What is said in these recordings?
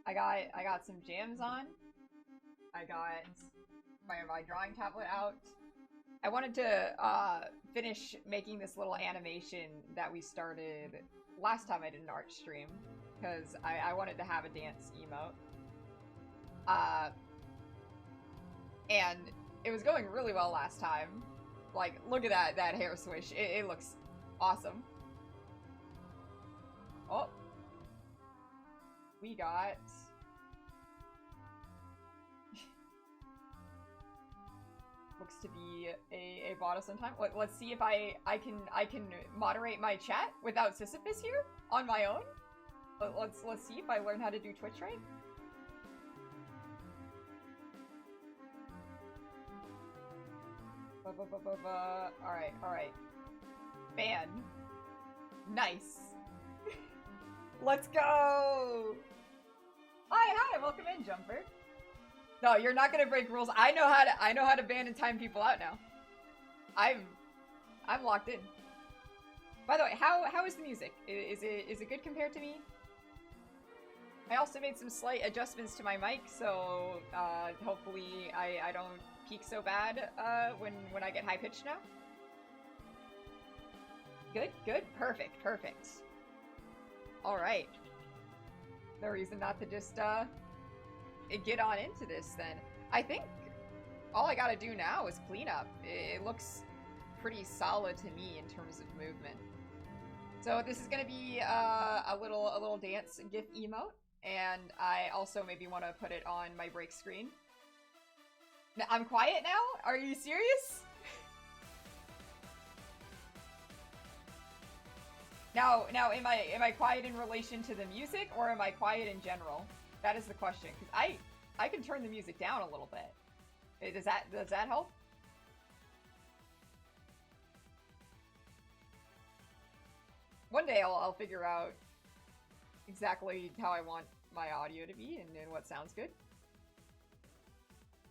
I got some jams on. I got my drawing tablet out. I wanted to finish making this little animation that we started last time I did an art stream because I wanted to have a dance emote. Uh, and it was going really well last time. Like, look at that hair swish. It looks awesome. Oh, we got looks to be a bot of some time. Let's see if I can moderate my chat without Sisyphus here on my own. Let's see if I learn how to do Twitch right. Alright. Ban. Nice. Let's go! Hi, welcome in, Jumper. No, you're not gonna break rules. I know how to ban and time people out now. I'm locked in. By the way, how is the music? Is it good compared to me? I also made some slight adjustments to my mic, so hopefully I don't peak so bad when I get high pitched now. Good, perfect. All right. No reason not to just get on into this then. I think all I gotta do now is clean up. It looks pretty solid to me in terms of movement. So this is gonna be a little dance GIF emote, and I also maybe want to put it on my break screen. I'm quiet now? Are you serious? Now, am I quiet in relation to the music, or am I quiet in general? That is the question. Because I can turn the music down a little bit. Does that help? One day I'll figure out exactly how I want my audio to be and what sounds good.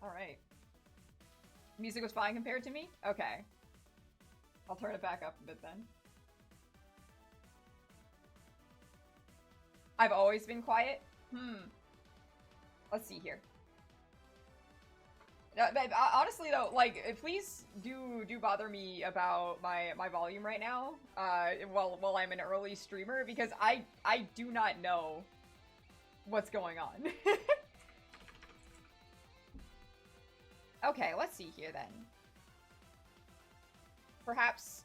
All right. Music was fine compared to me? Okay. I'll turn it back up a bit then. I've always been quiet? Let's see here. No, honestly though, like, please do bother me about my volume right now, while I'm an early streamer, because I do not know what's going on. Okay, let's see here then. Perhaps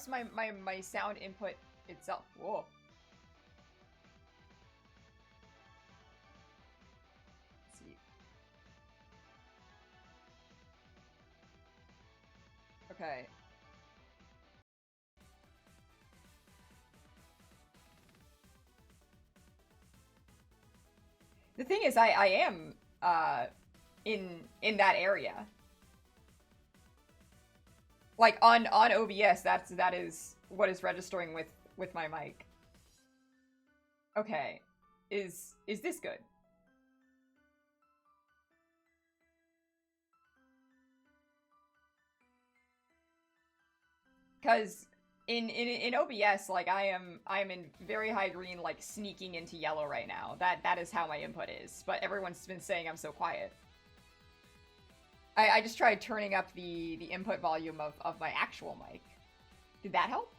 my sound input itself. Whoa. Let's see. Okay. The thing is, I am in that area. Like on OBS, that is what is registering with my mic. Okay. Is this good? Cuz in OBS, like I am in very high green, like sneaking into yellow right now. That is how my input is. But everyone's been saying I'm so quiet. I just tried turning up the input volume of my actual mic. Did that help?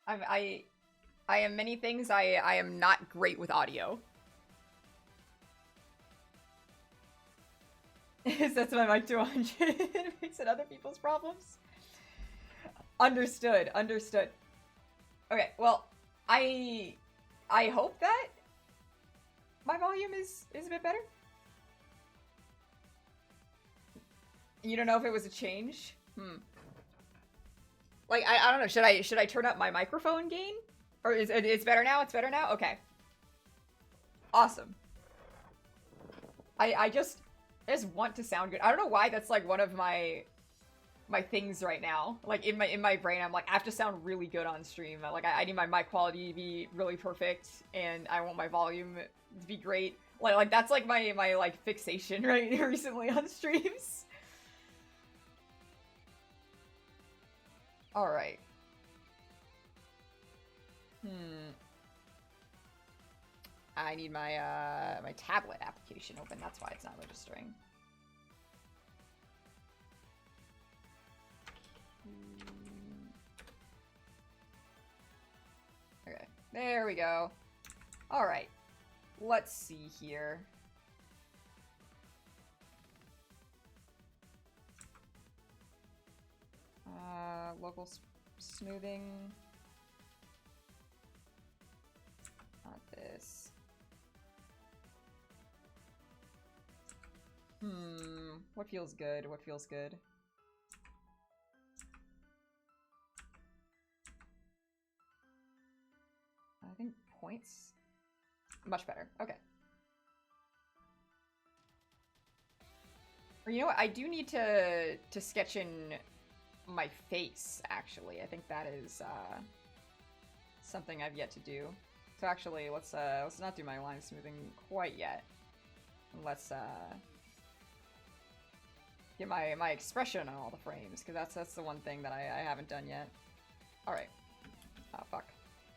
I am many things. I am not great with audio. Sets my mic to 100 and makes it other people's problems. Understood. Okay, well, I hope that my volume is a bit better. You don't know if it was a change? Like, I don't know, should I turn up my microphone gain? Or is it's better now? It's better now? Okay. Awesome. I just want to sound good. I don't know why that's like one of my my things right now. Like in my brain, I'm like, I have to sound really good on stream. Like I need my mic quality to be really perfect, and I want my volume to be great. Like that's like my like fixation right recently on streams. All right. I need my my tablet application open. That's why it's not registering. Okay, there we go. All right, let's see here. Local smoothing. Not this. What feels good? What feels good? I think points. Much better. Okay. Or you know what? I do need to sketch in my face, actually. I think that is something I've yet to do. So actually, let's not do my line smoothing quite yet. Let's get my expression on all the frames, because that's the one thing that I haven't done yet. Alright. Oh, fuck.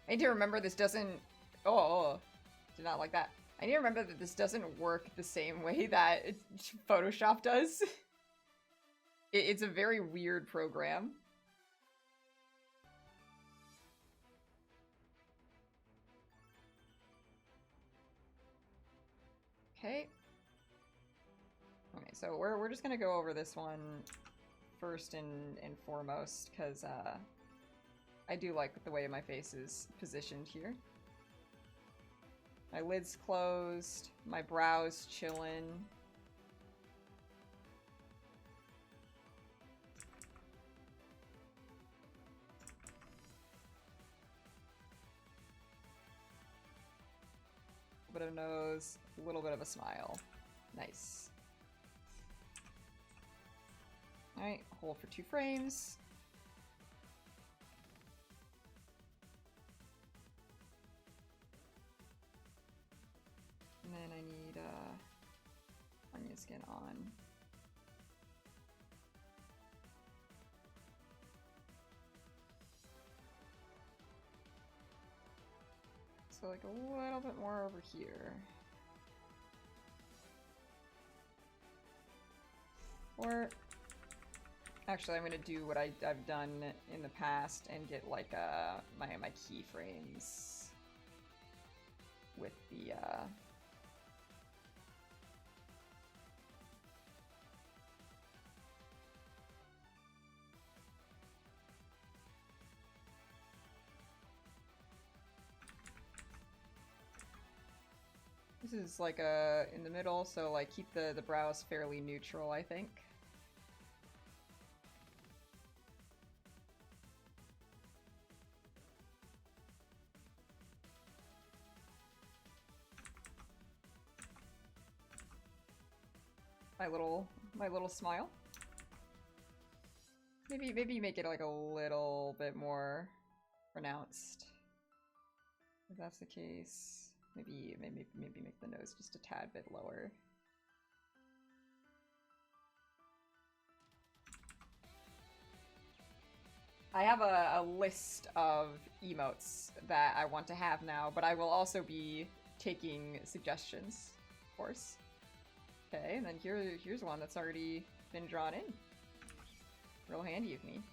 I need to remember this doesn't... Oh, did not like that. I need to remember that this doesn't work the same way that Photoshop does. It's a very weird program. Okay. Okay, so we're just gonna go over this one first and foremost, because I do like the way my face is positioned here. My lid's closed, my brow's chillin'. A bit of nose, a little bit of a smile. Nice. Alright, hold for 2 frames. And then I need onion skin on. So like a little bit more over here. Or actually I'm gonna do what I've done in the past and get like my keyframes with the this is like in the middle, so like keep the brows fairly neutral, I think. My little smile. Maybe make it like a little bit more pronounced. If that's the case, maybe make the nose just a tad bit lower. I have a list of emotes that I want to have now, but I will also be taking suggestions, of course. Okay, and then here's one that's already been drawn in. Real handy of me.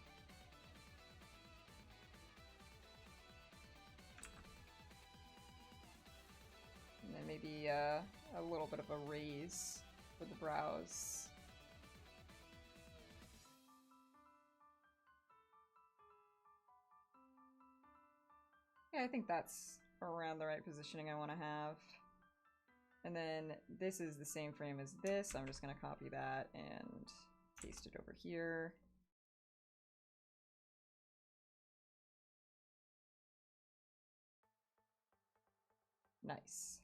And then maybe a little bit of a raise for the brows. Yeah, I think that's around the right positioning I want to have. And then this is the same frame as this. I'm just going to copy that and paste it over here. Nice.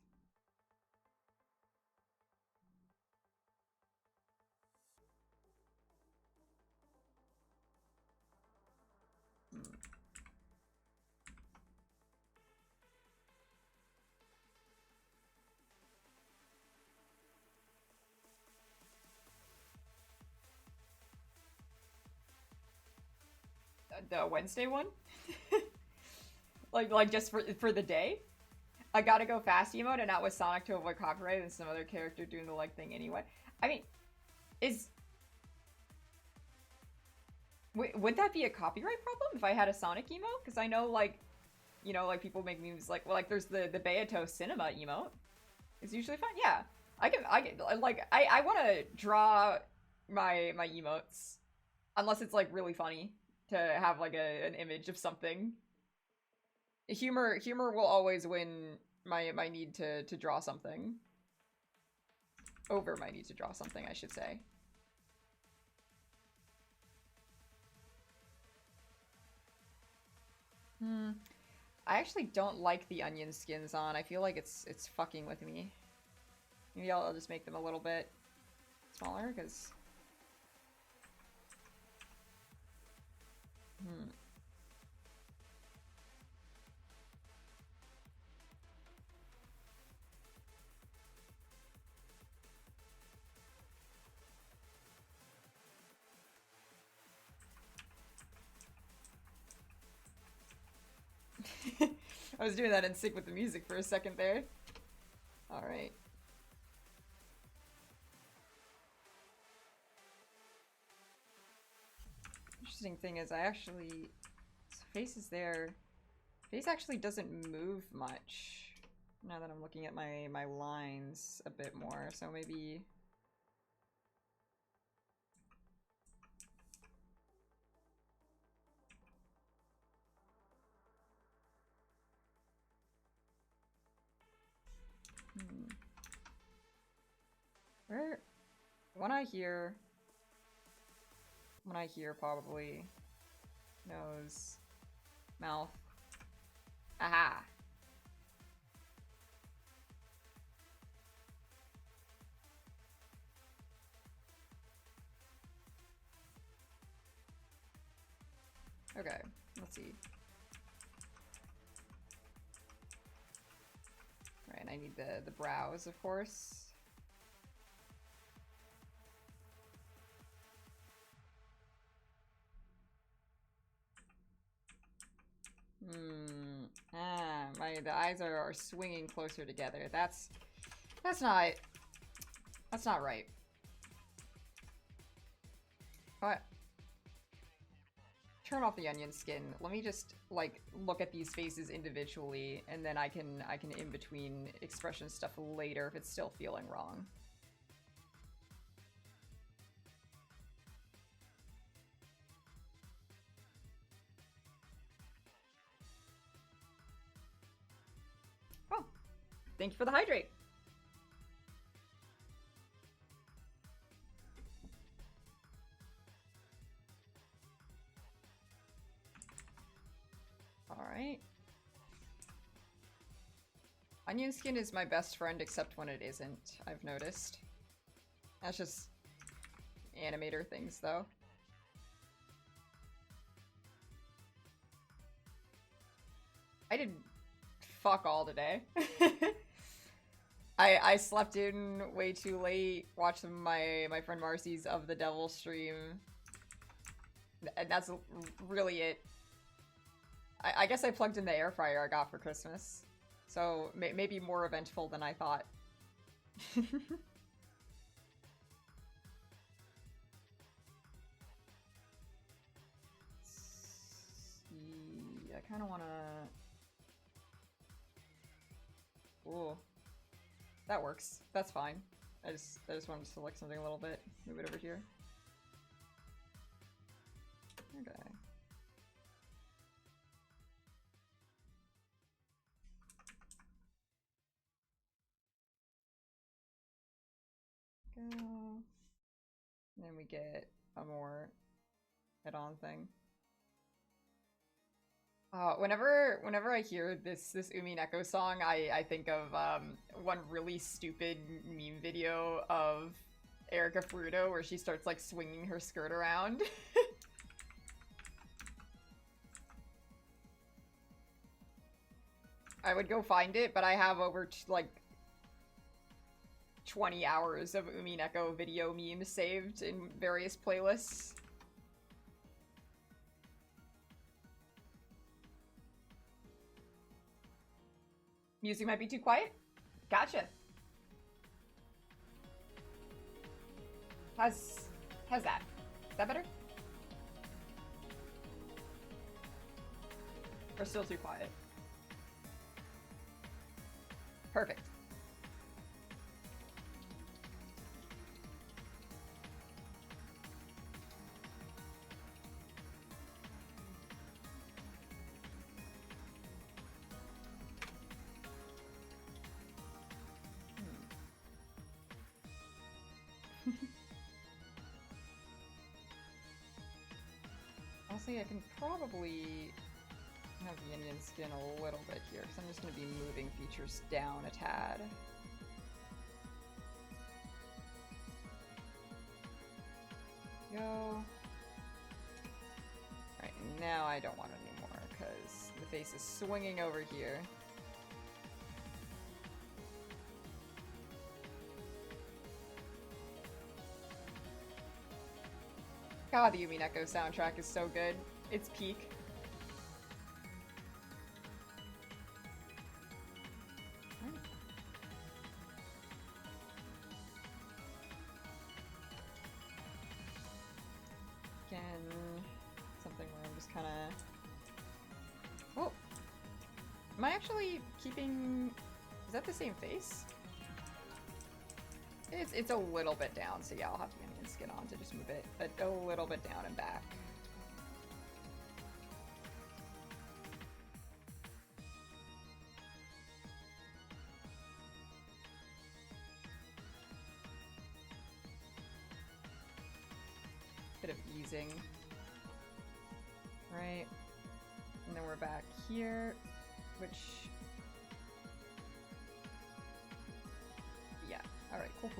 the Wednesday one. like just for the day. I gotta go fast emote and not with Sonic to avoid copyright and some other character doing the like thing anyway. I mean, would that be a copyright problem if I had a Sonic emote? Because I know, like, you know, like people make memes like, well, like there's the Beato Cinema emote. It's usually fine. Yeah, I can like I want to draw my emotes unless it's like really funny to have like an image of something. Humor will always win my need to draw something over my need to draw something, I should say. I actually don't like the onion skins on. I feel like it's fucking with me. Maybe I'll just make them a little bit smaller, because... I was doing that in sync with the music for a second there. Alright. Interesting thing is, I actually... Face is there. Face actually doesn't move much. Now that I'm looking at my lines a bit more, so maybe... Where... When I hear probably... Nose. Mouth. Aha! Okay, let's see. Right, I need the brows, of course. The eyes are swinging closer together. That's not right. What? Turn off the onion skin. Let me just like look at these faces individually, and then I can in between expression stuff later if it's still feeling wrong. Oh, thank you for the hydrate. Alright. Onion skin is my best friend except when it isn't, I've noticed. That's just animator things, though. I did fuck all today. I slept in way too late, watched my friend Marcy's Of the Devil stream, and that's really it. I guess I plugged in the air fryer I got for Christmas, so maybe more eventful than I thought. See, I kind of want to... Ooh. That works. That's fine. I just wanted to select something a little bit. Move it over here. Okay. Go. And then we get a more head-on thing. Whenever I hear this Umi Neko song, I think of one really stupid meme video of Erika Fruto where she starts like swinging her skirt around. I would go find it, but I have over like 20 hours of Umi Neko video memes saved in various playlists. Music might be too quiet? Gotcha. How's that? Is that better? Or still too quiet? Perfect. Honestly, I can probably have the Indian skin a little bit here, because I'm just going to be moving features down a tad. Go. Alright, now I don't want it anymore, because the face is swinging over here. God, the Yumi Neko soundtrack is so good. It's peak. Again, something where I'm just kind of... Oh! Am I actually keeping... Is that the same face? It's a little bit down, so yeah, I'll have the Indian skin on to just move it a little bit down and back. Bit of easing. Right. And then we're back here, which... Yeah. Alright, cool.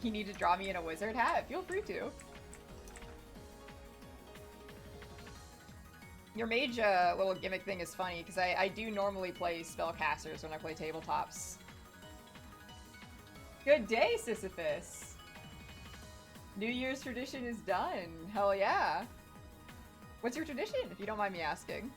You need to draw me in a wizard hat? Feel free to. Your mage little gimmick thing is funny, because I do normally play spellcasters when I play tabletops. Good day, Sisyphus! New Year's tradition is done. Hell yeah. What's your tradition, if you don't mind me asking?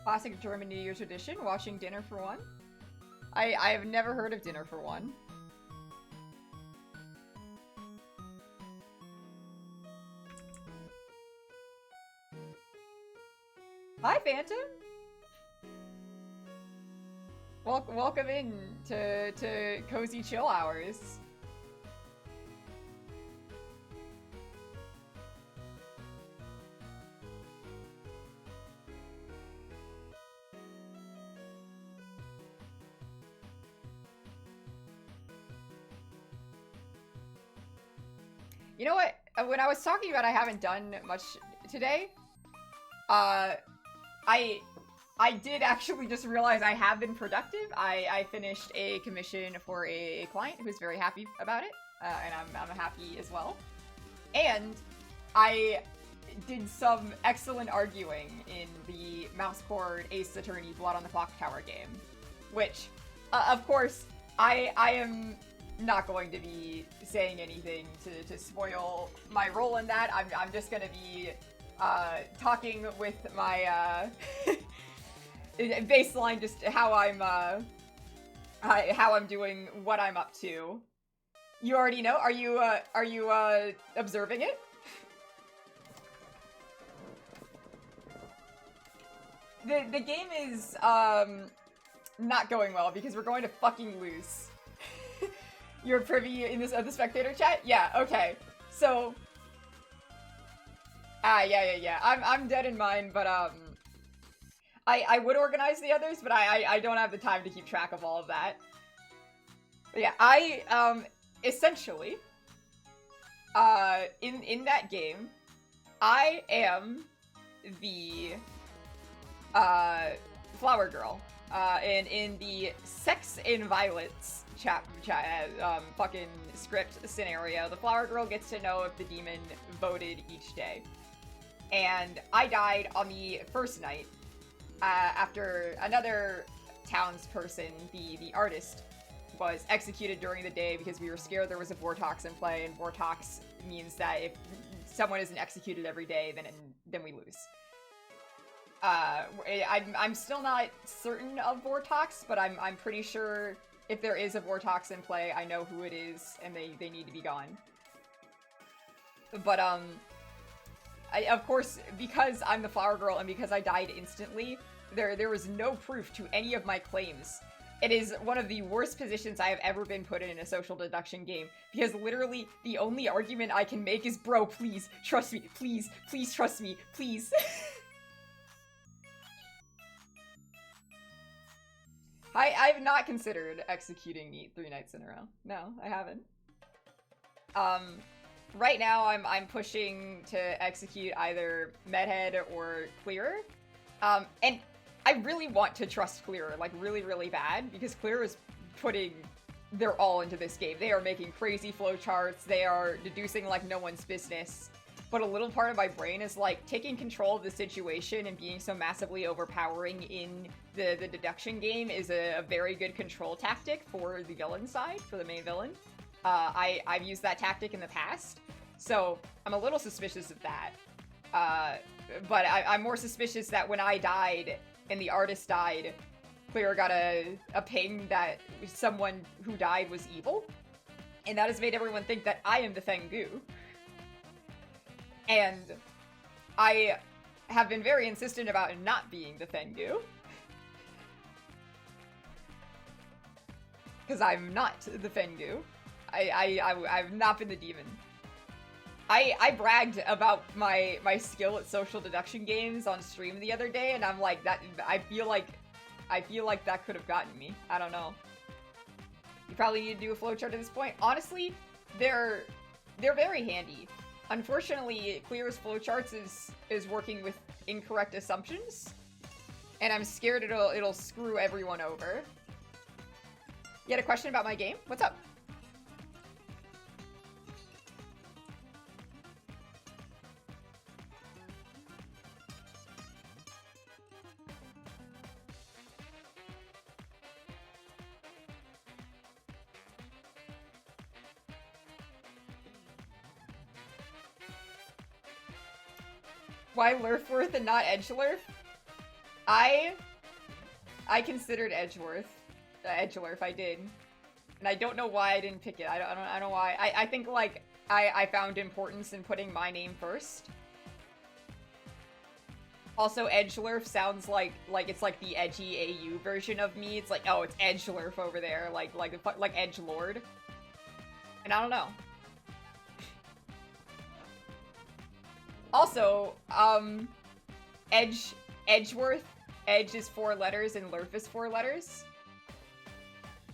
Classic German New Year's tradition, watching Dinner for One. I have never heard of Dinner for One. Hi, Phantom! Welcome in to Cozy Chill Hours. You know what? When I was talking about I haven't done much today, I did actually just realize I have been productive. I finished a commission for a client who's very happy about it, and I'm happy as well. And I did some excellent arguing in the Mouse Cord Ace Attorney Blood on the Clocktower game, which, of course, I am not going to be saying anything to spoil my role in that. I'm just gonna be talking with my baseline, just how I'm doing, what I'm up to. You already know? Are you observing it? the game is not going well because we're going to fucking lose. You're privy in this other spectator chat? Yeah, okay. So yeah. I'm dead in mine, but I would organize the others, but I don't have the time to keep track of all of that. But yeah, I essentially in that game, I am the flower girl. And in the Sex and Violets fucking script scenario, the flower girl gets to know if the demon voted each day. And I died on the first night after another townsperson, the artist, was executed during the day because we were scared there was a Vortox in play, and Vortox means that if someone isn't executed every day, then we lose. I'm still not certain of Vortox, but I'm pretty sure if there is a Vortox in play, I know who it is, and they need to be gone. But of course, because I'm the flower girl and because I died instantly, there was no proof to any of my claims. It is one of the worst positions I have ever been put in a social deduction game, because literally the only argument I can make is, bro, please, trust me, please trust me, please. I've not considered executing Neat 3 nights in a row. No, I haven't. Right now I'm pushing to execute either Medhead or Clearer. And I really want to trust Clearer, like really, really bad, because Clearer is putting their all into this game. They are making crazy flowcharts, they are deducing like no one's business. But a little part of my brain is like, taking control of the situation and being so massively overpowering in the deduction game is a very good control tactic for the villain side, for the main villain. I've used that tactic in the past, so I'm a little suspicious of that. But I'm more suspicious that when I died and the artist died, Clear got a ping that someone who died was evil, and that has made everyone think that I am the Tengu. And I have been very insistent about not being the Tengu. Because I'm not the Tengu. I've not been the demon. I bragged about my skill at social deduction games on stream the other day, and I'm like, that I feel like that could have gotten me. I don't know. You probably need to do a flowchart at this point. Honestly, they're very handy. Unfortunately, Clear's flowcharts is working with incorrect assumptions, and I'm scared it'll screw everyone over. You had a question about my game? What's up? Why Lurfworth and not Edgelurf? I considered Edgeworth. Edgelurf, I did. And I don't know why I didn't pick it. I don't know why. I think, like, I found importance in putting my name first. Also, Edgelurf sounds like it's like the edgy AU version of me. It's like, oh, it's Edgelurf over there, like Edgelord. And I don't know. Also, Edgeworth, Edge is 4 letters and Lurf is 4 letters.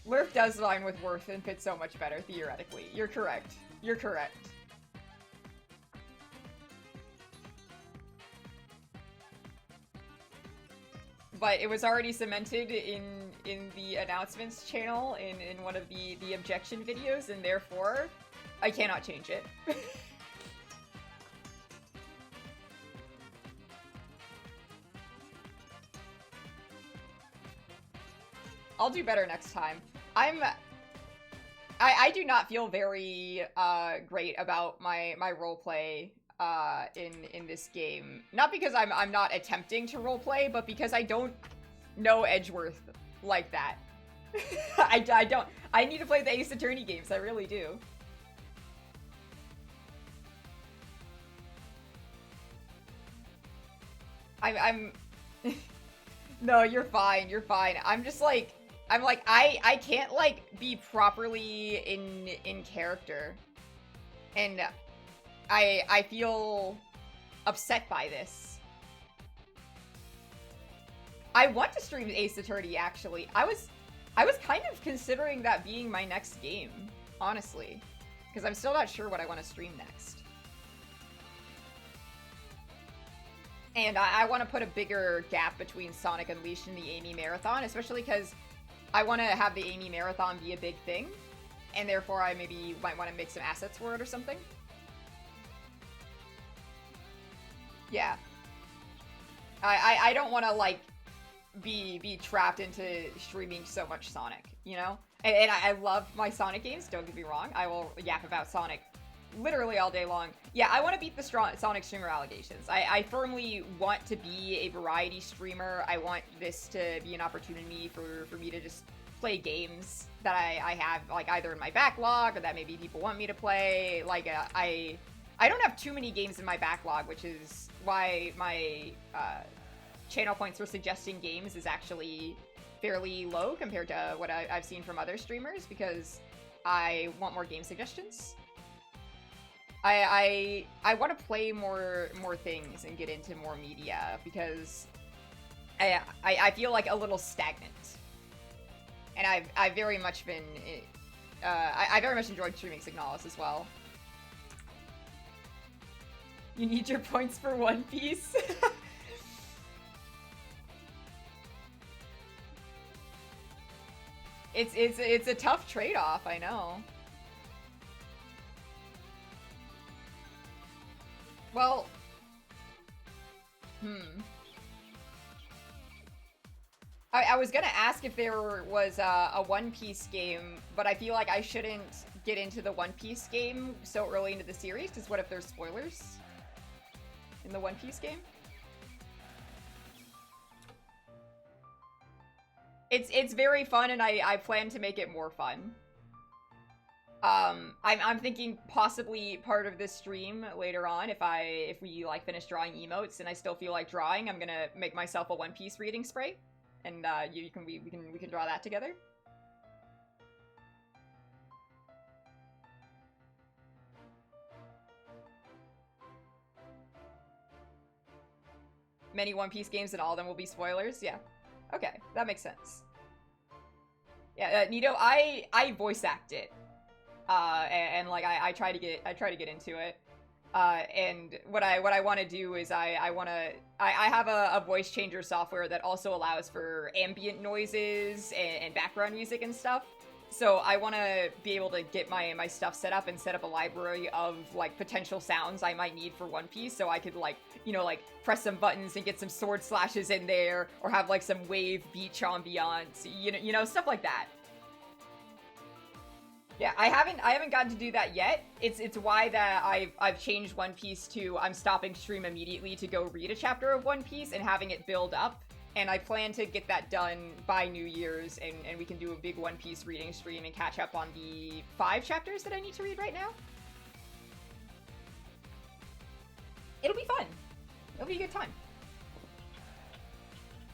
Lurf does rhyme with worth and fits so much better, theoretically. You're correct. You're correct. But it was already cemented in the announcements channel in one of the objection videos, and therefore, I cannot change it. I'll do better next time. I do not feel very great about my roleplay in this game. Not because I'm not attempting to roleplay, but because I don't know Edgeworth like that. I don't. I need to play the Ace Attorney games. I really do. I'm No, you're fine. You're fine. I'm just like, I can't like be properly in character, and I feel upset by this. I want to stream Ace Attorney actually. I was kind of considering that being my next game, honestly, because I'm still not sure what I want to stream next. And I want to put a bigger gap between Sonic Unleashed and the Amy Marathon, especially because I want to have the Amy Marathon be a big thing, and therefore I maybe might want to make some assets for it or something. Yeah. I don't want to, like, be trapped into streaming so much Sonic, you know? And I love my Sonic games, don't get me wrong. I will yap about Sonic literally all day long. Yeah, I want to beat the Sonic streamer allegations. I firmly want to be a variety streamer. I want this to be an opportunity for me to just play games that I have, like, either in my backlog or that maybe people want me to play. Like, I don't have too many games in my backlog, which is why my channel points for suggesting games is actually fairly low compared to what I've seen from other streamers, because I want more game suggestions. I want to play more things and get into more media, because I feel like a little stagnant, and I've very much been I very much enjoyed streaming Signalis as well. You need your points for One Piece. It's a tough trade-off, I know. Well, I was gonna ask if there was a One Piece game, but I feel like I shouldn't get into the One Piece game so early into the series, because what if there's spoilers in the One Piece game? It's very fun, and I plan to make it more fun. I'm thinking possibly part of this stream later on, if we like finish drawing emotes and I still feel like drawing, I'm gonna make myself a One Piece reading spray, and we can draw that together. Many One Piece games and all of them will be spoilers. Yeah. Okay, that makes sense. Yeah, Nito, I voice act it. And like I try to get into it. And what I want to do is I have a voice changer software that also allows for ambient noises and background music and stuff. So I want to be able to get my stuff set up and set up a library of like potential sounds I might need for One Piece, so I could like, you know, like press some buttons and get some sword slashes in there, or have like some wave beach ambiance, you know, stuff like that. Yeah, I haven't gotten to do that yet. It's why that I've changed One Piece to I'm stopping stream immediately to go read a chapter of One Piece and having it build up. And I plan to get that done by New Year's, and we can do a big One Piece reading stream and catch up on the 5 chapters that I need to read right now. It'll be fun. It'll be a good time.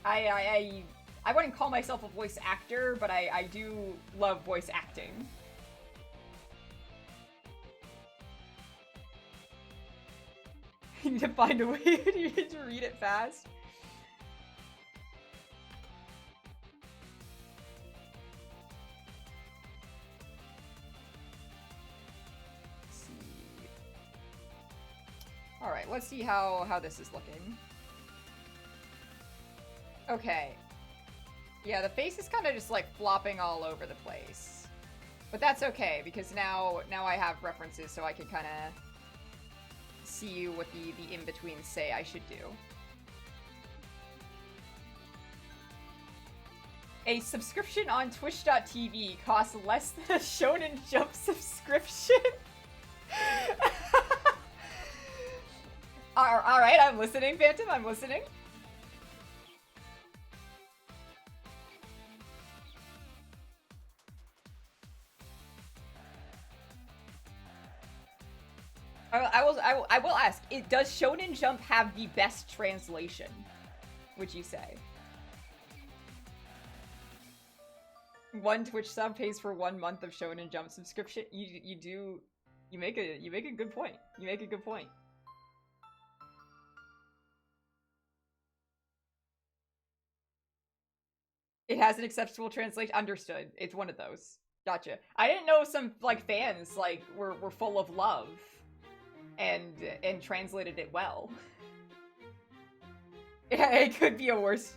I wouldn't call myself a voice actor, but I do love voice acting. You need to find a way to read it fast. Let's see. All right, let's see how this is looking. Okay. Yeah, the face is kind of just like flopping all over the place. But that's okay, because now I have references, so I can kind of see what the in-betweens say I should do. A subscription on Twitch.tv costs less than a Shonen Jump subscription? Alright, I'm listening, Phantom, I'm listening. I will ask, does Shonen Jump have the best translation, would you say? one Twitch sub pays for 1 month of Shonen Jump subscription. You make a good point. You make a good point. It has an acceptable translation. Understood. It's one of those. Gotcha. I didn't know some like fans like were full of love and translated it well. Yeah, it could be a worse.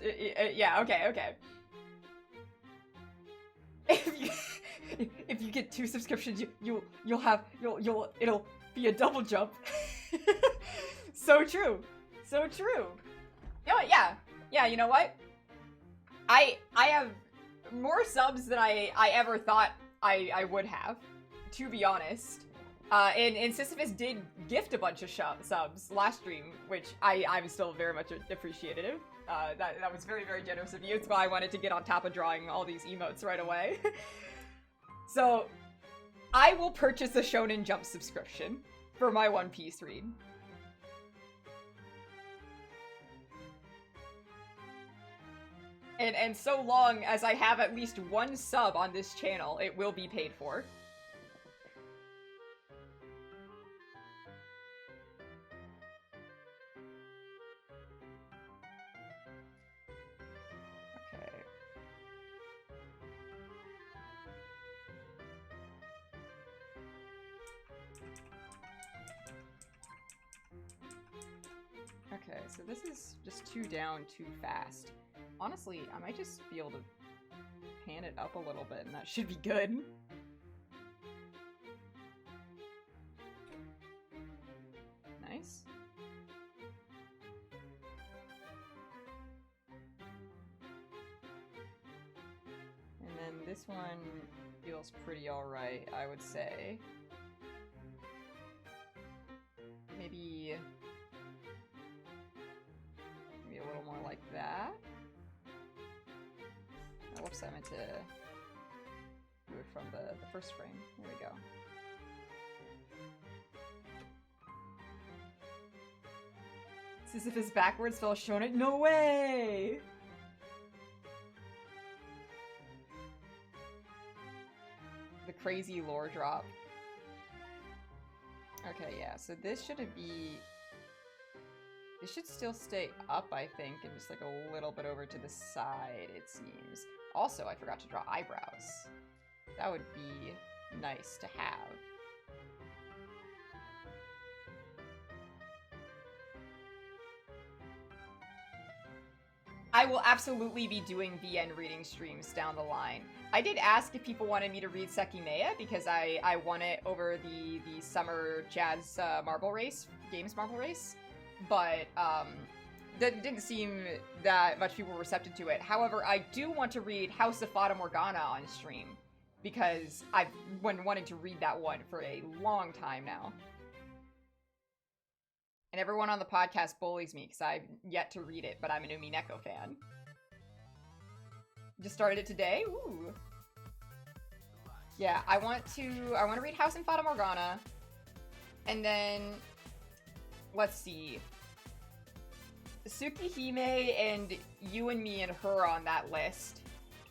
Yeah. Okay. If you get 2 subscriptions, it'll be a double jump. So true. So true. You know what? Yeah. You know what? I have more subs than I ever thought I would have, to be honest. And Sisyphus did gift a bunch of subs last stream, which I'm still very much appreciative. That was very, very generous of you. It's why I wanted to get on top of drawing all these emotes right away. So, I will purchase a Shonen Jump subscription for my One Piece read. And so long as I have at least 1 sub on this channel, it will be paid for. Okay, so this is just 2 down too fast. Honestly, I might just be able to pan it up a little bit and that should be good. Nice. And then this one feels pretty alright, I would say. Maybe a little more like that. Oh, whoops, I meant to do it from the first frame. There we go. Sisyphus backwards fell shonen? No way! The crazy lore drop. Okay, yeah, so this shouldn't be... It should still stay up, I think, and just like a little bit over to the side, it seems. Also, I forgot to draw eyebrows. That would be nice to have. I will absolutely be doing VN reading streams down the line. I did ask if people wanted me to read Sekimea because I won it over the summer jazz marble race, games marble race. But that didn't seem that much people were receptive to it. However, I do want to read House of Fata Morgana on stream because I've been wanting to read that one for a long time now. And everyone on the podcast bullies me because I've yet to read it, but I'm an Umineko fan. Just started it today? Ooh. Yeah, I want to read House and Fata Morgana. And then let's see. Tsukihime and You and Me and Her on that list.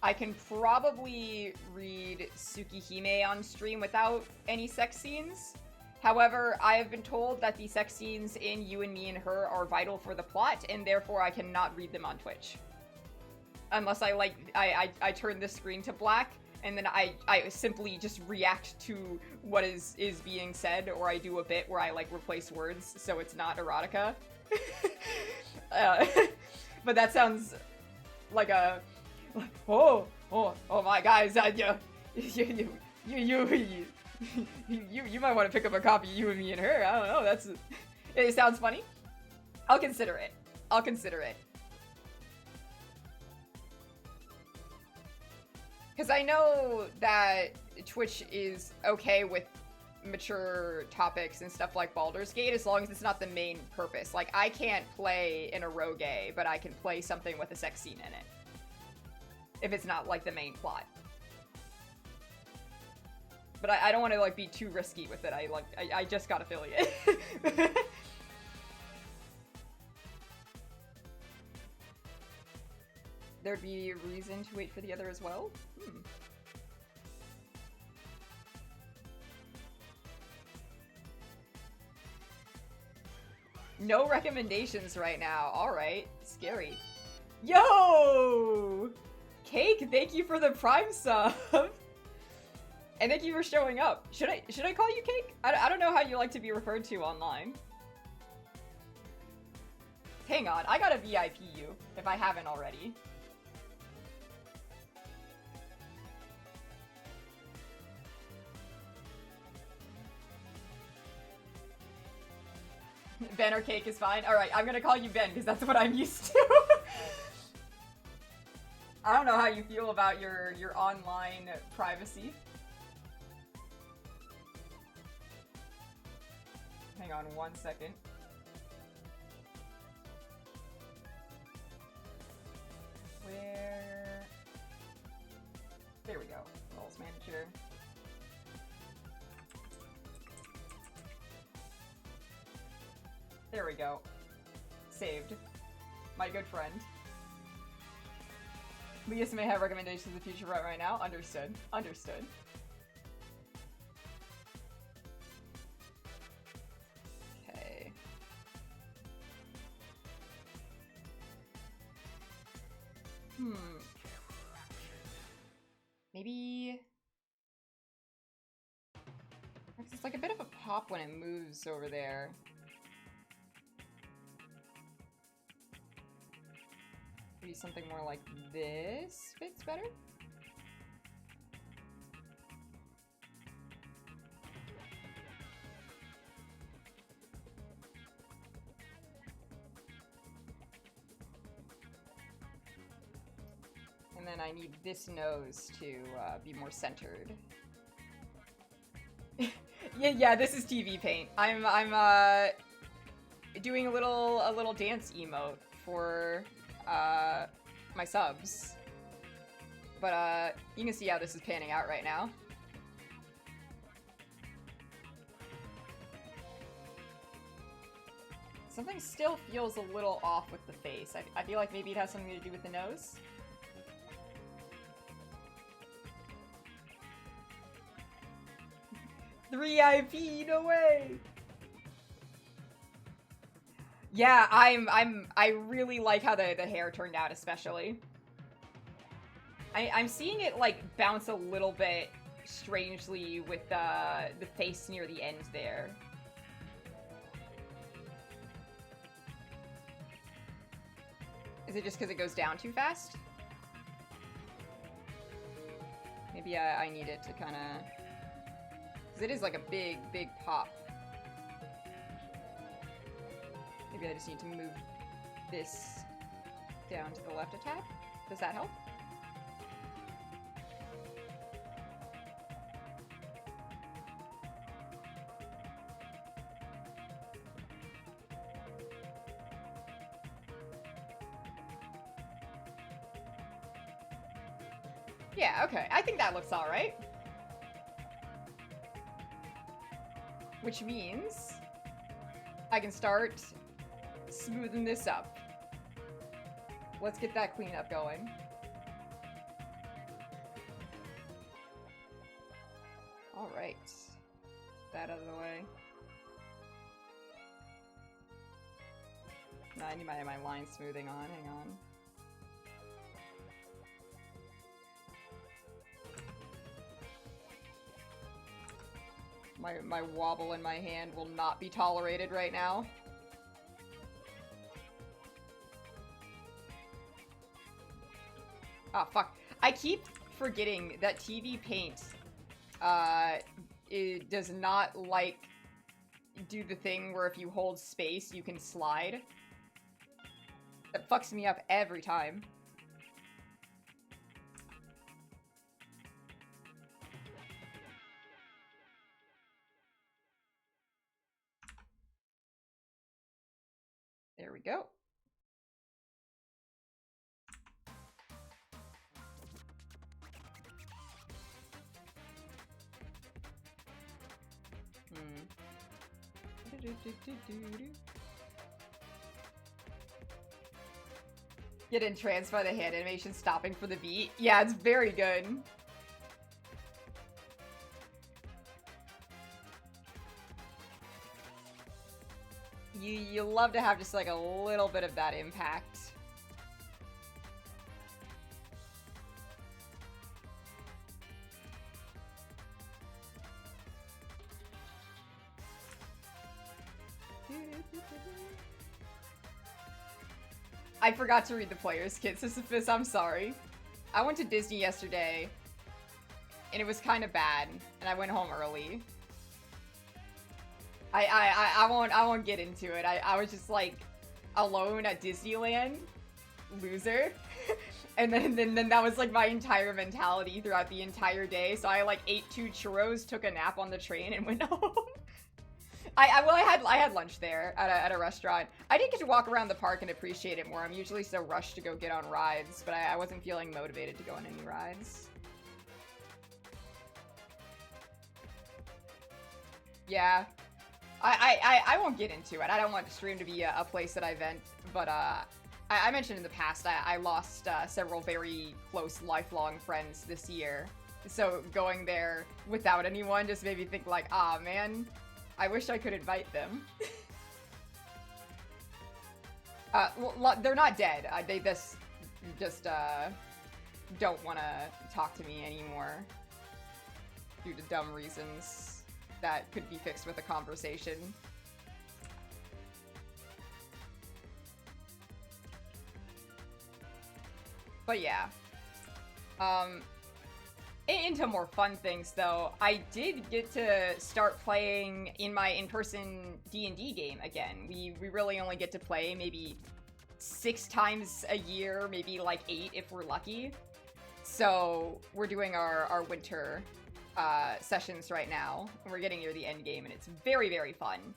I can probably read Tsukihime on stream without any sex scenes. However, I have been told that the sex scenes in You and Me and Her are vital for the plot, and therefore I cannot read them on Twitch. Unless I turn the screen to black, and then I simply just react to what is being said, or I do a bit where I, like, replace words so it's not erotica. But that sounds like a... Oh my guys, you might want to pick up a copy of You and Me and Her. I don't know, it sounds funny. I'll consider it. Because I know that Twitch is okay with mature topics and stuff like Baldur's Gate as long as it's not the main purpose. Like, I can't play an eroge, but I can play something with a sex scene in it. If it's not, like, the main plot. But I don't want to, like, be too risky with it. I just got affiliate. There'd be a reason to wait for the other as well? No recommendations right now. Alright. Scary. Yo! Cake, thank you for the Prime sub! And thank you for showing up. Should I call you Cake? I don't know how you like to be referred to online. Hang on, I gotta VIP you, if I haven't already. Ben or Cake is fine? Alright, I'm gonna call you Ben, because that's what I'm used to. I don't know how you feel about your online privacy. Hang on 1 second. Where... There we go. Roles manager. There we go. Saved. My good friend. Leas may have recommendations in the future right now. Understood. Understood. Okay. Maybe... It's like a bit of a pop when it moves over there. Maybe something more like this fits better? And then I need this nose to be more centered. yeah, this is TV Paint. I'm doing a little dance emote for my subs. But you can see how this is panning out right now. Something still feels a little off with the face. I feel like maybe it has something to do with the nose. VIP, no way! Yeah, I really like how the hair turned out, especially. I'm seeing it, like, bounce a little bit strangely with the face near the end there. Is it just because it goes down too fast? Maybe I need it to kind of... Because it is like a big, big pop. Maybe I just need to move this down to the left a tad. Does that help? Yeah, okay. I think that looks alright. Which means I can start smoothing this up. Let's get that cleanup going. Alright. That out of the way. No, I need my line smoothing on. Hang on. My wobble in my hand will not be tolerated right now. Oh, fuck. I keep forgetting that TV Paint, it does not, like, do the thing where if you hold space, you can slide. That fucks me up every time. There we go. Get entranced by the hand animation stopping for the beat. Yeah, it's very good. you love to have just like a little bit of that impact. I forgot to read the player's kit, Sisyphus, I'm sorry. I went to Disney yesterday, and it was kind of bad, and I went home early. I won't get into it. I was just like alone at Disneyland, loser. And then that was like my entire mentality throughout the entire day. So I like ate 2 churros, took a nap on the train, and went home. I had lunch there at a restaurant. I did get to walk around the park and appreciate it more. I'm usually so rushed to go get on rides, but I wasn't feeling motivated to go on any rides. Yeah. I won't get into it. I don't want the stream to be a place that I vent, but I mentioned in the past I lost several very close lifelong friends this year. So going there without anyone just made me think like, ah man, I wish I could invite them. Well, they're not dead. They just don't want to talk to me anymore due to dumb reasons that could be fixed with a conversation. But yeah. Into more fun things, though, I did get to start playing in my in-person D&D game again. We really only get to play maybe 6 times a year, maybe like 8 if we're lucky. So we're doing our winter sessions right now. We're getting near the end game, and it's very, very fun.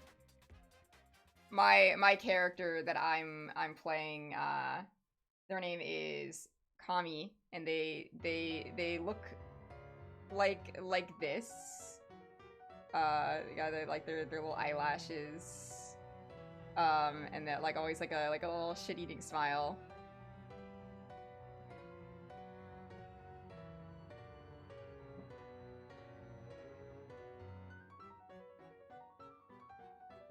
My character that I'm playing, their name is Kami, and they look like this. Yeah, they're like their little eyelashes, and that like always like a little shit-eating smile.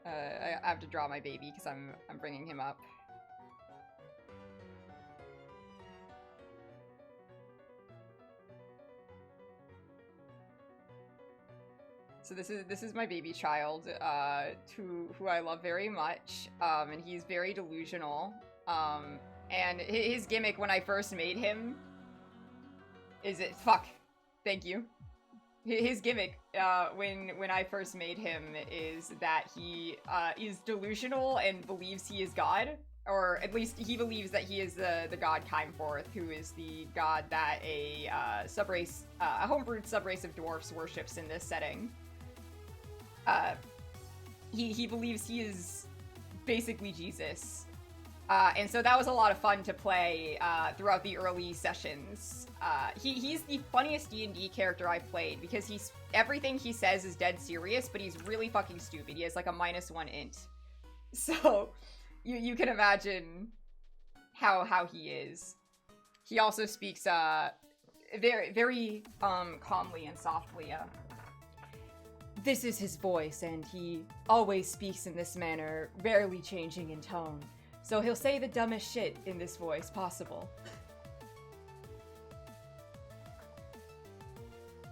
I have to draw my baby because I'm bringing him up. So this is my baby child, who I love very much, and he's very delusional. And his gimmick when I first made him is it fuck. Thank you. His gimmick when I first made him is that he is delusional and believes he is God, or at least he believes that he is the god Keimforth, who is the god that a subrace, a homebrewed subrace of dwarfs worships in this setting. He believes he is basically Jesus. And so that was a lot of fun to play throughout the early sessions. He's the funniest D&D character I've played because everything he says is dead serious, but he's really fucking stupid. He has like a -1 int. So you can imagine how he is. He also speaks very, very calmly and softly. This is his voice, and he always speaks in this manner, rarely changing in tone. So he'll say the dumbest shit in this voice possible.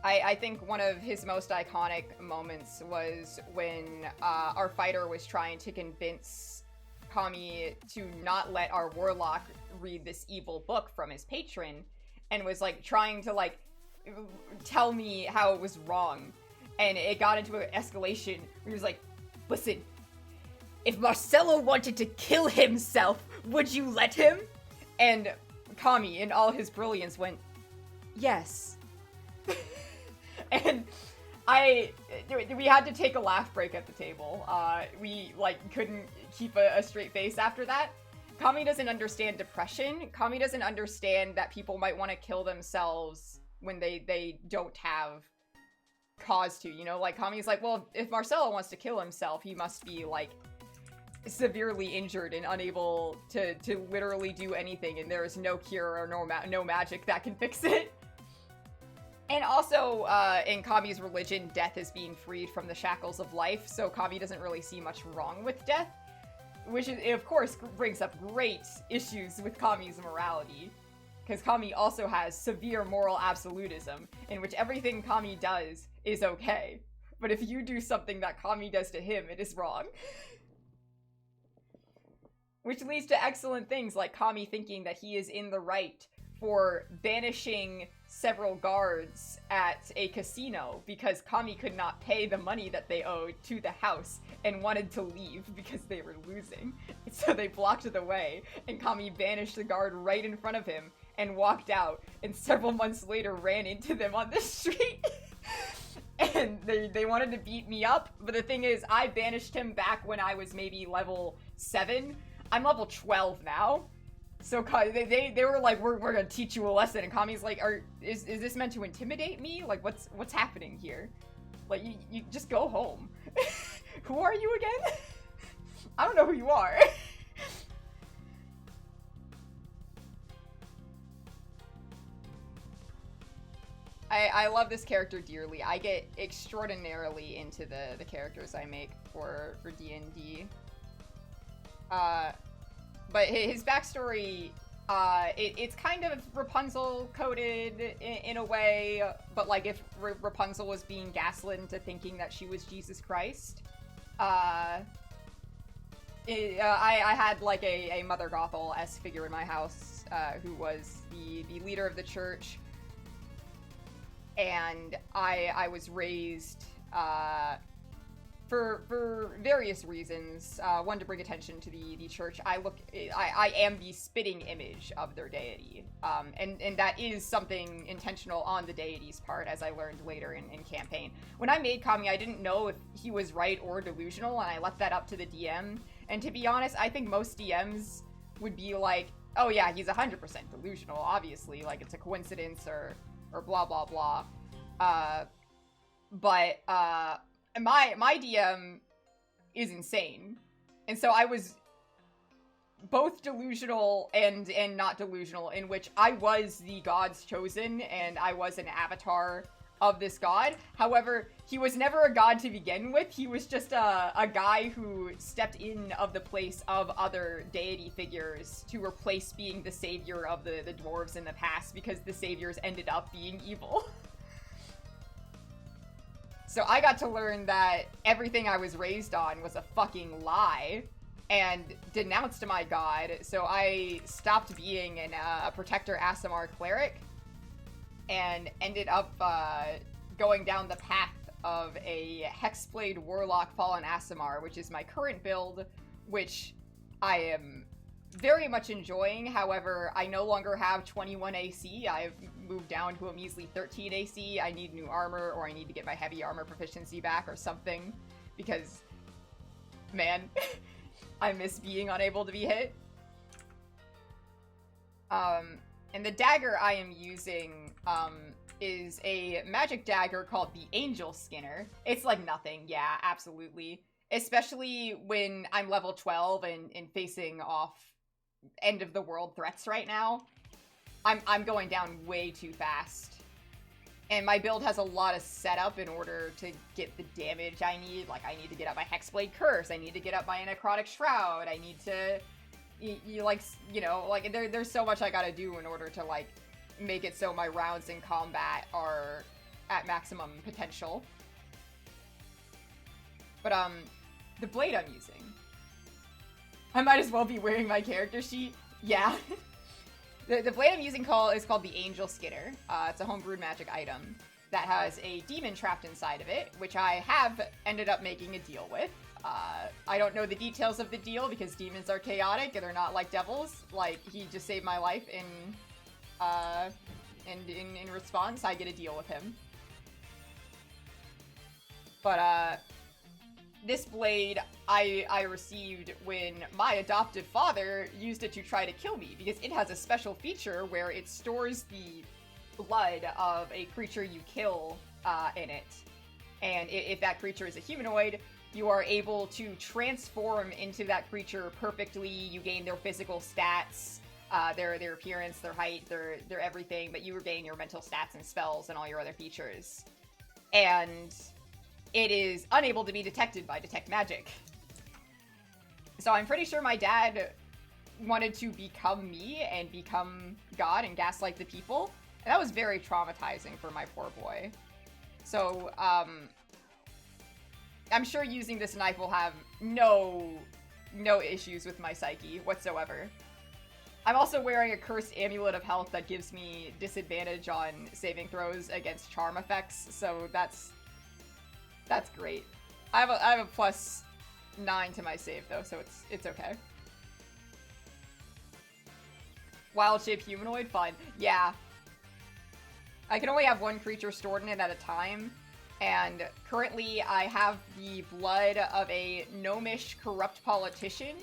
I think one of his most iconic moments was when our fighter was trying to convince Kami to not let our warlock read this evil book from his patron, and was like trying to like tell me how it was wrong. And it got into an escalation where he was like, listen, if Marcelo wanted to kill himself, would you let him? And Kami, in all his brilliance, went, yes. And we had to take a laugh break at the table. We, like, couldn't keep a straight face after that. Kami doesn't understand depression. Kami doesn't understand that people might want to kill themselves when they don't have cause to, you know? Like, Kami's like, well, if Marcelo wants to kill himself, he must be, like, severely injured and unable to literally do anything, and there is no cure or no magic that can fix it. And also, in Kami's religion, death is being freed from the shackles of life, so Kami doesn't really see much wrong with death. which is, of course brings up great issues with Kami's morality. Because Kami also has severe moral absolutism, in which everything Kami does is okay. But if you do something that Kami does to him, it is wrong. Which leads to excellent things like Kami thinking that he is in the right for banishing several guards at a casino because Kami could not pay the money that they owed to the house and wanted to leave because they were losing. So they blocked the way, and Kami banished the guard right in front of him and walked out, and several months later ran into them on the street. And they wanted to beat me up, but the thing is, I banished him back when I was maybe level 7. I'm level 12 now. So they were like, we're gonna teach you a lesson, and Kami's like, is this meant to intimidate me? Like, what's happening here? Like, you just go home. Who are you again? I don't know who you are. I love this character dearly. I get extraordinarily into the characters I make for D&D. But his backstory, it's kind of Rapunzel-coded in a way, but like if Rapunzel was being gaslit into thinking that she was Jesus Christ. I had like a Mother Gothel-esque figure in my house who was the leader of the church. And I was raised for various reasons. One, to bring attention to the church. I am the spitting image of their deity, and that is something intentional on the deity's part, as I learned later in campaign. When I made Kami, I didn't know if he was right or delusional, and I left that up to the DM. And to be honest, I think most DMs would be like, oh yeah, he's 100% delusional, obviously, like it's a coincidence or blah blah blah. But my DM is insane, and so I was both delusional and not delusional, in which I was the god's chosen and I was an avatar of this god. However, he was never a god to begin with. He was just a guy who stepped in of the place of other deity figures to replace being the savior of the dwarves in the past, because the saviors ended up being evil. So I got to learn that everything I was raised on was a fucking lie and denounced my god, so I stopped being a Protector Aasimar cleric and ended up going down the path of a Hexblade Warlock Fallen Aasimar, which is my current build, which I am very much enjoying. However, I no longer have 21 AC. I've moved down to a measly 13 AC. I need new armor, or I need to get my heavy armor proficiency back or something, because, man, I miss being unable to be hit. And the dagger I am using is a magic dagger called the Angel Skinner. It's like nothing, yeah, absolutely. Especially when I'm level 12 and facing off end of the world threats right now. I'm going down way too fast. And my build has a lot of setup in order to get the damage I need. Like, I need to get up my Hexblade Curse, I need to get up my Necrotic Shroud, I need to... there's so much I gotta do in order to, like, make it so my rounds in combat are at maximum potential. But, the blade I'm using, I might as well be wearing my character sheet. Yeah. The blade I'm using is called the Angel Skinner. It's a homebrewed magic item that has a demon trapped inside of it, which I have ended up making a deal with. I don't know the details of the deal because demons are chaotic and they're not like devils. Like, he just saved my life and in response, I get a deal with him. But, this blade I received when my adoptive father used it to try to kill me, because it has a special feature where it stores the blood of a creature you kill in it. And if that creature is a humanoid, you are able to transform into that creature perfectly. You gain their physical stats, their appearance, their height, their everything, but you regain your mental stats and spells and all your other features. And it is unable to be detected by Detect Magic. So I'm pretty sure my dad wanted to become me and become God and gaslight the people. And that was very traumatizing for my poor boy. So, I'm sure using this knife will have no issues with my psyche whatsoever. I'm also wearing a cursed amulet of health that gives me disadvantage on saving throws against charm effects, so that's great. I have a +9 to my save though, so it's okay. Wild-shaped humanoid? Fine. Yeah. I can only have one creature stored in it at a time, and currently I have the blood of a gnomish corrupt politician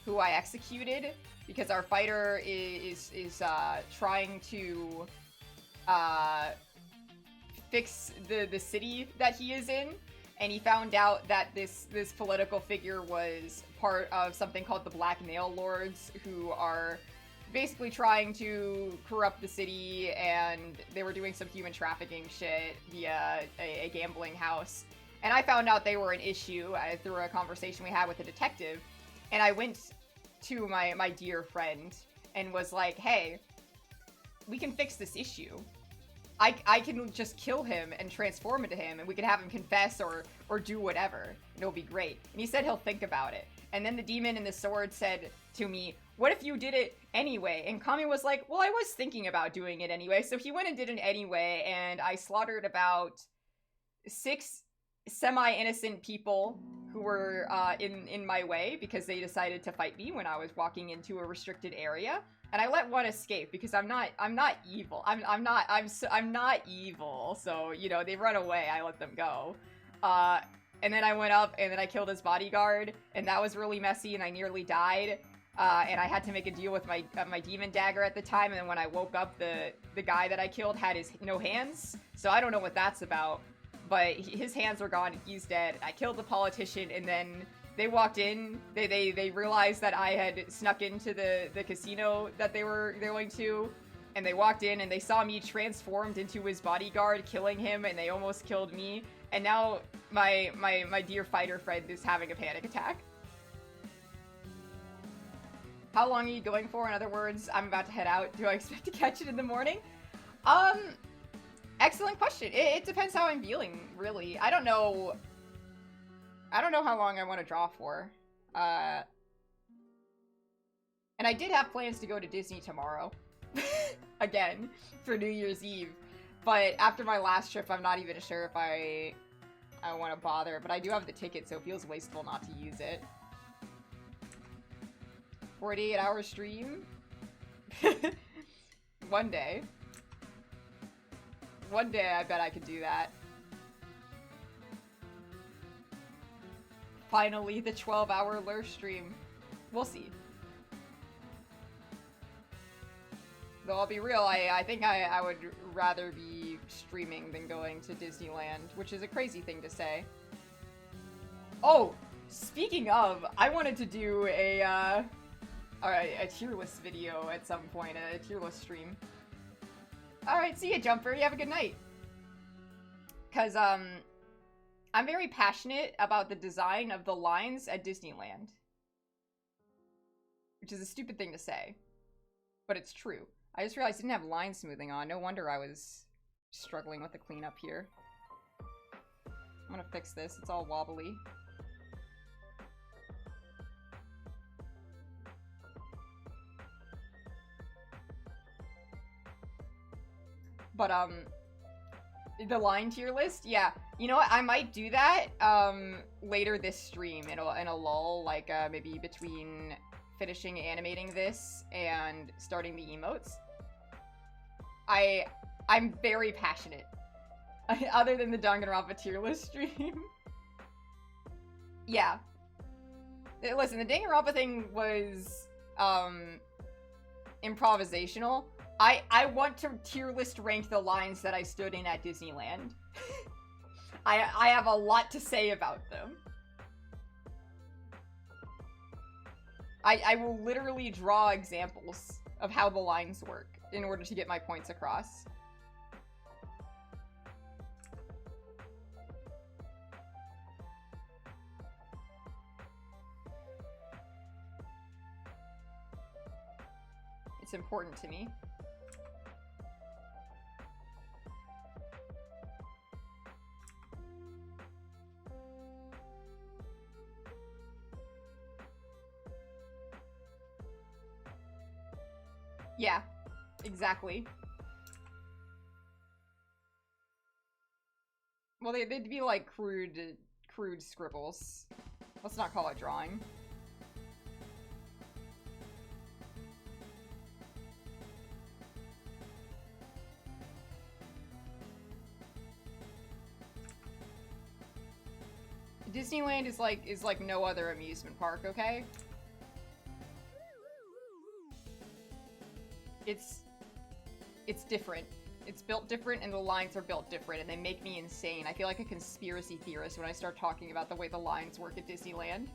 who I executed because our fighter is trying to fix the city that he is in, and he found out that this political figure was part of something called the Black Nail Lords, who are basically trying to corrupt the city, and they were doing some human trafficking shit via a gambling house. And I found out they were an issue through a conversation we had with a detective, and I went to my dear friend and was like, hey, we can fix this issue. I can just kill him and transform into him, and we can have him confess or do whatever, and it'll be great. And he said he'll think about it. And then the demon and the sword said to me, what if you did it anyway? And Kami was like, well, I was thinking about doing it anyway. So he went and did it anyway, and I slaughtered about 6 semi-innocent people who were in my way because they decided to fight me when I was walking into a restricted area. And I let one escape because I'm not evil. I'm not evil. So, you know, they run away. I let them go. And then I went up and then I killed his bodyguard, and that was really messy, and I nearly died. And I had to make a deal with my demon dagger at the time, and then when I woke up, the guy that I killed had no hands. So I don't know what that's about. But his hands were gone and he's dead. I killed the politician, and then they walked in. They realized that I had snuck into the casino that they were going to, and they walked in and they saw me transformed into his bodyguard, killing him, and they almost killed me. And now my dear fighter friend is having a panic attack. How long are you going for? In other words, I'm about to head out. Do I expect to catch it in the morning? Excellent question. It depends how I'm feeling, really. I don't know how long I want to draw for. And I did have plans to go to Disney tomorrow. Again, for New Year's Eve. But after my last trip, I'm not even sure if I want to bother. But I do have the ticket, so it feels wasteful not to use it. 48-hour stream? One day. One day, I bet I could do that. Finally, the 12-hour lure stream. We'll see. Though I'll be real, I think I would rather be streaming than going to Disneyland, which is a crazy thing to say. Oh, speaking of, I wanted to do a tier list video at some point, a tier list stream. Alright, see ya, Jumper. You have a good night. Because, I'm very passionate about the design of the lines at Disneyland. Which is a stupid thing to say. But it's true. I just realized I didn't have line smoothing on. No wonder I was struggling with the cleanup here. I'm gonna fix this. It's all wobbly. But, the line tier list? Yeah. You know what? I might do that, later this stream in a lull, like, maybe between finishing animating this and starting the emotes. I'm very passionate. Other than the Danganronpa tier list stream. Yeah. Listen, the Danganronpa thing was, improvisational. I want to tier list rank the lines that I stood in at Disneyland. I have a lot to say about them. I will literally draw examples of how the lines work in order to get my points across. It's important to me. Yeah, exactly. Well, they'd be like crude scribbles. Let's not call it drawing. Disneyland is like no other amusement park, okay? It's different. It's built different and the lines are built different and they make me insane. I feel like a conspiracy theorist when I start talking about the way the lines work at Disneyland.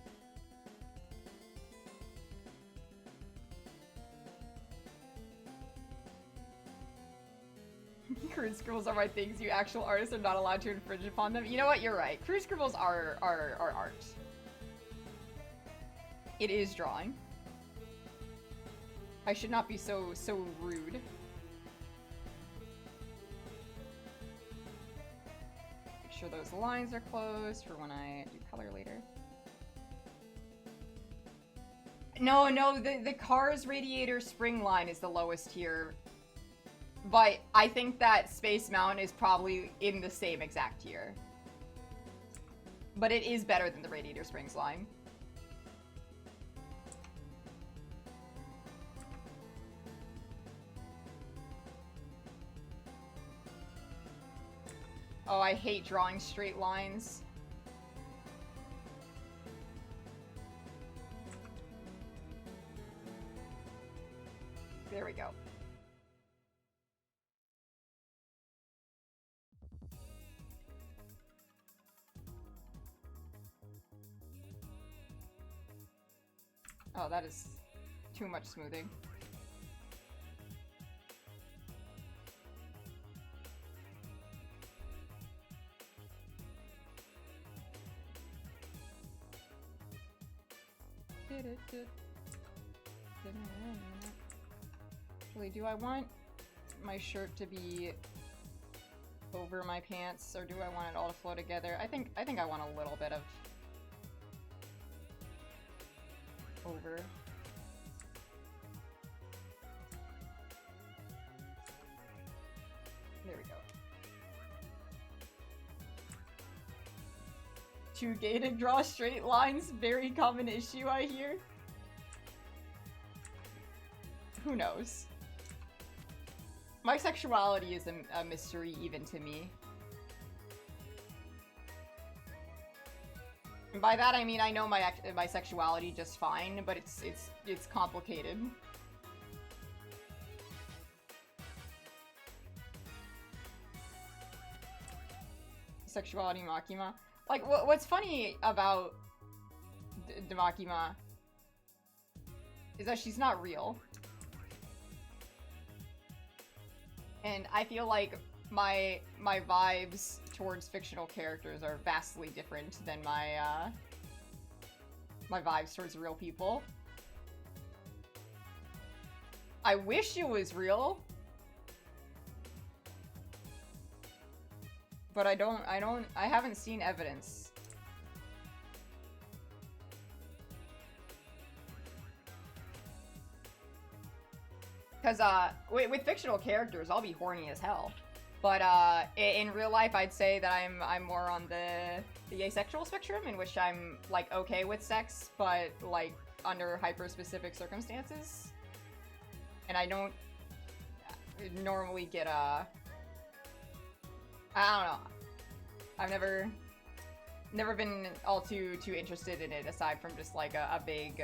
Crude scribbles are my things. You actual artists are not allowed to infringe upon them. You know what? You're right. Crude scribbles are art. It is drawing. I should not be so rude. Make sure those lines are closed for when I do color later. No, the Cars Radiator Spring line is the lowest tier. But I think that Space Mountain is probably in the same exact tier. But it is better than the Radiator Springs line. Oh, I hate drawing straight lines. There we go. Oh, that is too much smoothing. Actually, do I want my shirt to be over my pants, or do I want it all to flow together? I think I want a little bit of over. There we go. Too gay to draw straight lines, very common issue I hear. Who knows? My sexuality is a mystery even to me. And by that I mean I know my sexuality just fine, but it's complicated. Sexuality Makima. Like what's funny about Makima is that she's not real. And I feel like my vibes towards fictional characters are vastly different than my vibes towards real people. I wish it was real. But I haven't seen evidence. Because, with fictional characters, I'll be horny as hell. But, in real life, I'd say that I'm more on the asexual spectrum, in which I'm, like, okay with sex, but, like, under hyper-specific circumstances. And I don't normally get, I don't know. I've never been all too interested in it, aside from just, like, a big,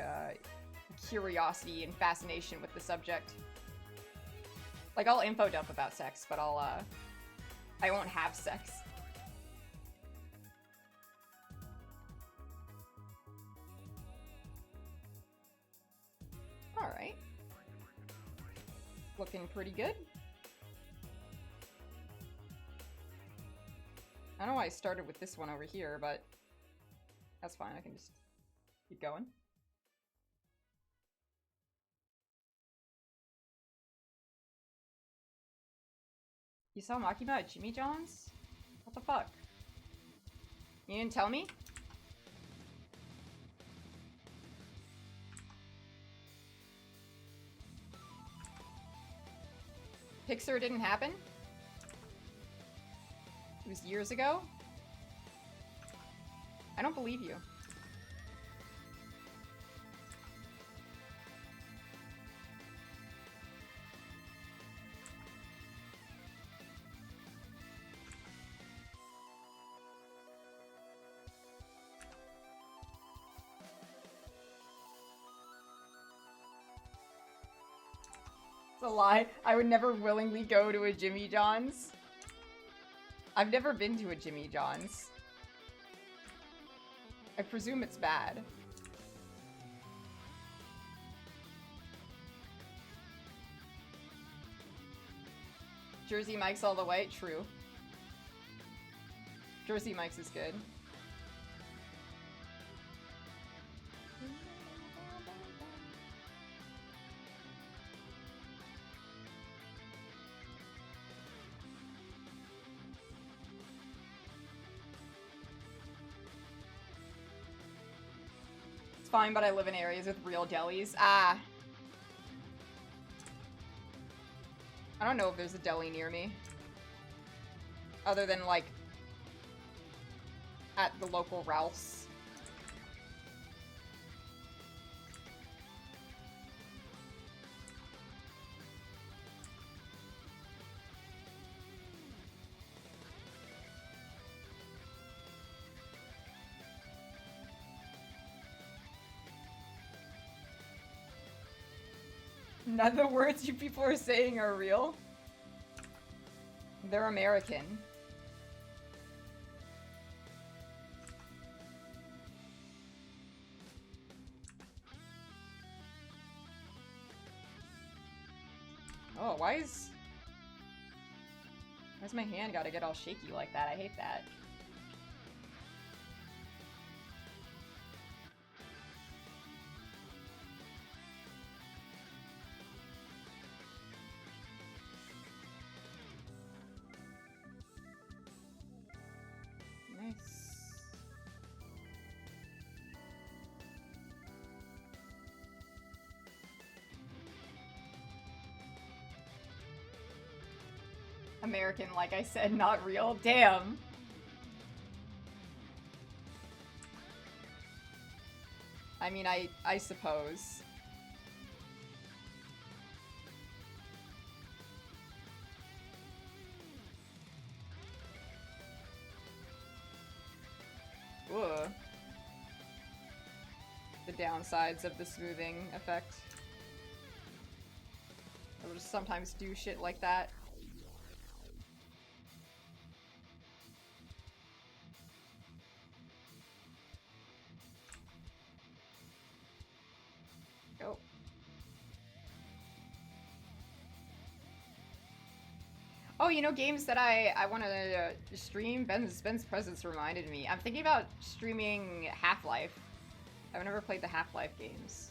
curiosity and fascination with the subject. Like, I'll info dump about sex, but I won't have sex. Alright. Looking pretty good. I don't know why I started with this one over here, but that's fine, I can just keep going. You saw Makima at Jimmy John's? What the fuck? You didn't tell me? Pixar didn't happen? It was years ago? I don't believe you. It's a lie. I would never willingly go to a Jimmy John's. I've never been to a Jimmy John's. I presume it's bad. Jersey Mike's all the way. True. Jersey Mike's is good. Fine, but I live in areas with real delis. Ah. I don't know if there's a deli near me. Other than, like, at the local Ralph's. None of the words you people are saying are real. They're American. Oh, why's my hand gotta get all shaky like that? I hate that. American, like I said, not real. Damn. I mean, I suppose. Ugh. The downsides of the smoothing effect. I will just sometimes do shit like that. Oh, you know, games that I want to stream? Ben's presence reminded me. I'm thinking about streaming Half-Life. I've never played the Half-Life games.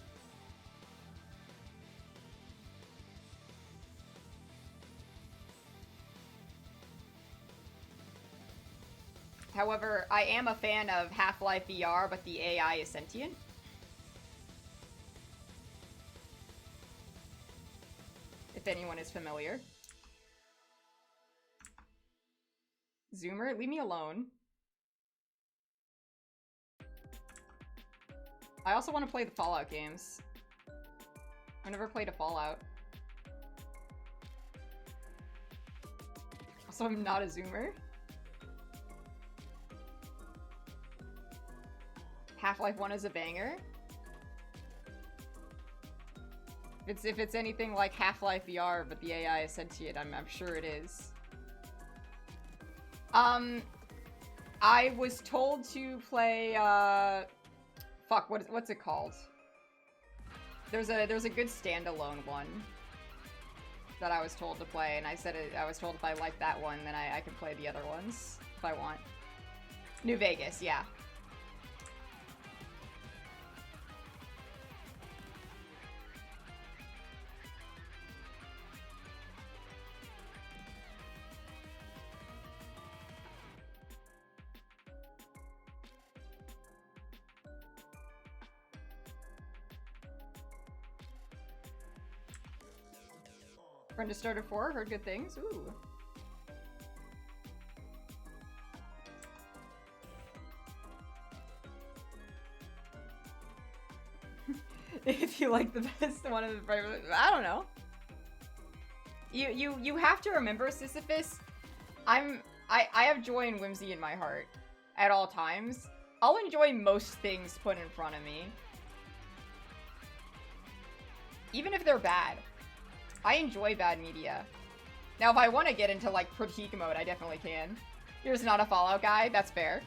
However, I am a fan of Half-Life VR, but the AI is sentient. If anyone is familiar. Zoomer, leave me alone. I also want to play the Fallout games. I've never played a Fallout. Also, I'm not a Zoomer. Half-Life 1 is a banger. If it's anything like Half-Life VR, but the AI is sentient, I'm sure it is. I was told to play, fuck, what's it called? There's a good standalone one that I was told to play, and I said I was told if I like that one, then I can play the other ones if I want. New Vegas, yeah. friend just started 4, heard good things. Ooh. If you like the best one of the... I don't know. You have to remember, Sisyphus, I have joy and whimsy in my heart at all times. I'll enjoy most things put in front of me. Even if they're bad. I enjoy bad media. Now, if I want to get into, like, critique mode, I definitely can. Here's not a Fallout guy. That's fair.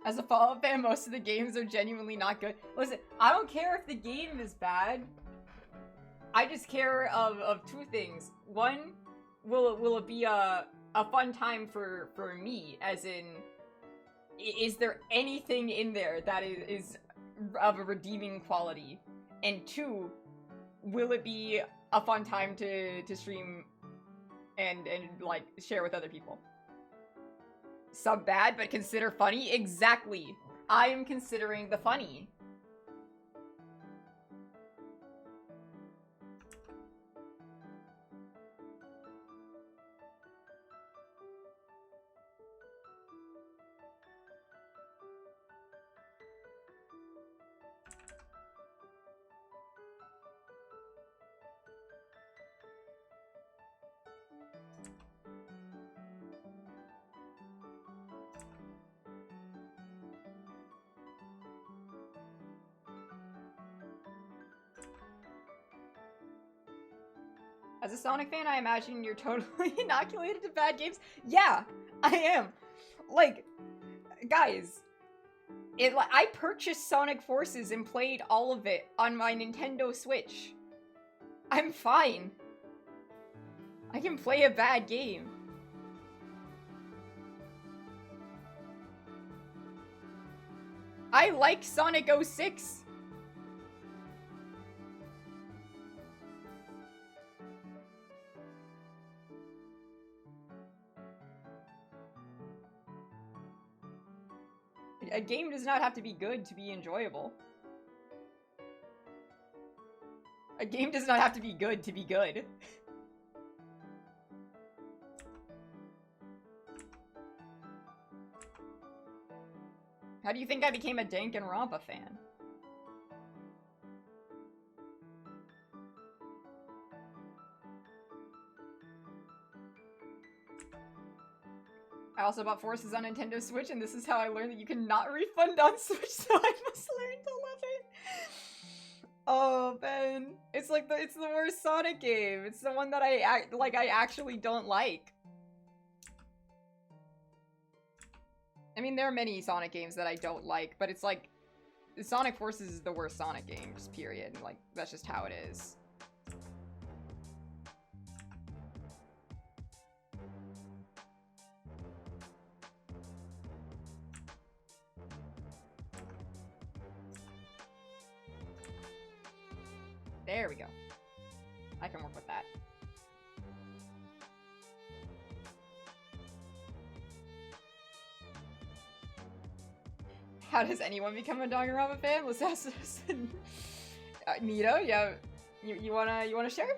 As a Fallout fan, most of the games are genuinely not good. Listen, I don't care if the game is bad. I just care of two things. One, will it be a fun time for me? As in, is there anything in there that is of a redeeming quality? And two, will it be a fun time to stream and like share with other people? Sub bad, but consider funny? Exactly. I am considering the funny. As a Sonic fan, I imagine you're totally inoculated to bad games. Yeah, I am. Like, guys, I purchased Sonic Forces and played all of it on my Nintendo Switch. I'm fine. I can play a bad game. I like Sonic 06. A game does not have to be good to be enjoyable. A game does not have to be good to be good. How do you think I became a Danganronpa fan? I also bought Forces on Nintendo Switch, and this is how I learned that you cannot refund on Switch, so I must learn to love it. Oh, Ben. It's like it's the worst Sonic game. It's the one that I actually don't like. I mean, there are many Sonic games that I don't like, but it's like Sonic Forces is the worst Sonic game, just period. Like, that's just how it is. There we go. I can work with that. How does anyone become a Danganronpa fan? Let's ask this. Nito, yeah, you wanna share?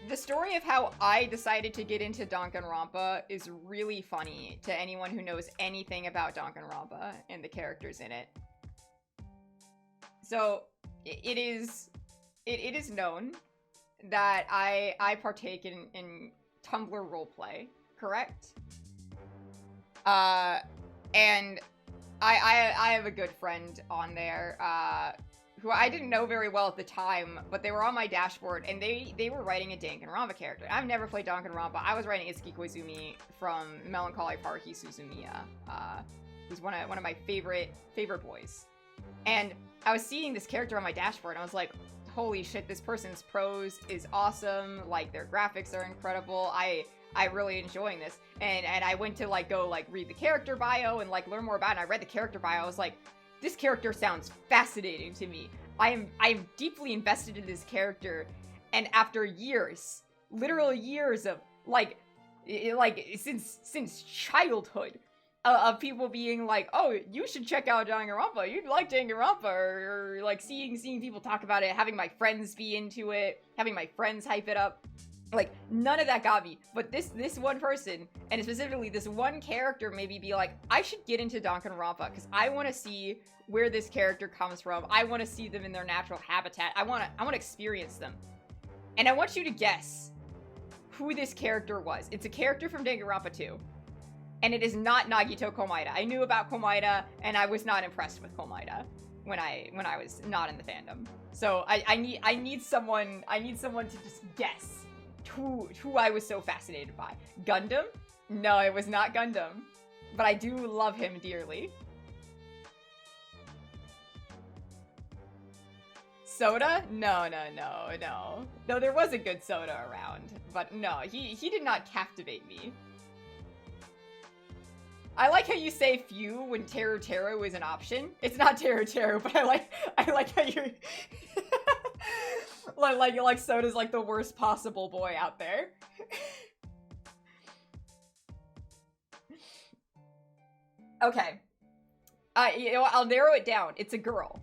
The story of how I decided to get into Danganronpa is really funny to anyone who knows anything about Danganronpa and the characters in it. So, it is known that I partake in Tumblr roleplay, correct? And I have a good friend on there, who I didn't know very well at the time, but they were on my dashboard, and they were writing a Danganronpa character. I've never played Danganronpa. I was writing Itsuki Koizumi from Melancholy Haruhi Suzumiya, who's one of my favorite boys. And I was seeing this character on my dashboard, and I was like, holy shit, this person's prose is awesome. Like, their graphics are incredible. I'm really enjoying this. And I went to, like, go, like, read the character bio and, like, learn more about it. And I read the character bio. I was like, this character sounds fascinating to me. I'm deeply invested in this character. And after years, literal years of, like since childhood, of people being like, oh, you should check out Danganronpa, you'd like Danganronpa, or like seeing people talk about it, having my friends be into it, having my friends hype it up, like, none of that got me. But this one person, and specifically this one character, maybe be like, I should get into Danganronpa, because I want to see where this character comes from, I want to see them in their natural habitat, I want to experience them. And I want you to guess who this character was. It's a character from Danganronpa 2. And it is not Nagito Komaeda. I knew about Komaeda, and I was not impressed with Komaeda when I was not in the fandom. So I need someone to just guess who I was so fascinated by. Gundam? No, it was not Gundam. But I do love him dearly. Soda? No. No, there was a good Soda around, but no, he did not captivate me. I like how you say few when Teru Teru is an option. It's not Teru Teru, but I like how you like Soda's like the worst possible boy out there. Okay. You know what, I'll narrow it down. It's a girl.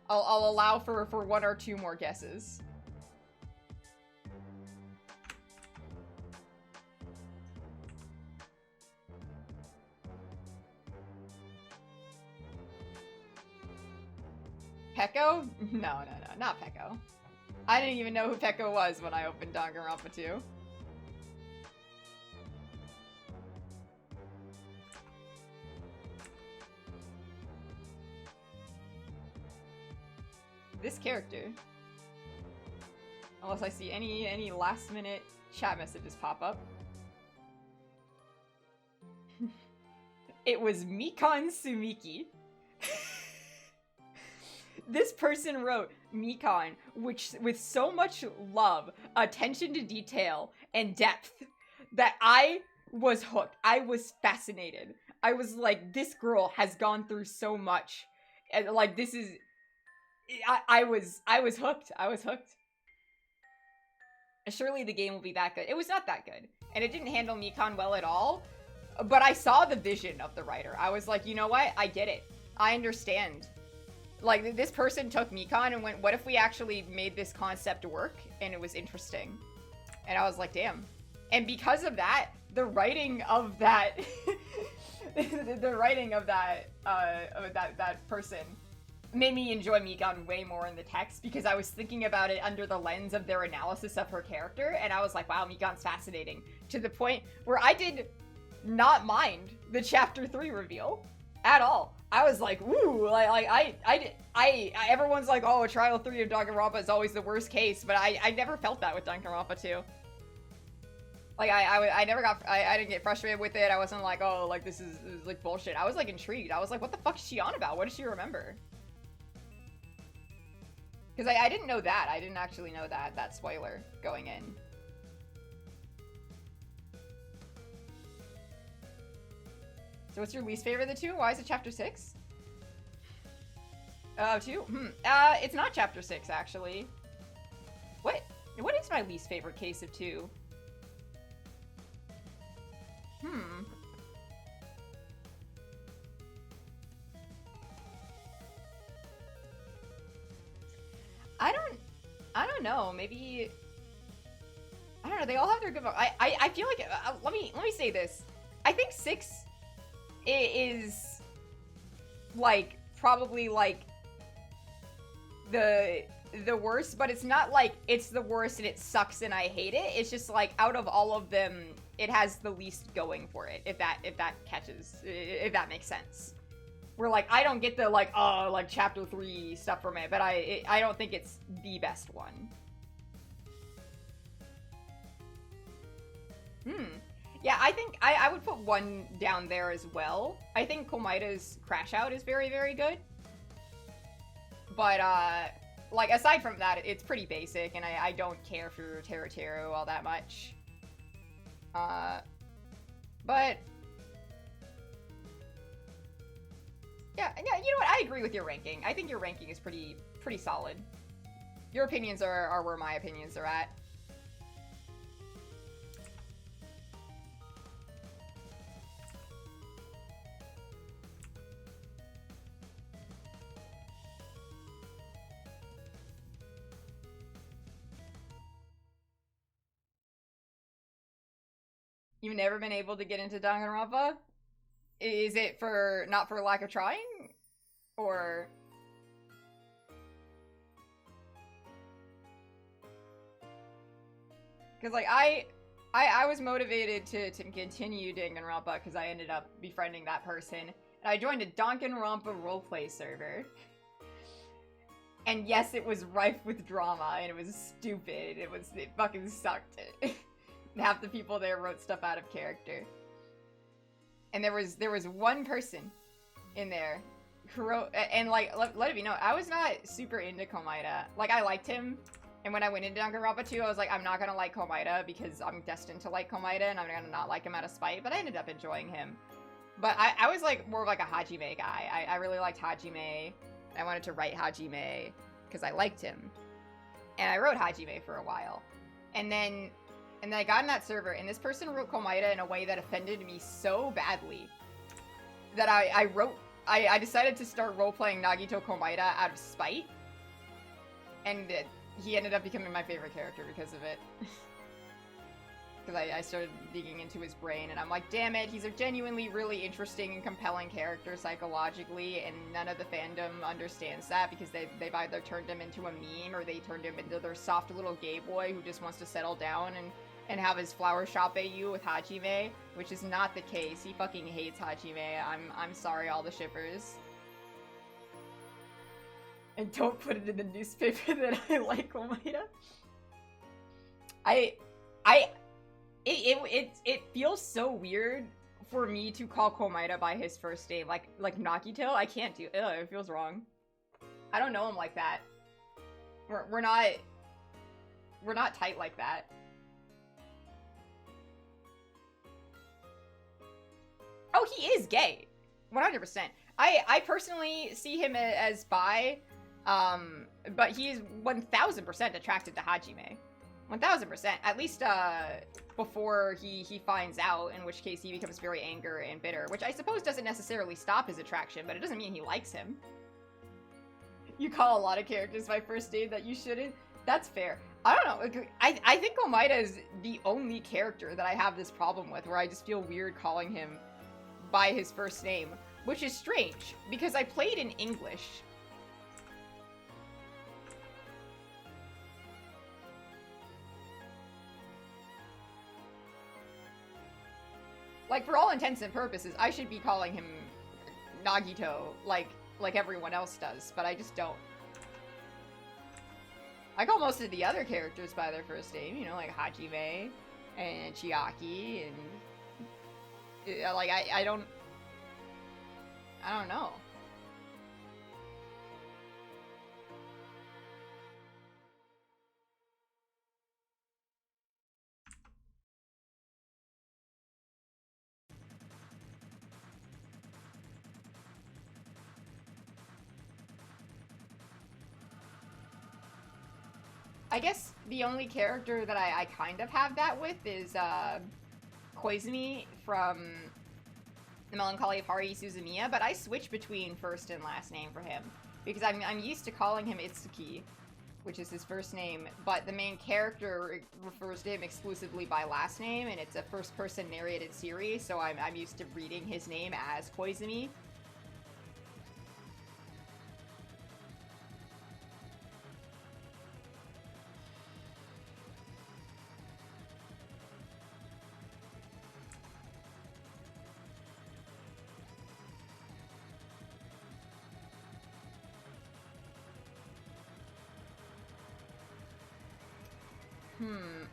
I'll allow for one or two more guesses. Peko? No, not Peko. I didn't even know who Peko was when I opened Danganronpa 2. This character, unless I see any last minute chat messages pop up. It was Mikan Sumiki. This person wrote Mikan, which with so much love, attention to detail, and depth that I was hooked. I was fascinated. I was like, this girl has gone through so much, and like, this is. I was hooked. I was hooked. Surely the game will be that good. It was not that good. And it didn't handle Mikan well at all. But I saw the vision of the writer. I was like, you know what? I get it. I understand. Like, this person took Mikan and went, what if we actually made this concept work? And it was interesting. And I was like, damn. And because of that, the writing of that... the writing of that person made me enjoy Mikan way more in the text, because I was thinking about it under the lens of their analysis of her character, and I was like, wow, Mikan's fascinating. To the point where I did not mind the Chapter 3 reveal at all. I was like, ooh, everyone's like, oh, Trial 3 of Danganronpa is always the worst case, but I never felt that with Danganronpa 2. Like, I never got, I didn't get frustrated with it. I wasn't like, oh, like, this is like bullshit. I was like intrigued. I was like, what the fuck is she on about? What does she remember? Because I didn't know that. I didn't actually know that spoiler going in. So what's your least favorite of the two? Why is it Chapter 6? 2? It's not Chapter 6, actually. What is my least favorite case of 2? I don't know. Maybe, I don't know. They all have their good. I feel like let me say this. I think 6 is like probably like the worst, but it's not like it's the worst and it sucks and I hate it. It's just like out of all of them, it has the least going for it. If that makes sense. Where, like, I don't get the, like, oh, like, Chapter 3 stuff from it, but I don't think it's the best one. Yeah, I think I would put 1 down there as well. I think Komaita's Crash Out is very, very good. But, like, aside from that, it's pretty basic, and I don't care for Teru Teru all that much. But... Yeah, you know what? I agree with your ranking. I think your ranking is pretty solid. Your opinions are where my opinions are at. You've never been able to get into Danganronpa? Is it not for lack of trying? Or... Because, like, I was motivated to continue Danganronpa because I ended up befriending that person. And I joined a Danganronpa roleplay server. And yes, it was rife with drama, and it was stupid. It fucking sucked. Half the people there wrote stuff out of character. And there was one person in there who wrote, and like, let it be known, I was not super into Komaita. Like, I liked him, and when I went into Danganronpa 2, I was like, I'm not gonna like Komaita because I'm destined to like Komaita, and I'm gonna not like him out of spite, but I ended up enjoying him. But I was like more of like a Hajime guy. I really liked Hajime. I wanted to write Hajime because I liked him. And I wrote Hajime for a while. And then I got in that server, and this person wrote Komaita in a way that offended me so badly that I decided to start role-playing Nagito Komaita out of spite. And he ended up becoming my favorite character because of it. Because I started digging into his brain, and I'm like, damn it, he's a genuinely really interesting and compelling character psychologically, and none of the fandom understands that because they've either turned him into a meme or they turned him into their soft little gay boy who just wants to settle down and have his flower shop AU with Hajime, which is not the case. He fucking hates Hajime. I'm sorry, all the shippers. And don't put it in the newspaper that I like Komaita. It feels so weird for me to call Komaita by his first name, like Nagito. I can't do it. It feels wrong. I don't know him like that. We're not tight like that. Oh, he is gay. 100%. I personally see him as bi, but he's 1000% attracted to Hajime. 1000%. At least, before he finds out, in which case he becomes very angry and bitter, which I suppose doesn't necessarily stop his attraction, but it doesn't mean he likes him. You call a lot of characters by first name that you shouldn't? That's fair. I don't know. I think Komaita is the only character that I have this problem with, where I just feel weird calling him by his first name, which is strange, because I played in English. Like, for all intents and purposes, I should be calling him Nagito, like everyone else does, but I just don't. I call most of the other characters by their first name, you know, like Hajime and Chiaki, and like I don't know. I guess the only character that I kind of have that with is Koizumi from The Melancholy of Haruhi Suzumiya, but I switch between first and last name for him because I'm used to calling him Itsuki, which is his first name, but the main character refers to him exclusively by last name, and it's a first-person narrated series, so I'm used to reading his name as Koizumi.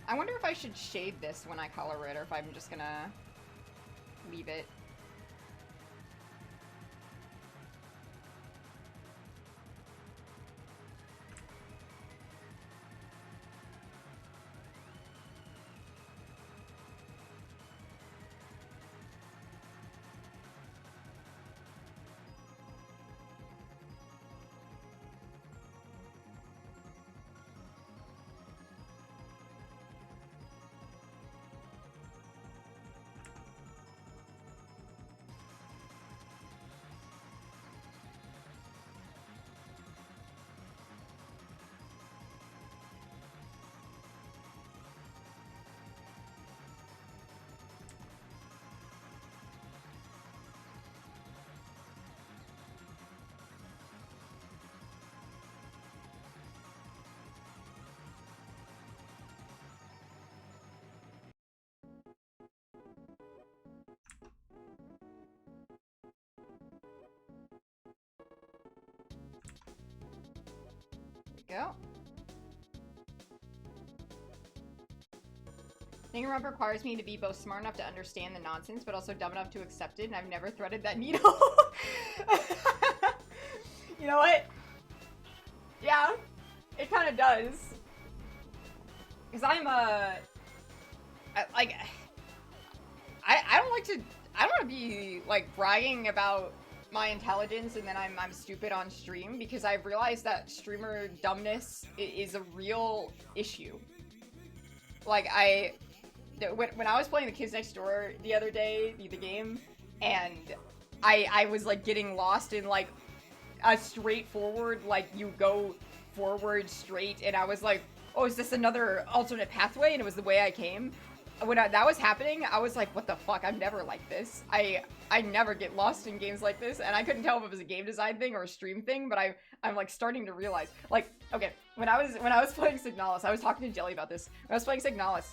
I wonder if I should shade this when I color it, or if I'm just gonna leave it. Go. Danganronpa requires me to be both smart enough to understand the nonsense, but also dumb enough to accept it, and I've never threaded that needle. You know what? Yeah, it kind of does. Because I'm, I don't like to, I don't want to be, like, bragging about my intelligence and then I'm stupid on stream, because I've realized that streamer dumbness is a real issue. Like, when I was playing The Kids Next Door the other day, the game, and I was, like, getting lost in, like, a straightforward, like, you go forward straight, and I was like, oh, is this another alternate pathway? And it was the way I came. When that was happening, I was like, what the fuck? I'm never like this. I never get lost in games like this, and I couldn't tell if it was a game design thing or a stream thing, but I'm like starting to realize, like, okay, when I was playing Signalis, I was talking to Jelly about this. When I was playing Signalis,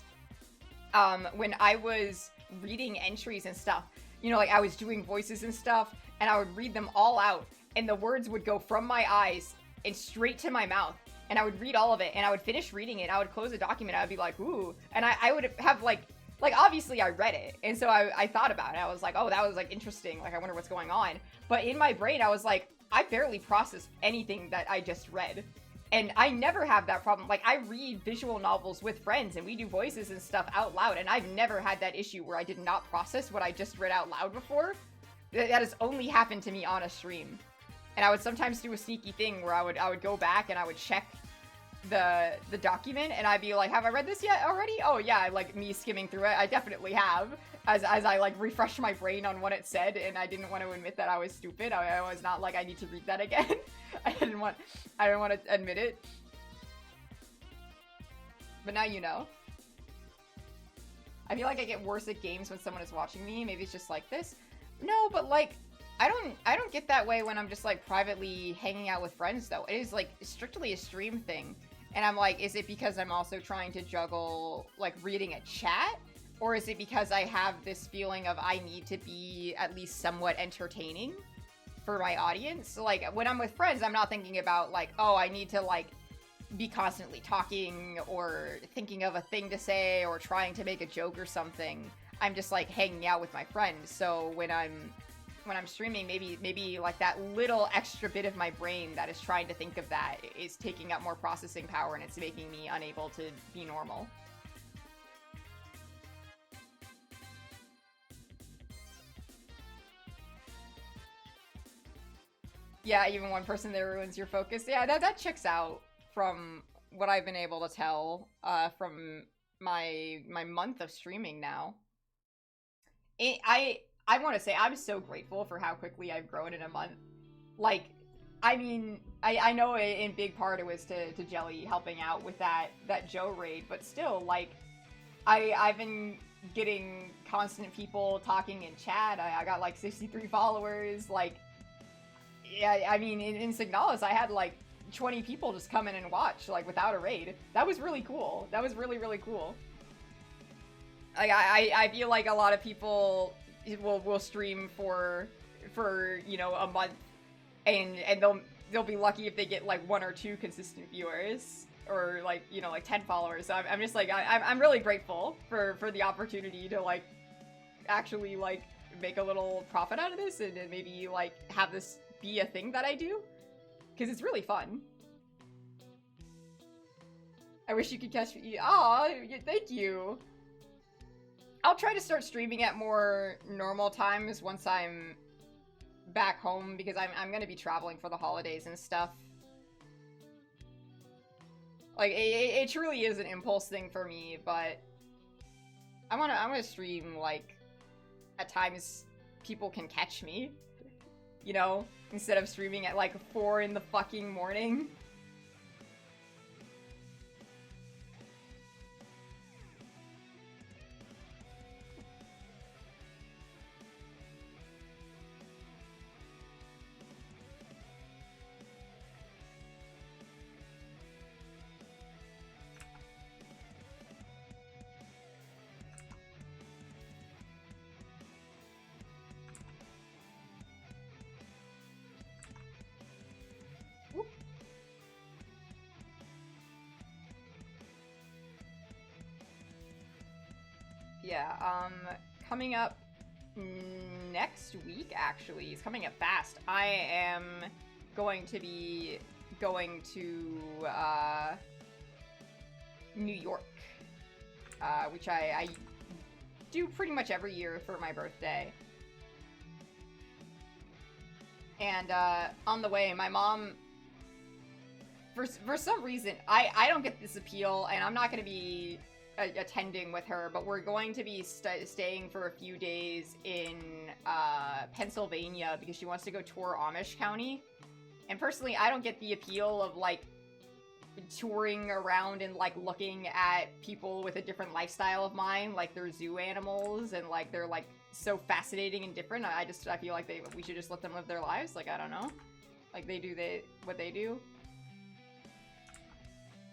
when I was reading entries and stuff, you know, like I was doing voices and stuff, and I would read them all out, and the words would go from my eyes and straight to my mouth. And I would read all of it, and I would finish reading it, I would close the document, I would be like, ooh, and I would have, like, obviously I read it, and so I thought about it, I was like, oh, that was, like, interesting, like, I wonder what's going on, but in my brain, I was like, I barely processed anything that I just read, and I never have that problem. Like, I read visual novels with friends, and we do voices and stuff out loud, and I've never had that issue where I did not process what I just read out loud before. That has only happened to me on a stream. And I would sometimes do a sneaky thing where I would go back and I would check the document, and I'd be like, have I read this yet already? Oh yeah, like me skimming through it, I definitely have. As I like refreshed my brain on what it said, and I didn't want to admit that I was stupid. I was not like, I need to read that again. I didn't want to admit it. But now you know. I feel like I get worse at games when someone is watching me. Maybe it's just like this. No, but like, I don't get that way when I'm just like privately hanging out with friends though. It is like strictly a stream thing. And I'm like, is it because I'm also trying to juggle like reading a chat? Or is it because I have this feeling of I need to be at least somewhat entertaining for my audience? So, like, when I'm with friends, I'm not thinking about like, oh, I need to like be constantly talking or thinking of a thing to say or trying to make a joke or something. I'm just like hanging out with my friends. So when I'm streaming, maybe like that little extra bit of my brain that is trying to think of that is taking up more processing power, and it's making me unable to be normal. Yeah, even one person there ruins your focus. Yeah, that checks out from what I've been able to tell from my month of streaming now. I want to say I'm so grateful for how quickly I've grown in a month. Like, I mean, I know in big part it was to Jelly helping out with that Joe raid, but still, like, I've been getting constant people talking in chat. I got like 63 followers. Like, yeah, I mean, in Signalis, I had like 20 people just come in and watch, like, without a raid. That was really cool. That was really, really cool. Like, I feel like a lot of people will stream for you know, a month, and they'll be lucky if they get like 1 or 2 consistent viewers. or like, you know, like 10 followers. So I'm just like, I'm really grateful for the opportunity to like actually like make a little profit out of this and maybe like have this be a thing that I do, because it's really fun. I wish you could catch me. Aw, thank you. I'll try to start streaming at more normal times once I'm back home, because I'm gonna be traveling for the holidays and stuff. Like, it truly is an impulse thing for me, but I wanna stream, like, at times people can catch me, you know? Instead of streaming at, like, 4 in the fucking morning. Yeah, coming up next week, actually, it's coming up fast. I am going to be going to, New York, which I do pretty much every year for my birthday. And, on the way, my mom, for some reason, I don't get this appeal, and I'm not gonna be attending with her, but we're going to be staying for a few days in Pennsylvania because she wants to go tour Amish County. And personally, I don't get the appeal of like touring around and like looking at people with a different lifestyle of mine, like they're zoo animals and like they're like so fascinating and different. I feel like we should just let them live their lives. Like, I don't know, like they do what they do.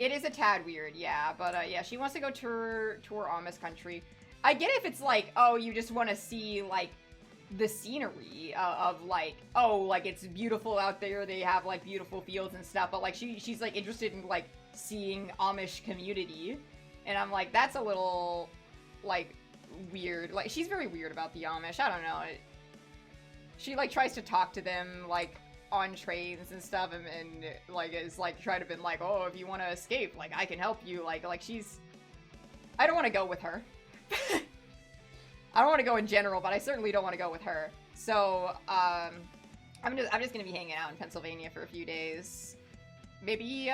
It is a tad weird, yeah, but yeah, she wants to go tour Amish country. I get if it's like, oh, you just want to see like the scenery of like, oh, like it's beautiful out there, they have like beautiful fields and stuff, but like she's like interested in like seeing Amish community, and I'm like, that's a little like weird. Like, she's very weird about the Amish. I don't know. She like tries to talk to them like on trains and stuff, and like is like trying to been like, oh, if you want to escape, like I can help you, like she's, I don't want to go with her. I don't want to go in general, but I certainly don't want to go with her. So I'm just gonna be hanging out in Pennsylvania for a few days, maybe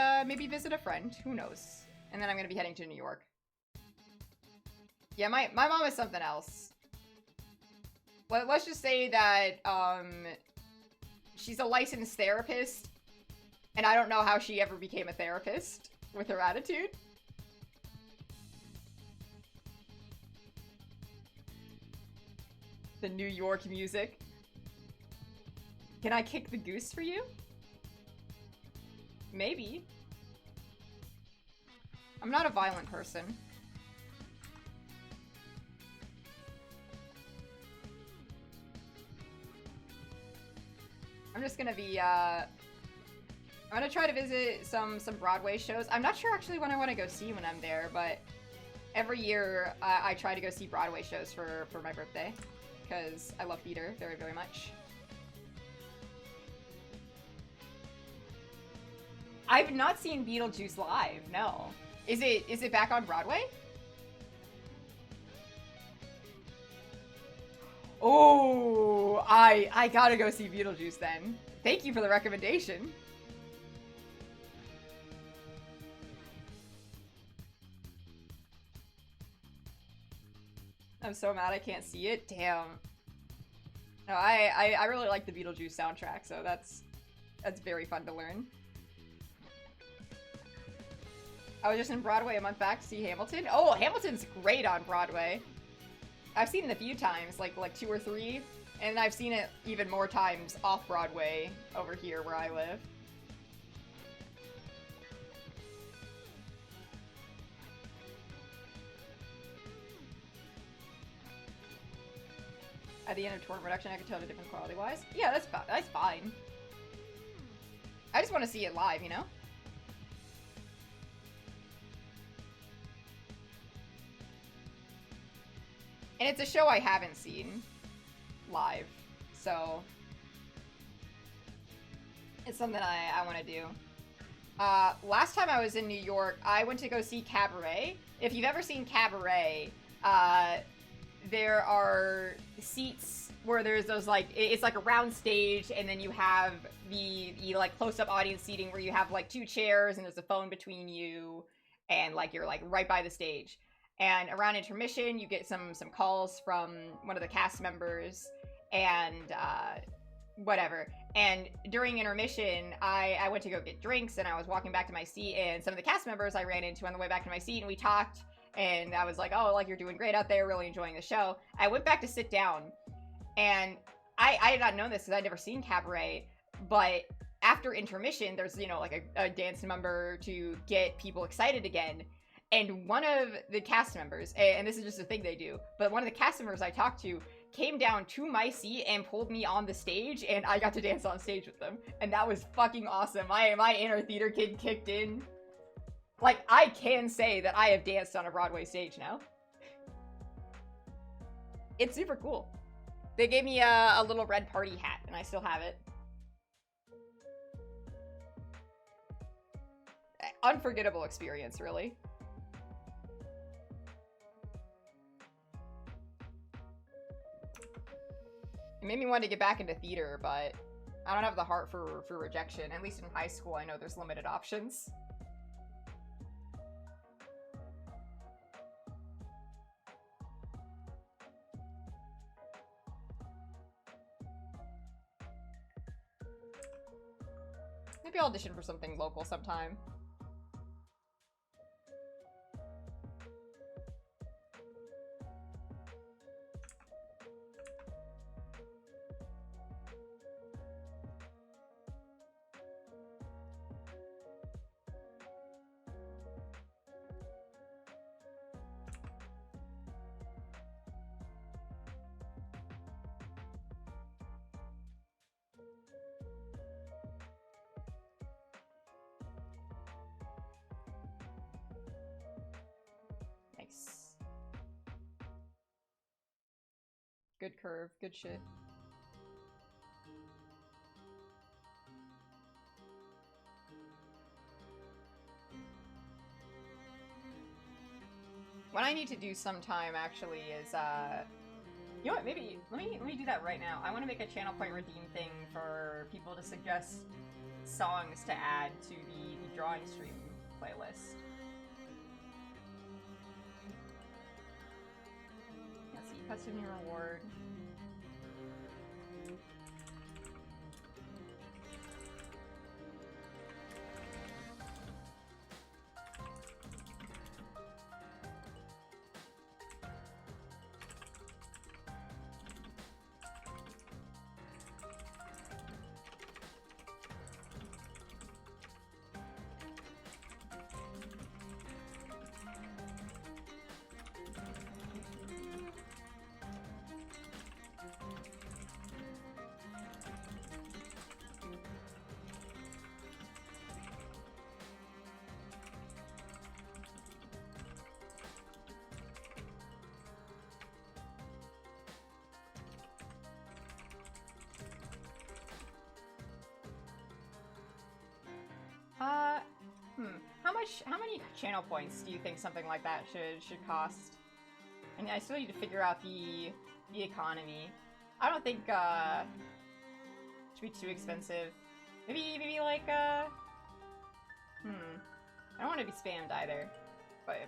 visit a friend, who knows, and then I'm gonna be heading to New York. Yeah, my mom is something else. Let's just say that she's a licensed therapist, and I don't know how she ever became a therapist with her attitude. The New York music. Can I kick the goose for you? Maybe. I'm not a violent person. I'm just gonna be, I'm gonna try to visit some Broadway shows. I'm not sure actually when I want to go see when I'm there, but every year I try to go see Broadway shows for my birthday, because I love theater very, very much. I've not seen Beetlejuice live, no. Is it back on Broadway? Oh, I gotta go see Beetlejuice then. Thank you for the recommendation. I'm so mad I can't see it. Damn. No, I really like the Beetlejuice soundtrack, so that's very fun to learn. I was just in Broadway a month back to see Hamilton. Oh, Hamilton's great on Broadway. I've seen it a few times, like 2 or 3, and I've seen it even more times off Broadway over here where I live. At the end of torrent reduction, I could tell the difference quality-wise. Yeah, that's fine. I just want to see it live, you know? And it's a show I haven't seen live, so it's something I want to do. Last time I was in New York, I went to go see Cabaret. If you've ever seen Cabaret, there are seats where there's those, like, it's like a round stage, and then you have the like close-up audience seating where you have like 2 chairs and there's a phone between you, and like you're like right by the stage. And around intermission, you get some calls from one of the cast members, and whatever. And during intermission, I went to go get drinks, and I was walking back to my seat, and some of the cast members I ran into on the way back to my seat, and we talked, and I was like, oh, like, you're doing great out there, really enjoying the show. I went back to sit down, and I had not known this because I'd never seen Cabaret, but after intermission, there's, you know, like a dance number to get people excited again. And one of the cast members, and this is just a thing they do, but one of the cast members I talked to came down to my seat and pulled me on the stage, and I got to dance on stage with them. And that was fucking awesome. My inner theater kid kicked in. Like, I can say that I have danced on a Broadway stage now. It's super cool. They gave me a little red party hat, and I still have it. Unforgettable experience, really. It made me want to get back into theater, but I don't have the heart for rejection. At least in high school, I know there's limited options. Maybe I'll audition for something local sometime. Good curve, good shit. What I need to do sometime, actually, is, you know what, maybe, let me do that right now. I want to make a Channel Point Redeem thing for people to suggest songs to add to the drawing stream playlist. Custom new reward. How many channel points do you think something like that should cost? And I still need to figure out the economy. I don't think it should be too expensive. Maybe like I don't want to be spammed either,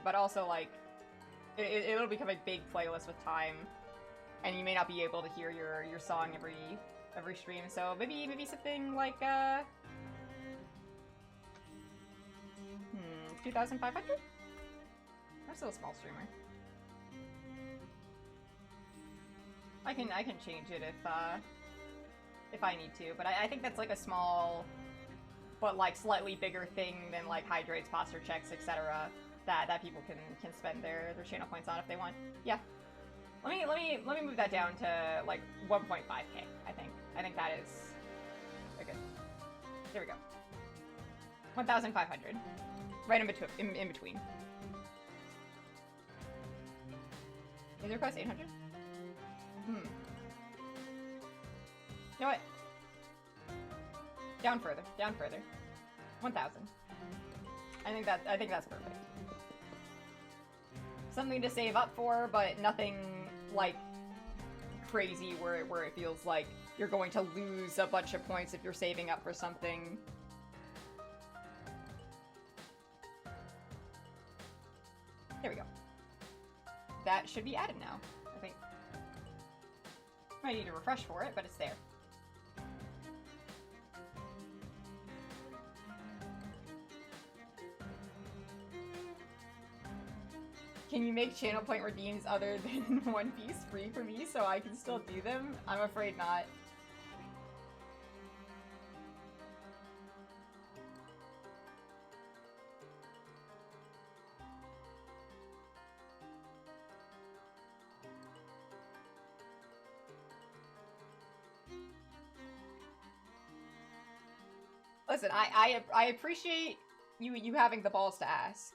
but also like it'll become a big playlist with time, and you may not be able to hear your song every stream. So maybe something like 2,500? I'm still a small streamer. I can change it if I need to, but I think that's like a small, but like slightly bigger thing than like hydrates, posture checks, etc. That people can spend their channel points on if they want. Yeah. Let me move that down to like 1.5k. I think that is very good. There we go. 1,500. Right in between. In between. Is the request 800? Hmm. You know what? Down further. Down further. 1,000. I think that's perfect. Something to save up for, but nothing like crazy where it feels like you're going to lose a bunch of points if you're saving up for something. There we go. That should be added now, I think. Might need to refresh for it, but it's there. Can you make channel point redeems other than One Piece free for me so I can still do them? I'm afraid not. Listen, I appreciate you having the balls to ask.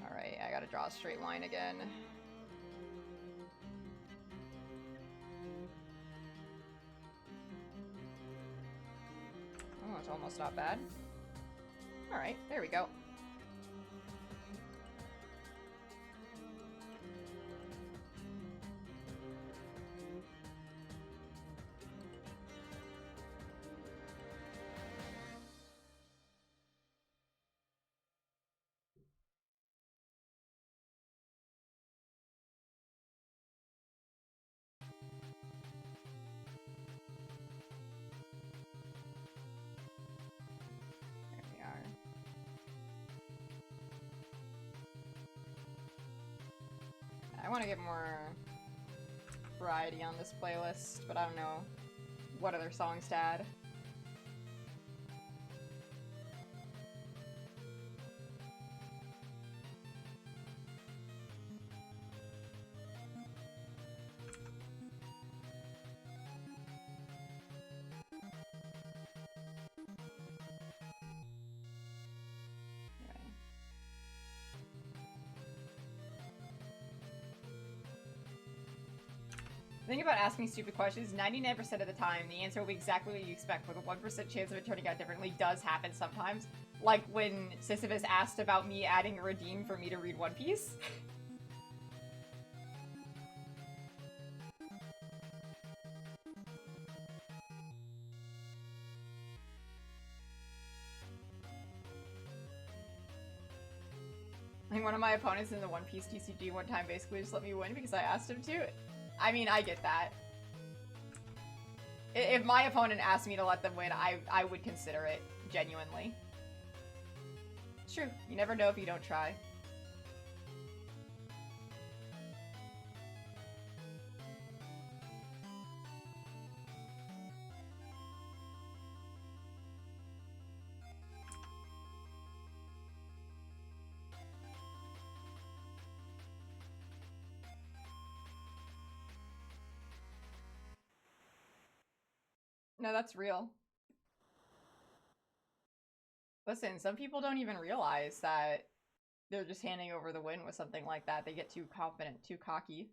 Alright, I gotta draw a straight line again. Oh, it's almost not bad. Alright, there we go. I want to get more variety on this playlist, but I don't know what other songs to add. The thing about asking stupid questions, 99% of the time, the answer will be exactly what you expect, with a 1% chance of it turning out differently does happen sometimes. Like when Sisyphus asked about me adding a redeem for me to read One Piece. I think one of my opponents in the One Piece TCG one time basically just let me win because I asked him to. I mean, I get that. If my opponent asked me to let them win, I would consider it, genuinely. It's true. You never know if you don't try. No, that's real. Listen, some people don't even realize that they're just handing over the win with something like that. They get too confident, too cocky.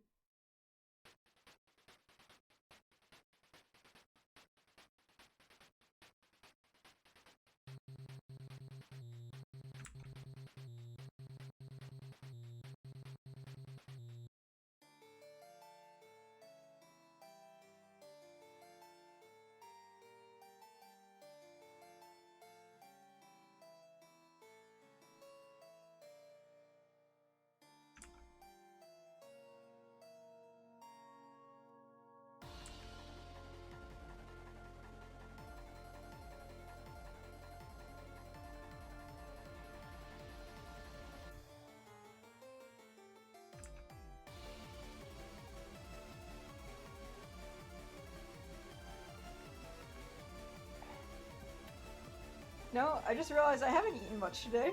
No, I just realized I haven't eaten much today.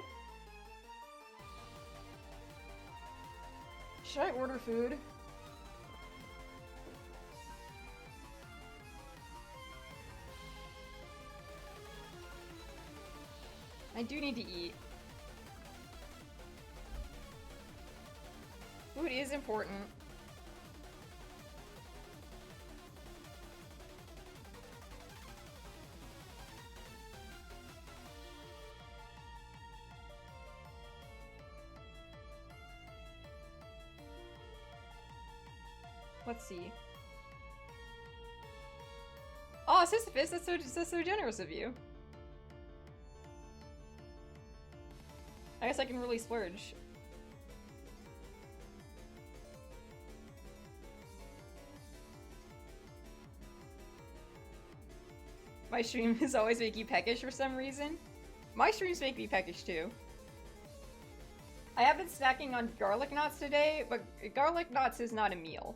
Should I order food? I do need to eat. Food is important. Let's see. Oh, Sisyphus, that's so generous of you. I guess I can really splurge. My streams always make you peckish for some reason. My streams make me peckish too. I have been snacking on garlic knots today, but garlic knots is not a meal.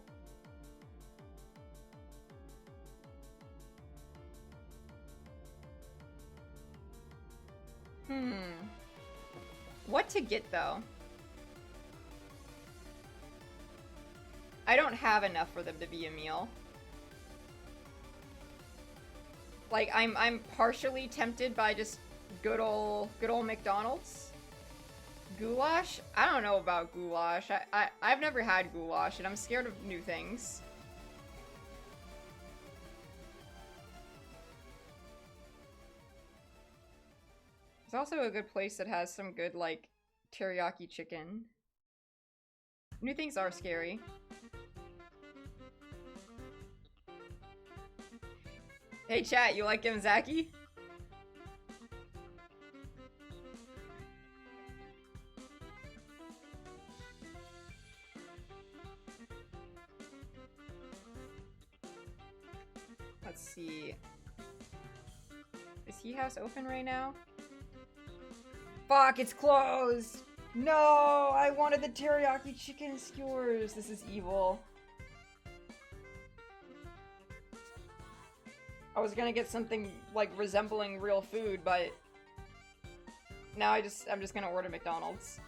What to get, though? I don't have enough for them to be a meal. Like, I'm partially tempted by just good old McDonald's. Goulash? I don't know about goulash. I've never had goulash, and I'm scared of new things. There's also a good place that has some good, like, teriyaki chicken. New things are scary. Hey chat, you like Gimzaki? Let's see. Is He House open right now? Fuck, it's closed! No! I wanted the teriyaki chicken skewers! This is evil. I was gonna get something, like, resembling real food, but... now I'm just gonna order McDonald's.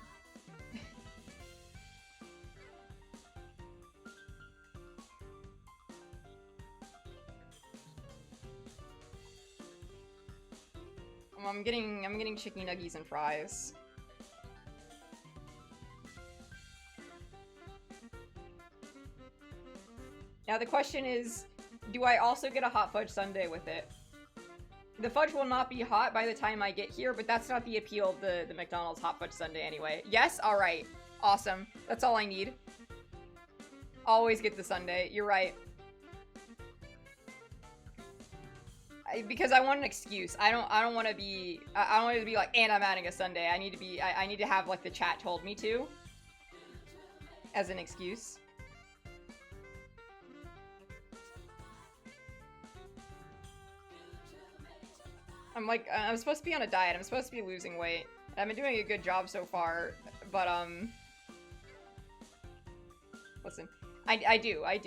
I'm getting chicken nuggies and fries. Now the question is, do I also get a hot fudge sundae with it? The fudge will not be hot by the time I get here, but that's not the appeal of the McDonald's hot fudge sundae anyway. Yes? Alright. Awesome. That's all I need. Always get the sundae. You're right. Because I want an excuse. I don't want to be. I don't want it to be like, and I'm adding a sundae. I need to be. I need to have like the chat told me to, as an excuse. I'm supposed to be on a diet. I'm supposed to be losing weight. I've been doing a good job so far, but listen, I do. I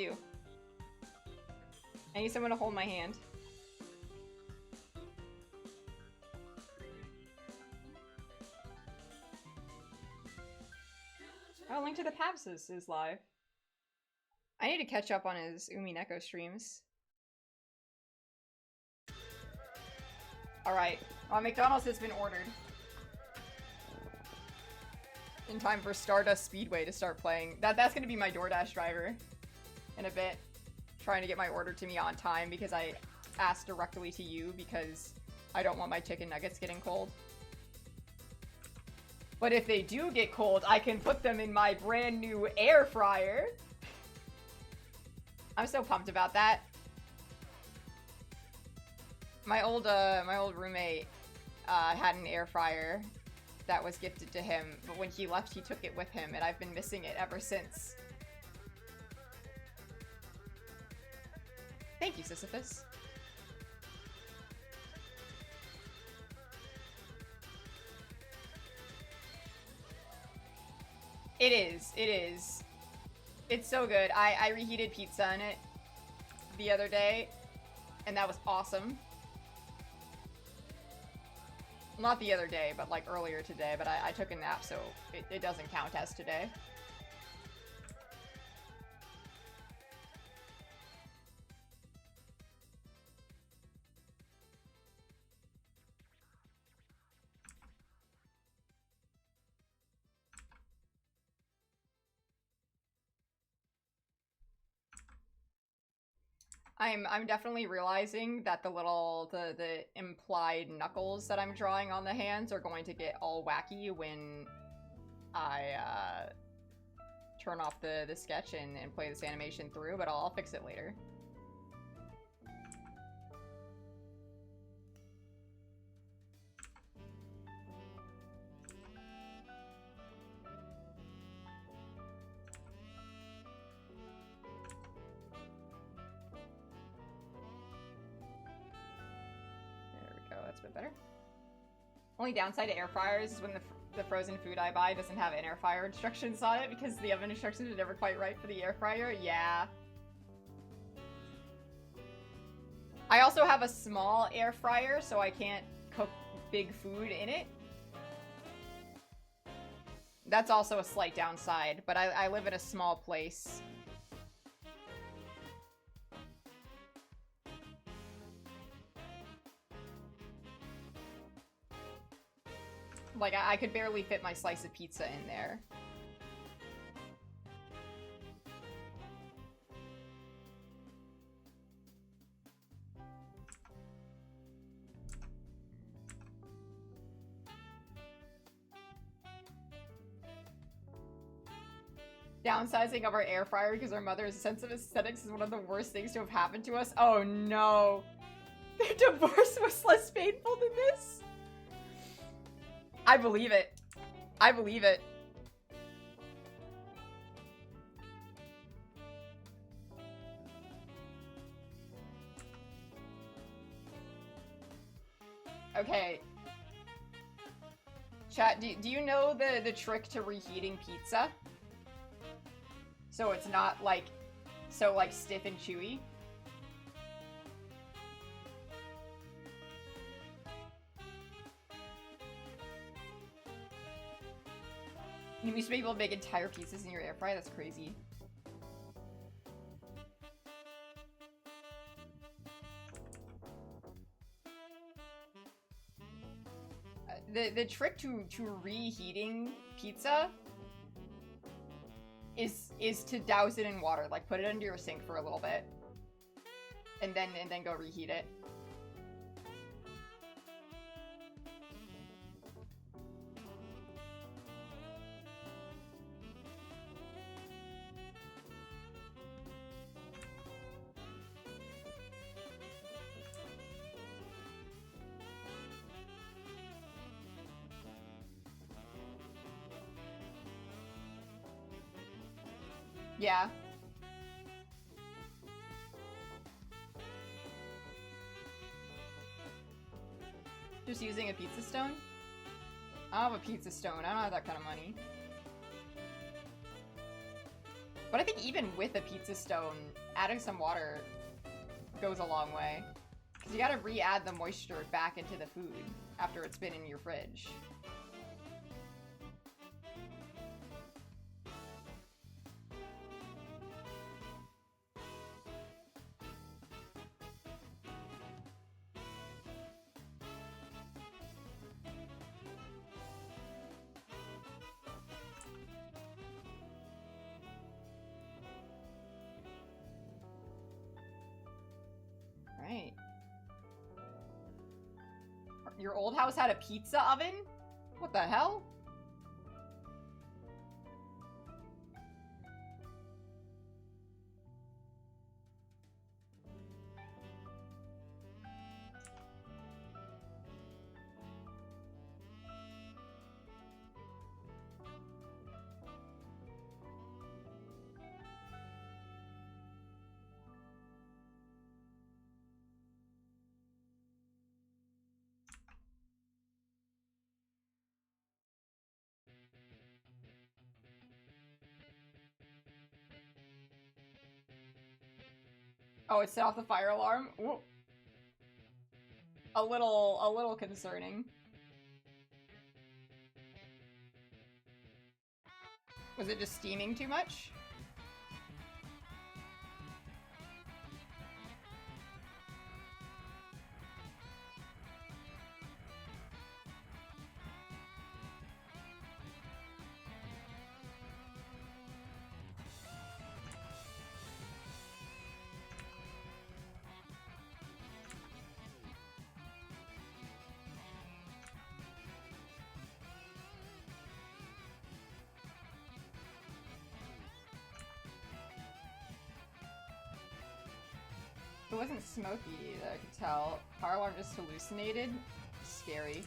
need someone to hold my hand. Oh, Link to the Past is live. I need to catch up on his Umineko streams. Alright. McDonald's has been ordered. In time for Stardust Speedway to start playing. That's gonna be my DoorDash driver in a bit. Trying to get my order to me on time because I asked directly to you because I don't want my chicken nuggets getting cold. But if they do get cold, I can put them in my brand new air fryer. I'm so pumped about that. My old roommate had an air fryer that was gifted to him, but when he left, he took it with him, and I've been missing it ever since. Thank you, Sisyphus. It is. It's so good. I reheated pizza in it the other day, and that was awesome. Not the other day, but like earlier today, but I took a nap, so it doesn't count as today. I'm definitely realizing that the implied knuckles that I'm drawing on the hands are going to get all wacky when I turn off the sketch and play this animation through, but I'll fix it later. That's a bit better. Only downside to air fryers is when the frozen food I buy doesn't have an air fryer instructions on it because the oven instructions are never quite right for the air fryer. Yeah. I also have a small air fryer, so I can't cook big food in it. That's also a slight downside, but I live in a small place. Like, I could barely fit my slice of pizza in there. Downsizing of our air fryer because our mother's sense of aesthetics is one of the worst things to have happened to us. Oh no. Their divorce was less painful than this? I believe it. I believe it. Okay. Chat, do you know the trick to reheating pizza? So it's not like, so like stiff and chewy? You used to be able to make entire pizzas in your air fryer? That's crazy. The trick to reheating pizza is to douse it in water. Like, put it under your sink for a little bit. And then go reheat it. Yeah. Just using a pizza stone? I don't have a pizza stone. I don't have that kind of money. But I think even with a pizza stone, adding some water goes a long way. Because you gotta re-add the moisture back into the food after it's been in your fridge. Right. Your old house had a pizza oven? What the hell? Oh, it set off the fire alarm? Ooh. A little concerning. Was it just steaming too much? wasn't smoky that I could tell. Power alarm just hallucinated. Scary.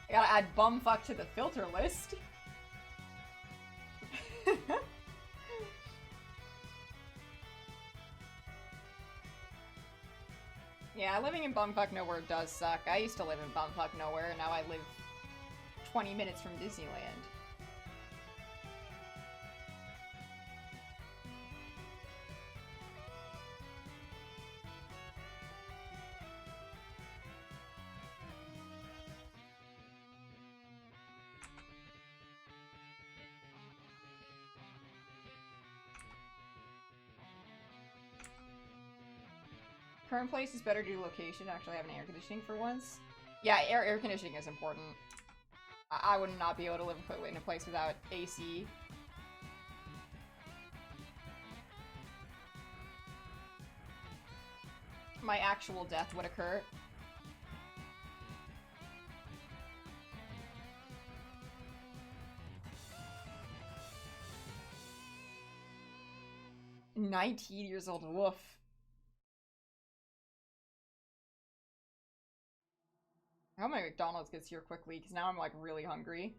I gotta add bumfuck to the filter list. Yeah, living in bumfuck nowhere does suck. I used to live in bumfuck nowhere, and now I live 20 minutes from Disneyland. Current place is better due to location. Actually having air conditioning for once. Yeah, air conditioning is important. I would not be able to live in a place without AC. My actual death would occur. $19 old, woof. I hope my McDonald's gets here quickly, because now I'm, like, really hungry.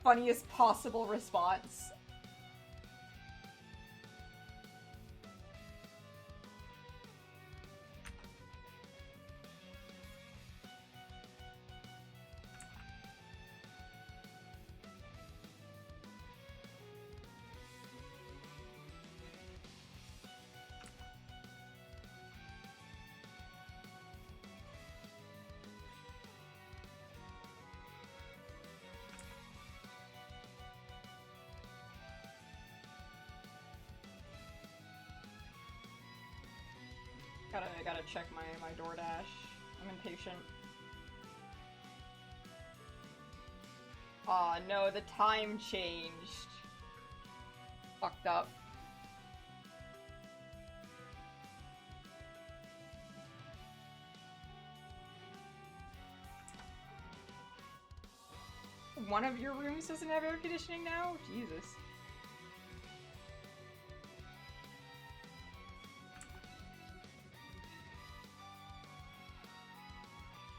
Funniest possible response. I gotta check my DoorDash. I'm impatient. Aw, no, the time changed. Fucked up. One of your rooms doesn't have air conditioning now? Jesus.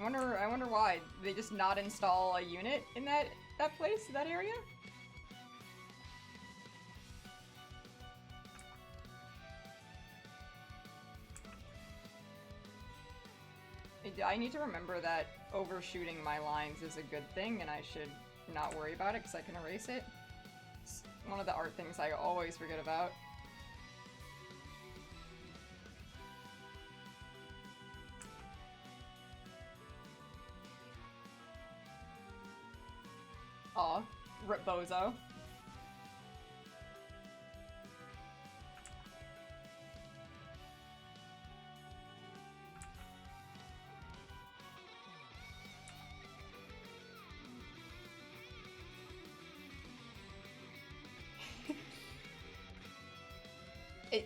I wonder why. Did they just not install a unit in that place, that area? I need to remember that overshooting my lines is a good thing and I should not worry about it because I can erase it. It's one of the art things I always forget about. Aw, rip bozo.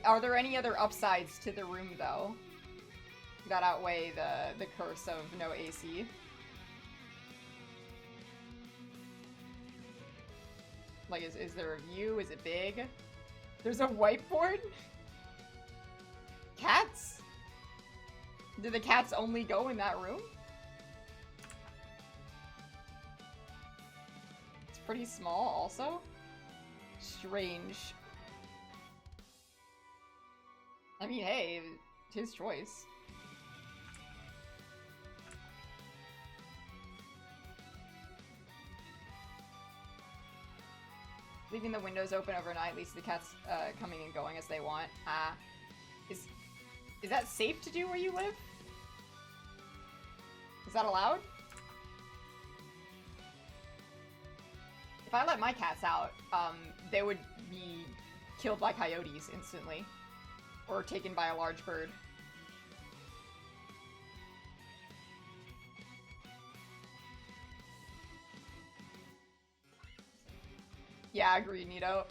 Are there any other upsides to the room, though, that outweigh the curse of no AC? Like, is there a view? Is it big? There's a whiteboard? Cats? Do the cats only go in that room? It's pretty small, also. Strange. I mean, hey, it's his choice. Leaving the windows open overnight leads to the cats coming and going as they want. Is that safe to do where you live? Is that allowed? If I let my cats out, they would be killed by coyotes instantly. Or taken by a large bird. Yeah, I agree, Nito.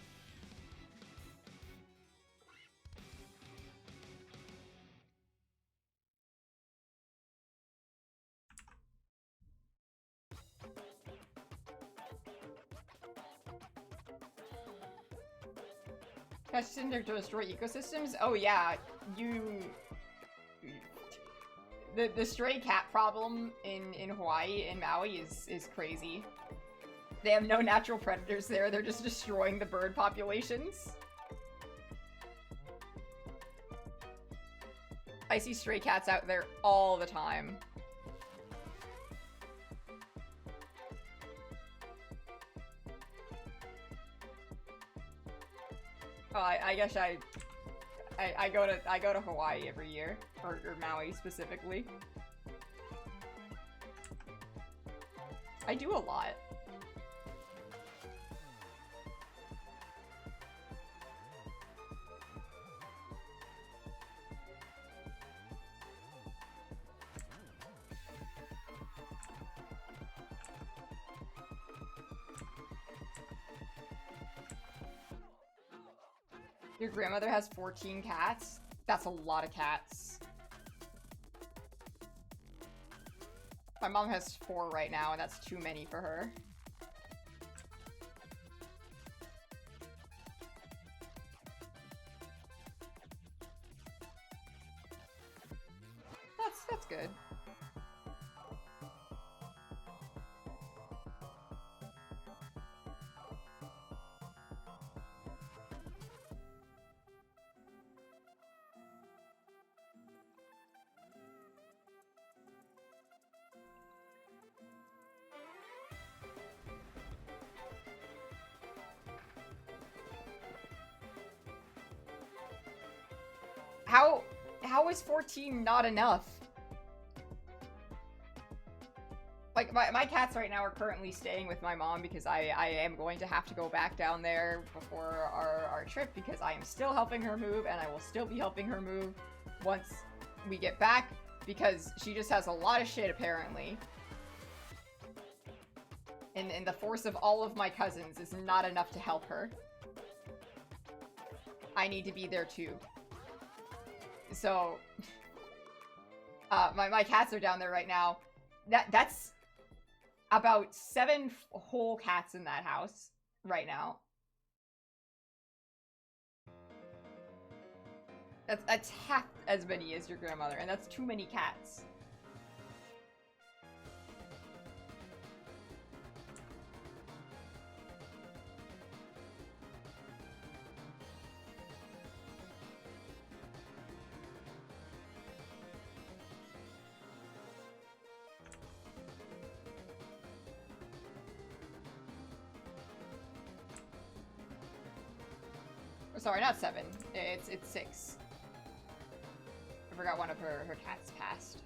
Cats tend to destroy ecosystems? Oh yeah, the stray cat problem in Hawaii and Maui is crazy. They have no natural predators there, they're just destroying the bird populations. I see stray cats out there all the time. Oh, I guess I go to Hawaii every year, or Maui specifically. I do a lot. Your grandmother has 14 cats? That's a lot of cats. My mom has 4 right now, and that's too many for her. That's good. How is 14 not enough? Like, my cats right now are currently staying with my mom because I am going to have to go back down there before our trip because I am still helping her move and I will still be helping her move once we get back because she just has a lot of shit apparently. And the force of all of my cousins is not enough to help her. I need to be there too. So, my cats are down there right now. That's about 7 whole cats in that house right now. That's half as many as your grandmother, and that's too many cats. Sorry, not 7. It's 6. I forgot one of her cats passed.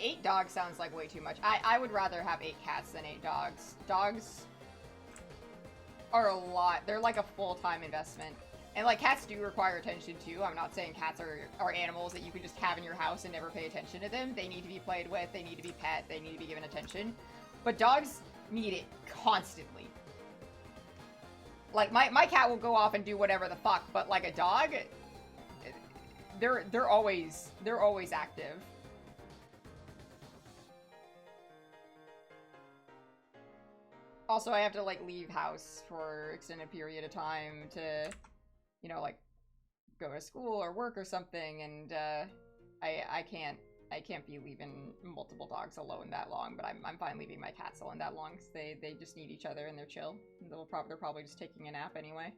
Eight dogs sounds like way too much. I would rather have 8 cats than 8 dogs. Dogs are a lot. They're like a full-time investment. And like cats do require attention too. I'm not saying cats are animals that you can just have in your house and never pay attention to them. They need to be played with, they need to be pet, they need to be given attention. But dogs need it constantly. Like my cat will go off and do whatever the fuck, but like a dog, they're always active. Also, I have to, like, leave house for extended period of time to, you know, like, go to school or work or something, and, I can't I can't be leaving multiple dogs alone that long, but I'm fine leaving my cats alone that long, because they just need each other and they're chill. They're probably just taking a nap anyway.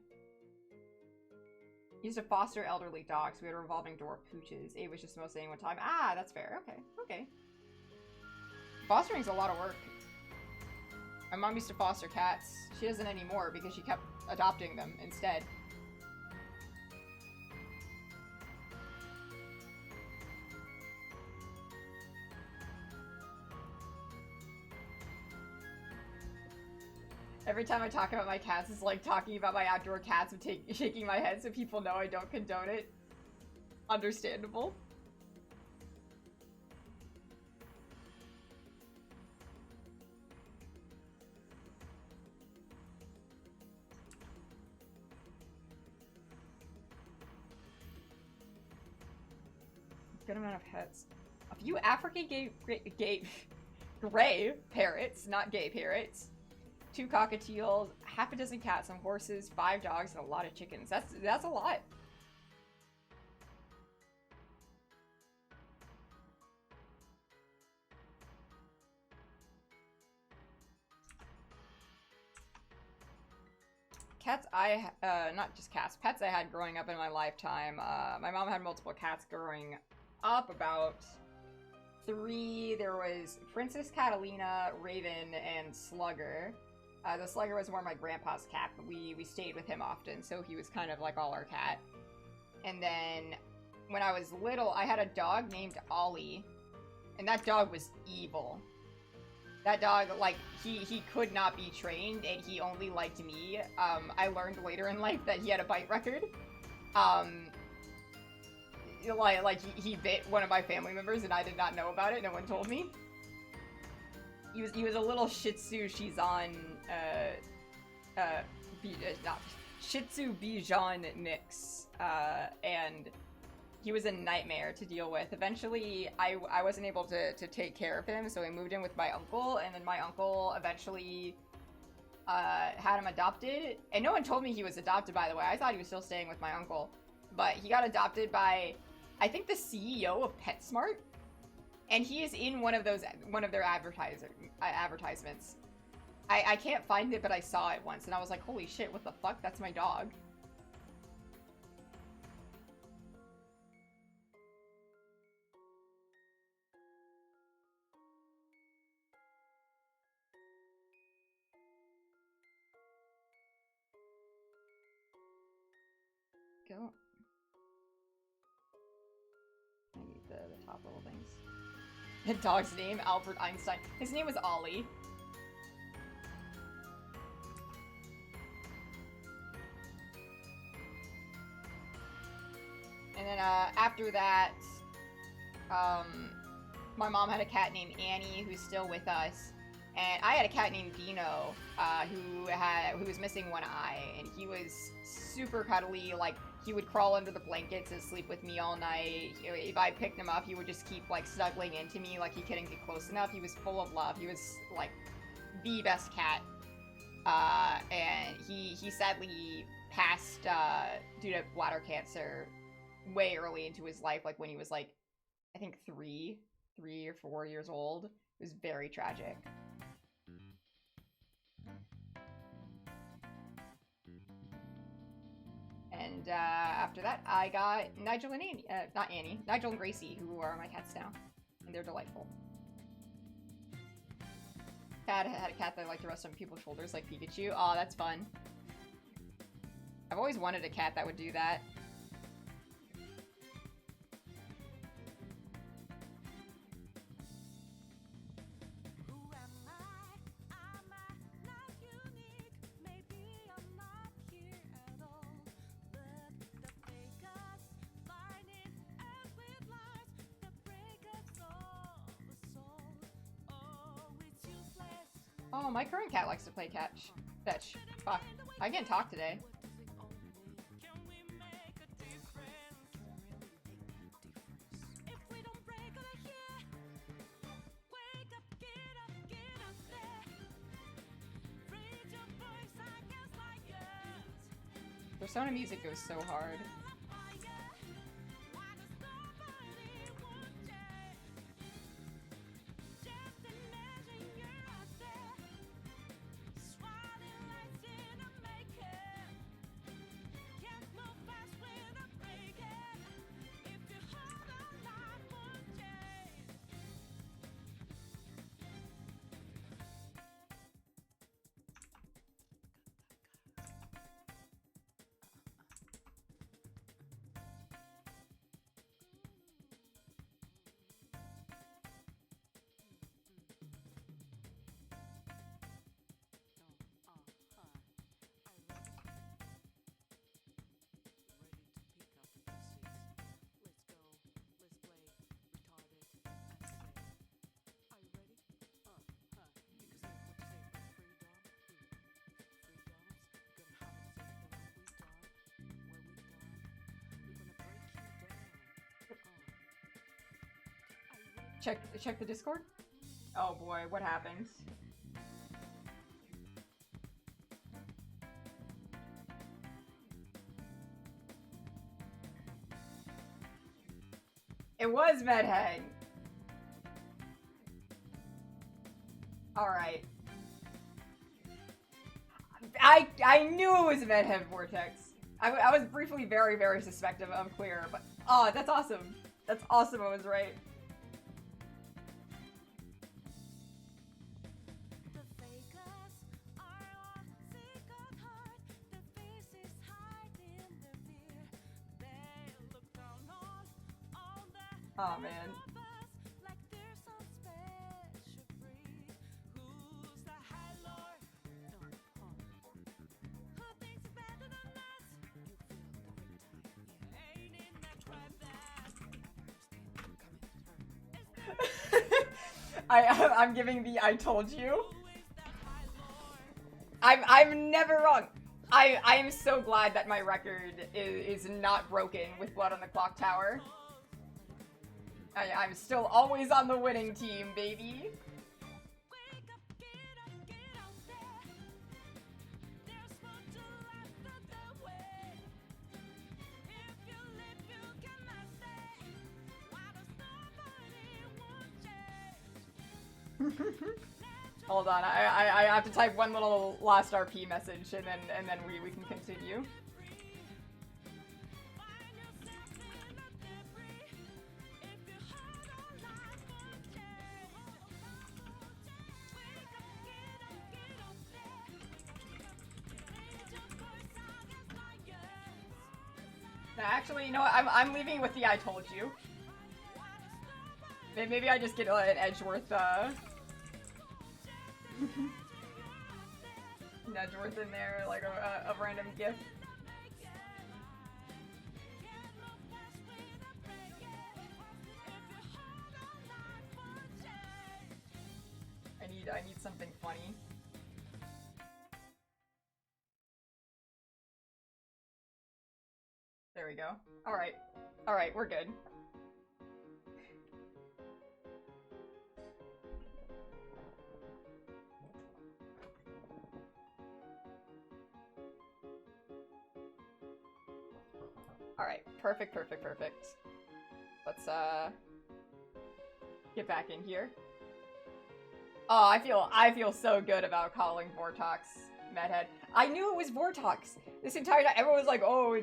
Used to foster elderly dogs. We had a revolving door of pooches. Abe was just the most saying one time. Ah, that's fair. Okay, okay. Fostering's a lot of work. My mom used to foster cats. She doesn't anymore because she kept adopting them instead. Every time I talk about my cats, it's like talking about my outdoor cats and shaking my head so people know I don't condone it. Understandable. Good amount of heads. A few African gray parrots, not gay parrots. 2 cockatiels, half a dozen cats, some horses, 5 dogs, and a lot of chickens. That's a lot. Cats not just cats, pets I had growing up in my lifetime. My mom had multiple cats growing up, about 3. There was Princess Catalina, Raven, and Slugger. The Slugger was more my grandpa's cat, but we stayed with him often, so he was kind of like all our cat. And then, when I was little, I had a dog named Ollie, and that dog was evil. That dog, like, he could not be trained, and he only liked me. I learned later in life that he had a bite record. He bit one of my family members, and I did not know about it. No one told me. He was a little Shih Tzu Shizan, Shih Tzu Bichon mix, and he was a nightmare to deal with. Eventually, I wasn't able to take care of him, so I moved in with my uncle, and then my uncle eventually had him adopted. And no one told me he was adopted, by the way. I thought he was still staying with my uncle. But he got adopted by, I think, the CEO of PetSmart. And he is in one of their advertisements. I can't find it, but I saw it once, and I was like, holy shit, what the fuck? That's my dog. Go. I need the top little things. The dog's name, Albert Einstein. His name was Ollie. And then after that, my mom had a cat named Annie who's still with us, and I had a cat named Dino who was missing one eye, and he was super cuddly. Like, he would crawl under the blankets and sleep with me all night. If I picked him up, he would just keep like snuggling into me, like he couldn't get close enough. He was full of love. He was like the best cat. And he sadly passed due to bladder cancer way early into his life, like when he was like, I think 3 or 4 years old. It was very tragic. And after that, I got Nigel and Annie. Not Annie. Nigel and Gracie, who are my cats now. And they're delightful. Had a cat that liked to rest on people's shoulders like Pikachu. Aw, that's fun. I've always wanted a cat that would do that. Oh, my current cat likes to play fetch. Fuck. I can't talk today. Persona music goes so hard. Check the Discord? Oh boy, what happened? It was Medhead. Alright. I knew it was Medhead Vortex. I was briefly very, very suspective of Clear, but oh, that's awesome. That's awesome, I was right. Oh man. I'm giving the I told you. I'm never wrong. I am so glad that my record is not broken with Blood on the Clock Tower. I'm still always on the winning team, baby. Hold on, I have to type one little last RP message and then we can continue. Actually, you know what? I'm leaving with the I told you. Maybe I just get an Edgeworth, an Edgeworth in there, like a random gift. I need something funny. There we go. Alright. Alright, we're good. Alright, perfect. Let's, get back in here. Oh, I feel so good about calling Vortox Medhead. I knew it was Vortox! This entire time, everyone was like, oh,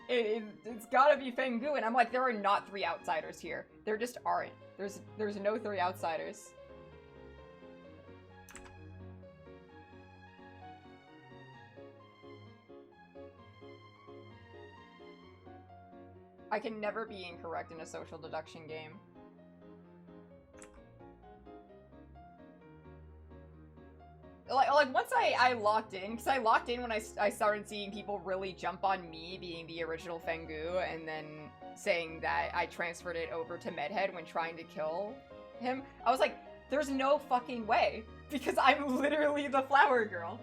it's gotta be Fengu, and I'm like, there are not 3 outsiders here. There just aren't. There's no 3 outsiders. I can never be incorrect in a social deduction game. Like once I locked in, because I locked in when I started seeing people really jump on me being the original Fengu, and then saying that I transferred it over to Medhead when trying to kill him. I was like, there's no fucking way, because I'm literally the flower girl.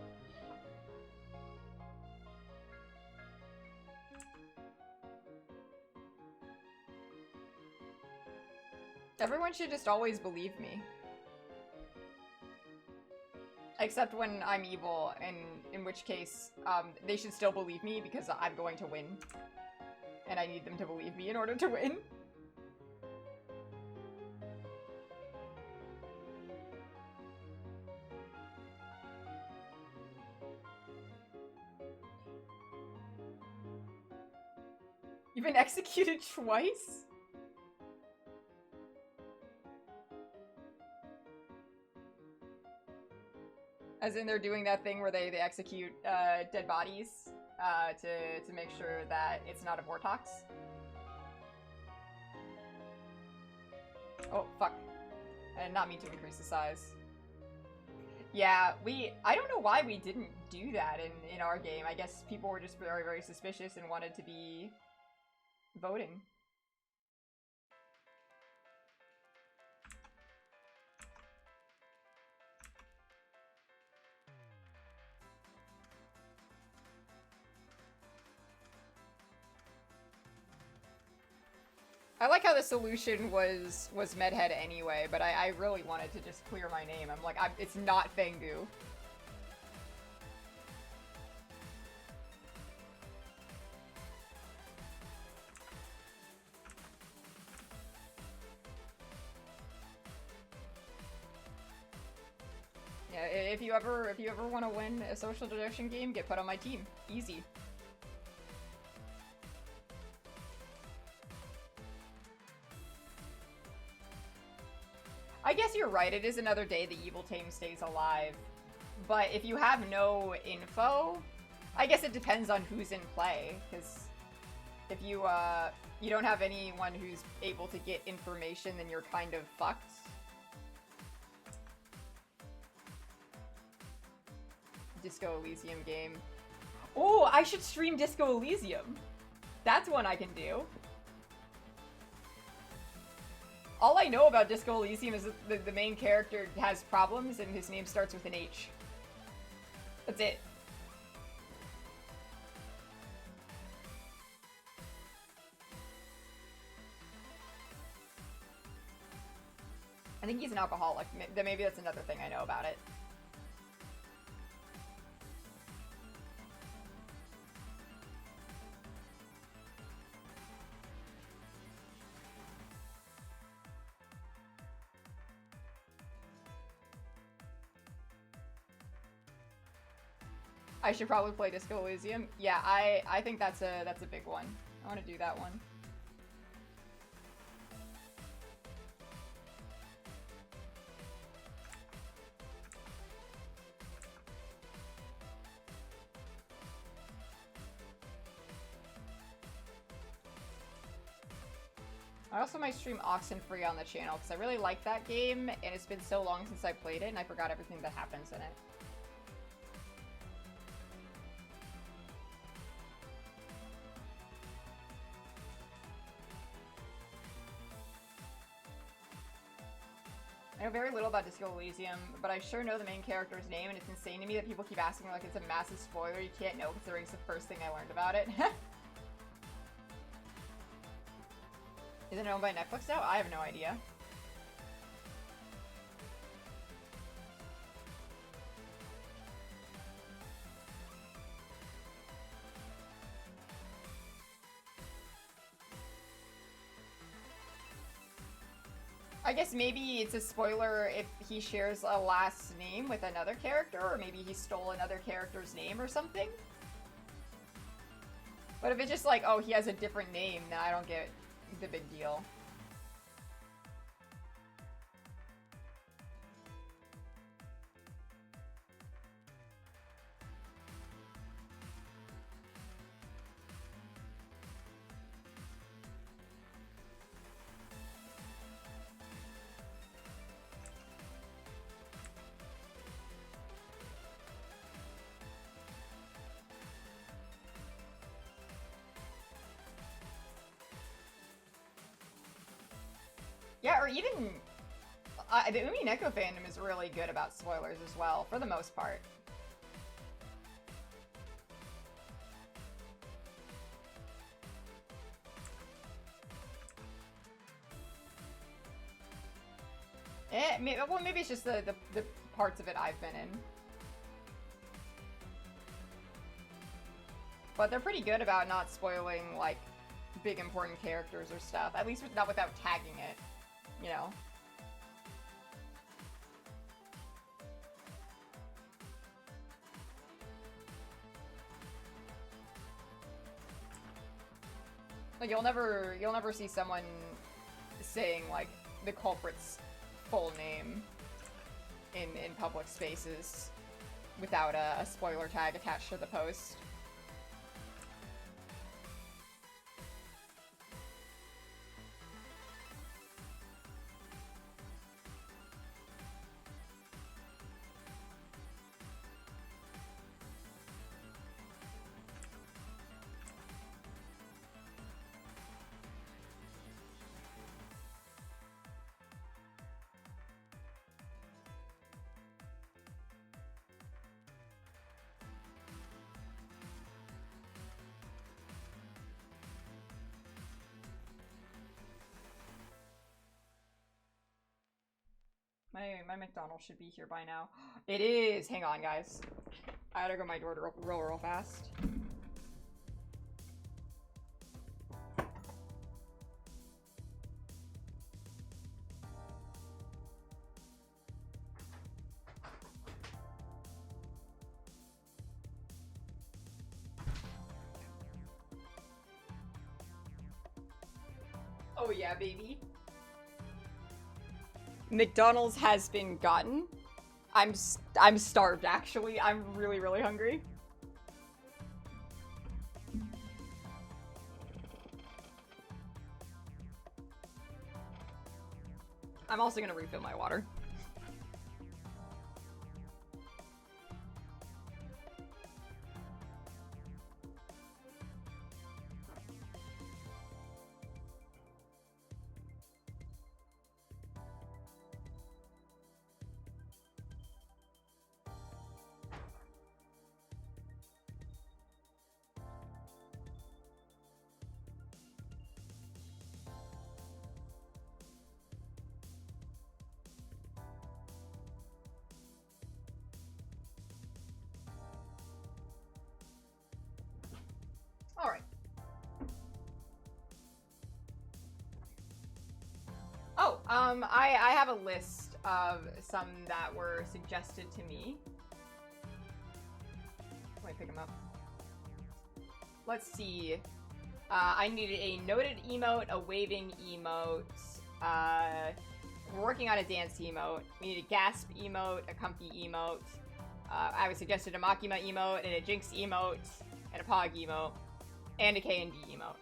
Everyone should just always believe me. Except when I'm evil, and in which case, they should still believe me because I'm going to win. And I need them to believe me in order to win. You've been executed twice? As in they're doing that thing where they execute dead bodies to make sure that it's not a Vortox. Oh, fuck. I did not mean to increase the size. Yeah, I don't know why we didn't do that in our game. I guess people were just very, very suspicious and wanted to be voting. I like how the solution was Medhead anyway, but I really wanted to just clear my name. I'm like, it's not Fengu. Yeah, if you ever want to win a social deduction game, get put on my team. Easy. I guess you're right, it is another day the Evil Tame stays alive. But if you have no info, I guess it depends on who's in play, because if you don't have anyone who's able to get information, then you're kind of fucked. Disco Elysium game. Oh, I should stream Disco Elysium. That's one I can do. All I know about Disco Elysium is that the main character has problems and his name starts with an H. That's it. I think he's an alcoholic. Maybe that's another thing I know about it. I should probably play Disco Elysium. Yeah, I think that's a big one. I want to do that one. I also might stream Oxenfree on the channel because I really like that game and it's been so long since I played it and I forgot everything that happens in it. I know very little about Disco Elysium, but I sure know the main character's name, and it's insane to me that people keep asking me like it's a massive spoiler you can't know considering it's the first thing I learned about it. Is it owned by Netflix now? I have no idea. I guess maybe it's a spoiler if he shares a last name with another character, or maybe he stole another character's name or something. But if it's just like, oh, he has a different name, then I don't get the big deal. Yeah, or even the Umineko fandom is really good about spoilers as well, for the most part. Well, maybe it's just the parts of it I've been in. But they're pretty good about not spoiling, like, big important characters or stuff. At least not without tagging it, you know? Like, you'll never see someone saying, like, the culprit's full name in public spaces without a spoiler tag attached to the post. My McDonald's should be here by now. It is! Hang on, guys. I gotta go my door real fast. Oh yeah, baby. McDonald's has been gotten. I'm starved, actually. I'm really hungry. I'm also gonna refill my water. Alright. Oh, I have a list of some that were suggested to me. Let me pick them up. Let's see. I needed a noted emote, a waving emote, we're working on a dance emote. We need a gasp emote, a comfy emote. I was suggested a Makima emote, and a Jinx emote, and a Pog emote, and a K&D emote.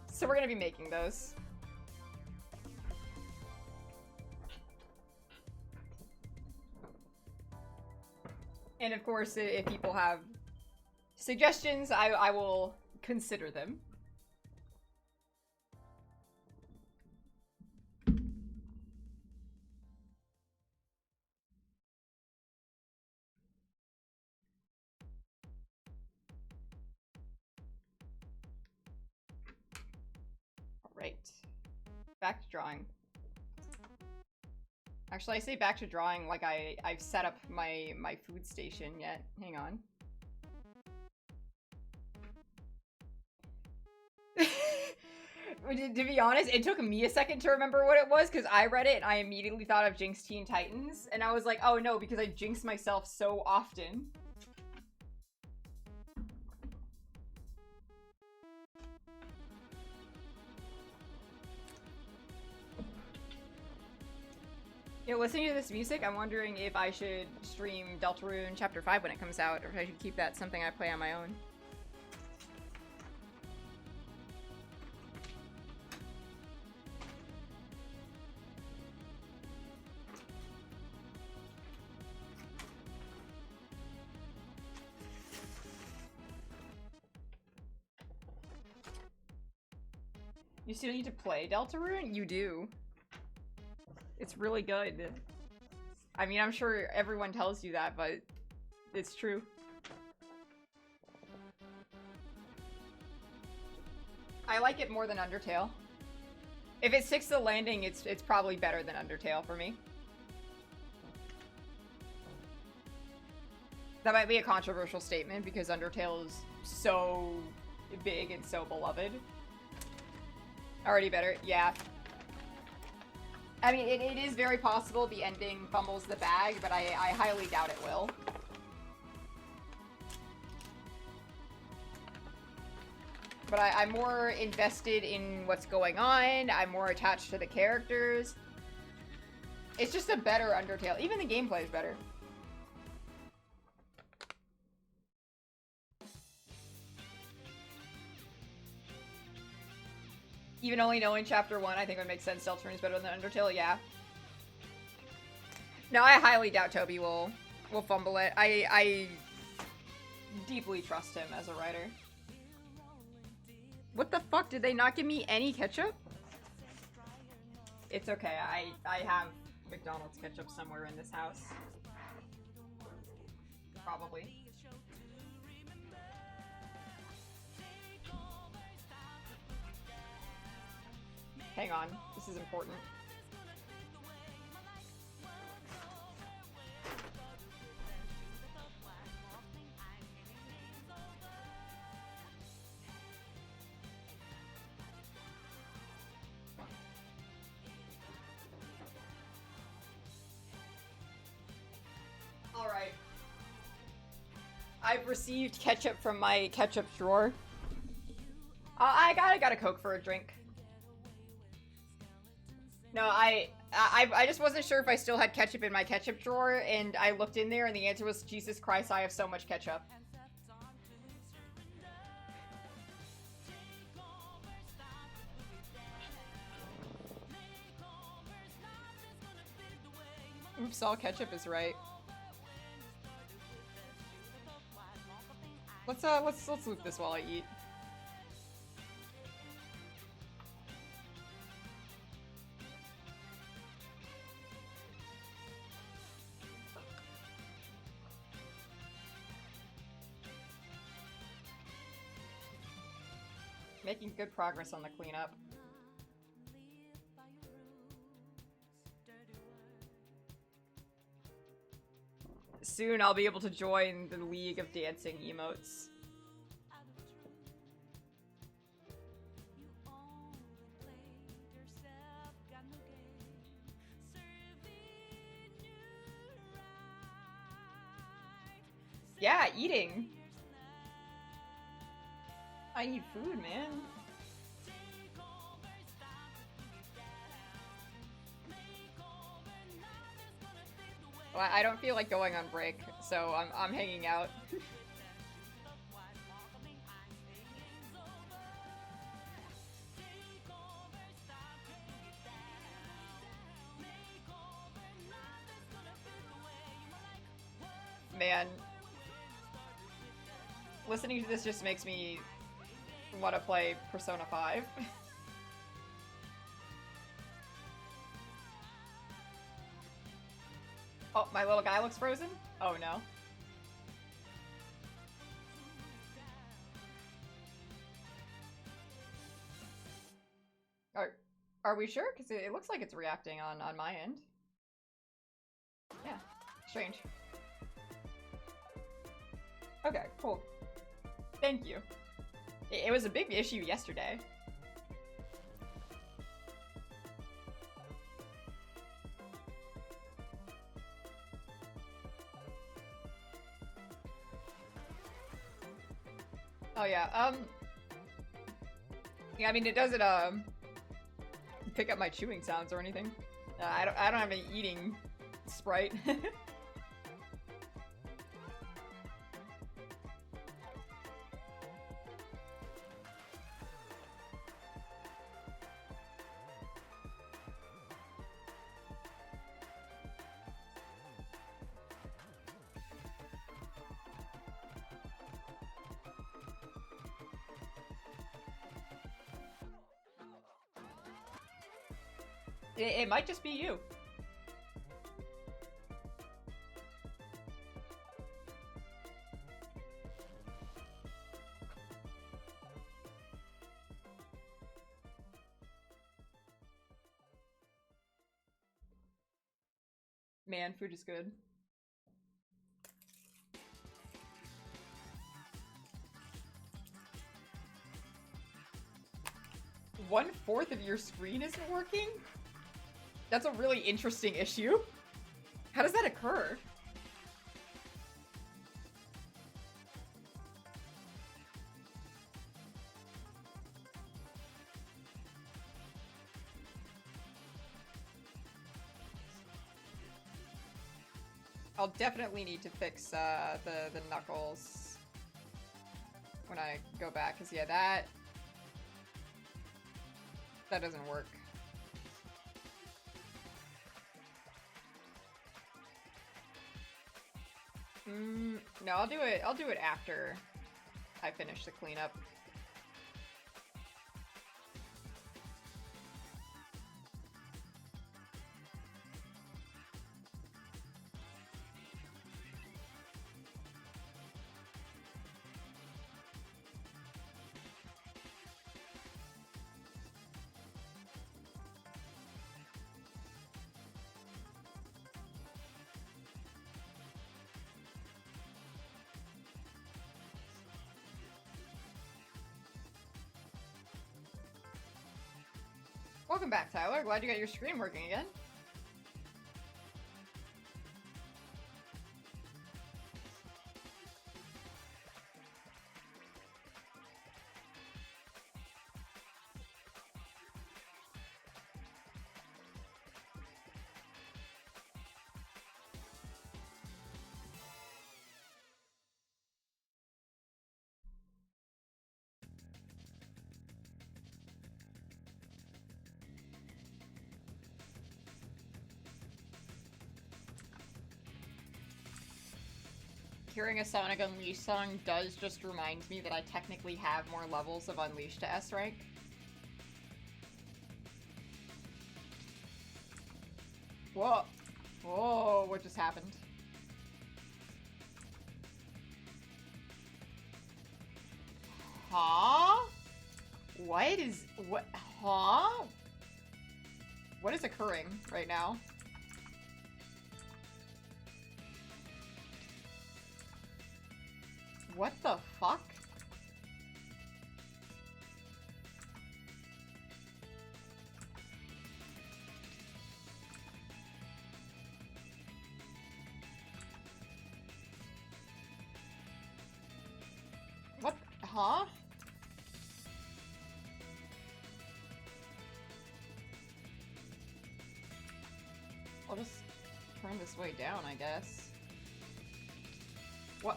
So we're gonna be making those. And of course, if people have suggestions, I will consider them. Alright. Back to drawing. Actually, I say back to drawing like I've set up my food station yet. Hang on. To be honest, it took me a second to remember what it was, because I read it and I immediately thought of Jinx Teen Titans, and I was like, oh no, because I jinx myself so often. You know, listening to this music, I'm wondering if I should stream Deltarune Chapter 5 when it comes out, or if I should keep that something I play on my own. You still need to play Deltarune? You do. It's really good. I mean, I'm sure everyone tells you that, but it's true. I like it more than Undertale. If it sticks to the landing, it's probably better than Undertale for me. That might be a controversial statement because Undertale is so big and so beloved. Already better, yeah. I mean, it is very possible the ending fumbles the bag, but I highly doubt it will. But I'm more invested in what's going on. I'm more attached to the characters. It's just a better Undertale. Even the gameplay is better. Even only knowing Chapter 1, I think would make sense. Deltarune is better than Undertale, yeah. No, I highly doubt Toby will fumble it. I deeply trust him as a writer. What the fuck? Did they not give me any ketchup? It's okay. I have McDonald's ketchup somewhere in this house. Probably. Hang on. This is important. I've received ketchup from my ketchup drawer. I got a Coke for a drink. No, I just wasn't sure if I still had ketchup in my ketchup drawer, and I looked in there, and the answer was, Jesus Christ, I have so much ketchup. Oops, all ketchup is right. Let's loop this while I eat. Making good progress on the cleanup. Soon I'll be able to join the League of Dancing emotes. Yeah, eating. I need food, man. Well, I don't feel like going on break, so I'm hanging out. Man. Listening to this just makes me want to play Persona 5. Oh, my little guy looks frozen? Oh no. Are we sure? Because it looks like it's reacting on my end. Yeah, strange. Okay, cool. Thank you. It was a big issue yesterday. Oh yeah, yeah, I mean, it doesn't, pick up my chewing sounds or anything. I don't have an eating sprite. It might just be you. Man, food is good. One-fourth of your screen isn't working? That's a really interesting issue. How does that occur? I'll definitely need to fix the knuckles when I go back, because yeah, that doesn't work. No, I'll do it after I finish the cleanup. Welcome back, Tyler. Glad you got your screen working again. hearing a Sonic Unleashed song does just remind me that I technically have more levels of Unleashed to S rank. Whoa. Whoa, what just happened? Huh? What is... what? Huh? What is occurring right now? What the fuck? What? Huh? I'll just turn this way down, I guess. What?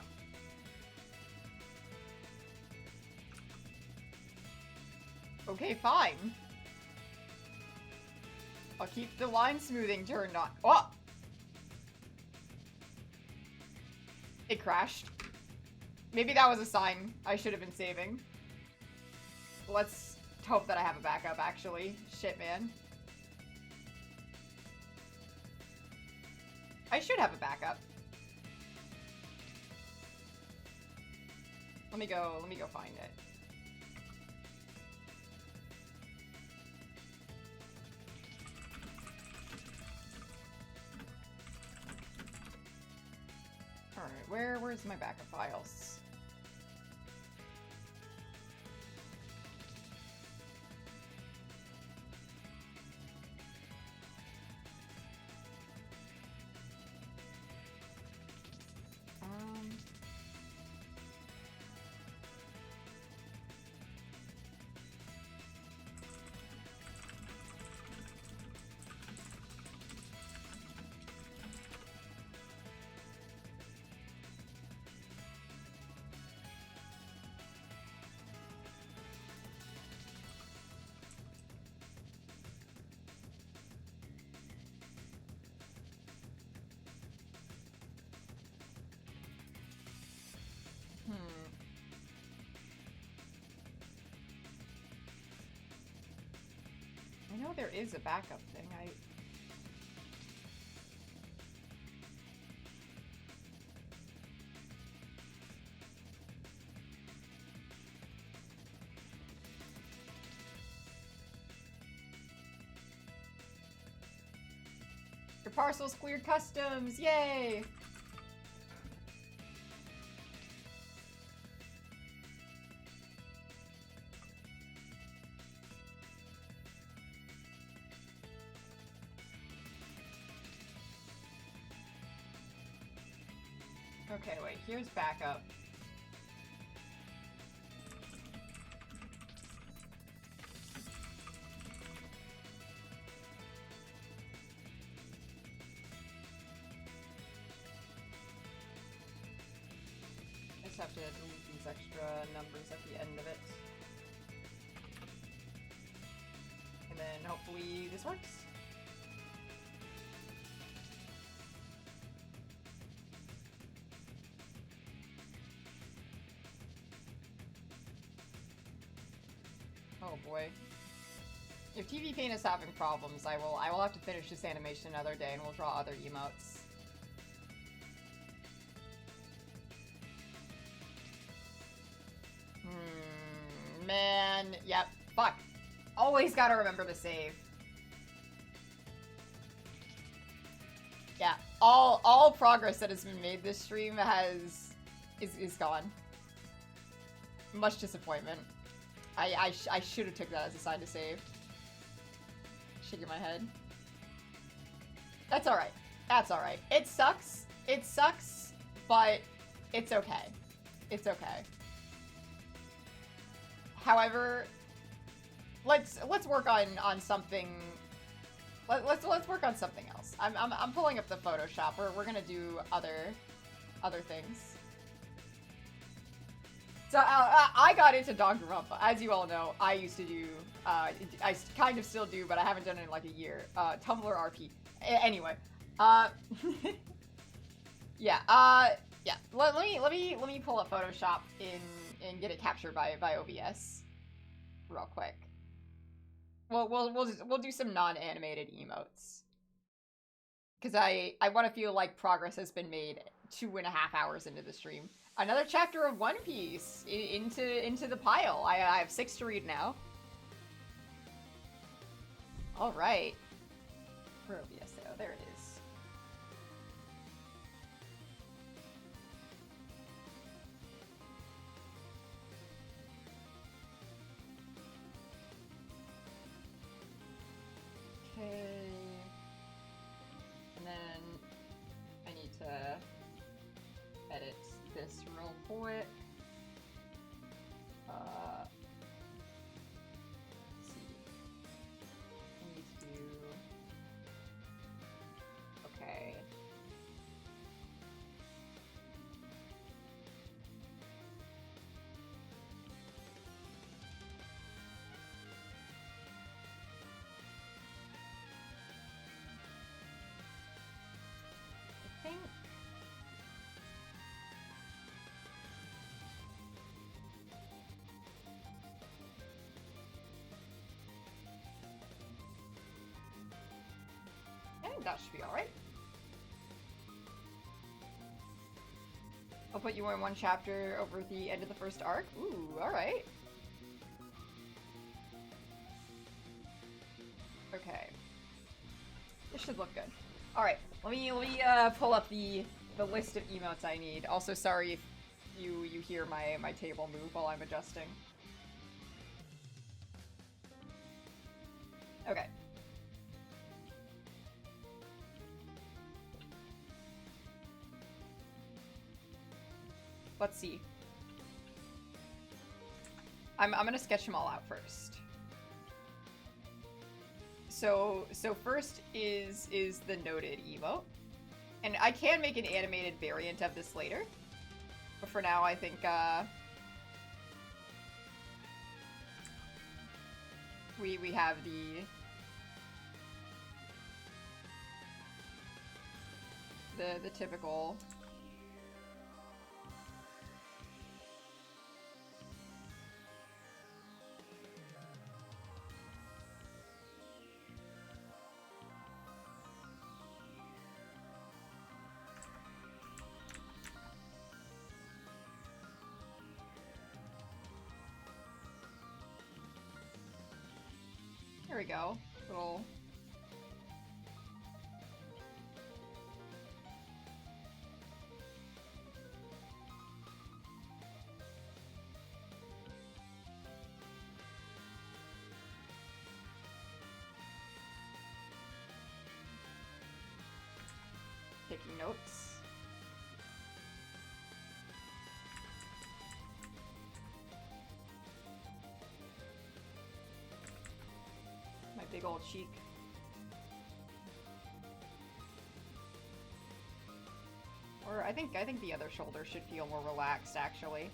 Okay, fine. I'll keep the line smoothing turned on. Oh! It crashed. Maybe that was a sign I should have been saving. Let's hope that I have a backup, actually. Shit, man. I should have a backup. Let me go find it. Alright, where's my backup files? I know there is a backup thing. Your parcel's cleared customs! Yay! Okay, wait, here's backup. I just have to delete these extra numbers at the end of it. And then hopefully this works. Oh boy. If TV Paint is having problems, I will have to finish this animation another day and we'll draw other emotes. Man, yep, fuck. Always gotta remember to save. Yeah, all progress that has been made this stream is gone. Much disappointment. I should have took that as a sign to save. Shaking my head. That's alright. That's alright. It sucks. It sucks, but it's okay. It's okay. However, let's work on something. Let's work on something else. I'm pulling up the Photoshop. We're gonna do other things. So I got into Danganronpa. As you all know, I used to do, I kind of still do, but I haven't done it in like a year. Tumblr RP. Anyway, yeah, Yeah, let me pull up Photoshop and get it captured by OBS real quick. We'll do some non-animated emotes because I want to feel like progress has been made 2.5 hours into the stream. Another chapter of One Piece into the pile. I have 6 to read now. All right. For OBS, oh, there it is. Okay. And then I need to edit this real quick. Let's see. I need to do. Okay. I think. I think that should be alright. I'll put you in one chapter over the end of the first arc. Ooh, alright. Okay. This should look good. Alright, let me pull up the list of emotes I need. Also, sorry if you hear my table move while I'm adjusting. Okay. Let's see. I'm gonna sketch them all out first. So first is the noted emote. And I can make an animated variant of this later. But for now, I think, we have the typical. There we go. Little. Taking notes. My big old cheek. Or I think the other shoulder should feel more relaxed, actually.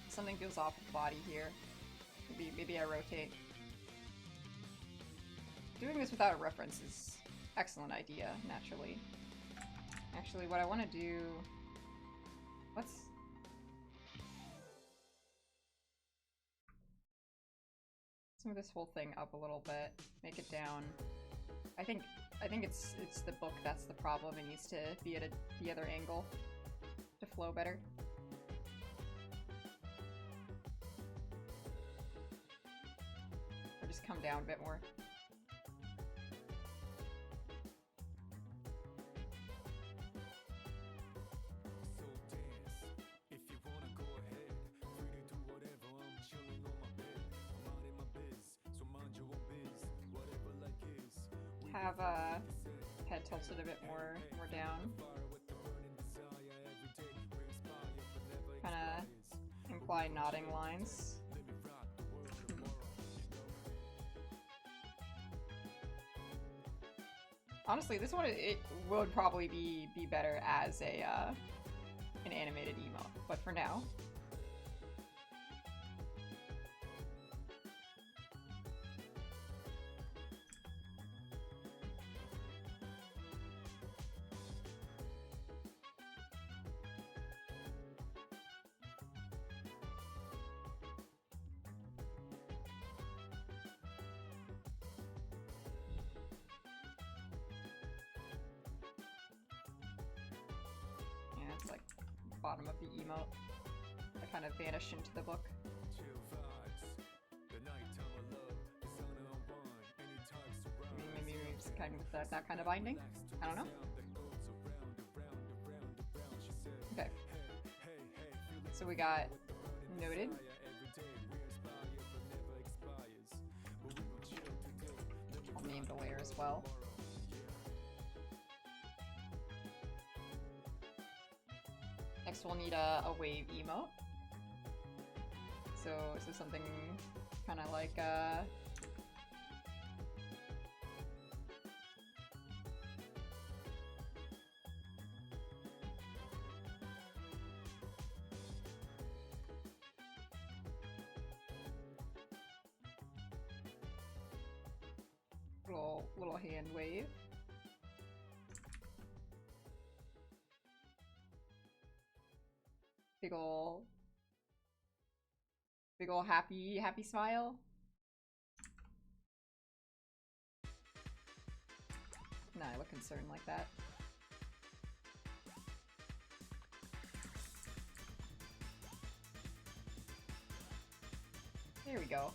Something feels off with the body here. Maybe I rotate. Doing this without a reference is excellent idea, naturally. Actually, what I want to do... Let's move this whole thing up a little bit. Make it down. I think it's the book that's the problem. It needs to be at the other angle to flow better. Or just come down a bit more. Have head tilted a bit more down. Kind of imply nodding lines. Honestly, this one it would probably be better as a an animated emote, but for now. Bottom of the emote that kind of vanished into the book. Maybe it's kind of that kind of binding? I don't know. Okay. So we got noted. I'll name the layer as well. Next we'll need a wave emote. So something kind of like little hand wave. Big ol' happy smile. Nah, I look concerned like that. There we go.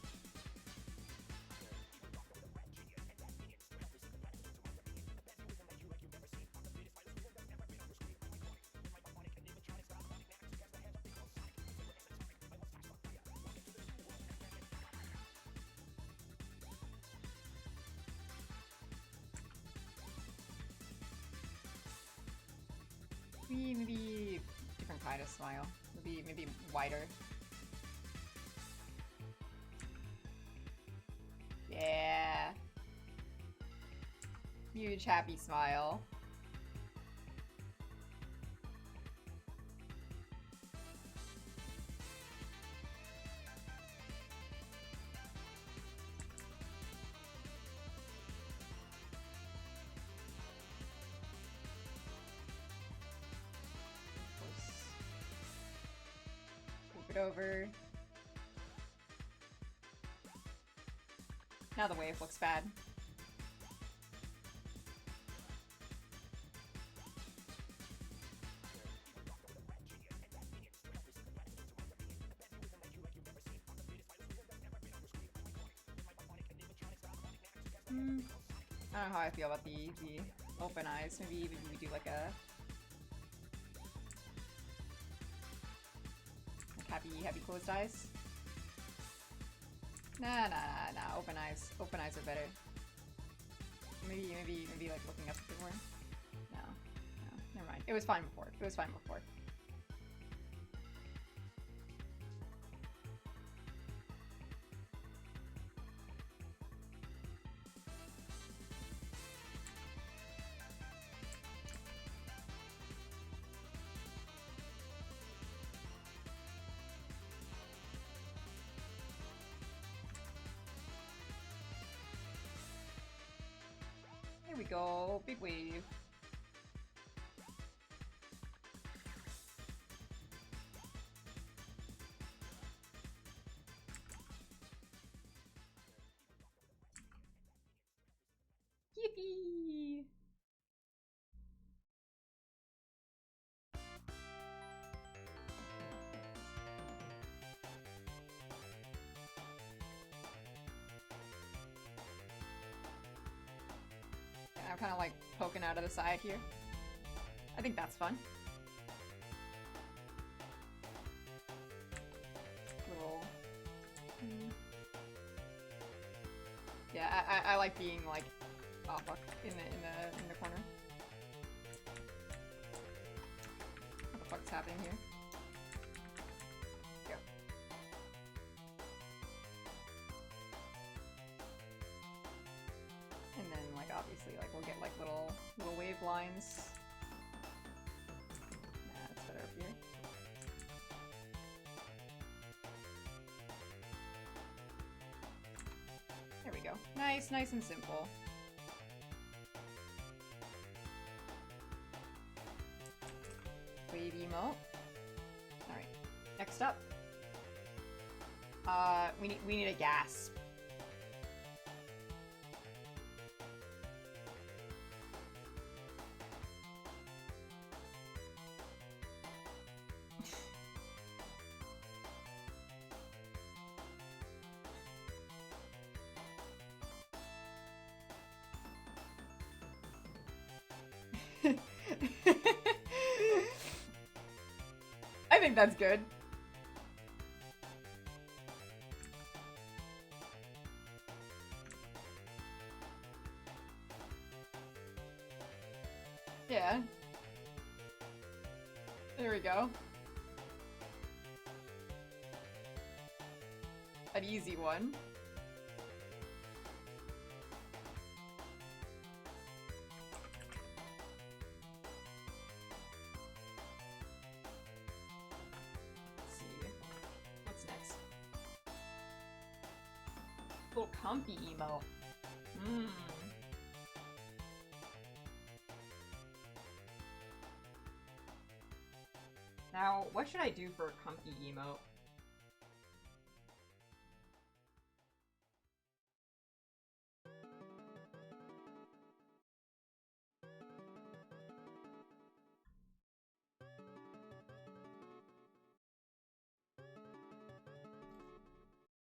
Maybe different kind of smile. Maybe wider. Yeah. Huge happy smile. Over. Now the wave looks bad. I don't know how I feel about the open eyes. Maybe we do like a happy closed eyes. Nah. Open eyes. Open eyes are better. Maybe like looking up a bit more. No. Never mind. It was fine before. Here we go, big wave. Yippee! I'm kind of like poking out of the side here. I think that's fun. Little. Yeah, I like being like, oh fuck, in the corner. What the fuck's happening here? Go. And then, like, obviously, like, we'll get, like, little wave lines. Nah, that's better up here. Nice, nice and simple. Wave emote. Alright. Next up. We need a gasp. I think that's good. Yeah. There we go. An easy one. Let's see. What's next? Little comfy emo. Now, what should I do for a comfy emote?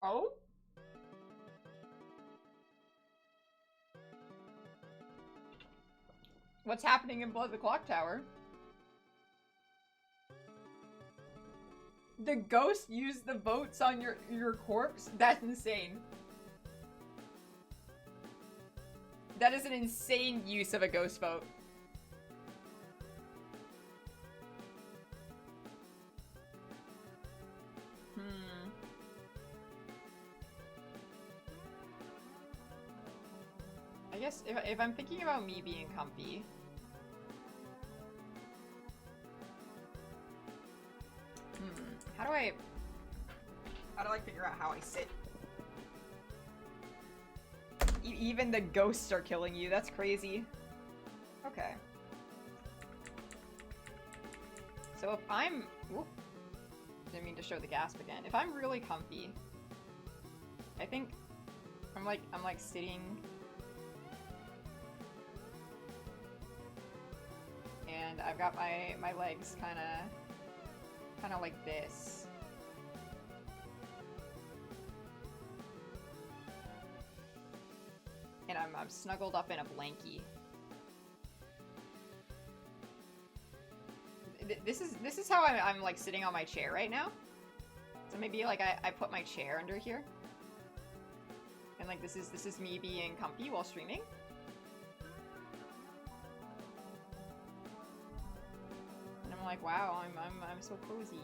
Oh? What's happening in Blood the Clock Tower? The ghost used the votes on your corpse? That's insane. That is an insane use of a ghost vote. I guess if I'm thinking about me being comfy... How do I figure out how I sit? Even the ghosts are killing you. That's crazy. Okay. So if I'm... Whoop. Didn't mean to show the gasp again. If I'm really comfy, I think I'm like sitting... And I've got my legs kinda like this. And I'm snuggled up in a blankie. This is how I'm like sitting on my chair right now. So maybe like I put my chair under here. And like this is me being comfy while streaming. And I'm like, wow, I'm so cozy.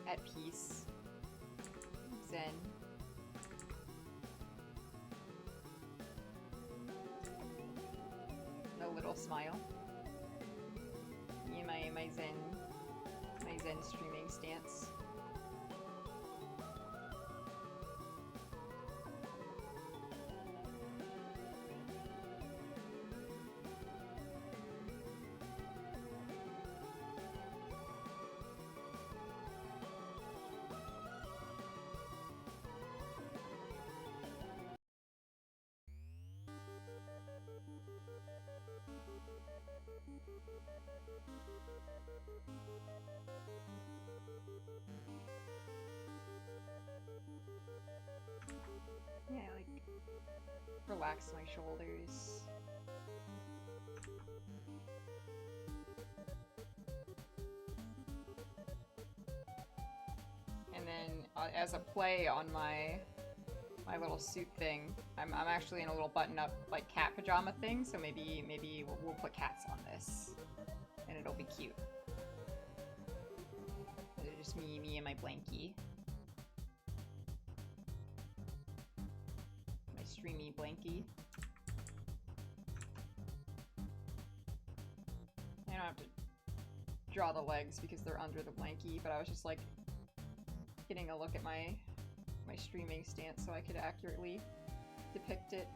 At peace. Zen. A little smile. Me and my zen streaming stance. Yeah, like, relax my shoulders. And then, as a play on my little suit thing, I'm actually in a little button-up, like, cat pajama thing, so maybe we'll put cats on this. And it'll be cute. It's just me and my blankie. streamy blankie. I don't have to draw the legs because they're under the blankie, but I was just like getting a look at my streaming stance so I could accurately depict it.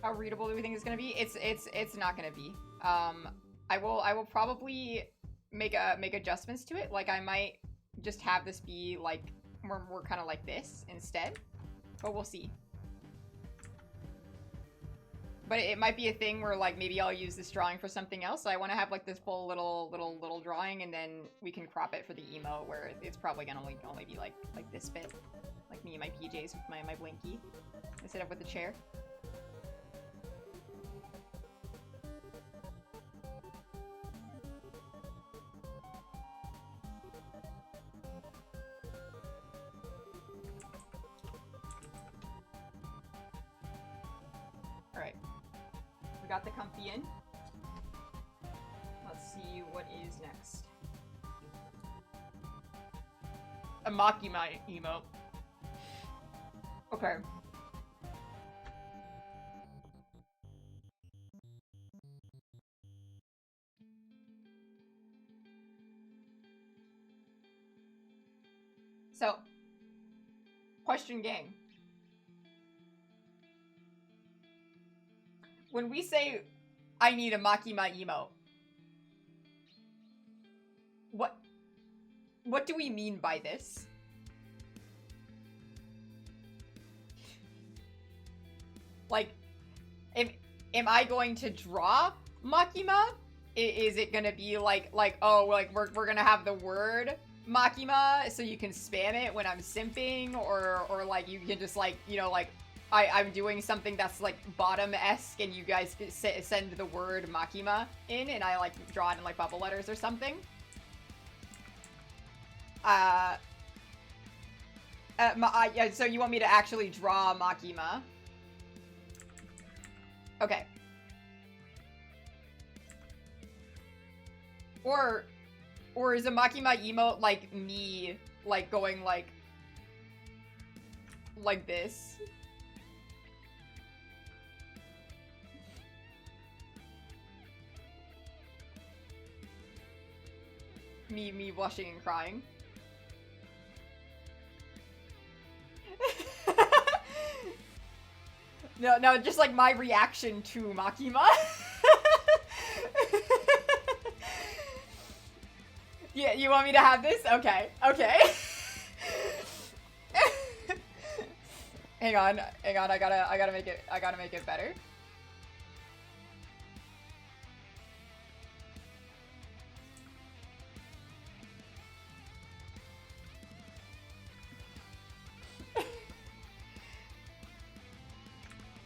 How readable do we think it's gonna be? It's not gonna be. I will probably make adjustments to it. Like I might just have this be like more kind of like this instead, but we'll see. But it might be a thing where like maybe I'll use this drawing for something else. So I want to have like this full little drawing, and then we can crop it for the emote where it's probably gonna only be like this bit, like me in my PJs with my blankie instead of with the chair. We got the comfy in. Let's see what is next. A Makima emote. Okay. So, question gang. When we say, I need a Makima emote, what do we mean by this? Like, am I going to draw Makima? Is it gonna be like oh, like we're gonna have the word Makima so you can spam it when I'm simping, or like you can just like, you know, like I'm doing something that's like bottom-esque and you guys send the word Makima in and I like draw it in like bubble letters or something. Yeah, so you want me to actually draw Makima? Okay. Or is a Makima emote like me, like going like this? Me blushing and crying. No, just like my reaction to Makima. Yeah, you want me to have this? Okay, okay. Hang on, I gotta make it better.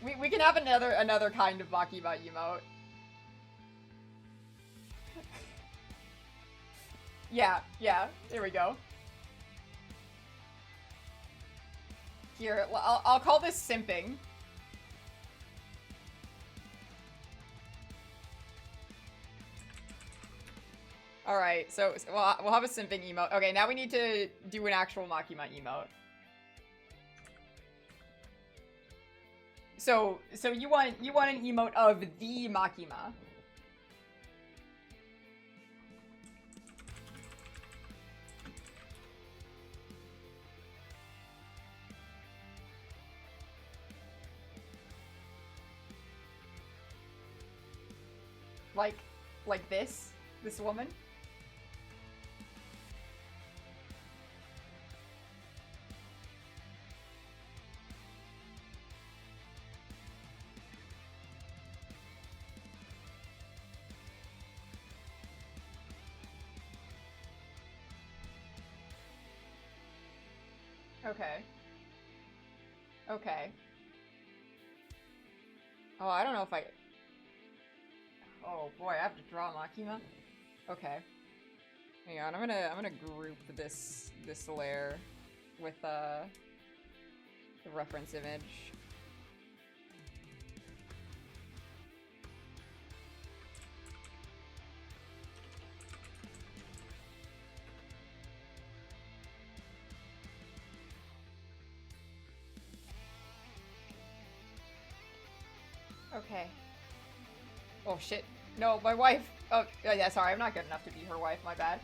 We can have another kind of Makima emote. Yeah, there we go. Here, I'll call this simping. Alright, so we'll have a simping emote. Okay, now we need to do an actual Makima emote. So you want an emote of the Makima. Like this woman? Okay. Okay. Oh, I don't know if I... Oh boy, I have to draw Makima? Okay. Hang on, I'm gonna group this layer with the reference image. Okay. Oh shit. No, my wife. Oh, yeah, sorry, I'm not good enough to be her wife, my bad.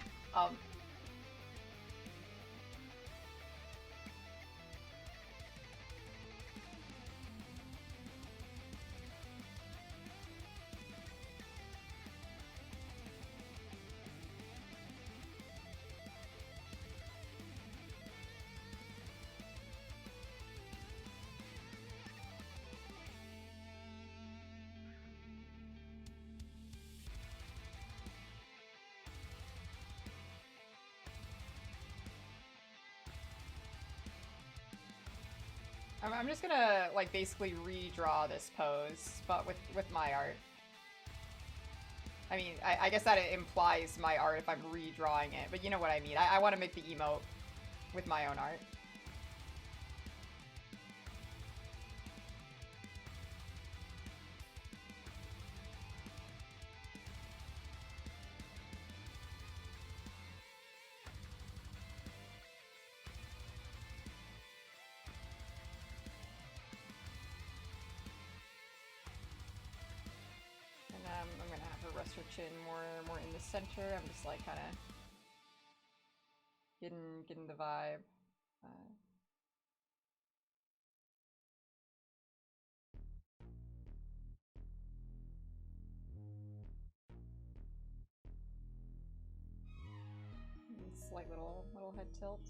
I'm just gonna, like, basically redraw this pose, but with my art. I mean, I guess that it implies my art if I'm redrawing it, but you know what I mean. I want to make the emote with my own art. I'm gonna have her rest her chin more in the center. I'm just like kind of getting the vibe. Slight little head tilt.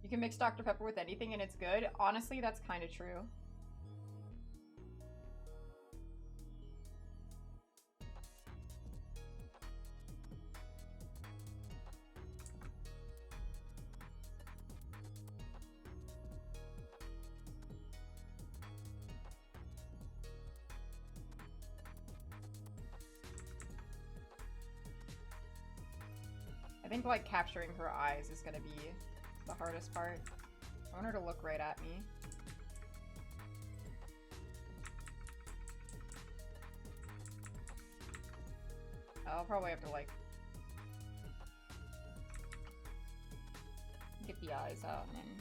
You can mix Dr. Pepper with anything and it's good. Honestly, that's kind of true. I think, like, capturing her eyes is gonna be the hardest part. I want her to look right at me. I'll probably have to, like, get the eyes out and then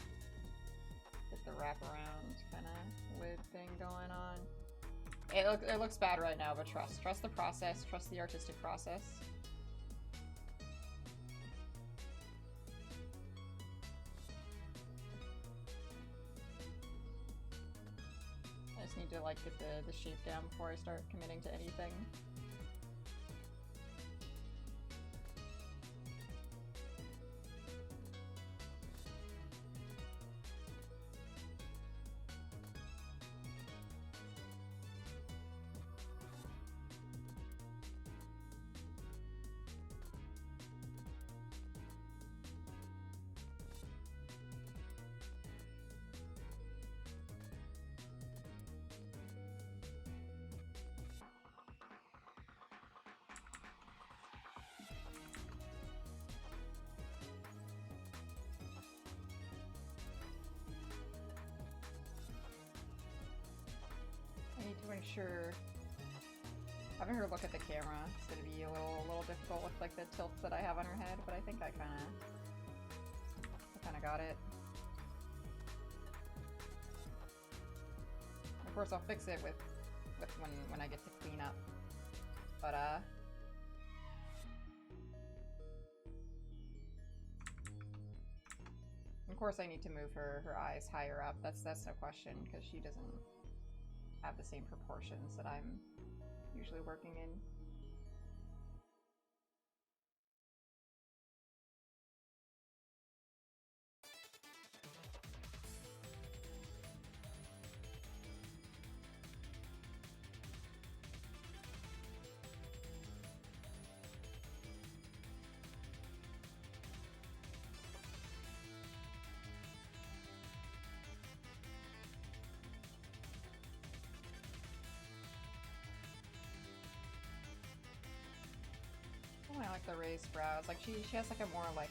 get the wraparound kind of lid thing going on. It looks bad right now, but trust. Trust the process. Trust the artistic process. I just need to, like, get the shape down before I start committing to anything. Ensure having her look at the camera is gonna be a little difficult with, like, the tilts that I have on her head, but I think I kind of got it. Of course, I'll fix it with when I get to clean up. But of course, I need to move her eyes higher up. That's no question, because she doesn't have the same proportions that I'm usually working in. I like the raised brows. Like, she has, like, a more, like,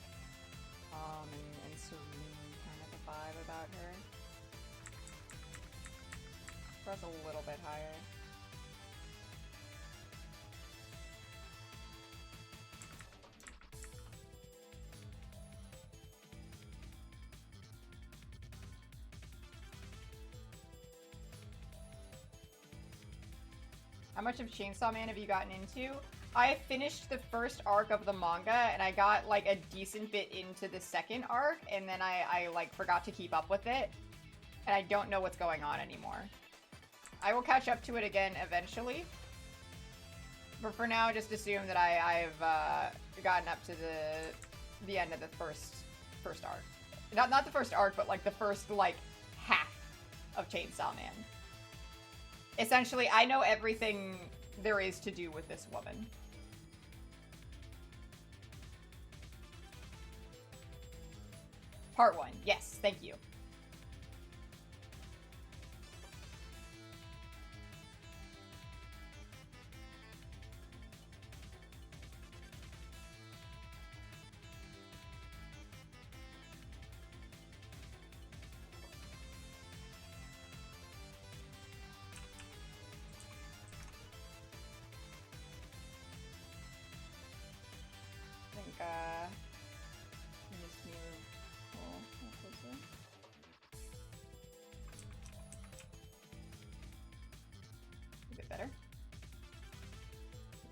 calm and serene kind of a vibe about her. Brows a little bit higher. How much of Chainsaw Man have you gotten into? I finished the first arc of the manga, and I got, like, a decent bit into the second arc, and then I like, forgot to keep up with it. And I don't know what's going on anymore. I will catch up to it again eventually. But for now, just assume that I've gotten up to the end of the first arc. Not the first arc, but, like, the first, like, half of Chainsaw Man. Essentially, I know everything there is to do with this woman. Part 1. Yes, thank you.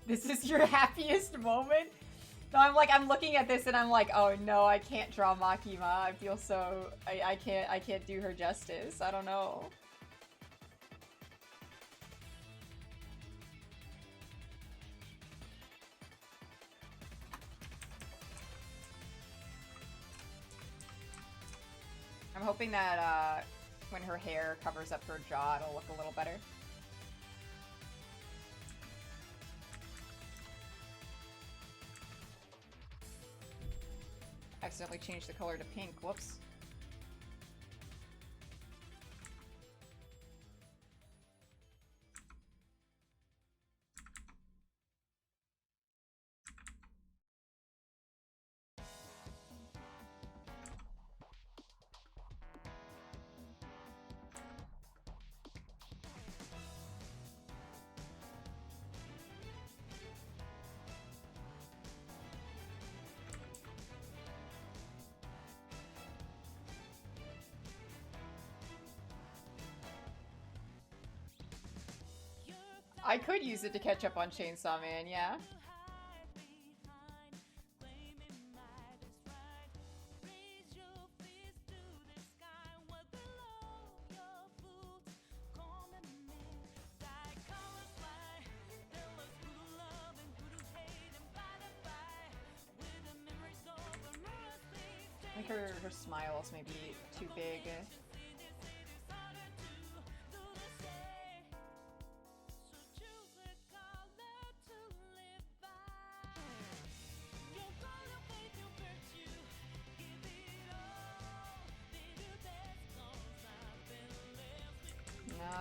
This is your happiest moment? No, I'm looking at this and I'm like, oh no, I can't draw Makima. I feel so, I can't do her justice. I don't know. I'm hoping that, when her hair covers up her jaw, it'll look a little better. Accidentally changed the color to pink. Whoops. I could use it to catch up on Chainsaw Man, yeah. I think her smiles may be too big.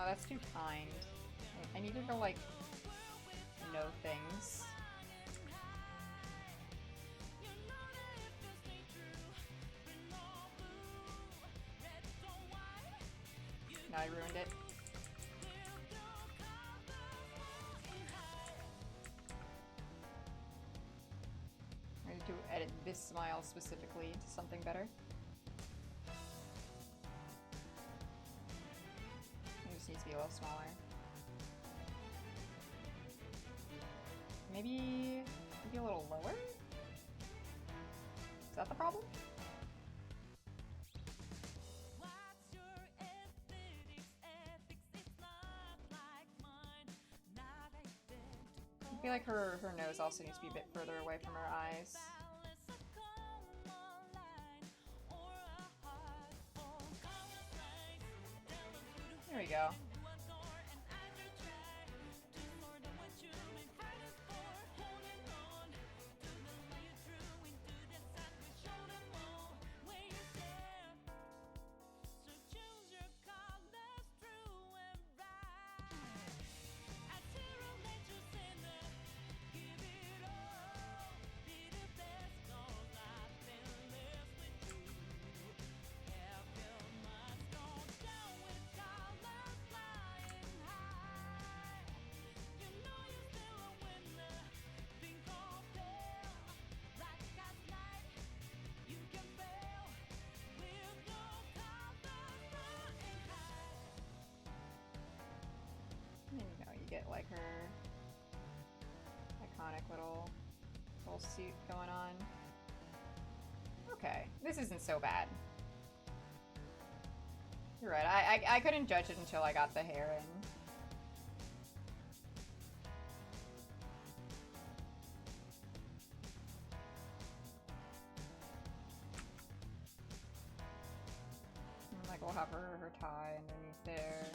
That's too kind. I needed to, like, know things. Now I ruined it. I need to edit this smile specifically to something better. Needs to be a little smaller. Maybe a little lower? Is that the problem? I feel like her nose also needs to be a bit further away from her eyes. There we go. like her iconic little suit going on. Okay, this isn't so bad. You're right, I couldn't judge it until I got the hair in. And, like, we'll have her tie underneath there.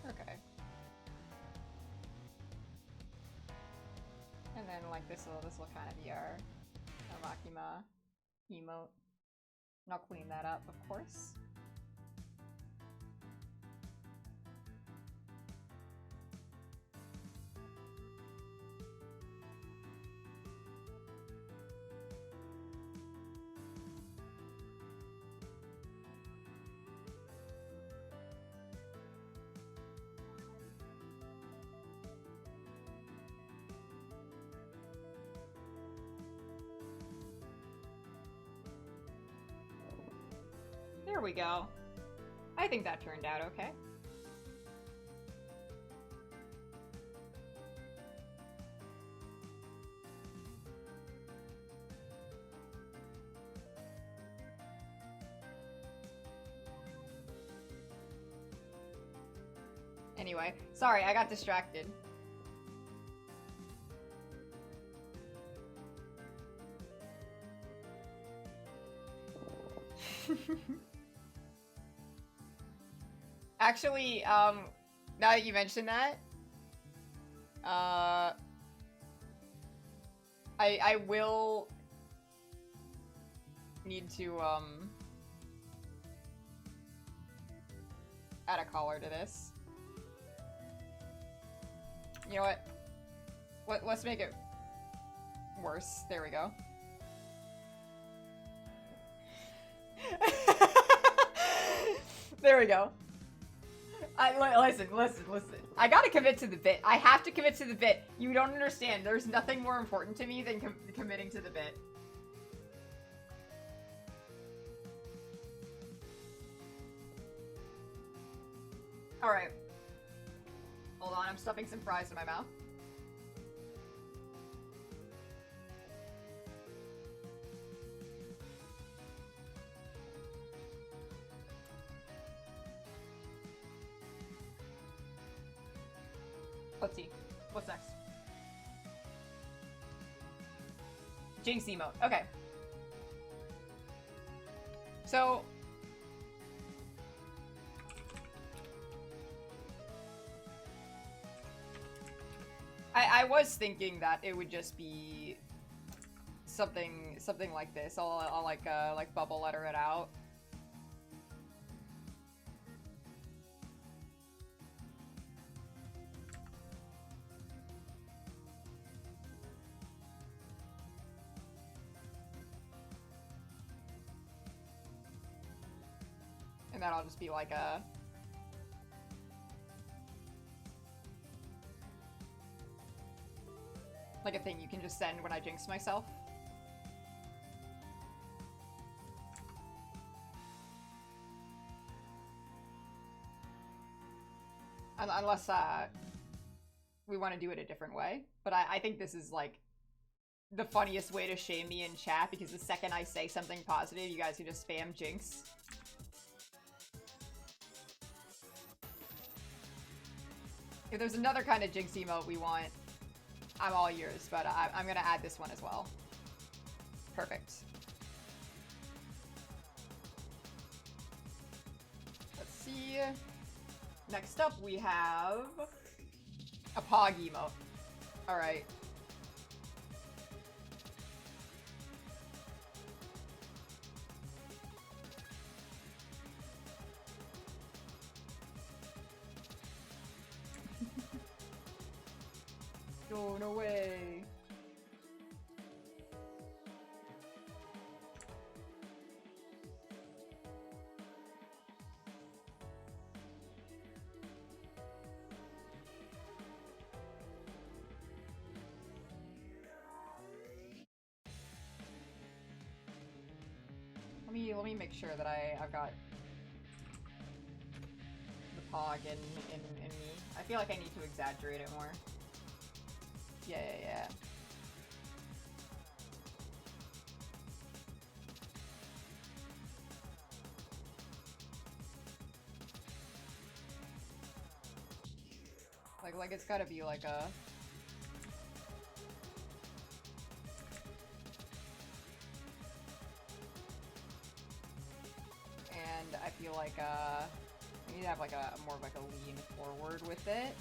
Okay. And then like this will kind of be our Makima emote. And I'll clean that up, of course. There we go. I think that turned out okay. Anyway, sorry, I got distracted. Actually, now that you mention that, I will need to, add a collar to this. You know what? Let's make it worse. There we go. There we go. Listen. I gotta commit to the bit. I have to commit to the bit. You don't understand. There's nothing more important to me than committing to the bit. Alright. Hold on, I'm stuffing some fries in my mouth. Let's see. What's next? Jinx emote. Okay. So... I was thinking that it would just be something like this. I'll like bubble letter it out. And that'll just be like a... like a thing you can just send when I jinx myself. Unless, we want to do it a different way. But I think this is, like, the funniest way to shame me in chat, because the second I say something positive, you guys can just spam jinx. If there's another kind of jinx emote we want, I'm all yours, but I'm gonna add this one as well. Perfect. Let's see. Next up, we have a Pog emote. Alright. Oh, no way. Let me make sure that I've got the pog in me. I feel like I need to exaggerate it more. Yeah. Like it's gotta be like a... And I feel like I need to have like a more of like a lean forward with it.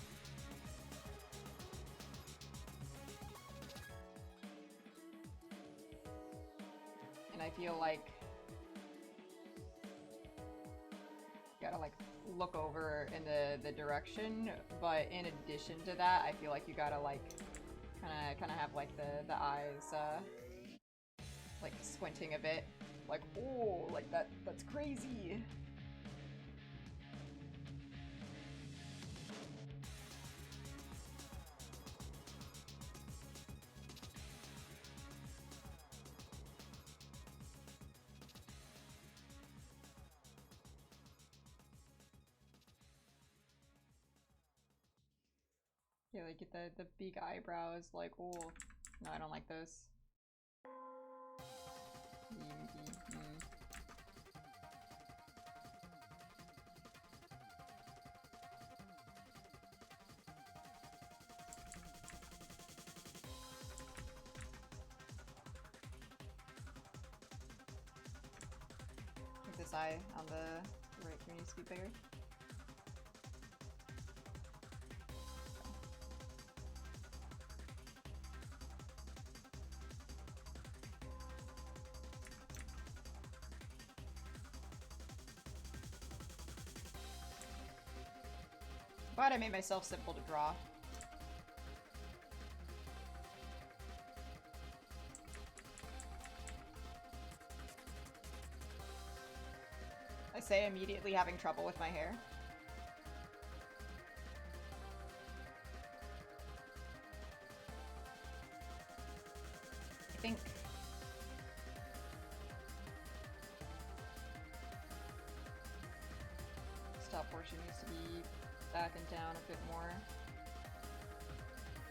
And I feel like you gotta like look over in the direction, but in addition to that, I feel like you gotta like kind of have like the eyes like squinting a bit, like, oh, like that's crazy. Yeah, like get the big eyebrows, like, oh, no, I don't like those. Make this eye on the right here needs to be bigger. Glad I made myself simple to draw. I say immediately having trouble with my hair. I think stop portion needs to be back and down a bit more.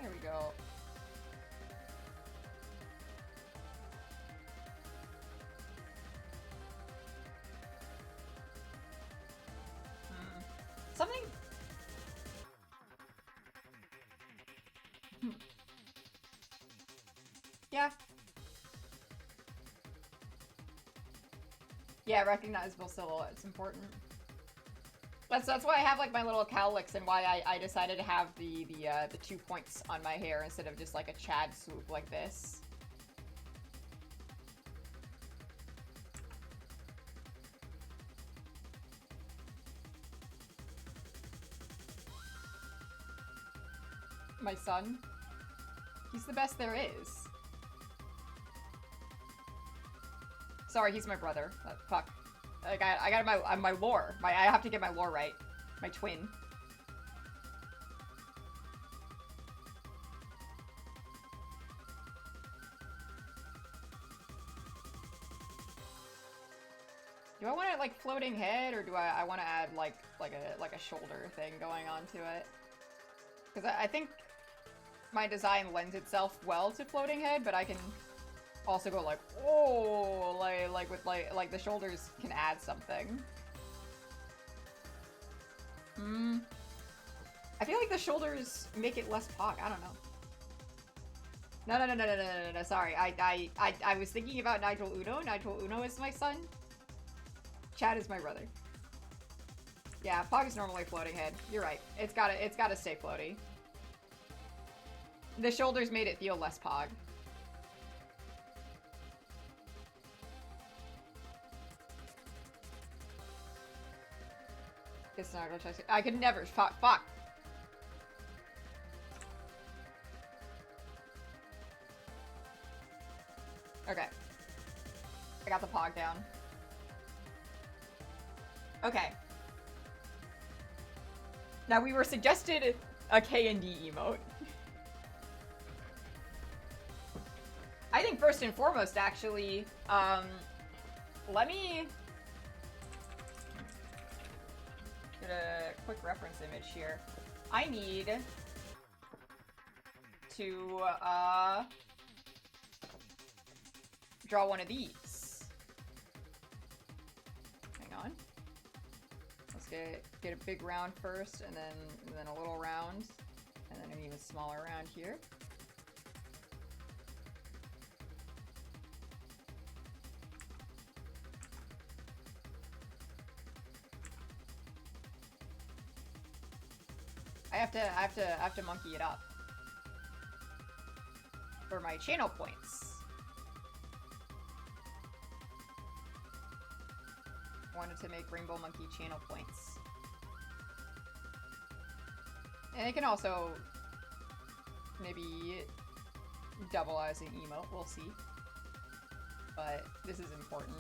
There we go. Something... Yeah. Yeah, recognizable silhouette's important. That's why I have like my little cowlicks and why I decided to have the 2 points on my hair instead of just like a Chad swoop like this. My son? He's the best there is. Sorry, he's my brother. Fuck. I got my lore. I have to get my lore right. My twin. Do I want it like floating head, or do I want to add like a shoulder thing going on to it? Because I think my design lends itself well to floating head, but I can also go like, oh, like with like the shoulders can add something. I feel like the shoulders make it less pog. I don't know. No, sorry. I was thinking about Nigel Uno. Nigel Uno is my son. Chad is my brother. Yeah, pog is normally floating head. You're right. It's gotta stay floaty. The shoulders made it feel less pog. It's not real. I could never. Fuck. Okay. Now we were suggested a K&D emote. I think first and foremost, actually, let me get a quick reference image here. I need to, draw one of these. Hang on. Let's get a big round first, and then a little round, and then an even smaller round here. I have to monkey it up for my channel points. Wanted to make Rainbow Monkey channel points. And it can also maybe double as an emote, we'll see. But this is important.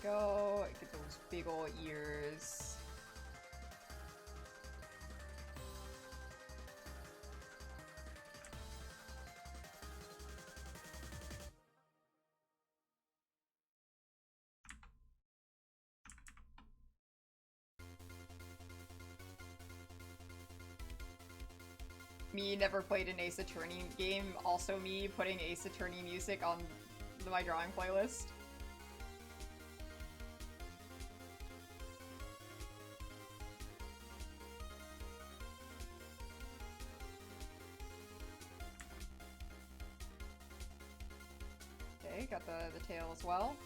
Go, get those big ol' ears. Me never played an Ace Attorney game, also me putting Ace Attorney music on my drawing playlist. Okay, got the tail as well.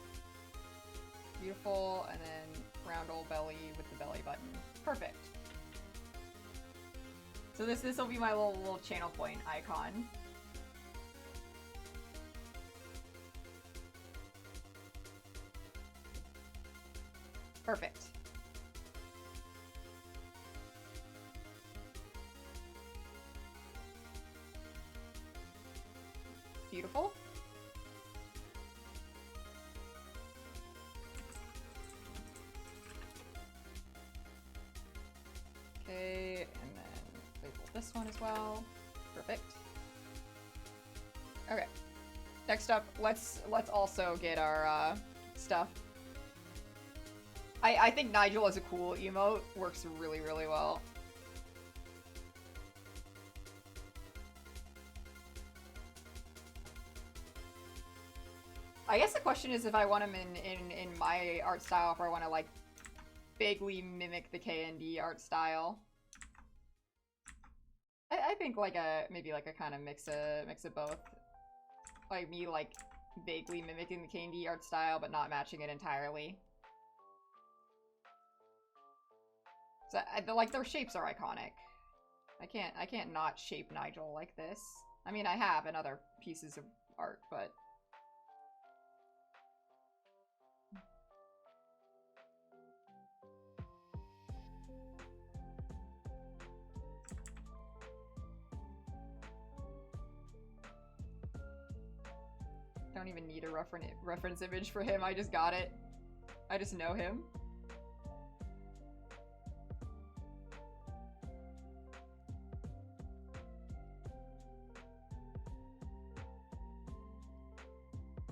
Beautiful, and then round old belly with the belly button. Perfect. So this will be my little channel point icon. Perfect. Beautiful. Okay, and then label this one as well. Perfect. Okay. Next up, let's also get our stuff. I think Nigel as a cool emote works really, really well. I guess the question is if I want him in my art style, if I want to like vaguely mimic the K&D art style. I think like maybe like a kind of mix of both. Like me like vaguely mimicking the K&D art style but not matching it entirely. So like their shapes are iconic. I can't not shape Nigel like this. I mean I have in other pieces of art, but don't even need a reference image for him. I just got it. I just know him.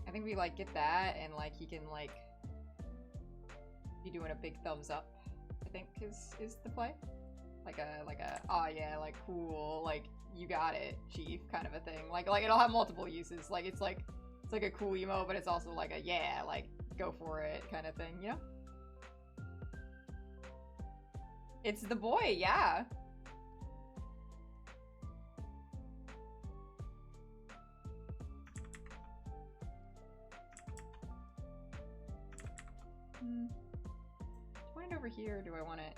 I think we like get that, and like he can like be doing a big thumbs up. I think is the play. Like a oh yeah, like cool, like you got it, chief kind of a thing. Like it'll have multiple uses. Like it's like a cool emo, but it's also like a yeah, like go for it kind of thing, you know? It's the boy, yeah. Do I want it over here, or do I want it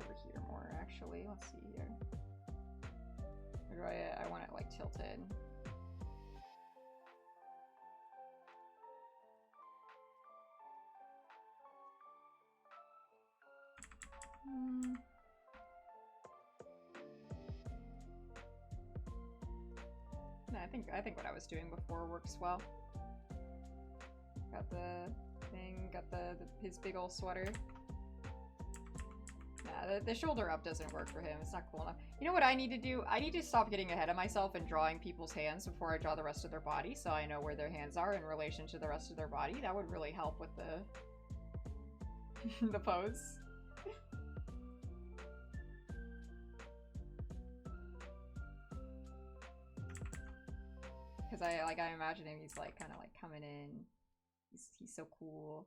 over here more, actually? Let's see here. Or do I want it, like, tilted? I think what I was doing before works well. Got the thing, got his big old sweater. Nah, the shoulder up doesn't work for him. It's not cool enough. You know what I need to do? I need to stop getting ahead of myself and drawing people's hands before I draw the rest of their body, so I know where their hands are in relation to the rest of their body. That would really help with the the pose. Because I imagine him, he's like kind of like coming in. He's so cool.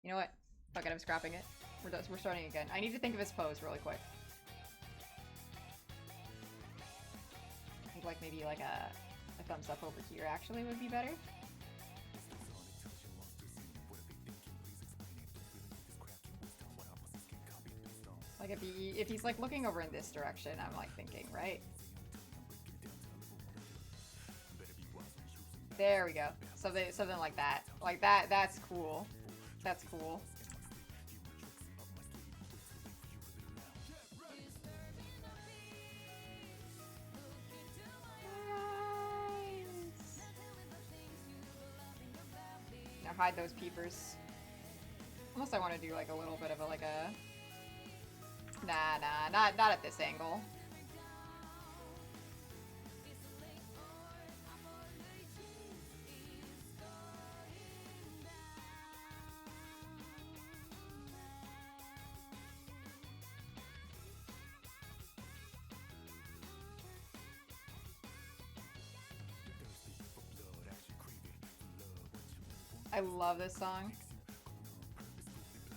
You know what? Fuck it, I'm scrapping it. We're starting again. I need to think of his pose really quick. I think like maybe like a thumbs up over here actually would be better. Like if he's like looking over in this direction, I'm like thinking, right? There we go. Something like that. Like that's cool. That's cool. Nice. Now hide those peepers. Unless I want to do like a little bit of a Nah, not at this angle. I love this song.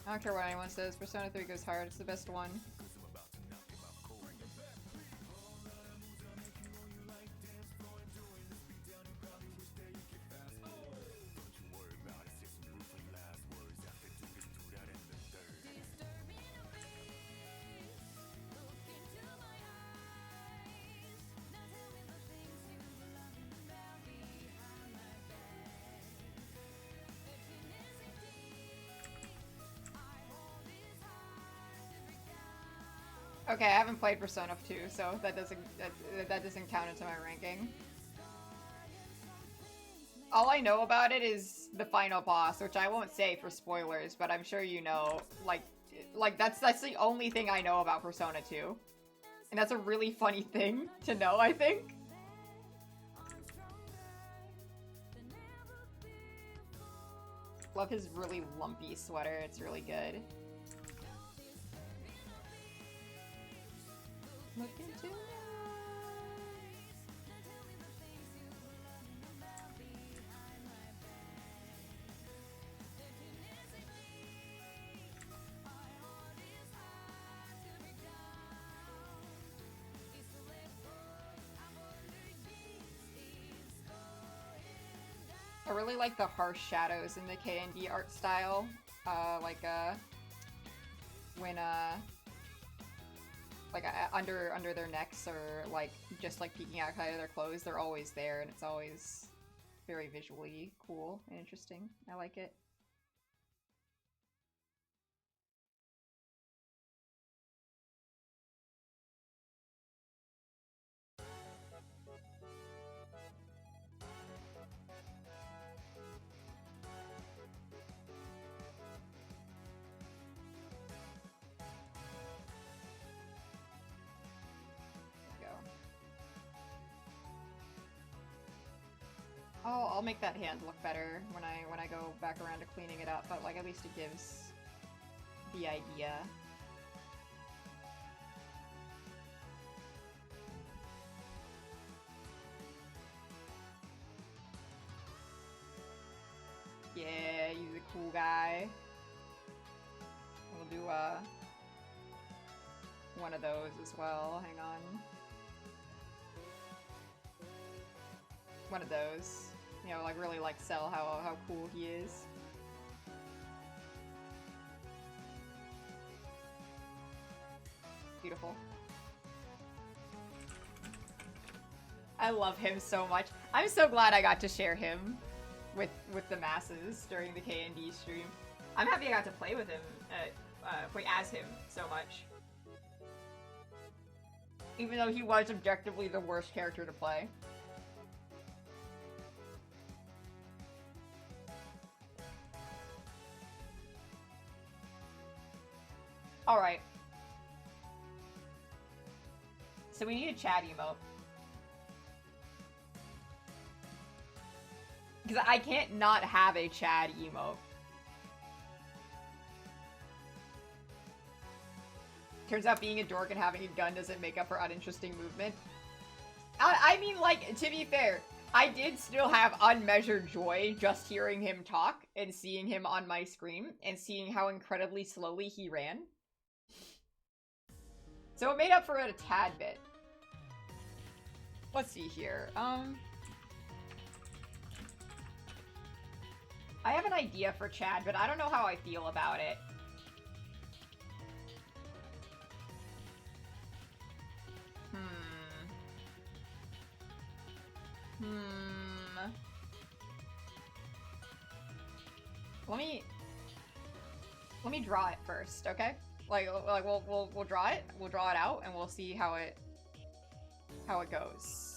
I don't care what anyone says, Persona 3 goes hard, it's the best one. Okay, I haven't played Persona 2, so that doesn't count into my ranking. All I know about it is the final boss, which I won't say for spoilers, but I'm sure you know. Like that's the only thing I know about Persona 2, and that's a really funny thing to know, I think. Love his really lumpy sweater; it's really good. Looking too nice. I really like the harsh shadows in the K&D art style. When under their necks or like just like peeking out kind of their clothes, they're always there, and it's always very visually cool and interesting. I like it. Oh, I'll make that hand look better when I go back around to cleaning it up, but like at least it gives the idea. Yeah, he's a cool guy. We'll do one of those as well. Hang on. One of those. You know, like really like sell how cool he is. Beautiful. I love him so much. I'm so glad I got to share him with the masses during the K&D stream. I'm happy I got to play with him, play as him so much. Even though he was objectively the worst character to play. Alright. So we need a Chad emote. Because I can't not have a Chad emote. Turns out being a dork and having a gun doesn't make up for uninteresting movement. I mean, like, to be fair, I did still have unmeasured joy just hearing him talk and seeing him on my screen and seeing how incredibly slowly he ran. So it made up for it a tad bit. Let's see here. I have an idea for Chad, but I don't know how I feel about it. Let me draw it first, okay? Like we'll draw it. We'll draw it out and we'll see how it goes.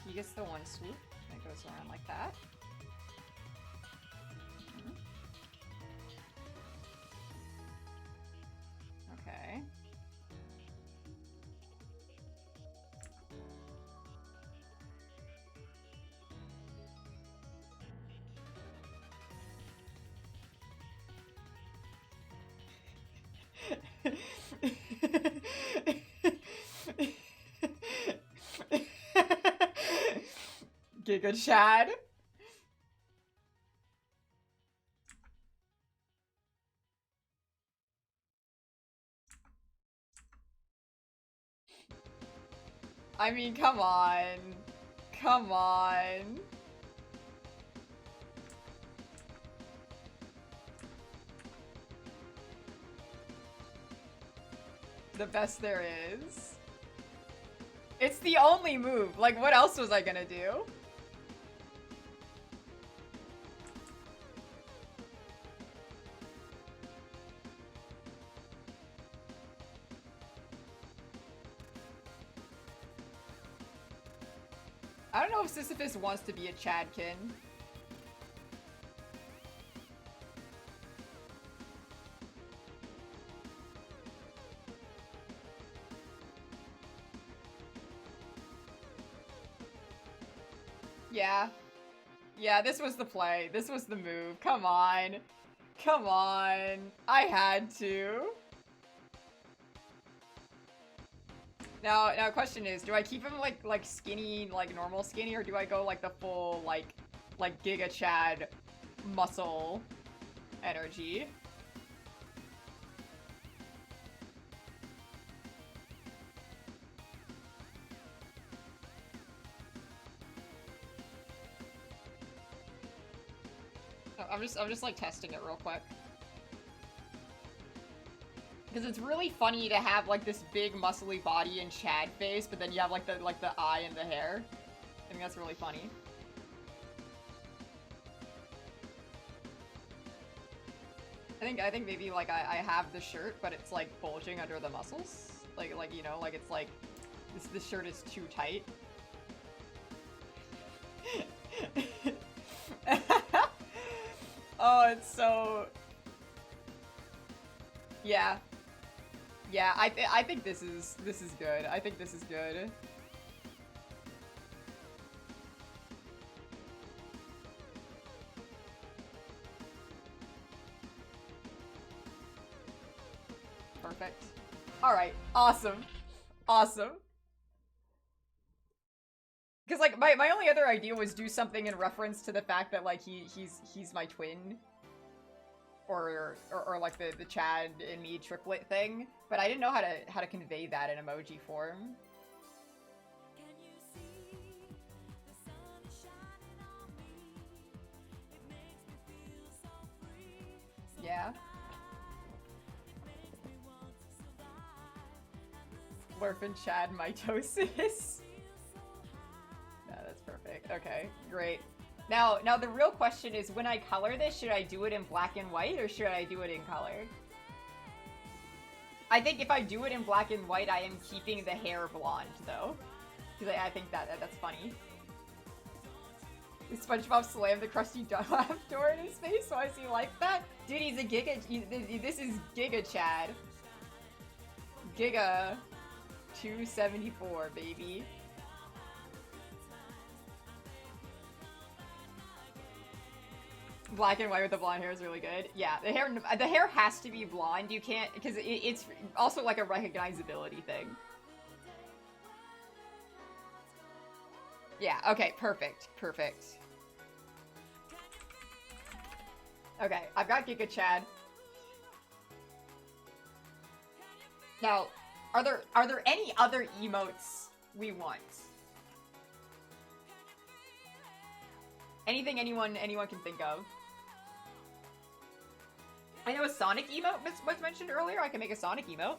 He gets the one swoop, and it goes around like that. Okay. Giga Chad. I mean, come on. Come on. The best there is. It's the only move. Like, what else was I gonna do? I don't know if Sisyphus wants to be a Chadkin. Yeah. Yeah, this was the play. This was the move. Come on. Come on. I had to. Now question is, do I keep him like skinny, like normal skinny, or do I go like the full like Giga Chad muscle energy? I'm just like testing it real quick. Because it's really funny to have like this big muscly body and Chad face, but then you have like the eye and the hair. I think that's really funny. I think maybe like I have the shirt, but it's like bulging under the muscles. Like you know, like it's like this shirt is too tight. Oh, it's so... Yeah. Yeah, I think this is good. I think this is good. Perfect. Alright, awesome. Awesome. Because, like, my only other idea was do something in reference to the fact that, like, he's my twin. Or like, the Chad and me triplet thing. But I didn't know how to convey that in emoji form. Yeah. Slurp and Chad mitosis. No, that's perfect. Okay, great. Now the real question is, when I color this, should I do it in black and white or should I do it in color? I think if I do it in black and white, I am keeping the hair blonde, though. Because I think that's funny. SpongeBob slammed the Krusty Dunlap door in his face. Why is he like that? Dude, he's a Giga... This is Giga Chad. Giga 274, baby. Black and white with the blonde hair is really good. Yeah, the hair has to be blonde. You can't, because it's also like a recognizability thing. Yeah, okay, perfect, perfect. Okay, I've got Giga Chad. Now, are there any other emotes we want? Anything anyone can think of? I know a Sonic emote was mentioned earlier. I can make a Sonic emote.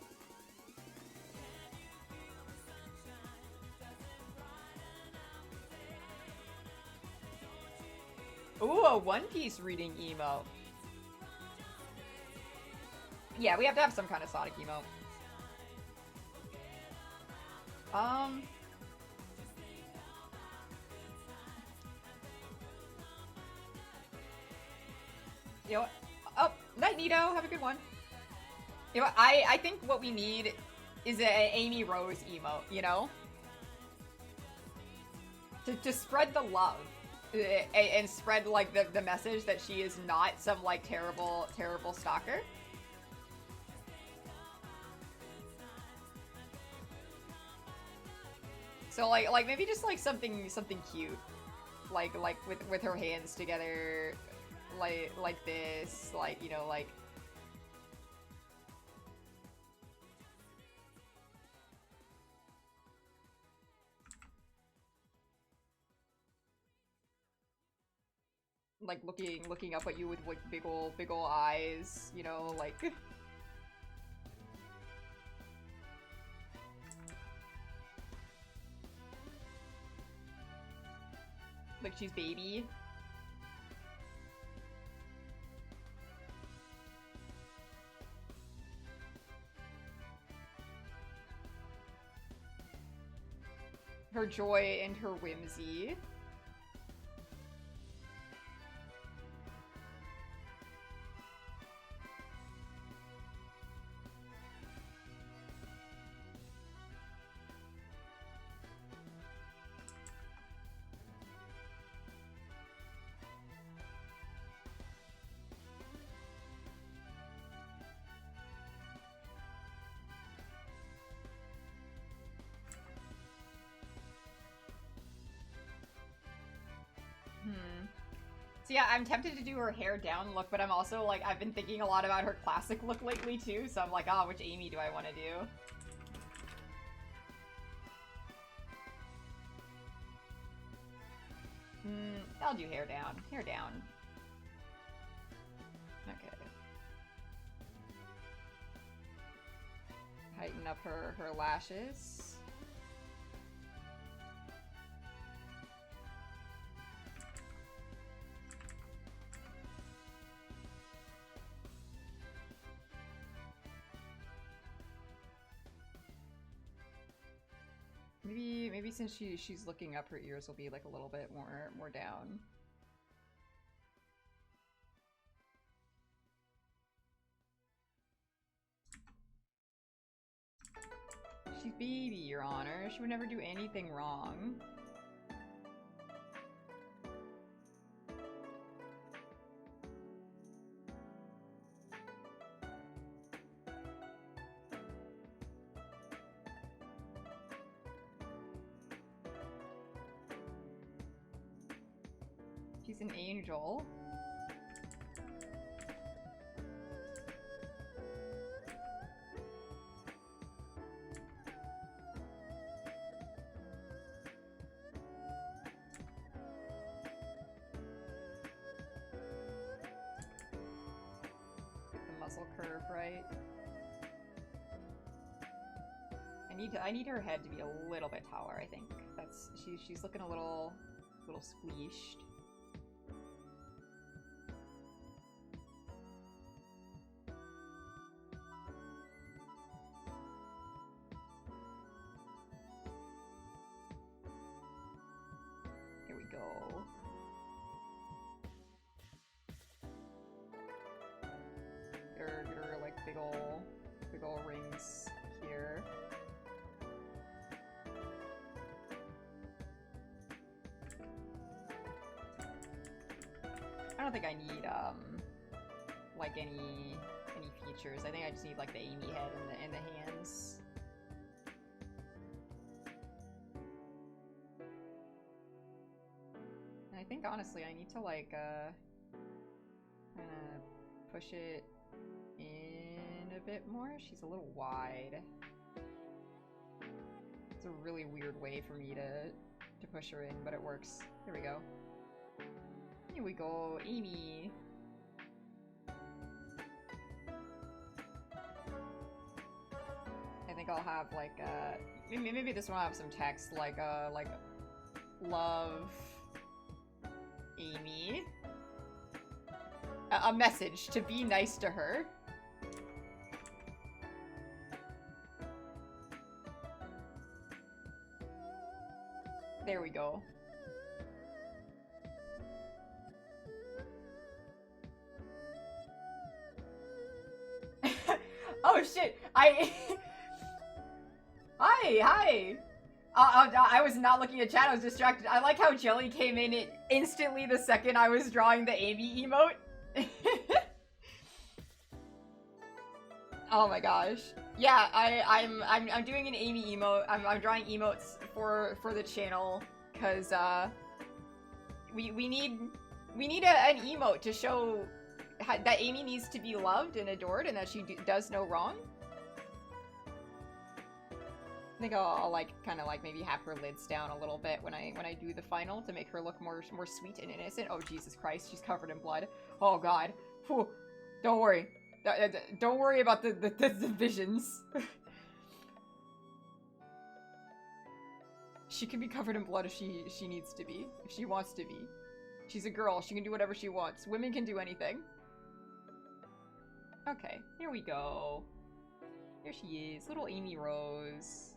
Ooh, a One Piece reading emote. Yeah, we have to have some kind of Sonic emote. You know what? Oh, night, Nito. Have a good one. You know what? I think what we need is an Amy Rose emote, you know? To spread the love. And spread, like, the message that she is not some, like, terrible stalker. So, like maybe just, like, something cute. Like with her hands together, like this, like, you know, like... Like, looking up at you with, like, big ol' eyes, you know, like... Like she's baby. Her joy and her whimsy. So yeah, I'm tempted to do her hair down look, but I'm also like, I've been thinking a lot about her classic look lately too, so I'm like, ah, which Amy do I want to do? I'll do hair down. Hair down. Okay. Heighten up her lashes. Maybe since she's looking up, her ears will be like a little bit more down. She's baby, Your Honor. She would never do anything wrong. She's an angel. Get the muscle curve right. I need her head to be a little bit taller, I think. She's looking a little squeezed. Here we go. Get her like big ol' rings here. I don't think I need like any features. I think I just need like the Amy head and the hands. And I think honestly I need to like kind of push it in a bit more. She's a little wide. It's a really weird way for me to push her in, but it works. There we go. Here we go, Amy. I think I'll have like maybe this one will have some text like love Amy. A message to be nice to her. There we go. Oh shit! Hi! I was not looking at chat, I was distracted. I like how Jelly came in instantly the second I was drawing the Amy emote. Oh my gosh. Yeah, I'm doing an Amy emote. I'm drawing emotes for the channel, cause we need an emote to show that Amy needs to be loved and adored and that she does no wrong. I think I'll like kind of like maybe have her lids down a little bit when I do the final to make her look more sweet and innocent. Oh Jesus Christ, she's covered in blood. Oh God. Whew. Don't worry. Don't worry about the visions. She can be covered in blood if she needs to be. If she wants to be. She's a girl. She can do whatever she wants. Women can do anything. Okay, here we go. Here she is. Little Amy Rose.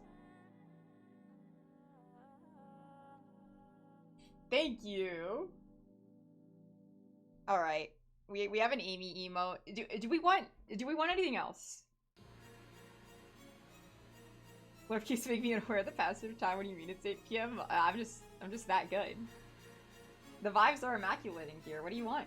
Thank you. Alright. We have an Amy emote. Do we want anything else? What keeps making me unaware of the passage of time when you mean it's 8 PM? I'm just that good. The vibes are immaculate in here. What do you want?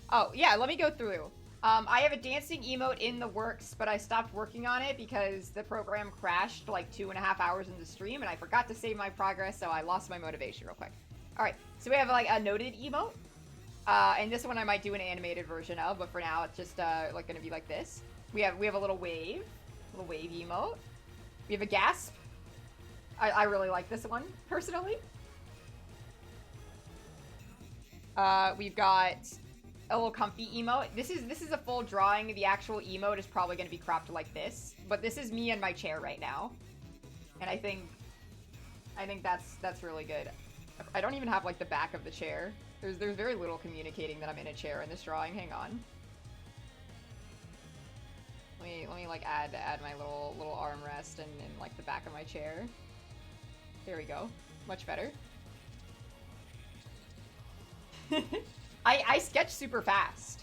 Oh, yeah, let me go through. I have a dancing emote in the works, but I stopped working on it because the program crashed like 2.5 hours into stream, and I forgot to save my progress, so I lost my motivation real quick. Alright, so we have like a noted emote. And this one I might do an animated version of, but for now it's just like gonna be like this. We have a little wave emote. We have a gasp. I really like this one, personally. We've got a little comfy emote. This is a full drawing. The actual emote is probably going to be cropped like this, but this is me in my chair right now, and I think that's really good. I don't even have like the back of the chair. There's very little communicating that I'm in a chair in this drawing. Hang on. Let me like add my little armrest and like the back of my chair. There we go. Much better. I sketch super fast.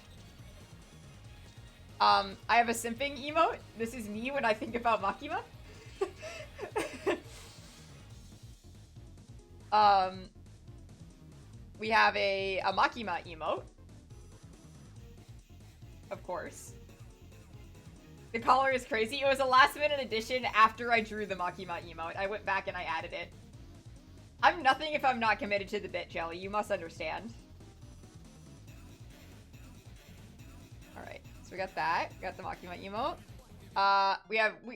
I have a simping emote. This is me when I think about Makima. We have a Makima emote. Of course. The color is crazy. It was a last minute addition after I drew the Makima emote. I went back and I added it. I'm nothing if I'm not committed to the bit, Jelly. You must understand. Alright, so we got that. We got the Makima emote.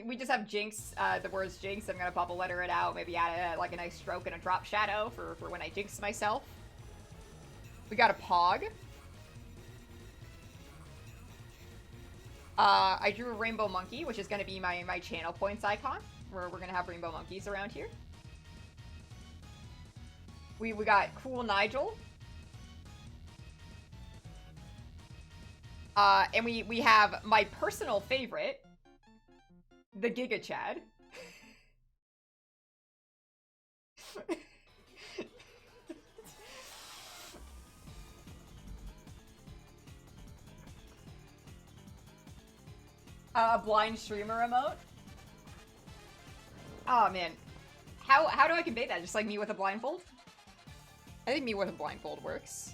We just have Jinx, the words Jinx. I'm gonna bubble letter it out. Maybe add like a nice stroke and a drop shadow for when I jinx myself. We got a Pog. I drew a rainbow monkey, which is going to be my channel points icon. We're going to have rainbow monkeys around here. We got Cool Nigel. And we have my personal favorite, the Giga Chad. A blind streamer emote. Oh man, how do I convey that? Just like me with a blindfold? I think me with a blindfold works.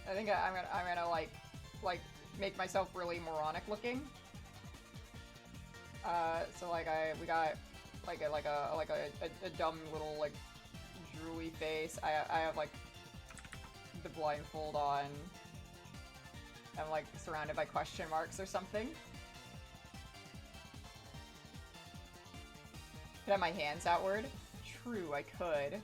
I think I'm gonna like make myself really moronic looking. So like we got like a dumb little like drooly face. I have like the blindfold on. I'm like surrounded by question marks or something. Could have my hands outward. True, I could.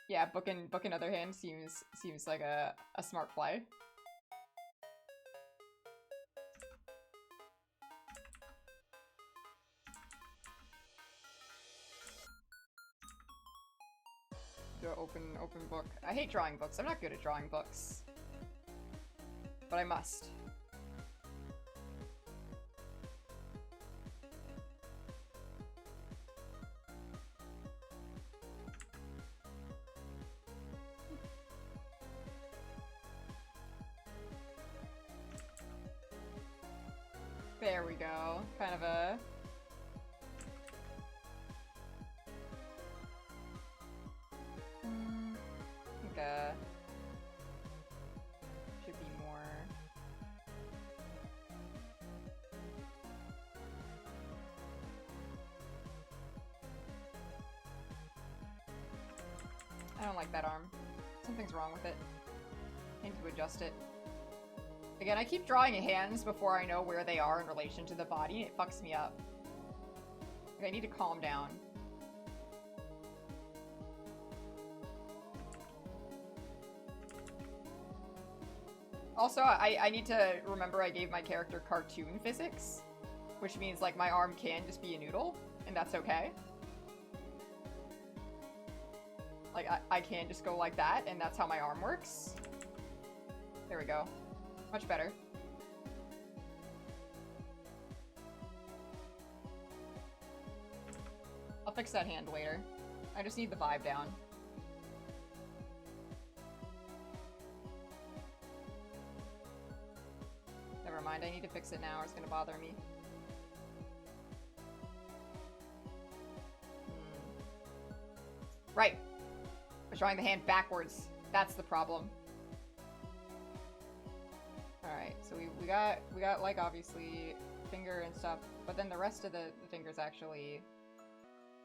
Yeah, book in other hand seems like a smart play. Do an open book. I hate drawing books. I'm not good at drawing books. But I must. There we go. Kind of a... I think should be more... I don't like that arm. Something's wrong with it. I need to adjust it. Again, I keep drawing hands before I know where they are in relation to the body, and it fucks me up. Like, I need to calm down. Also, I need to remember I gave my character cartoon physics, which means, like, my arm can just be a noodle, and that's okay. Like, I can just go like that, and that's how my arm works. There we go. Much better. I'll fix that hand later. I just need the vibe down. Never mind, I need to fix it now or it's gonna bother me. Right. I was drawing the hand backwards. That's the problem. Alright, so we got like obviously finger and stuff, but then the rest of the fingers actually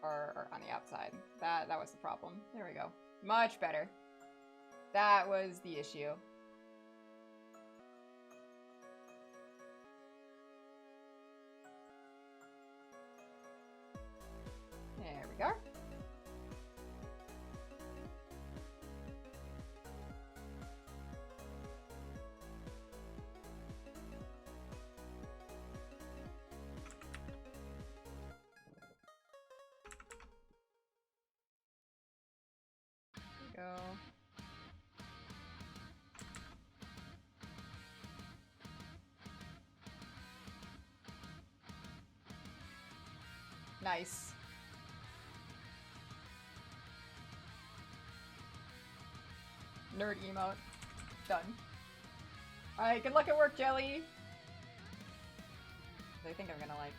are on the outside. That was the problem. There we go. Much better. That was the issue. There we go. Go. Nice. Nerd emote. Done. Alright, good luck at work, Jelly! I think I'm gonna, like,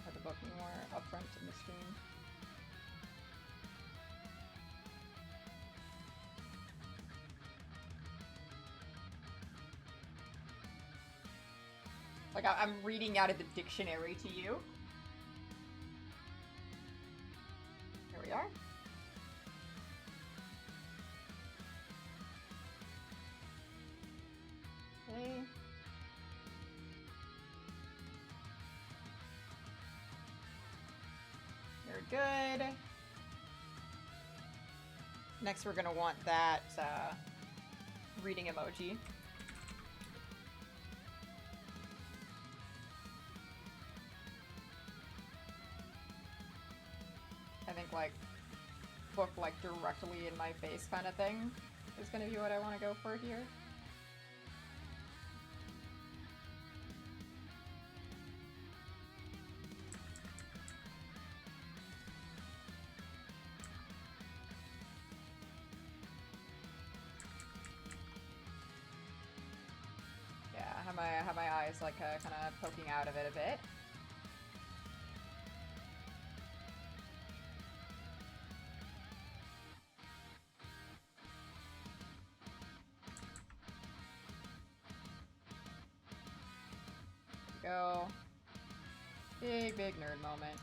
have the book more upfront in the stream. Like, I'm reading out of the dictionary to you. Here we are. Okay. Very good. Next, we're gonna want that reading emoji. I think, like, book, like, directly in my face kind of thing is gonna be what I want to go for here. Yeah, have my eyes, like, kind of poking out of it a bit. Go. Big nerd moment.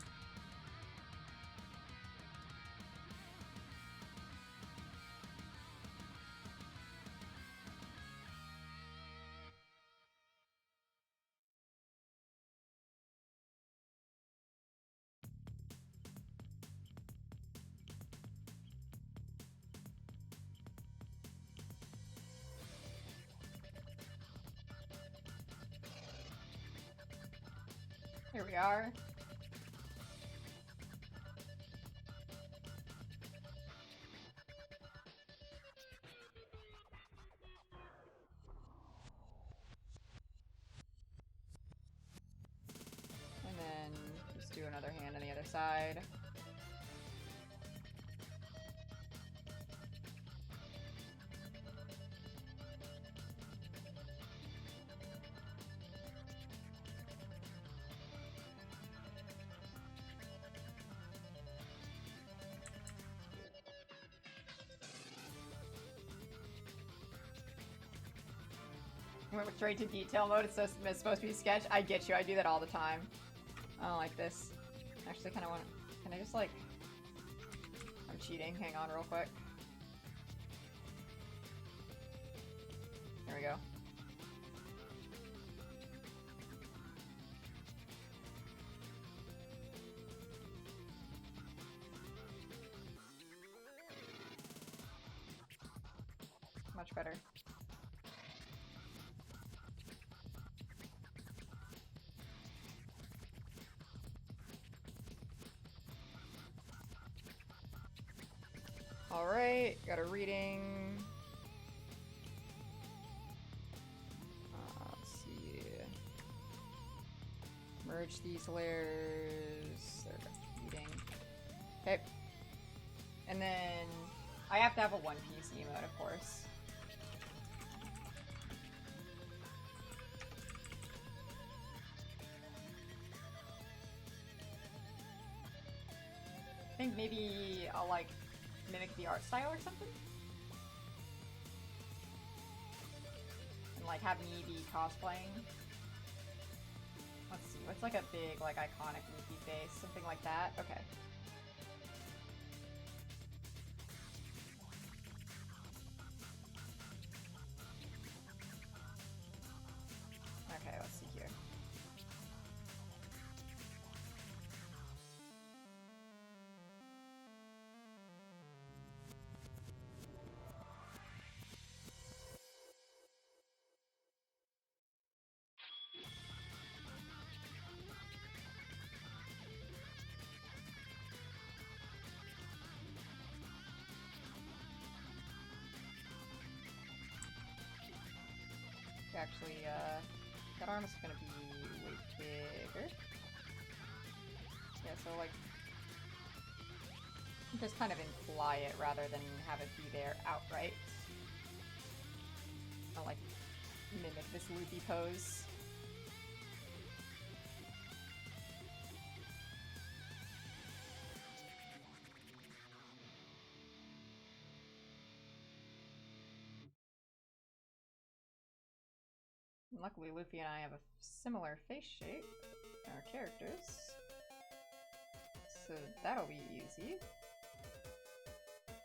Here we are. And then just do another hand on the other side. Went straight to detail mode. It's supposed to be sketch. I get you. I do that all the time. I don't like this. Actually, kind of want. Can I just like? I'm cheating. Hang on, real quick. There we go. Much better. Alright, got a reading. Let's see. Merge these layers. There we go. Reading. Okay. And then I have to have a One Piece emote, of course. I think maybe I'll like mimic the art style or something? And like have me be cosplaying? Let's see, what's like a big, like iconic Luffy face? Something like that? Okay. Okay, let's see here. Actually, that arm is gonna be way bigger. Yeah, so like, just kind of imply it rather than have it be there outright. I'll like mimic this Luffy pose. Luckily, Luffy and I have a similar face shape, our characters, so that'll be easy. There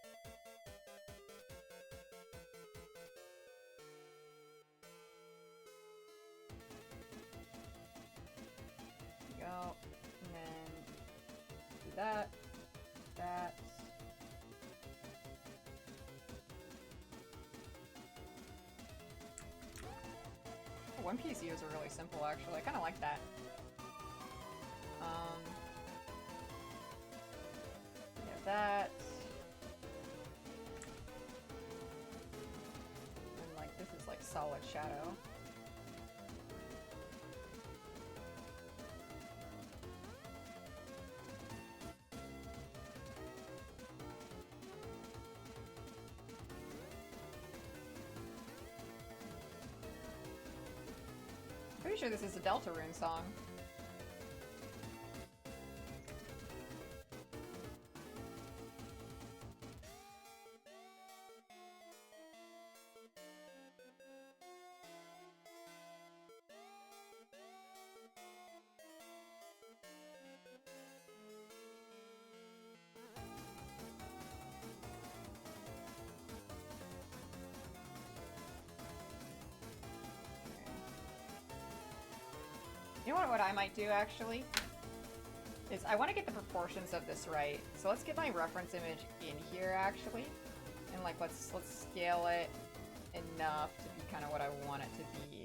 we go, and then do that, that. One Piece U's are really simple, actually. I kind of like that. We have that. And like, this is like solid shadow. Pretty sure this is a Deltarune song. You know what I might do, actually? Is I want to get the proportions of this right. So let's get my reference image in here, actually. And, like, let's scale it enough to be kind of what I want it to be.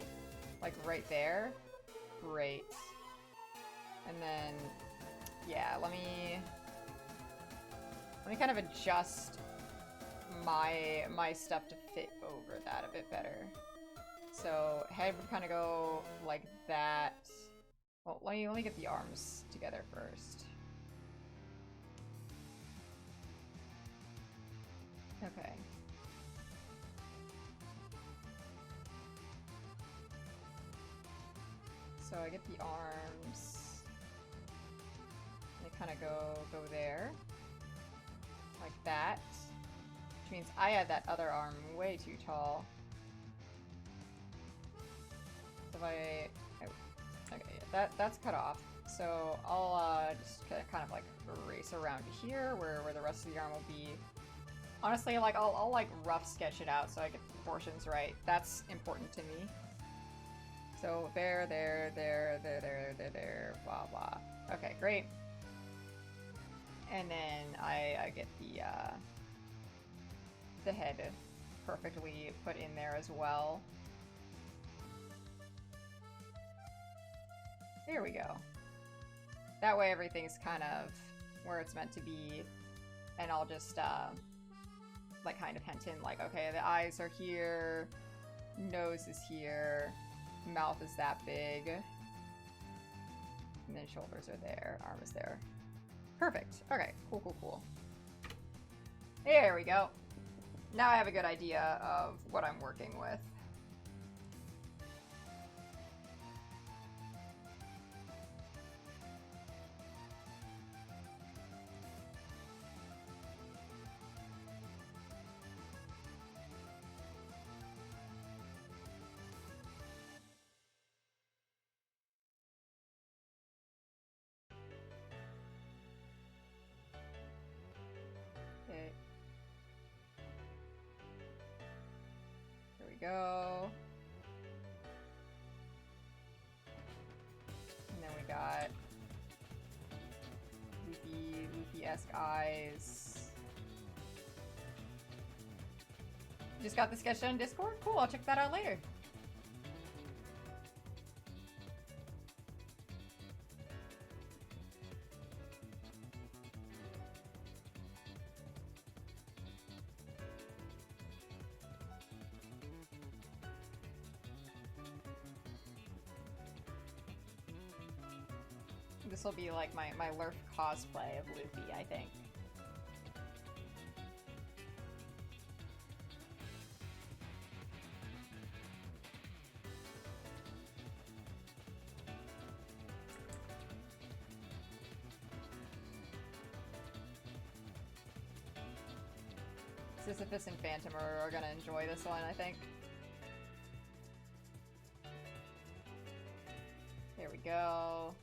Like, right there. Great. And then, yeah, let me kind of adjust my stuff to fit over that a bit better. So head would kind of go like that. Well, let me get the arms together first. Okay. So I get the arms. They kind of go there. Like that. Which means I have that other arm way too tall. So if I... Okay, yeah, that's cut off. So I'll just kind of like erase around here where the rest of the arm will be. Honestly, like I'll like rough sketch it out so I get the proportions right. That's important to me. So there, blah blah. Okay, great. And then I get the head perfectly put in there as well. There we go. That way everything's kind of where it's meant to be, and I'll just like kind of hint in like, okay, the eyes are here, nose is here, mouth is that big, and then shoulders are there, arm is there. Perfect. Okay, cool. There we go. Now I have a good idea of what I'm working with. Okay. There we go. And then we got Luffy-esque eyes. You just got the sketch done in Discord? Cool, I'll check that out later. This will be like my Lurf cosplay of Luffy, I think. Sisyphus and Phantom are gonna enjoy this one, I think. There we go.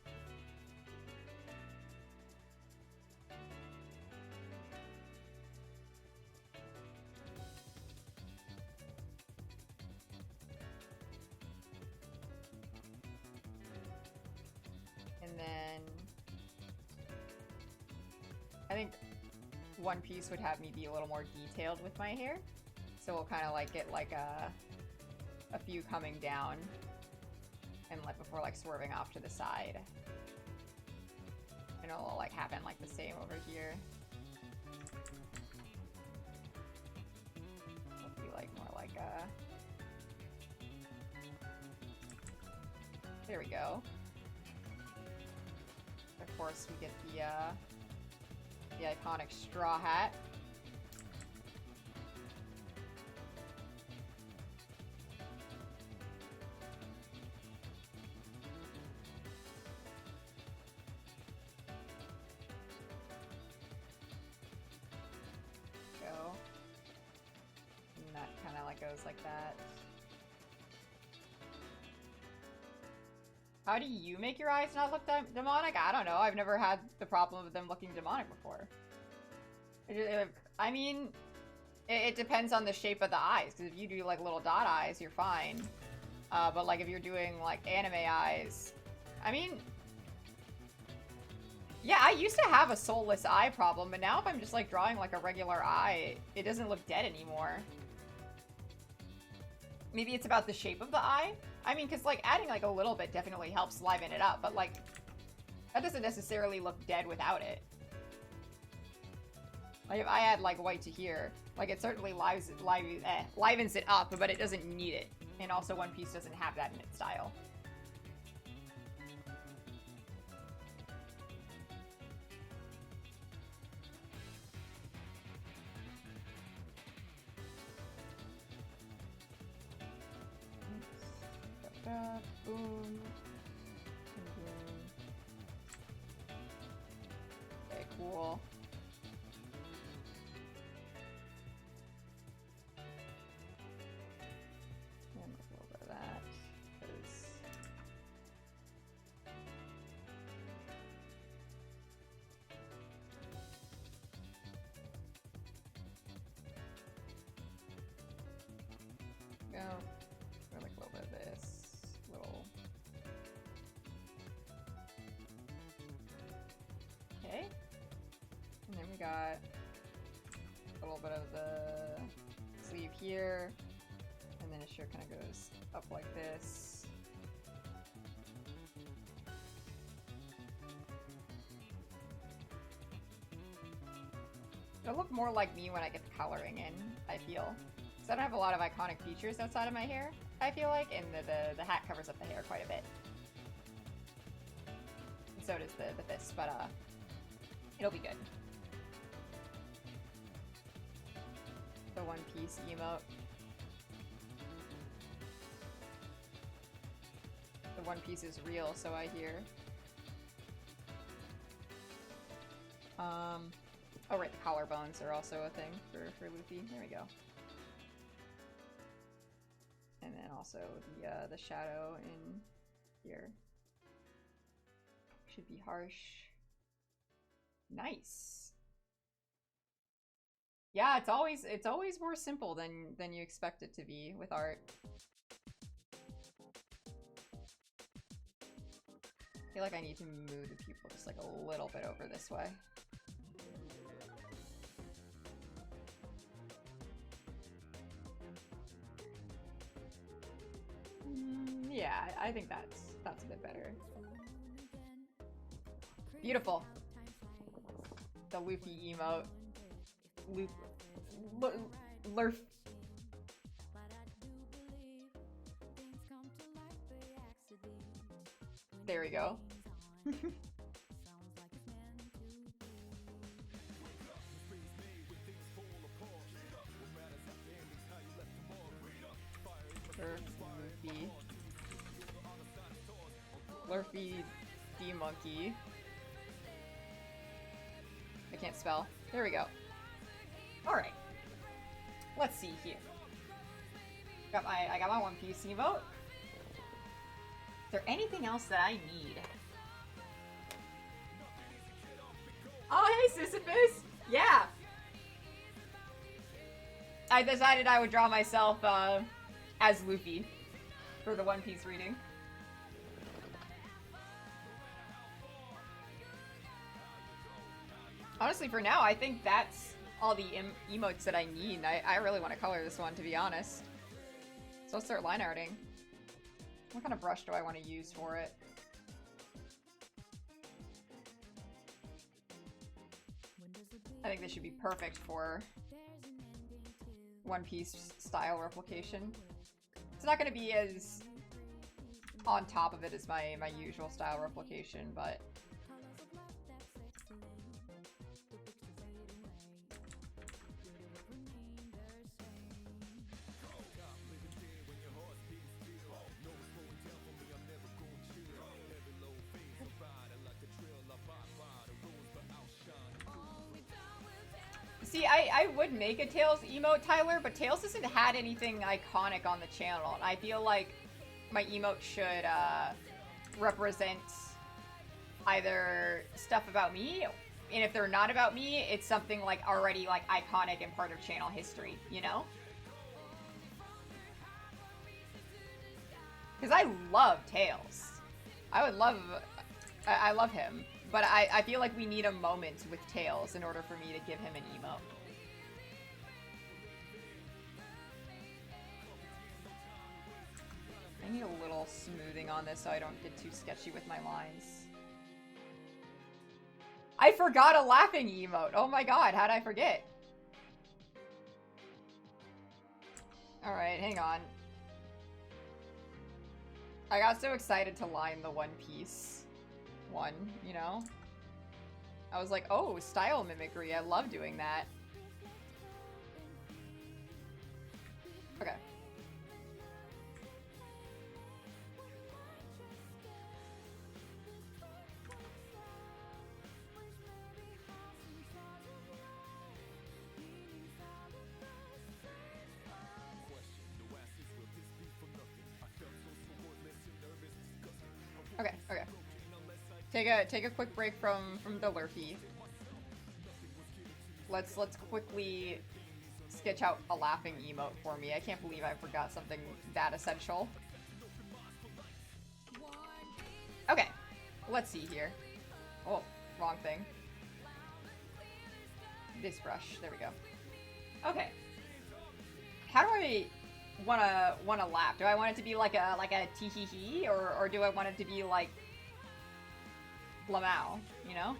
And then I think One Piece would have me be a little more detailed with my hair. So we'll kind of like get like a few coming down and like before like swerving off to the side. And it'll like happen like the same over here. It'll be like more like a... There we go. Of course we get the iconic straw hat. Go. And that kind of like goes like that. How do you make your eyes not look demonic? I don't know. I've never had the problem of them looking demonic before. I mean, it depends on the shape of the eyes. Because if you do like little dot eyes, you're fine. But like if you're doing like anime eyes, I mean, yeah, I used to have a soulless eye problem, but now if I'm just like drawing like a regular eye, it doesn't look dead anymore. Maybe it's about the shape of the eye. I mean, because like adding like a little bit definitely helps liven it up, but like That doesn't necessarily look dead without it. Like, if I add, like, white to here, like, it certainly livens it up, but it doesn't need it. And also, One Piece doesn't have that in its style. Boom. Okay, cool. And a little bit of that, because go. Like a little bit of this. Little. Okay. And then we got a little bit of the sleeve here. And then it sure kind of goes up like this. It'll look more like me when I get the coloring in, I feel. Because I don't have a lot of iconic features outside of my hair, I feel like, and the hat covers up the hair quite a bit. And so does the fist, but it'll be good. The One Piece emote. The One Piece is real, so I hear. Oh right, the collarbones are also a thing for Luffy. There we go. And then also the shadow in here. Should be harsh. Nice. Yeah, it's always more simple than you expect it to be with art. I feel like I need to move the pupil just like a little bit over this way. Yeah, I think that's a bit better. Beautiful. The Luffy emote. Lurf. There we go. Luffy. Lurfy D-Monkey. I can't spell. There we go. Alright. Let's see here. I got my One Piece emote. Is there anything else that I need? Oh, hey, Sisyphus! Yeah! I decided I would draw myself as Luffy for the One Piece reading. Honestly, for now, I think that's all the emotes that I need. I really want to color this one, to be honest. So I'll start line arting. What kind of brush do I want to use for it? I think this should be perfect for One Piece style replication. It's not going to be as on top of it as my usual style replication, but see, I would make a Tails emote, Tyler, but Tails hasn't had anything iconic on the channel, and I feel like my emote should represent either stuff about me, and if they're not about me, it's something like already like iconic and part of channel history, you know? Because I love Tails. I love him. But I feel like we need a moment with Tails in order for me to give him an emote. I need a little smoothing on this so I don't get too sketchy with my lines. I forgot a laughing emote. Oh my god, how'd I forget? Alright, hang on. I got so excited to line the One Piece one, you know? I was like, oh, style mimicry. I love doing that. Okay. Okay, okay. Take a quick break from the Lurky. Let's quickly sketch out a laughing emote for me. I can't believe I forgot something that essential. Okay, let's see here. Oh, wrong thing. This brush. There we go. Okay. How do I wanna laugh? Do I want it to be like a tee hee hee, or do I want it to be like Lamau, you know?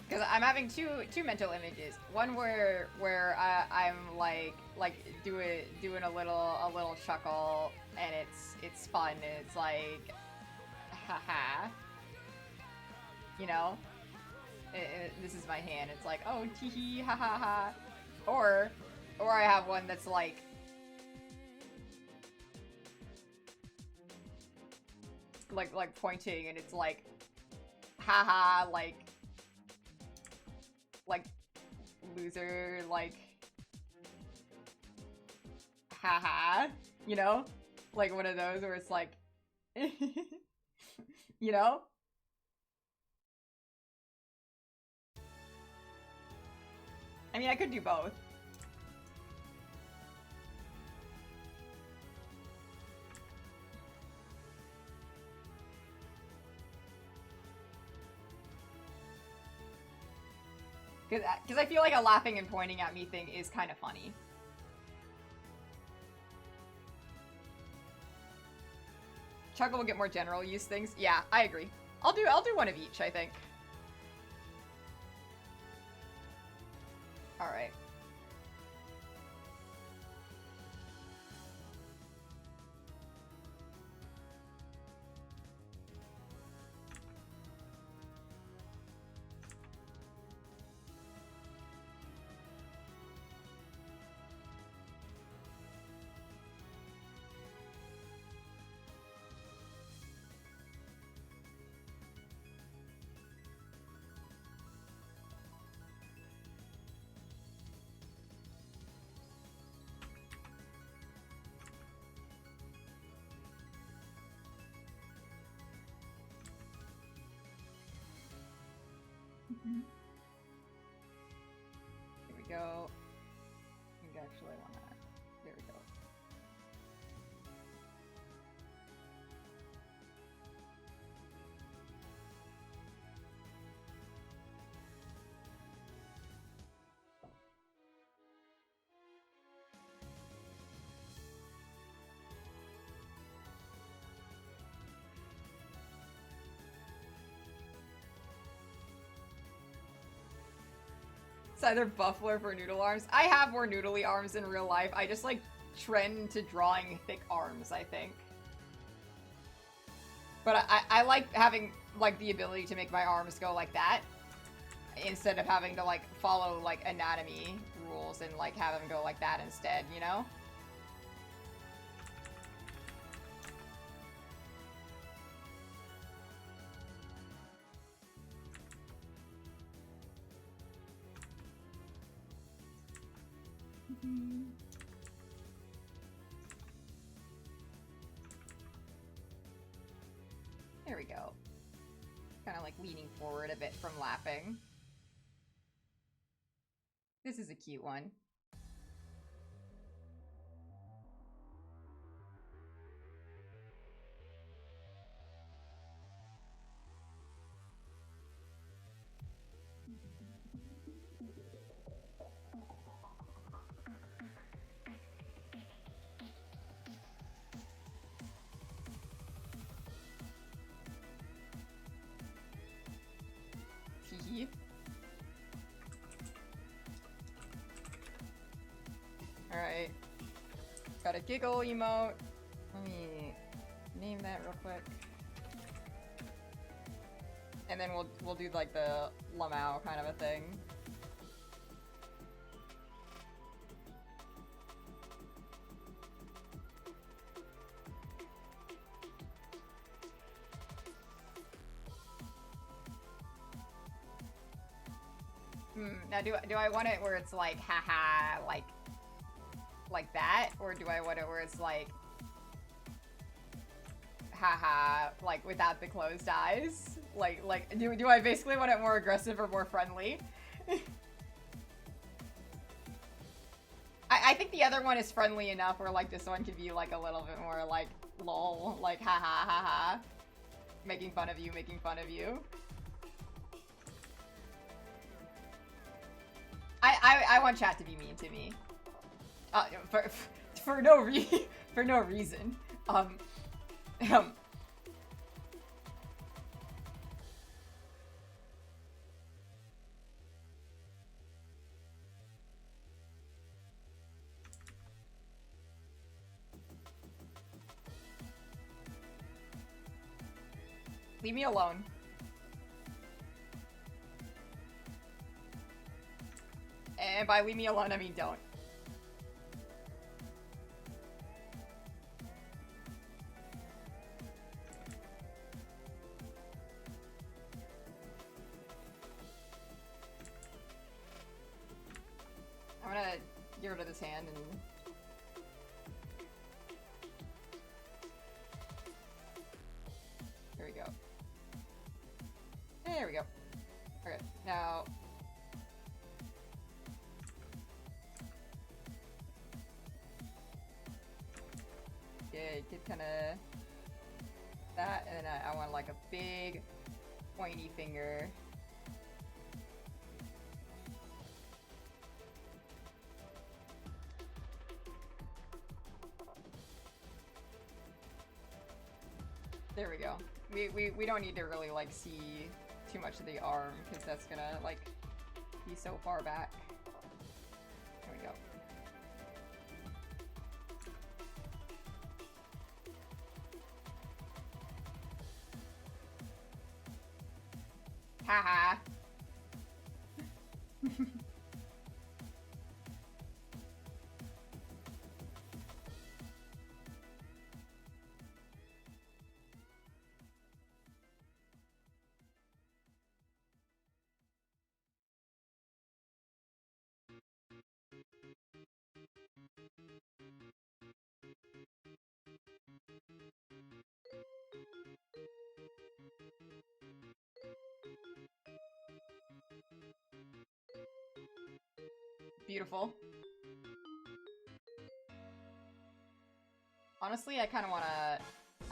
Because I'm having two mental images. One where I'm like doing a little chuckle, and it's fun, and it's like haha, you know. This is my hand. It's like, oh, tee hee ha ha ha, or I have one that's like pointing, and it's like haha, like loser, like haha, you know, like one of those where it's like you know. I mean, I could do both. Because I feel like a laughing and pointing at me thing is kind of funny. Chuckle will get more general use things. Yeah, I agree. I'll do one of each, I think. All right. Here we go. I think actually I wanna. There we go. It's either Buffler for noodle arms. I have more noodly arms in real life. I just like trend to drawing thick arms, I think. But I like having like the ability to make my arms go like that instead of having to like follow like anatomy rules and like have them go like that instead, you know? There we go. Kind of like leaning forward a bit from laughing. This is a cute one. Alright. Got a giggle emote. Let me name that real quick. And then we'll do like the Lamau kind of a thing. Now do I want it where it's like haha like that, or do I want it where it's like haha like without the closed eyes? Like do I basically want it more aggressive or more friendly? I think the other one is friendly enough where like this one could be like a little bit more like lol, like haha haha, making fun of you, making fun of you. I want chat to be mean to me. For no reason. Leave me alone. And by leave me alone, I mean don't. I'm gonna get rid of this hand and... There we go. There we go. Okay, now... Get kind of that, and then I want like a big pointy finger. There we go. We don't need to really like see too much of the arm because that's gonna like be so far back. There we go. Haha. Beautiful. Honestly, I kind of want to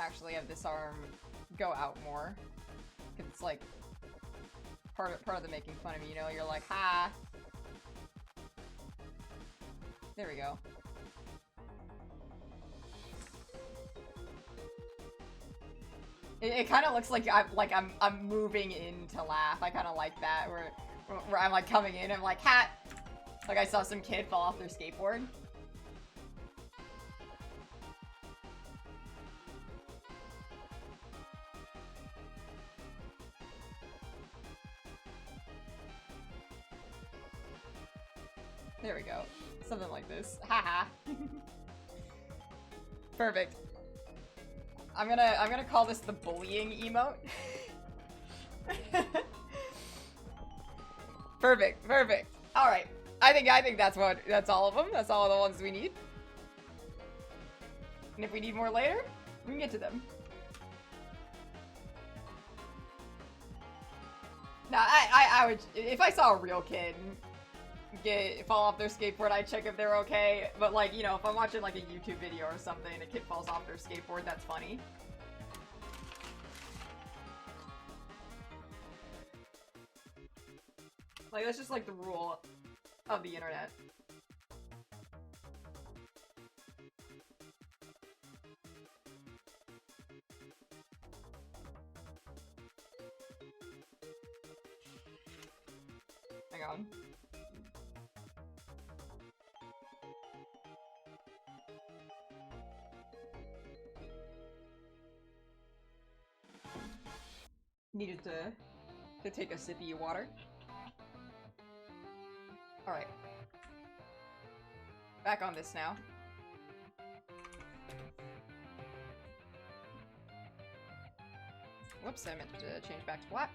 actually have this arm go out more. Cause it's like part of the making fun of me, you know? You're like, ha! There we go. It kind of looks like I'm moving in to laugh. I kind of like that, where I'm like coming in, I'm like, hat! Like I saw some kid fall off their skateboard. There we go. Something like this. Haha. Perfect. I'm gonna call this the bullying emote. Perfect, perfect. Alright. I think that's all of them. That's all the ones we need. And if we need more later, we can get to them. Now, I would, if I saw a real kid fall off their skateboard, I'd check if they're okay. But like, you know, if I'm watching like a YouTube video or something and a kid falls off their skateboard, that's funny. Like, that's just like the rule of the internet. Hang on. Needed to take a sippy of water. Alright. Back on this now. Whoops, I meant to change back to black.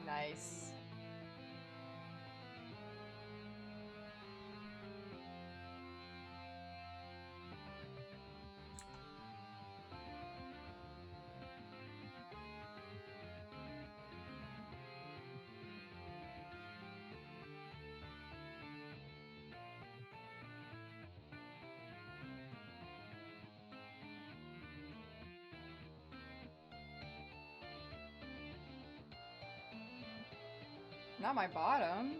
Nice. Not my bottom.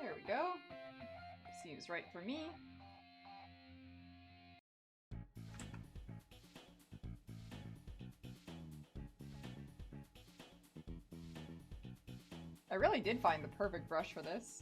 There we go. Seems right for me. I really did find the perfect brush for this.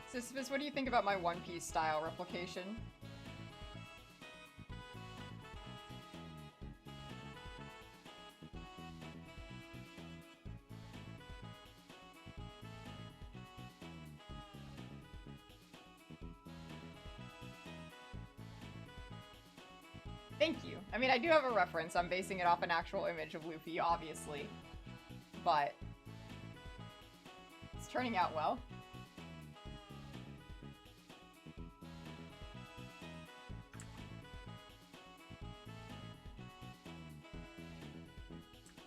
Sisyphus, what do you think about my One Piece style replication? Thank you. I mean, I do have a reference. I'm basing it off an actual image of Luffy, obviously. But it's turning out well.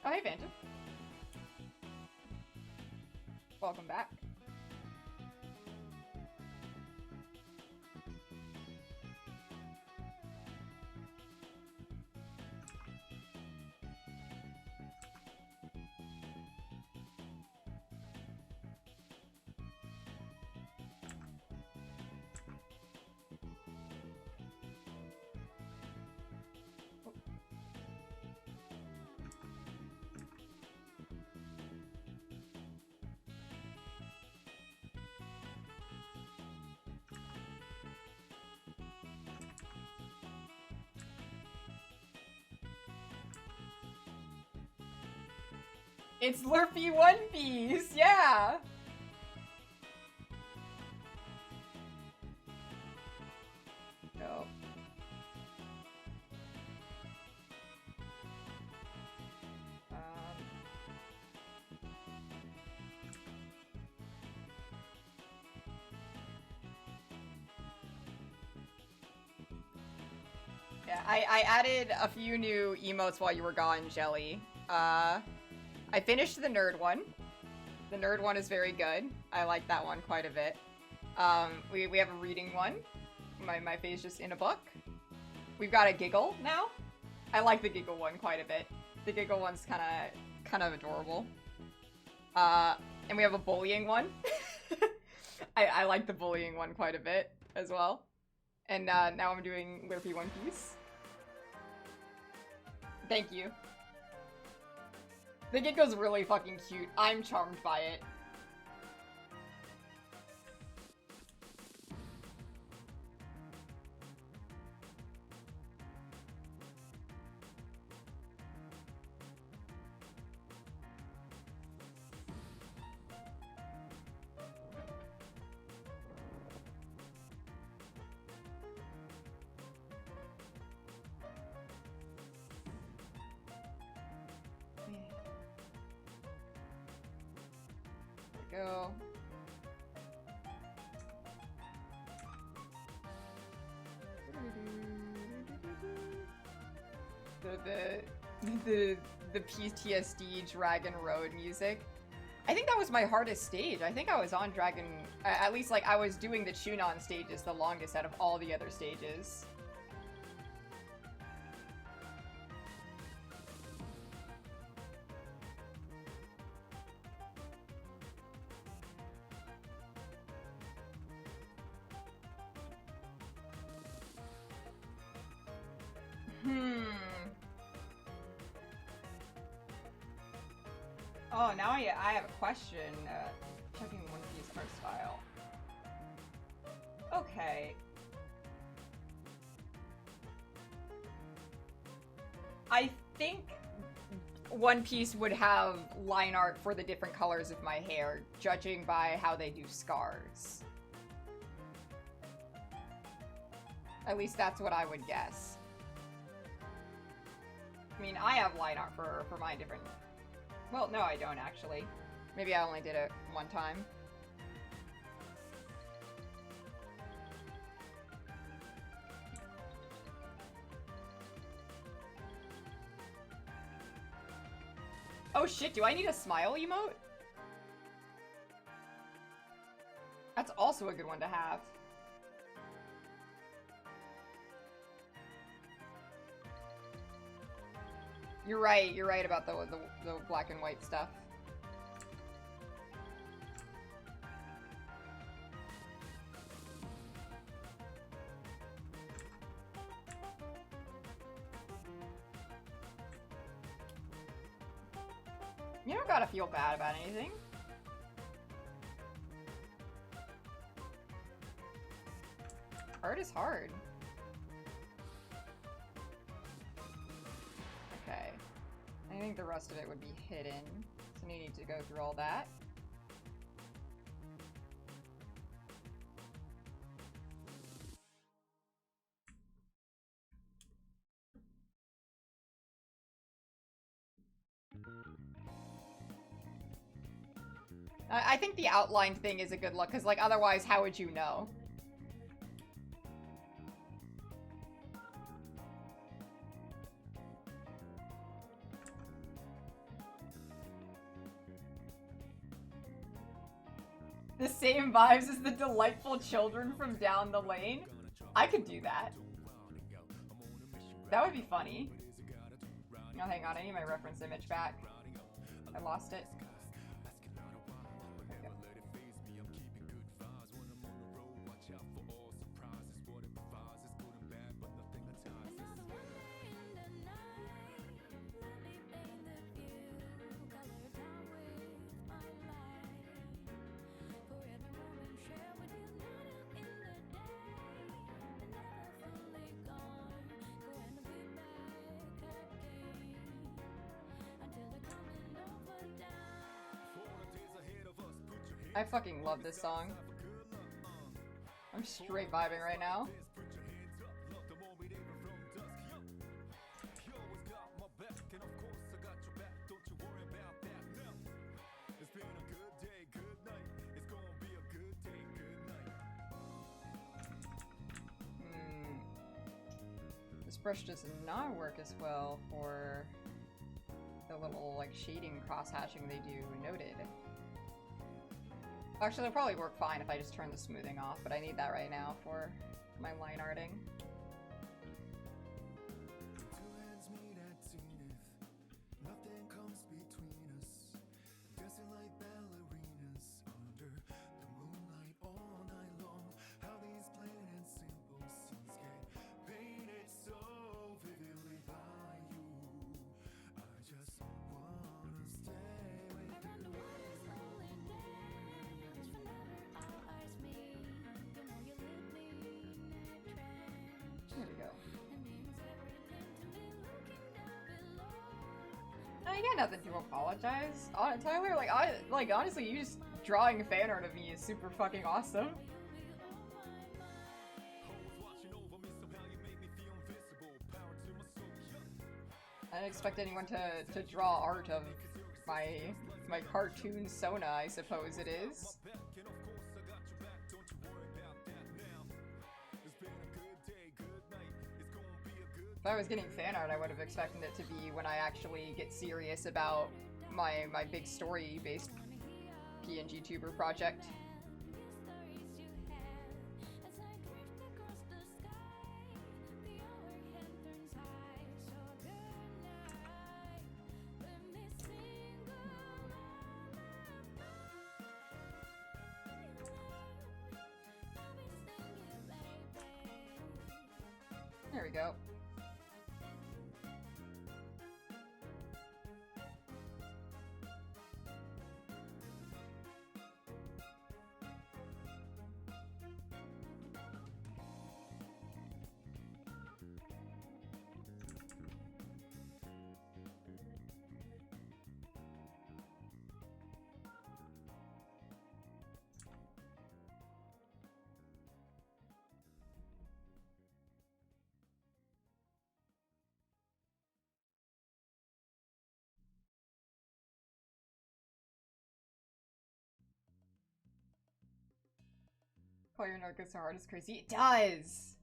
Oh, hey, Phantom. Welcome back. It's Lurpy One Piece, yeah! No. Yeah, I added a few new emotes while you were gone, Jelly. I finished the nerd one. The nerd one is very good. I like that one quite a bit. We have a reading one. My face just in a book. We've got a giggle now. I like the giggle one quite a bit. The giggle one's kind of adorable. And we have a bullying one. I like the bullying one quite a bit as well. And now I'm doing Lurpy One Piece. Thank you. The giggle's really fucking cute. I'm charmed by it. go. The PTSD Dragon Road music. I think that was my hardest stage. I think I was on Dragon, at least like I was doing the Chunon stages the longest out of all the other stages. Oh, now I have a question. Checking One Piece art style. Okay. I think One Piece would have line art for the different colors of my hair, judging by how they do scars. At least that's what I would guess. I mean, I have line art for my different... Well, no, I don't actually. Maybe I only did it one time. Oh shit, do I need a smile emote? That's also a good one to have. You're right about the black and white stuff. You don't gotta feel bad about anything. Art is hard. Okay. I think the rest of it would be hidden, so you need to go through all that. I think the outline thing is a good look, because like otherwise how would you know? The same vibes as the delightful children from down the lane? I could do that. That would be funny. Oh, hang on, I need my reference image back. I lost it. I fucking love this song. I'm straight vibing right now. This brush does not work as well for the little like shading cross-hatching they do, noted. Actually, it'll probably work fine if I just turn the smoothing off, but I need that right now for my line arting. I got nothing to apologize. Tyler, like honestly, you just drawing fan art of me is super fucking awesome. I didn't expect anyone to draw art of my my cartoon Sona, I suppose it is. If I was getting fan art, I would have expected it to be when I actually get serious about my big story-based PNG tuber project. There we go. Call your note gets so hard, it's crazy. It does!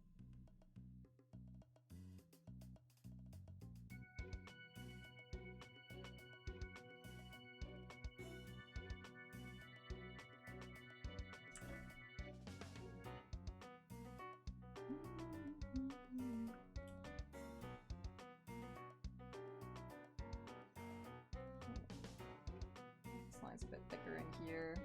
This line's a bit thicker in here.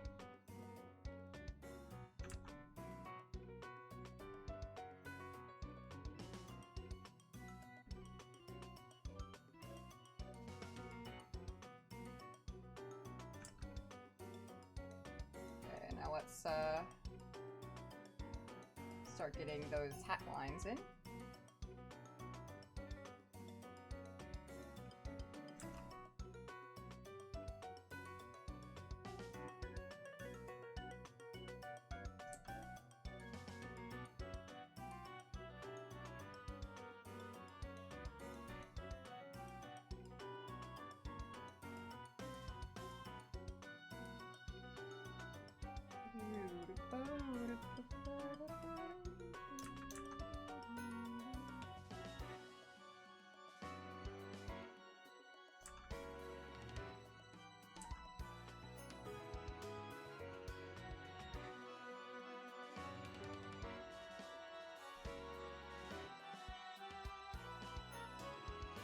Now let's start getting those hat lines in.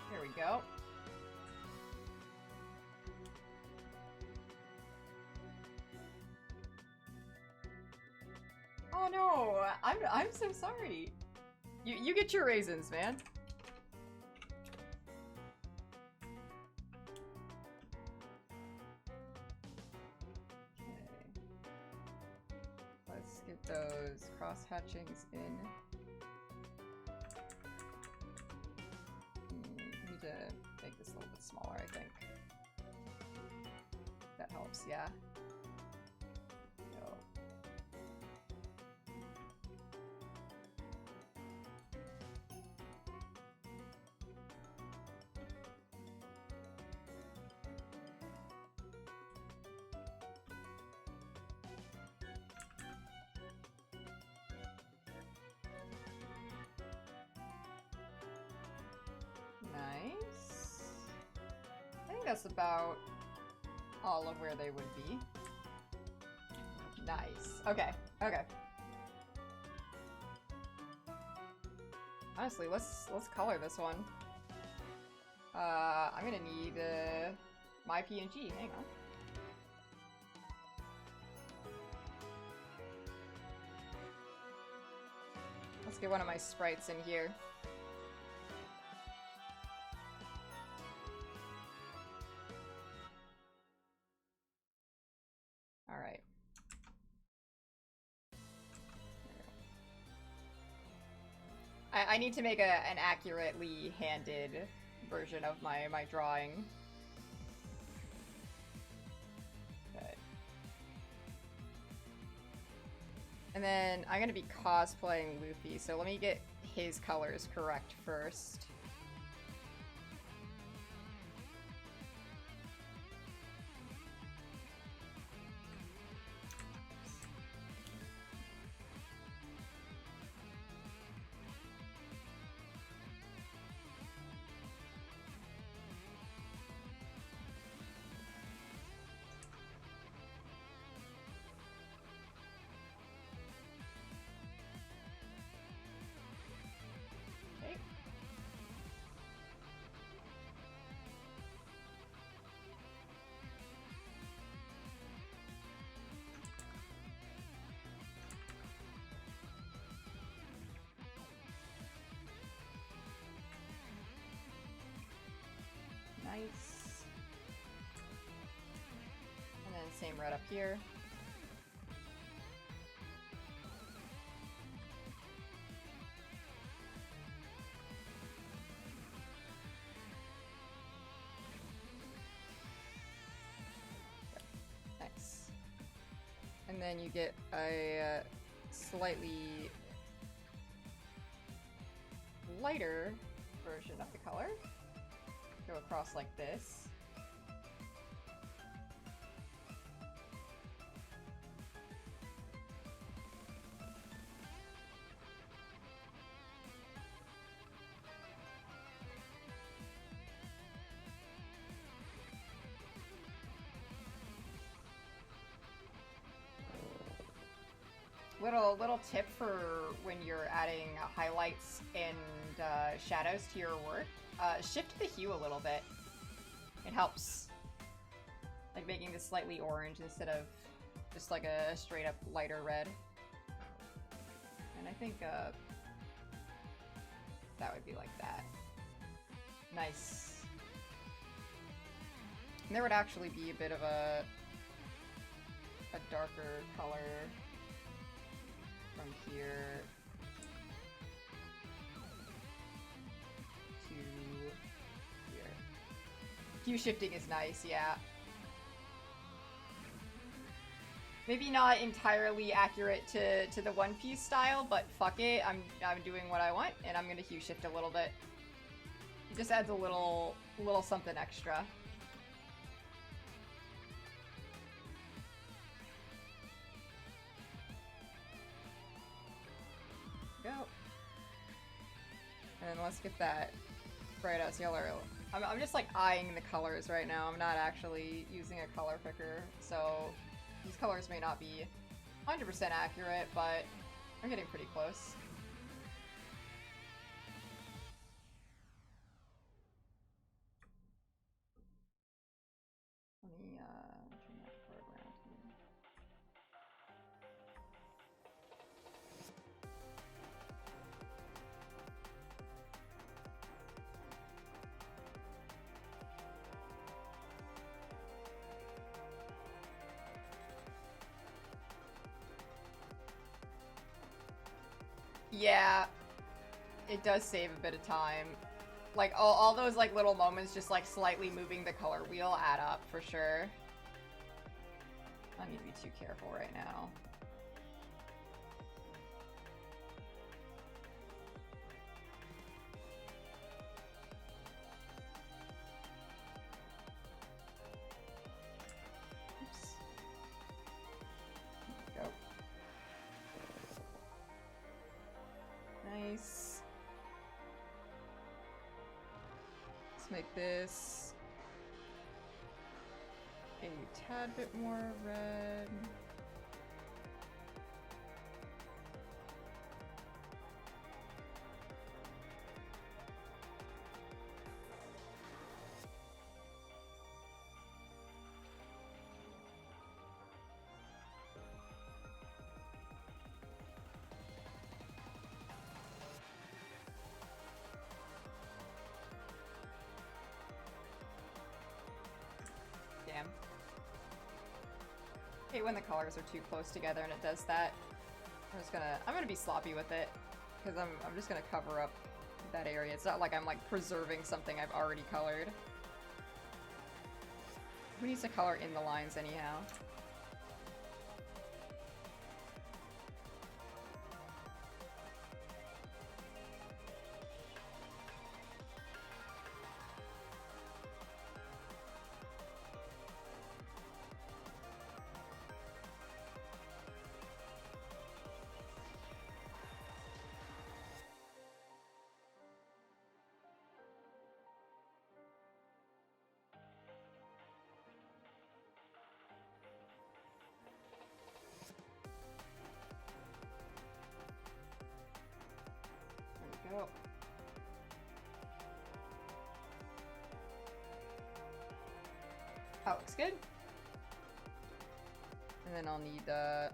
There we go. Oh no, I'm so sorry. You get your raisins, man. Okay. Let's get those cross hatchings in. Need to make this a little bit smaller, I think. That helps, yeah. Nice. I think that's about all of where they would be. Nice. Okay. Okay. Honestly, let's color this one. I'm gonna need my PNG. Hang on. Let's get one of my sprites in here. Alright. I need to make an accurately handed version of my drawing. Okay. And then I'm gonna be cosplaying Luffy, so let me get his colors correct first. same red up here. Nice. And then you get a slightly lighter version of the color. Go across like this. Little tip for when you're adding highlights and shadows to your work. Shift the hue a little bit. It helps. Like making this slightly orange instead of just like a straight up lighter red. And I think that would be like that. Nice. And there would actually be a bit of a darker color from here to here. Hue shifting is nice, yeah. Maybe not entirely accurate to the One Piece style, but fuck it, I'm doing what I want, and I'm gonna hue shift a little bit. It just adds a little something extra. Go. And then let's get that bright ass yellow. I'm just like eyeing the colors right now. I'm not actually using a color picker, so these colors may not be 100% accurate, but I'm getting pretty close. Let me turn that foreground here. Yeah, it does save a bit of time. Like, all those, like, little moments just, like, slightly moving the color wheel add up, for sure. I need to be too careful right now. Oops. There we go. Nice. Let's make this a tad bit more red. I hate when the colors are too close together and it does that. I'm gonna be sloppy with it because I'm just gonna cover up that area. It's not like I'm like preserving something I've already colored. Who needs to color in the lines anyhow? Go. That looks good. And then I'll need a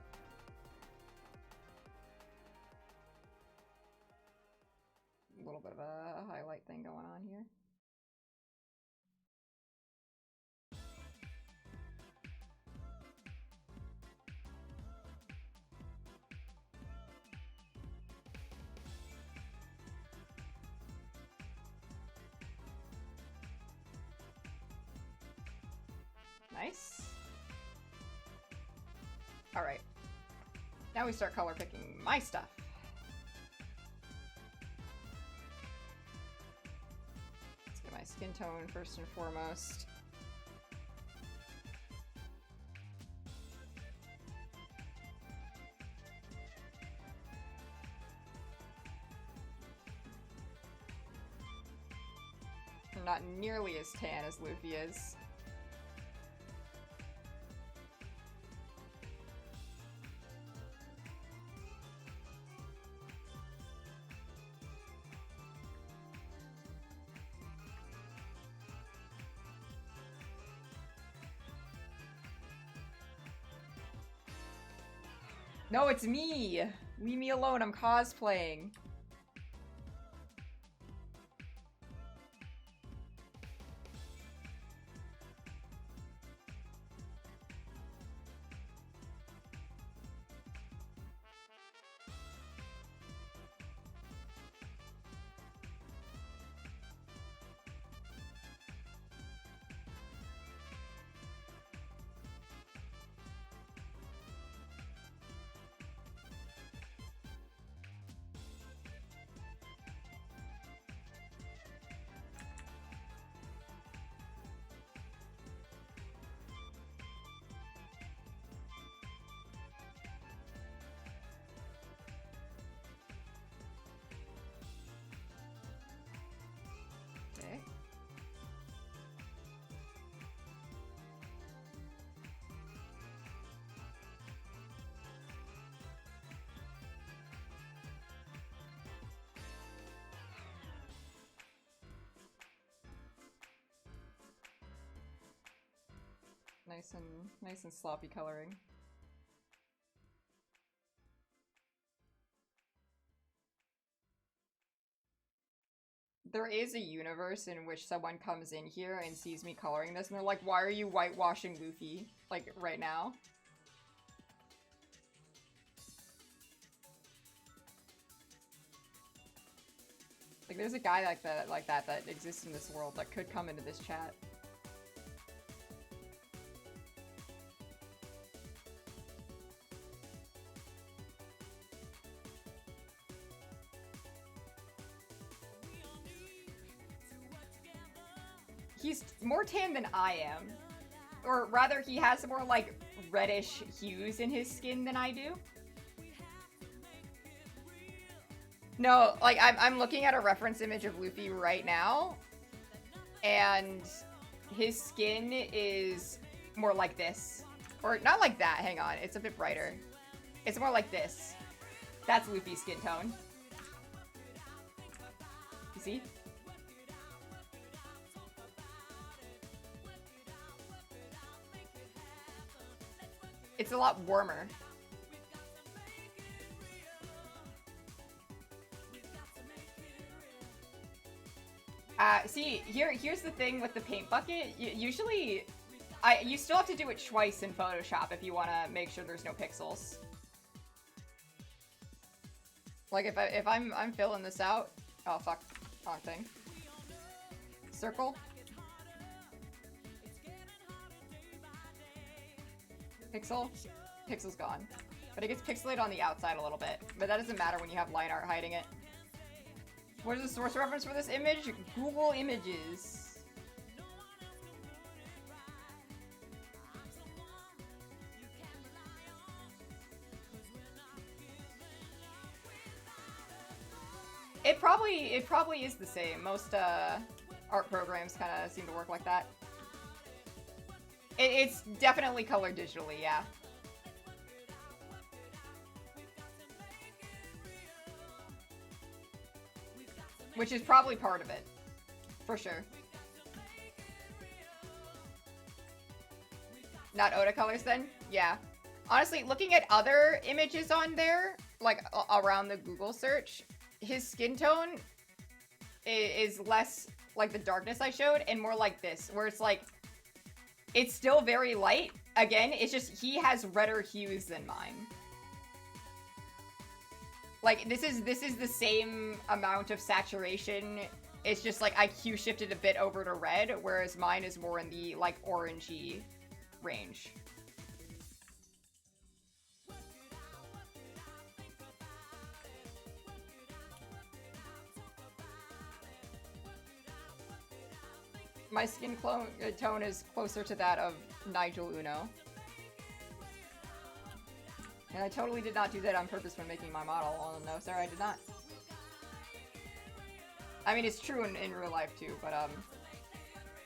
little bit of a highlight thing going on here. Nice. Alright. Now we start color picking my stuff. Let's get my skin tone first and foremost. I'm not nearly as tan as Luffy is. No, it's me! Leave me alone, I'm cosplaying. Okay. Nice and sloppy coloring. There is a universe in which someone comes in here and sees me coloring this and they're like, why are you whitewashing Luffy? Like, right now? Like, there's a guy like that that exists in this world that could come into this chat. He's more tan than I am. Or rather, he has more, like, reddish hues in his skin than I do. No, like, I'm looking at a reference image of Luffy right now, and his skin is more like this. Or, not like that, hang on, it's a bit brighter. It's more like this. That's Luffy's skin tone. You see? It's a lot warmer. See, here's the thing with the paint bucket. Usually, you still have to do it twice in Photoshop if you want to make sure there's no pixels. Like if I'm filling this out. Oh fuck, wrong thing. Circle. Pixel. Pixel's gone. But it gets pixelated on the outside a little bit. But that doesn't matter when you have line art hiding it. What is the source reference for this image? Google Images. It probably is the same. Most art programs kind of seem to work like that. It's definitely colored digitally, yeah. Which is probably part of it. For sure. Not Oda colors then? Yeah. Honestly, looking at other images on there, like around the Google search, his skin tone is less like the darkness I showed and more like this, where it's like, it's still very light. Again, it's just he has redder hues than mine. Like, this is the same amount of saturation. It's just like I hue shifted a bit over to red, whereas mine is more in the, like, orangey range. My skin tone is closer to that of Nigel Uno. And I totally did not do that on purpose when making my model. Oh no, sorry, I did not. I mean, it's true in real life too, but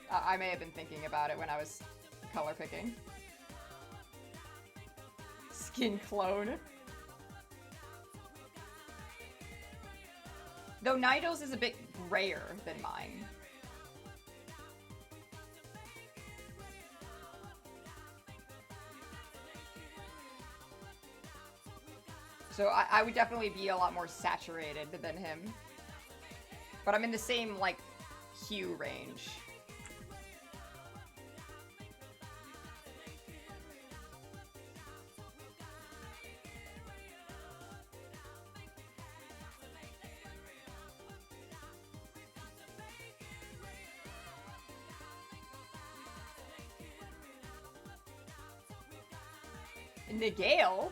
I may have been thinking about it when I was color picking. Skin clone. Though Nigel's is a bit grayer than mine. So I would definitely be a lot more saturated than him. But I'm in the same, like, hue range. Nigale?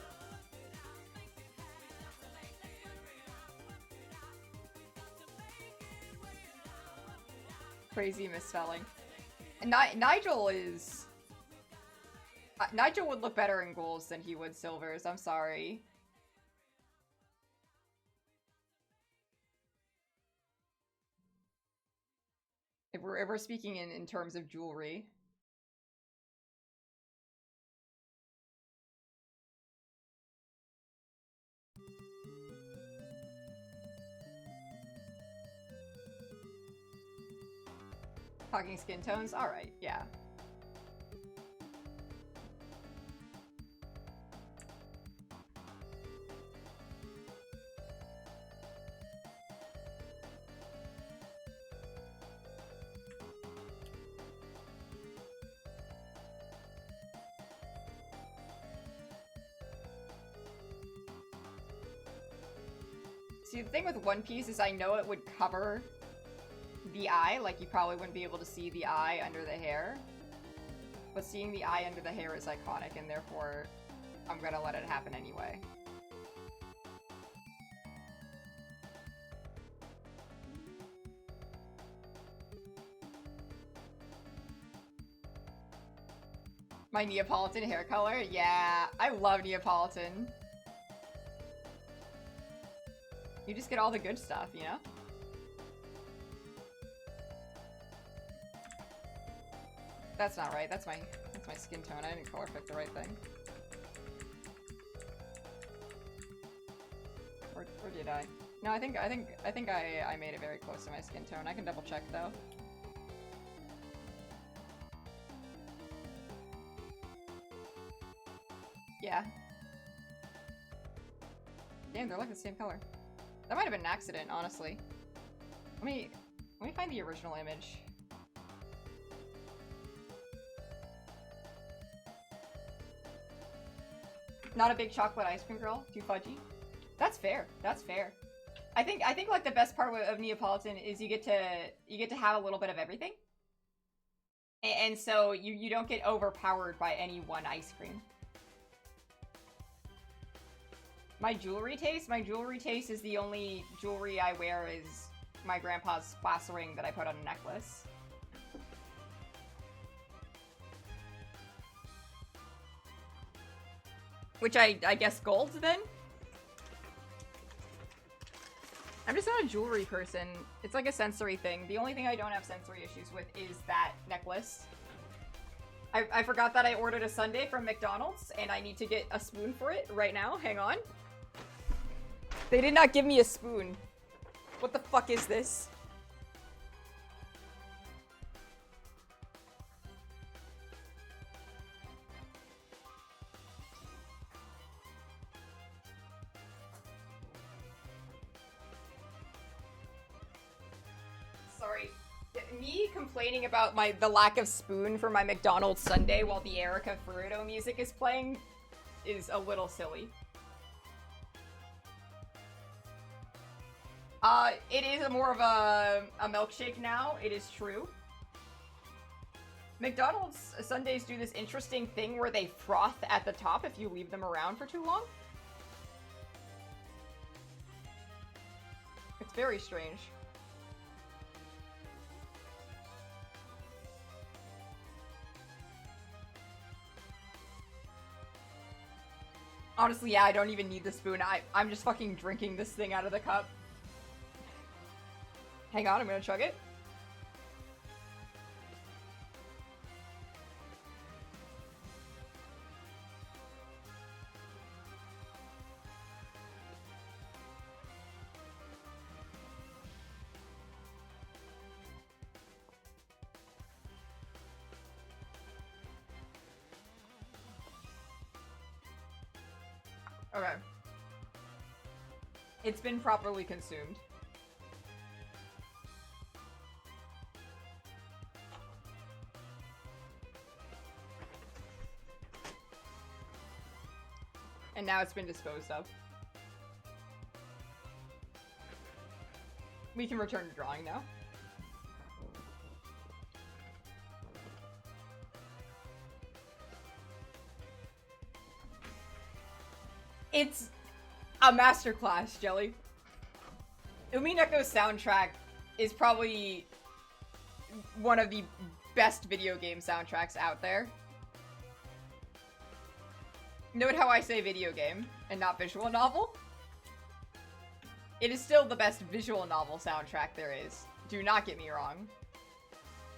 Crazy misspelling. Nigel is... Nigel would look better in golds than he would silvers, I'm sorry. If we're speaking in terms of jewelry. Talking skin tones? Alright, yeah. See, the thing with One Piece is I know it would cover the eye, like you probably wouldn't be able to see the eye under the hair. But seeing the eye under the hair is iconic, and therefore I'm gonna let it happen anyway. My Neapolitan hair color? Yeah, I love Neapolitan. You just get all the good stuff, you know? That's not right. That's my skin tone. I didn't color pick the right thing. Or did I? No, I think I made it very close to my skin tone. I can double check though. Yeah. Damn, they're like the same color. That might have been an accident, honestly. Let me find the original image. Not a big chocolate ice cream girl. Too fudgy. That's fair. That's fair. I think like the best part of Neapolitan is you get to have a little bit of everything, and so you don't get overpowered by any one ice cream. My jewelry taste is the only jewelry I wear is my grandpa's class ring that I put on a necklace. Which I guess gold then? I'm just not a jewelry person. It's like a sensory thing. The only thing I don't have sensory issues with is that necklace. I forgot that I ordered a sundae from McDonald's and I need to get a spoon for it right now. Hang on. They did not give me a spoon. What the fuck is this? Sorry. Me complaining about the lack of spoon for my McDonald's sundae while the Erika Ferruto music is playing is a little silly. It is more of a milkshake now, it is true. McDonald's sundaes do this interesting thing where they froth at the top if you leave them around for too long. It's very strange. Honestly, yeah, I don't even need the spoon. I'm just fucking drinking this thing out of the cup. Hang on, I'm gonna chug it. Okay. It's been properly consumed. And now it's been disposed of. We can return to drawing now. It's a masterclass, Jelly. Umineko's soundtrack is probably one of the best video game soundtracks out there. Note how I say video game and not visual novel. It is still the best visual novel soundtrack there is. Do not get me wrong.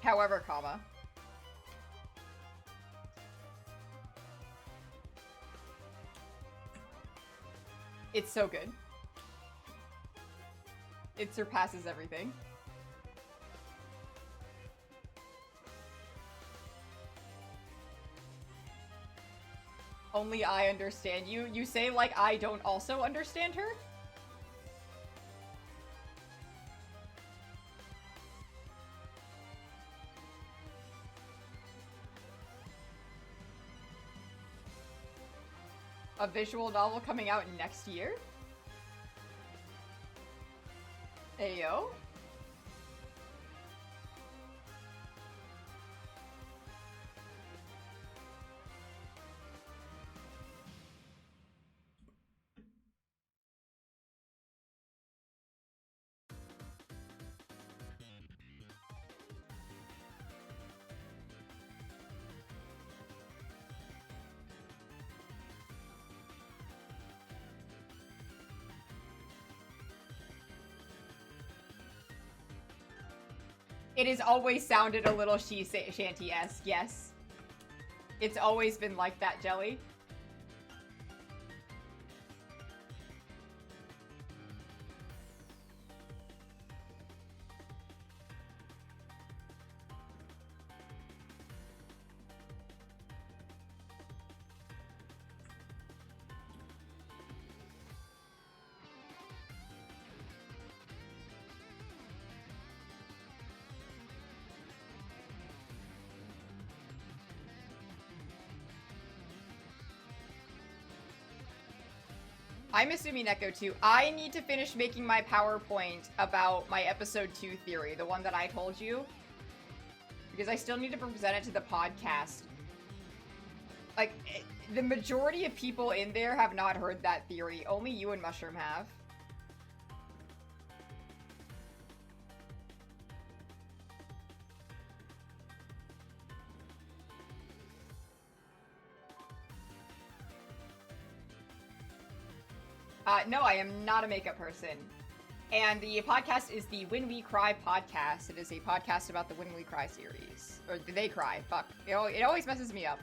However, comma. It's so good. It surpasses everything. Only I understand you. You say like I don't also understand her? A visual novel coming out next year? Ayo? It has always sounded a little shanty-esque, yes. It's always been like that, Jelly. I miss Umineko too. I need to finish making my PowerPoint about my episode 2 theory, the one that I told you. Because I still need to present it to the podcast. Like, the majority of people in there have not heard that theory. Only you and Mushroom have. No, I am not a makeup person. And the podcast is the When We Cry podcast. It is a podcast about the When We Cry series. Or They Cry. Fuck. It always messes me up.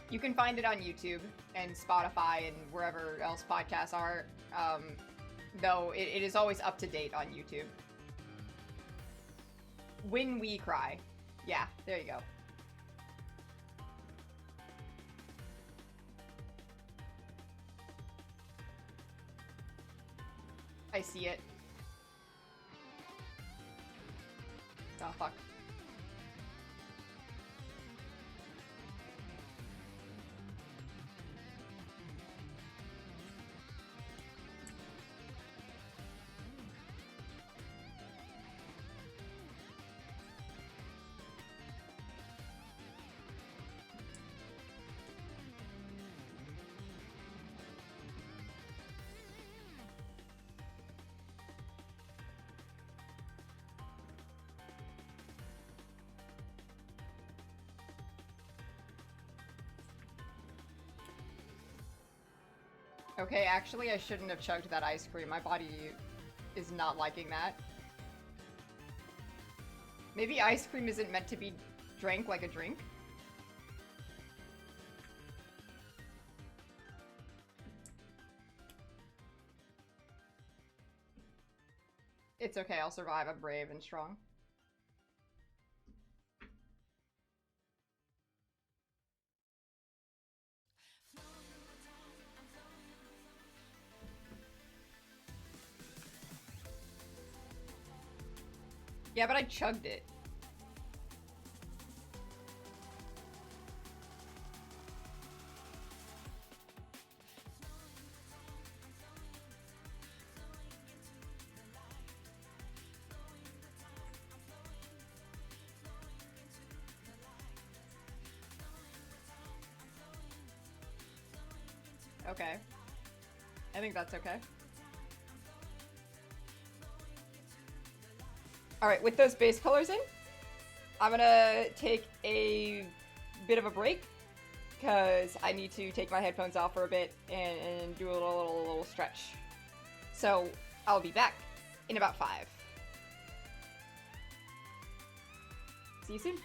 You can find it on YouTube and Spotify and wherever else podcasts are. Though it is always up to date on YouTube. When We Cry. Yeah, there you go. I see it. Oh, fuck. Okay, actually, I shouldn't have chugged that ice cream. My body is not liking that. Maybe ice cream isn't meant to be drank like a drink? It's okay, I'll survive. I'm brave and strong. Yeah, but I chugged it. Okay. I think that's okay. Alright, with those base colors in, I'm gonna take a bit of a break because I need to take my headphones off for a bit and do a little stretch. So I'll be back in about 5. See you soon.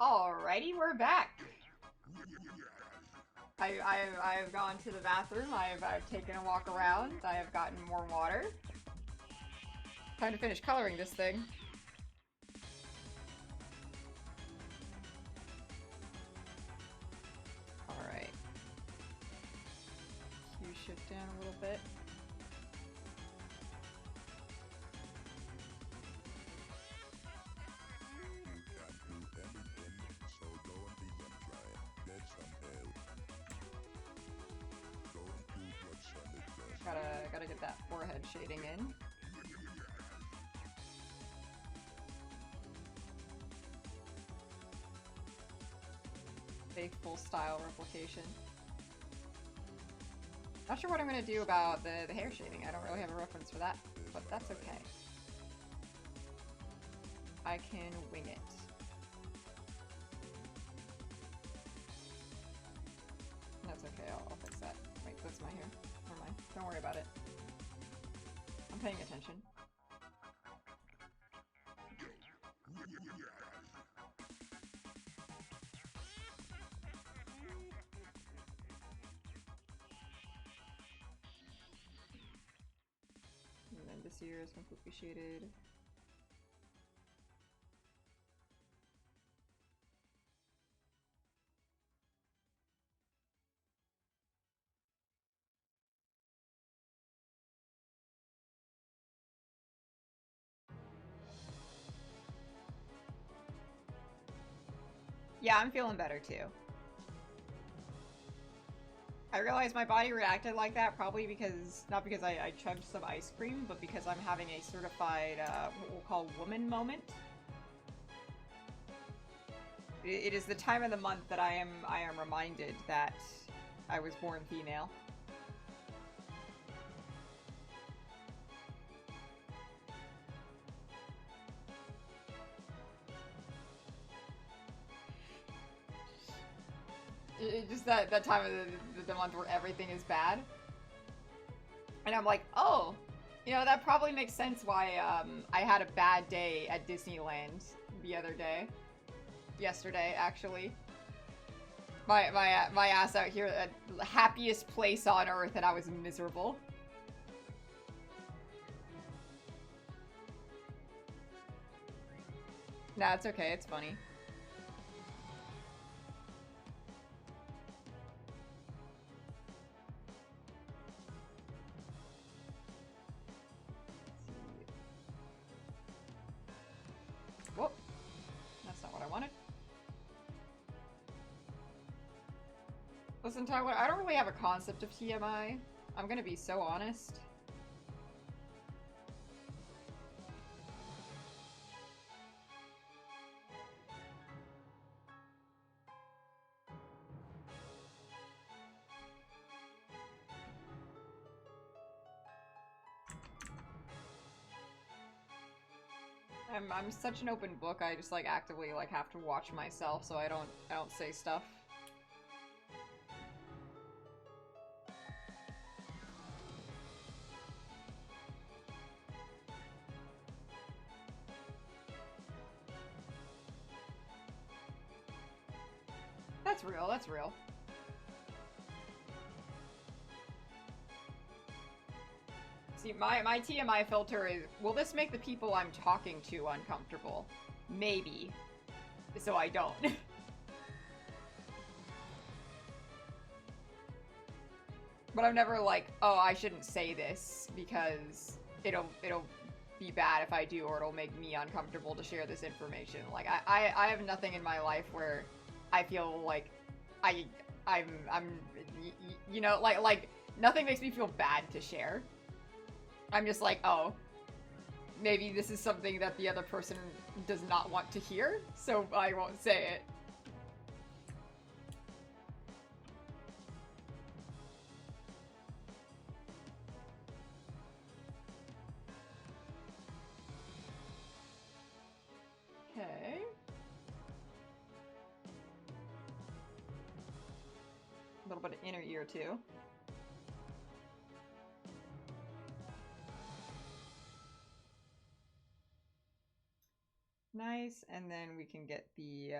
Alrighty, we're back. I've gone to the bathroom. I've taken a walk around. I have gotten more water. Time to finish coloring this thing. Alright. Hue shift down a little bit. Gotta get that forehead shading in. Faithful style replication. Not sure what I'm gonna do about the hair shading. I don't really have a reference for that, but that's okay. I can wing it. That's okay, I'll fix that. Wait, that's my hair. Never mind. Don't worry about it. I'm paying attention. And then this ear is completely shaded. Yeah, I'm feeling better too. I realized my body reacted like that probably because, not because I chugged some ice cream, but because I'm having a certified, what we'll call woman moment. It is the time of the month that I am reminded that I was born female. It's just that time of the month where everything is bad. And I'm like, oh, you know, that probably makes sense why I had a bad day at Disneyland the other day. Yesterday, actually. My ass out here at the happiest place on earth, and I was miserable. Nah, it's okay, it's funny. Whoop. That's not what I wanted. Listen, Tyler, I don't really have a concept of TMI. I'm gonna be so honest. I'm such an open book. I just like actively like have to watch myself so I don't say stuff. That's real, that's real. See, my TMI filter is, will this make the people I'm talking to uncomfortable? Maybe. So I don't. But I'm never like, oh, I shouldn't say this because it'll be bad if I do, or it'll make me uncomfortable to share this information. Like, I have nothing in my life where I feel like I'm you know, like nothing makes me feel bad to share. I'm just like, oh, maybe this is something that the other person does not want to hear, so I won't say it. Okay. A little bit of inner ear too. Nice, and then we can get the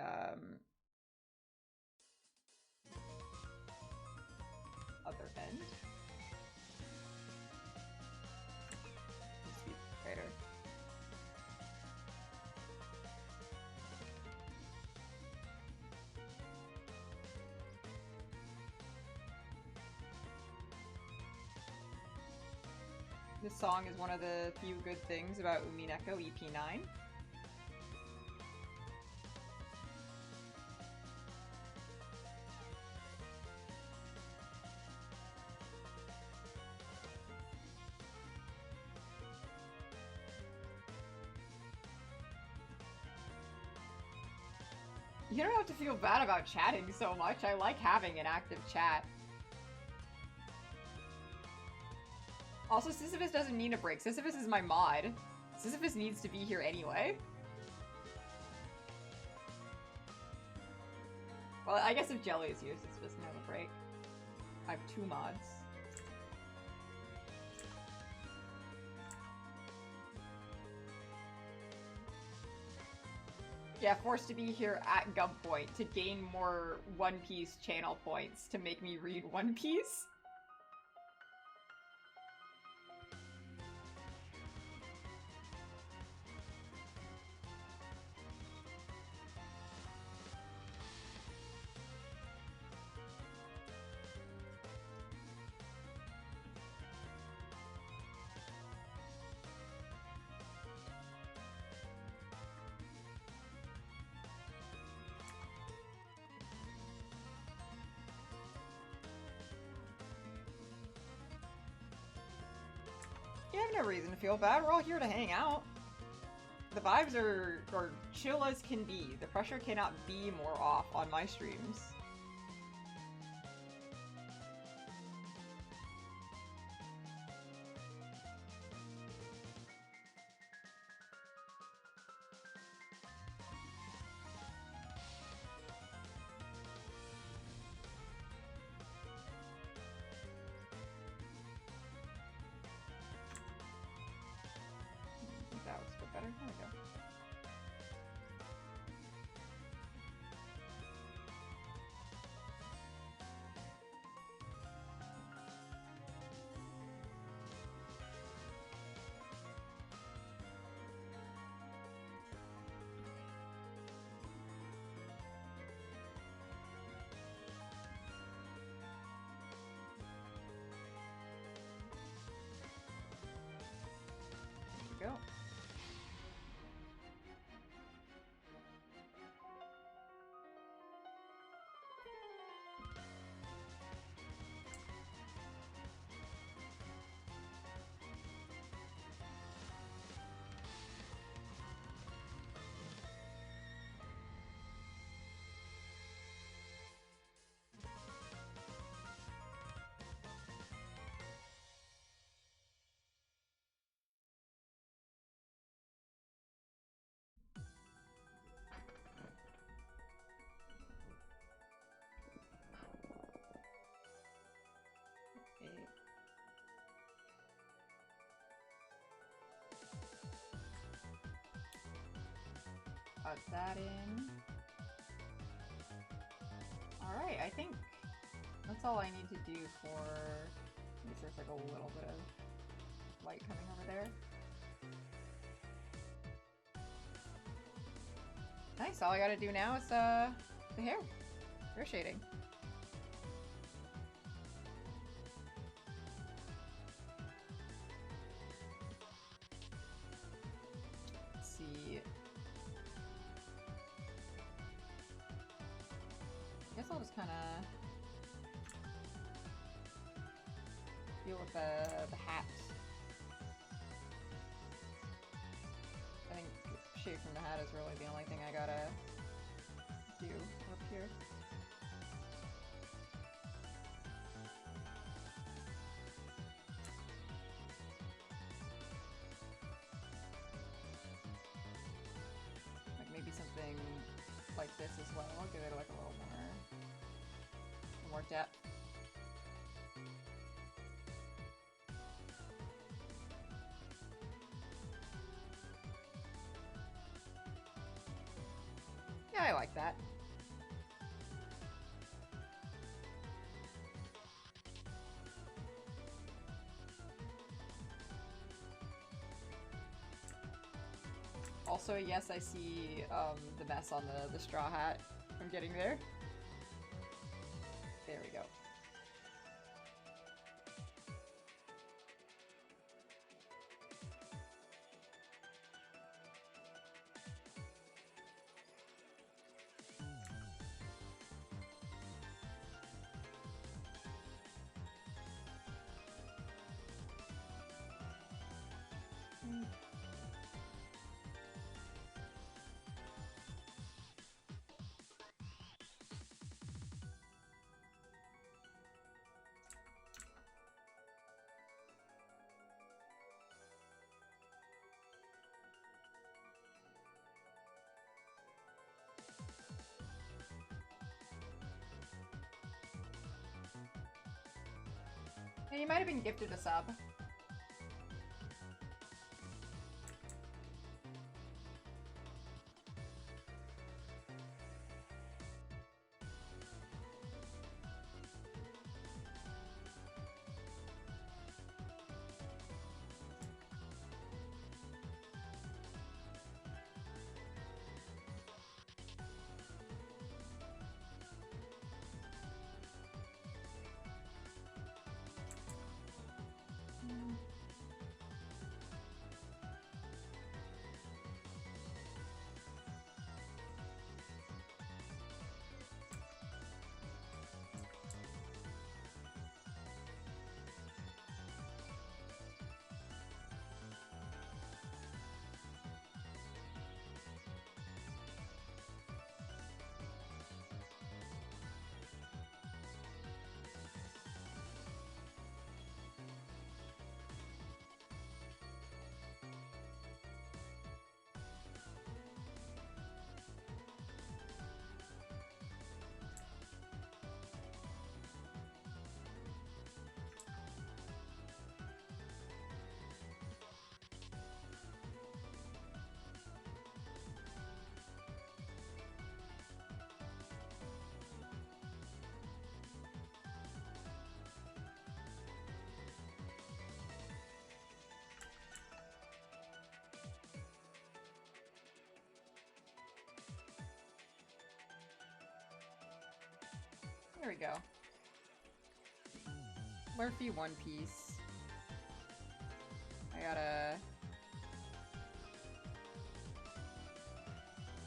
other end. Needs to be brighter. This song is one of the few good things about Umineko EP9. You don't have to feel bad about chatting so much. I like having an active chat. Also, Sisyphus doesn't need a break. Sisyphus is my mod. Sisyphus needs to be here anyway. Well, I guess if Jelly is here, Sisyphus can have a break. I have 2 mods. Yeah, forced to be here at gunpoint to gain more One Piece channel points to make me read One Piece. You have no reason to feel bad. We're all here to hang out. The vibes are chill as can be. The pressure cannot be more off on my streams. That was a bit better. There we go. There we go. Put that in. Alright, I think that's all I need to do for... I guess there's like a little bit of light coming over there. Nice, all I gotta do now is the hair shading. Let's see. I guess I'll just kind of deal with the hat. I think shade from the hat is really the only thing I gotta do up here. Like maybe something like this as well. I'll give it like a little more depth. Yeah, I like that. Also, yes, I see the mess on the straw hat. I'm getting there. There we go. And you might have been gifted a sub. There we go. Murphy One Piece. I gotta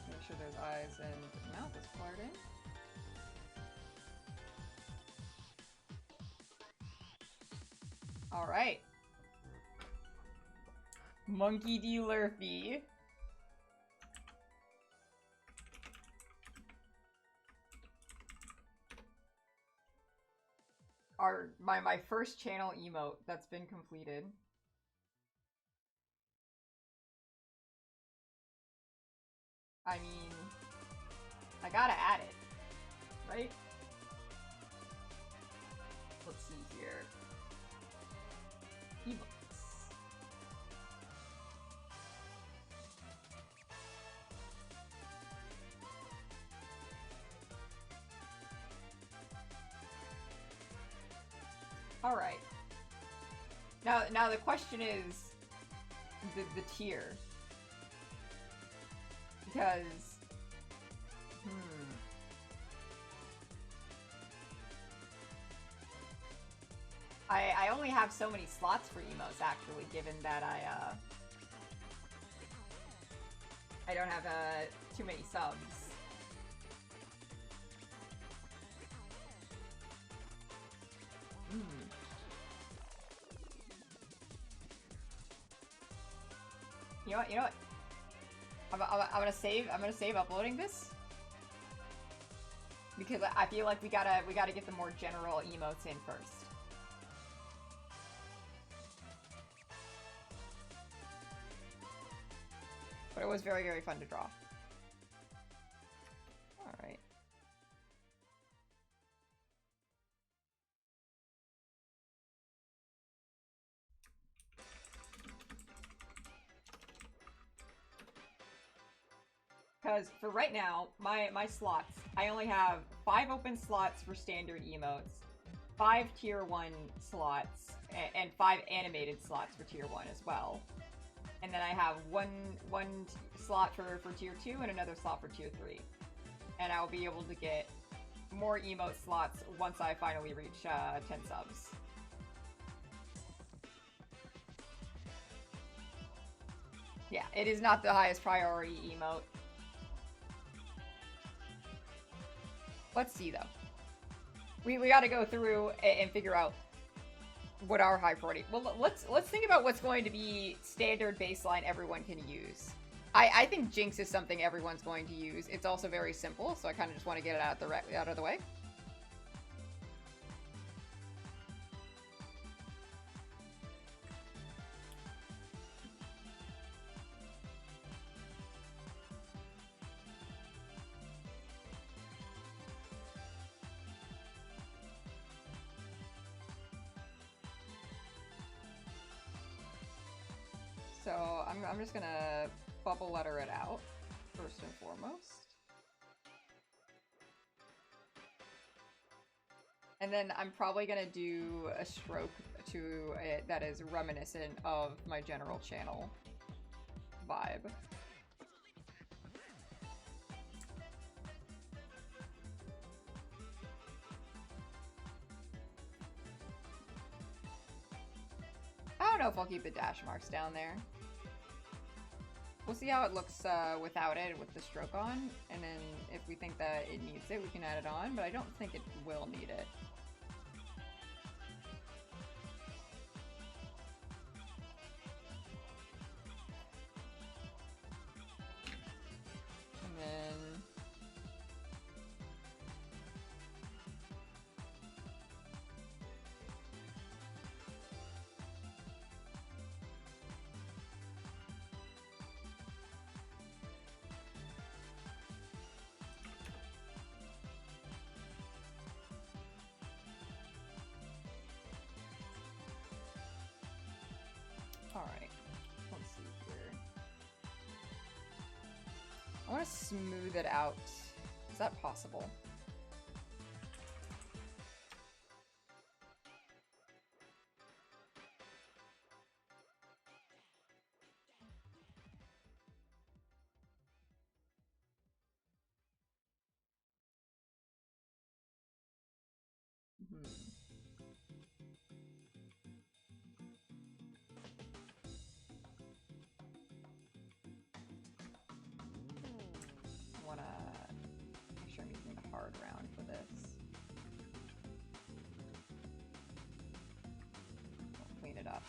make sure there's eyes and mouth is colored in. Alright. Monkey D. Lurfy. My first channel emote that's been completed. I mean, I gotta add it, right? Let's see here. Emotes. All right. Now the question is the tier, because I only have so many slots for emotes actually, given that I don't have too many subs. You know what? You know what? I'm gonna save uploading this because I feel like we gotta get the more general emotes in first. But it was very, very fun to draw. Alright. Because for right now, my slots, I only have 5 open slots for standard emotes, 5 tier 1 slots, and 5 animated slots for tier 1 as well. And then I have one slot for tier 2 and another slot for tier 3. And I'll be able to get more emote slots once I finally reach 10 subs. Yeah, it is not the highest priority emote. Let's see though. We gotta go through and figure out what our high priority. Well, let's think about what's going to be standard baseline everyone can use. I think Jinx is something everyone's going to use. It's also very simple, so I kind of just want to get it out of the way. So I'm just gonna bubble letter it out, first and foremost. And then I'm probably gonna do a stroke to it that is reminiscent of my general channel vibe. I don't know if I'll keep the dash marks down there. We'll see how it looks without it, with the stroke on, and then if we think that it needs it, we can add it on, but I don't think it will need it. And then... Alright, let's see here. I want to smooth it out. Is that possible? I want to make sure I'm using the hard round for this. I'll clean it up.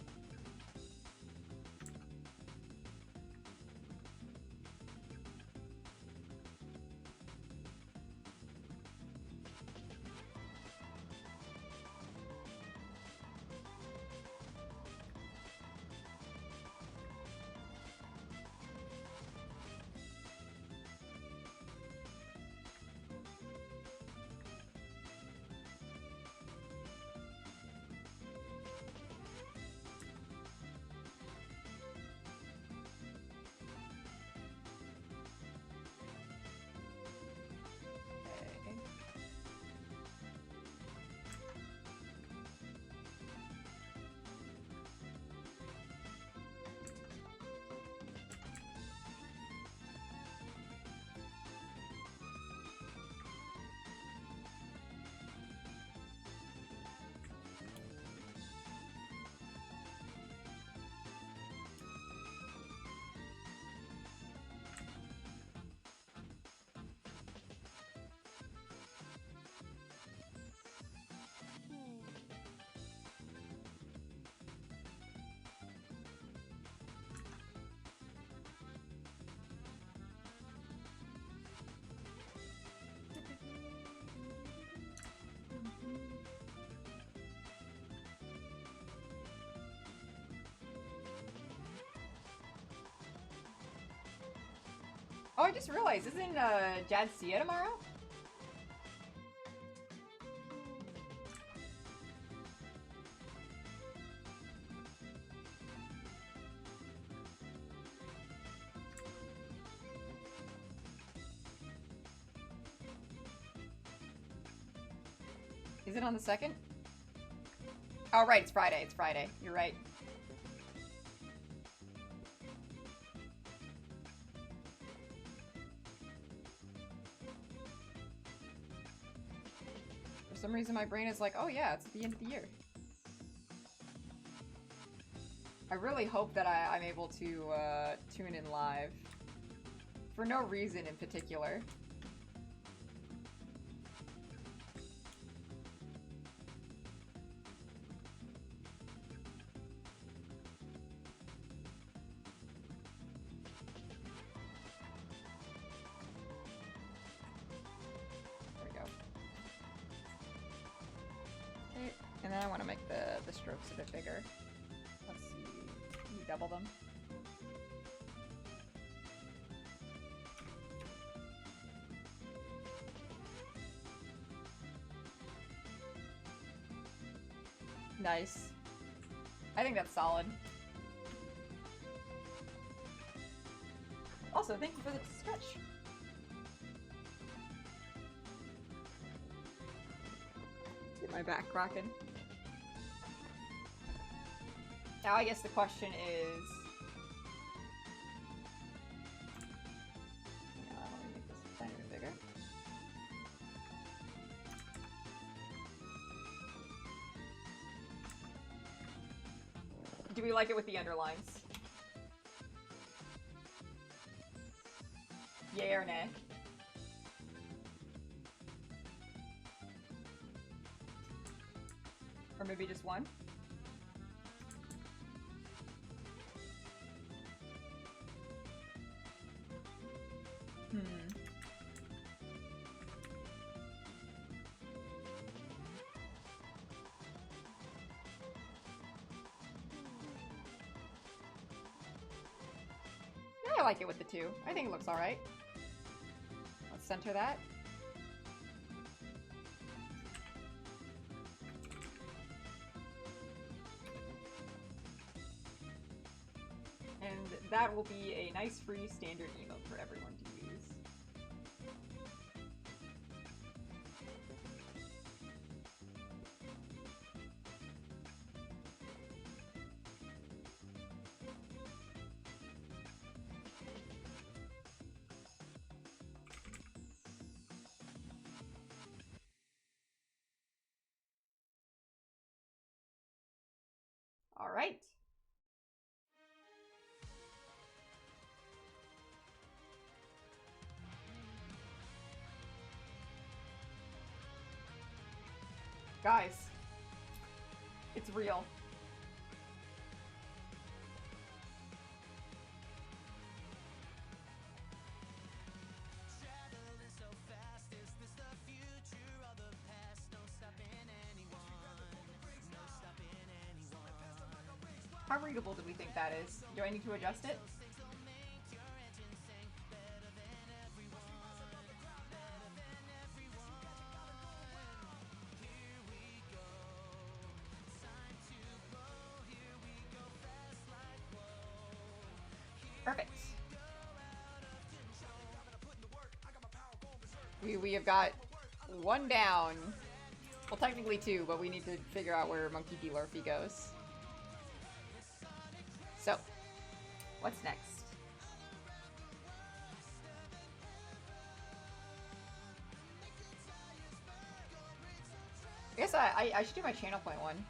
Oh, I just realized, isn't Jadzia tomorrow? Is it on the 2nd? Oh, right, it's Friday. It's Friday. You're right. For some reason, my brain is like, oh yeah, it's the end of the year. I really hope that I'm able to tune in live. For no reason in particular. There we go. Okay, and then I want to make the strokes a bit bigger. Let's see. Can you double them? Nice. I think that's solid. Also, thank you for the stretch. Get my back rocking. Now I guess the question is... let me make this a tiny bit bigger. Do we like it with the underlines? Yay or nay? Or maybe just one? I like it with the 2. I think it looks alright. Let's center that. And that will be a nice free standard emote for everyone to use. All right. Guys, it's real. How readable do we think that is? Do I need to adjust it? Perfect. We have got 1 down. Well, technically 2, but we need to figure out where Monkey D. Lurfy goes. So, what's next? I guess I should do my channel point one.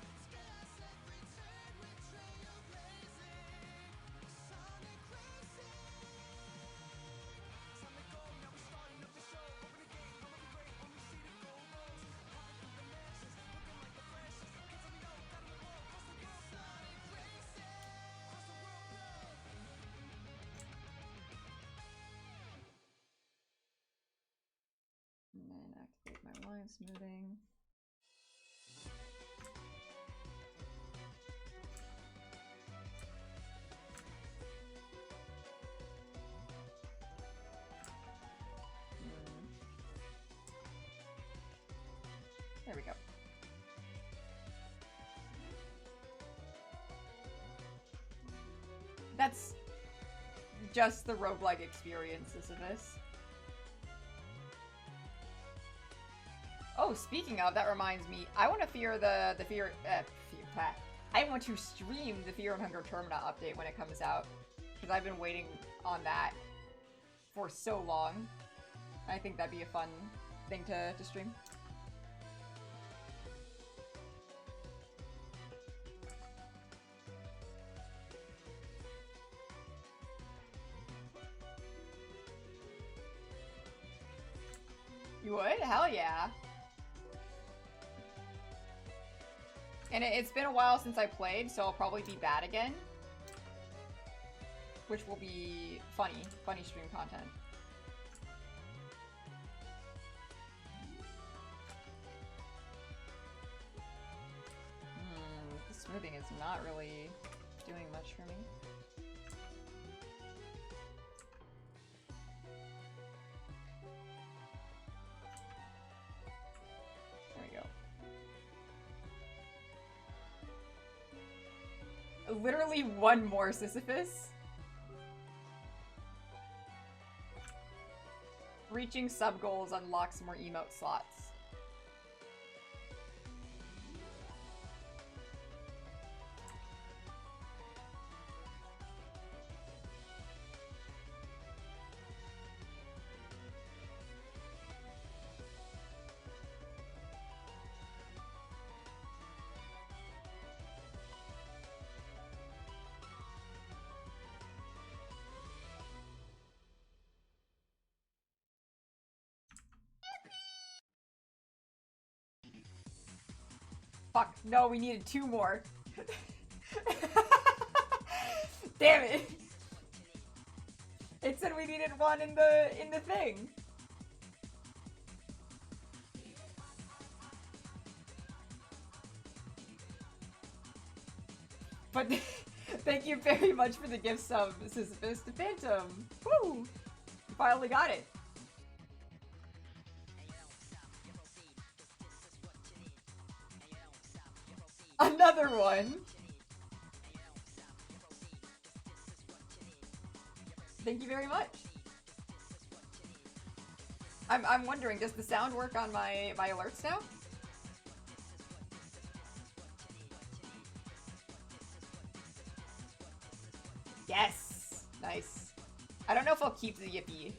And then activate my line smoothing. There we go. That's just the roguelike experience, isn't this? Oh, speaking of, that reminds me, I want to I want to stream the Fear and Hunger Termina update when it comes out, because I've been waiting on that for so long. I think that'd be a fun thing to stream. You would? Hell yeah. And it's been a while since I played, so I'll probably be bad again. Which will be funny stream content. The smoothing is not really doing much for me. Literally one more Sisyphus. Reaching sub goals unlocks more emote slots. Fuck, no, we needed 2 more. Damn it. It said we needed 1 in the thing. But thank you very much for the gift sub, Sisyphus to Phantom. Woo! You finally got it. Another one! Thank you very much. I'm wondering, does the sound work on my alerts now? Yes! Nice. I don't know if I'll keep the Yippee.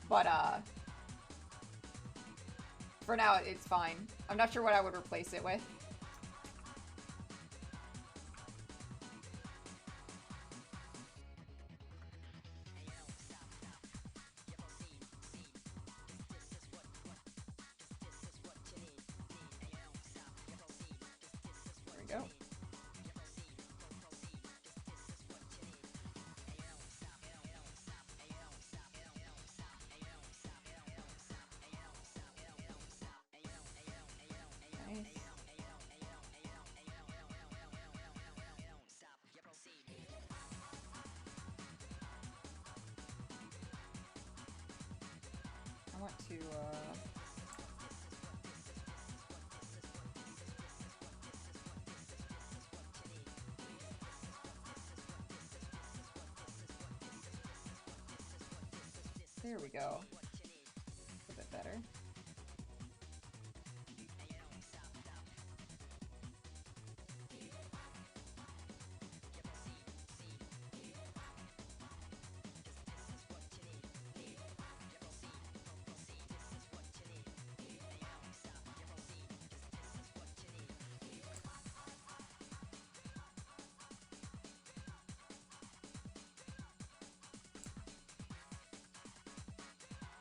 But, for now, it's fine. I'm not sure what I would replace it with. I want to, there we go. A bit better.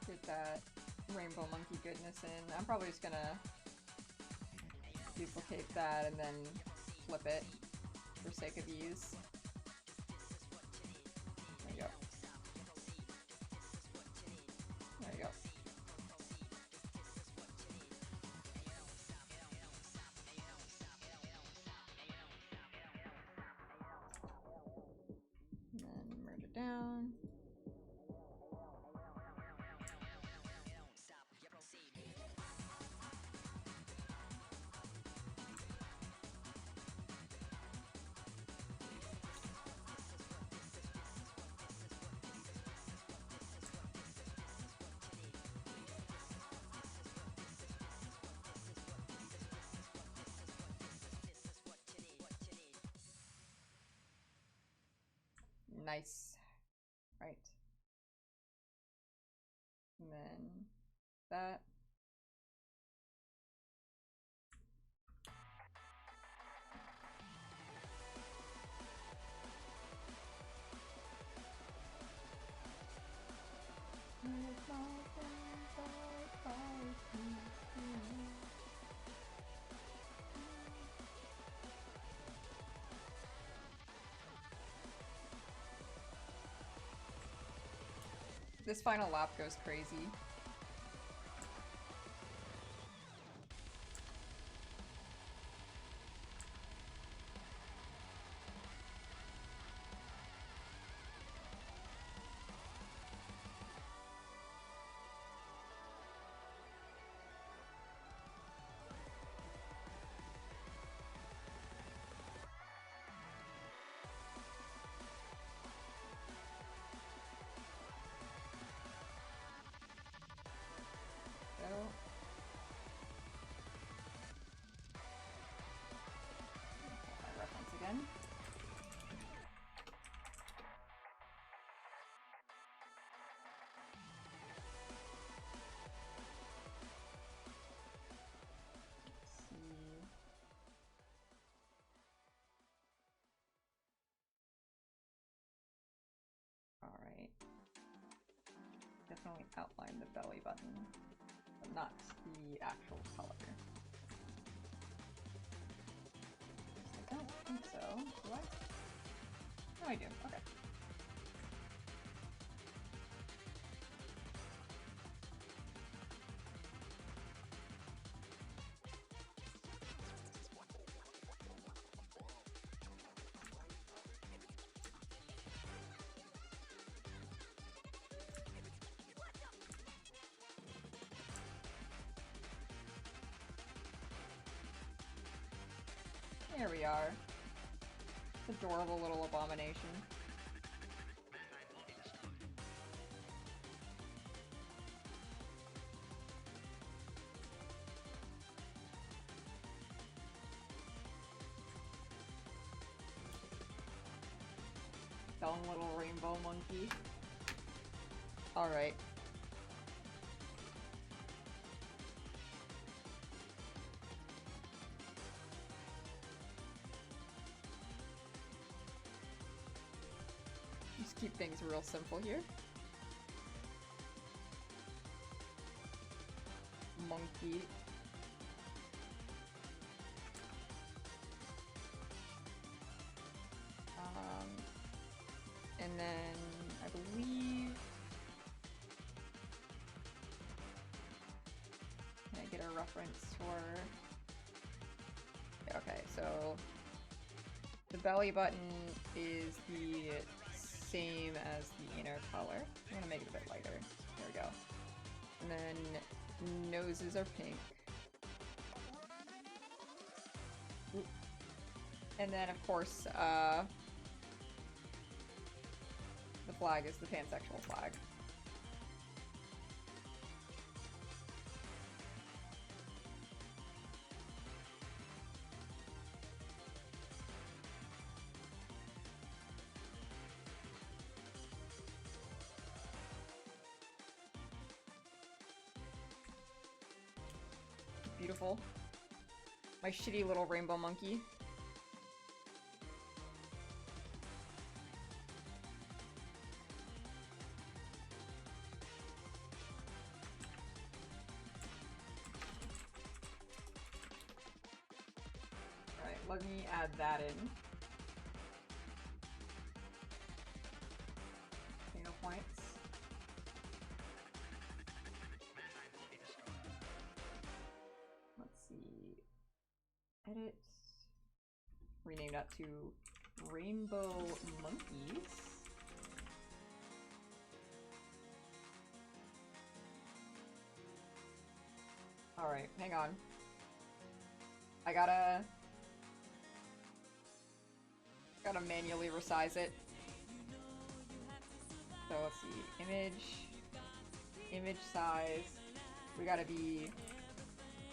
Get that rainbow monkey goodness in. I'm probably just gonna duplicate that and then flip it for sake of ease. There you go. There you go. And then merge it down. Nice. Right. And then that. This final lap goes crazy. Reference again. Let's see. Alright. Definitely outline the belly button, but not the actual color. I don't think so. Do I? No, I do. Okay. There we are. Adorable little abomination. Dumb little rainbow monkey. Alright. Just keep things real simple here. Monkey. And then I believe, can I get a reference for, okay, so the belly button is the same as the inner color. I'm gonna make it a bit lighter. There we go. And then noses are pink. Oop. And then of course, the flag is the pansexual flag. Beautiful. My shitty little rainbow monkey. Alright, let me add that in. Potato points. Let's see. Edit. Rename that to Rainbow Monkeys. Alright, hang on. I gotta manually resize it. So let's see, image size. We gotta be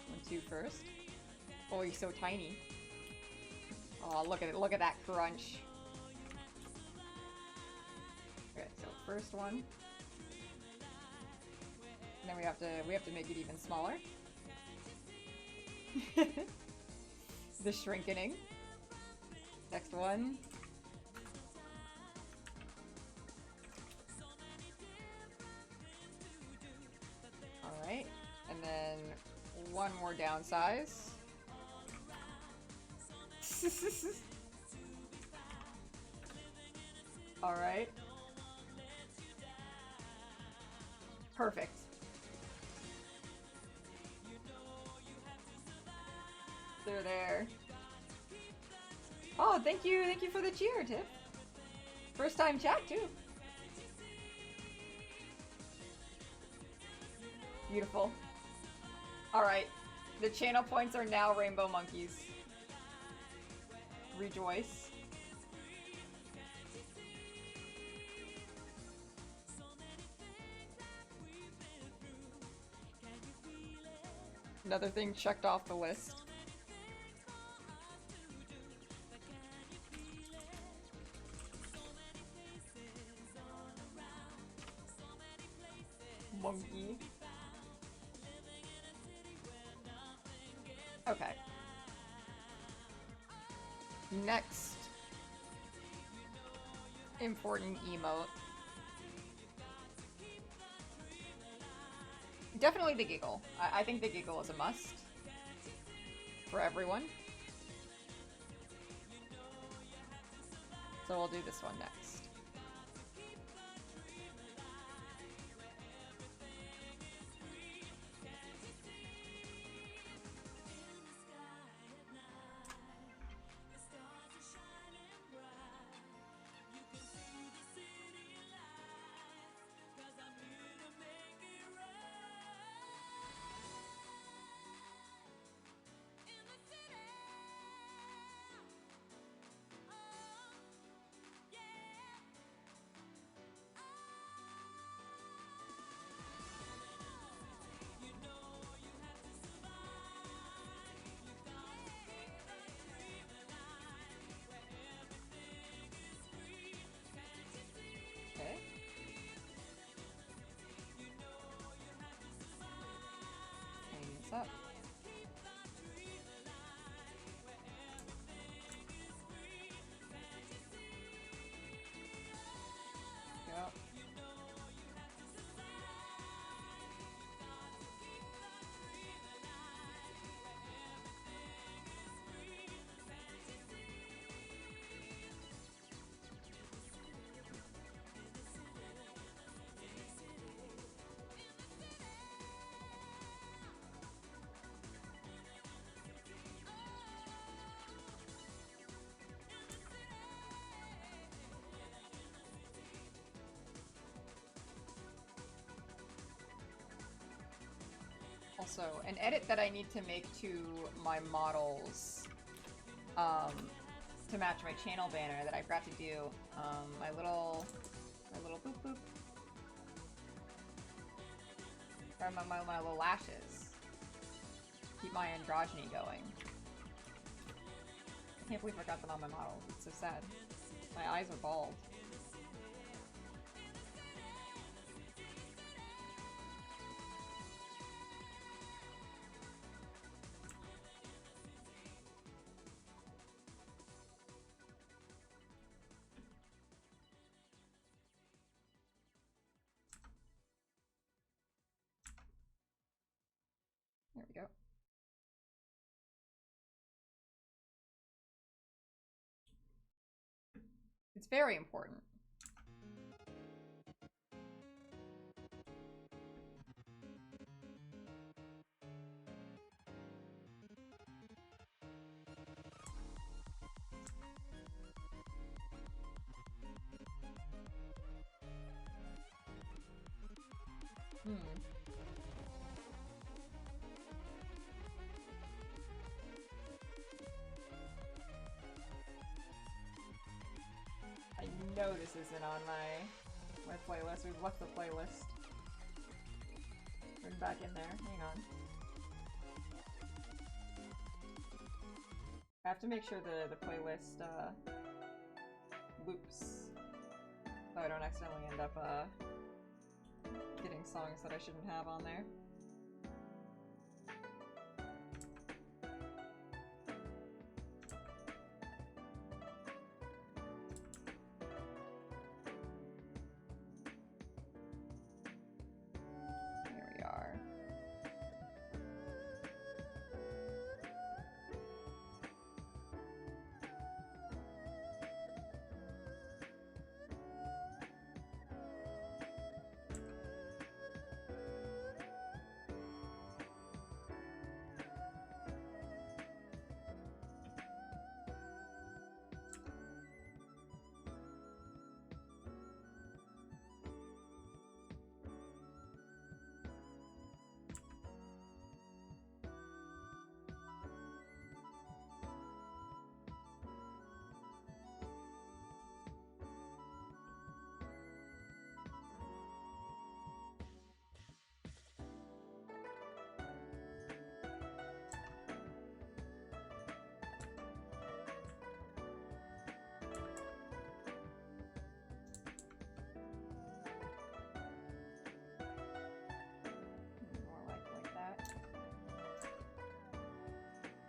1, 2 first. Oh, he's so tiny. Oh, look at it, look at that crunch. first one. And then we have to make it even smaller. The shrinkening. Next one. Alright. And then one more downsize. Alright. Perfect. They're there. Oh, thank you for the cheer, Tiff. First time chat, too. Beautiful. Alright. The channel points are now rainbow monkeys. Rejoice. Another thing checked off the list. Monkey. Okay. Next important emote. Definitely the giggle. I think the giggle is a must for everyone. So we'll do this one next. Up. Yep. Also, an edit that I need to make to my models to match my channel banner that I forgot to do. My little boop boop. Or my little lashes. Keep my androgyny going. I can't believe I forgot them on my model. It's so sad. My eyes are bald. There we go. It's very important. I know this isn't on my playlist. We've left the playlist. Put it back in there. Hang on. I have to make sure the playlist loops So I don't accidentally end up, getting songs that I shouldn't have on there. Here we are. More like that.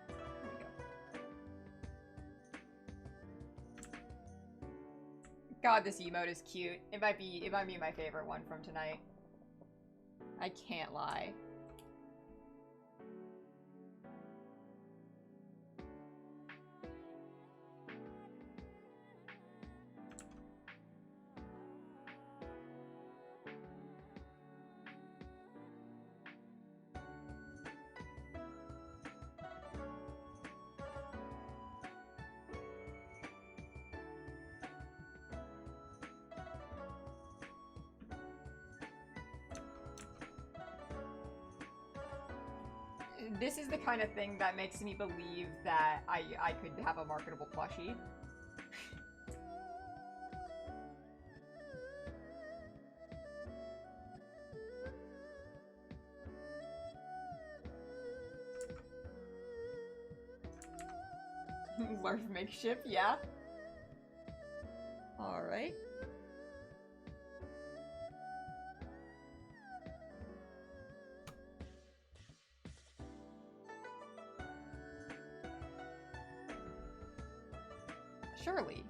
There we go. God, this emote is cute. It might be my favorite one from tonight. I can't lie. This is the kind of thing that makes me believe that I could have a marketable plushie. Larf makeshift, yeah. Alright. Surely.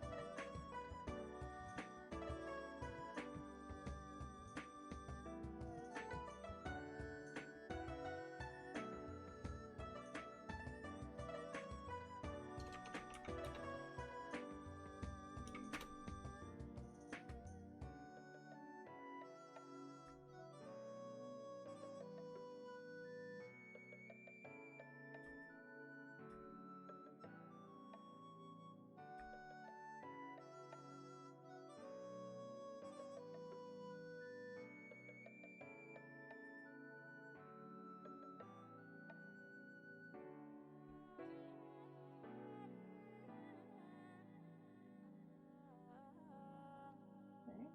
Okay.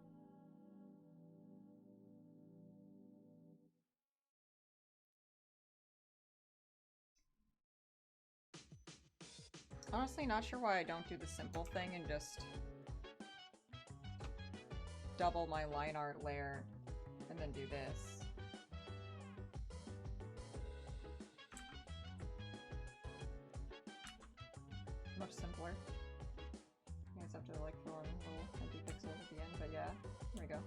Honestly, not sure why I don't do the simple thing and just double my line art layer and then do this. Much simpler. You guys have to like throw in little empty pixels at the end, but yeah, there we go.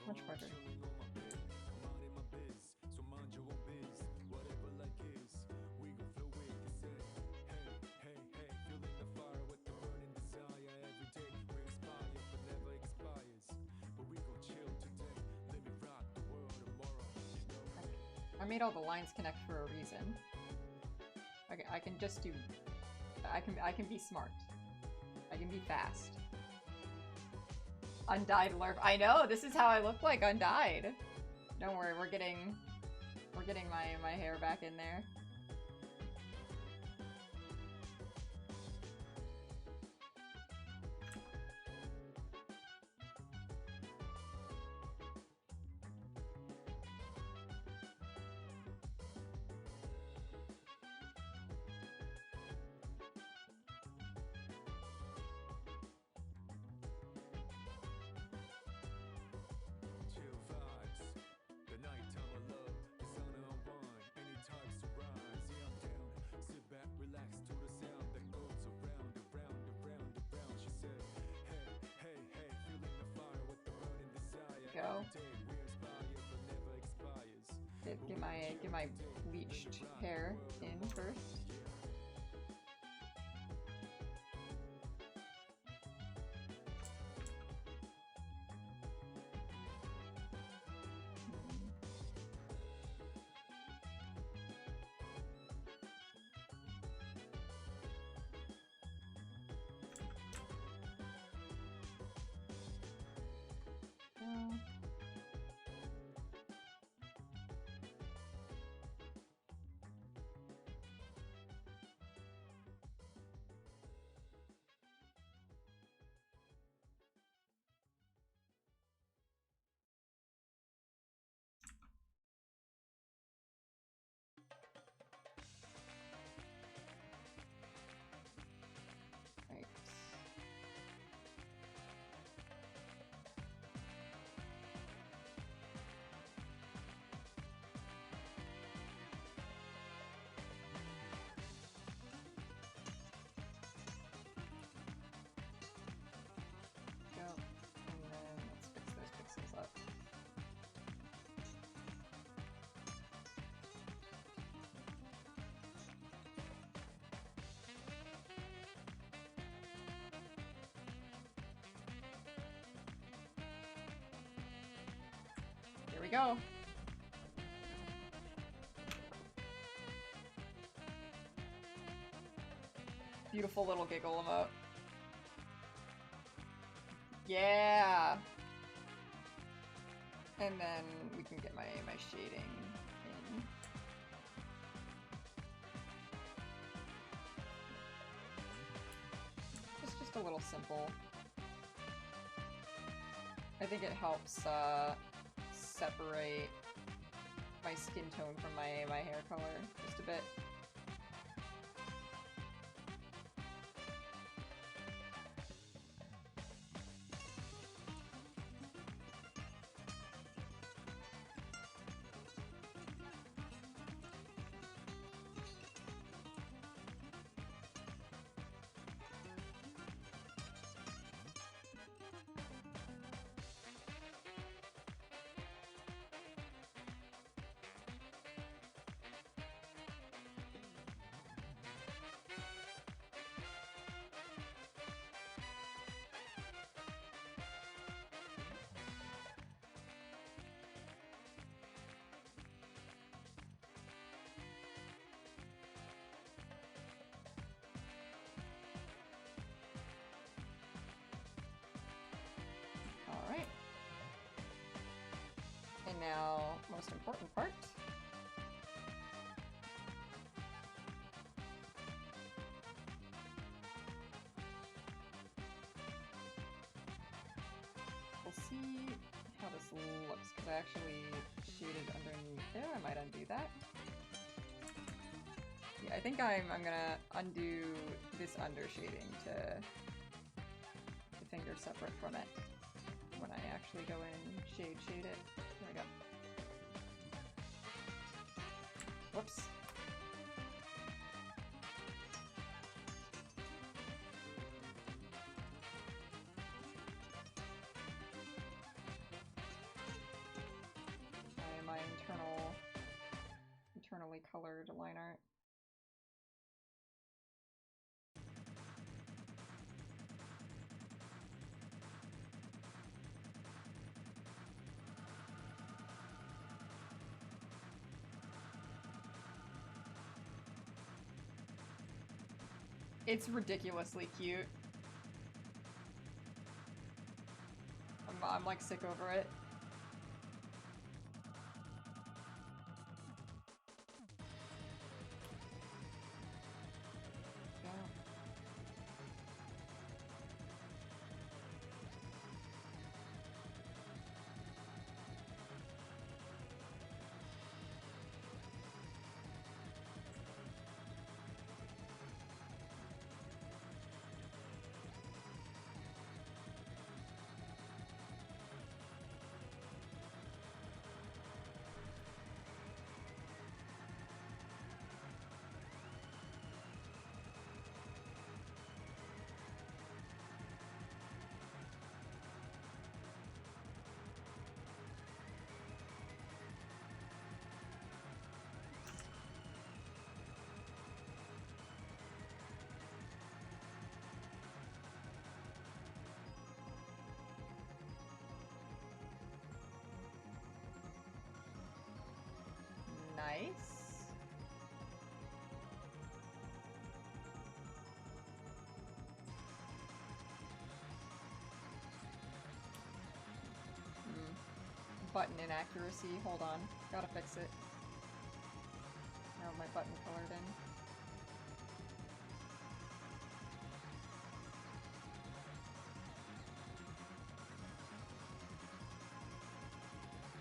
Much quicker. I made all the lines connect for a reason. Okay, I can just do... I can be smart. I can be fast. Undyed Lurf. I know, this is how I look like undyed. Don't worry, we're getting my hair back in there. go. Get my bleached hair in first. Right. Go. And then let's fix those pixels up. Here we go. Beautiful little giggle emote. Yeah! And then we can get my shading in. Just a little simple. I think it helps separate my skin tone from my hair color just a bit. Alright. And now, most important part. We'll see how this looks, because I actually shaded underneath there. I might undo that. Yeah, I think I'm gonna undo this under shading to the finger separate from it when I actually go in and shade it. There we go. Whoops. My internally colored line art. It's ridiculously cute. I'm like sick over it. button inaccuracy. Hold on. Gotta fix it. Now my button colored in.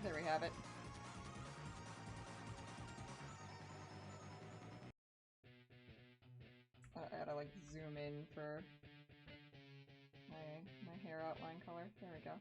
There we have it. I gotta like zoom in for my hair outline color. There we go.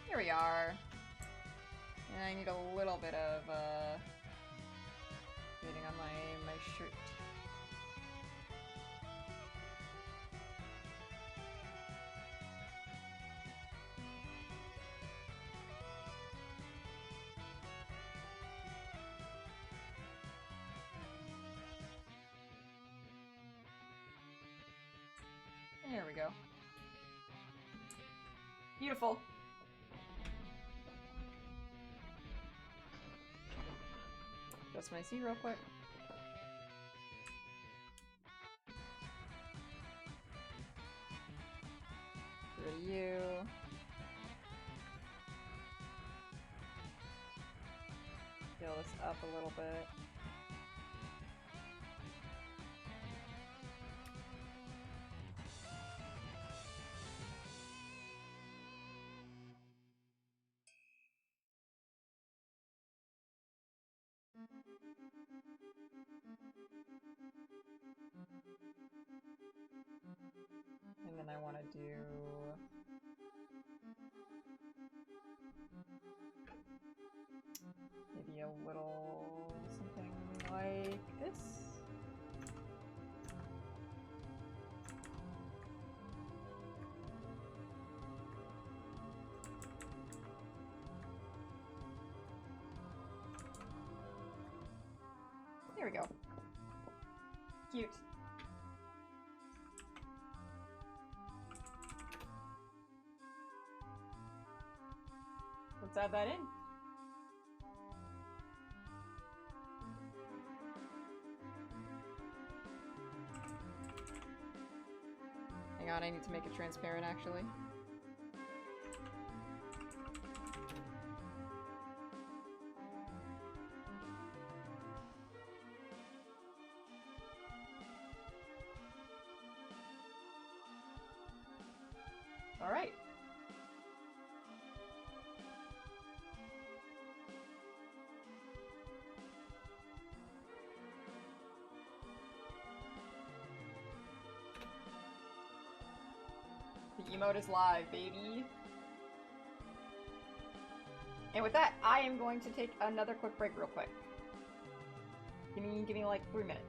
Here we are. And I need a little bit of shading on my shirt. There we go. Beautiful. Adjust my C real quick. Rid of you. Scale this up a little bit. And then I want to do maybe a little something like this. There we go. Cute. Let's add that in. Hang on, I need to make it transparent actually. All right. The emote is live, baby. And with that, I am going to take another quick break real quick. Give me like 3 minutes.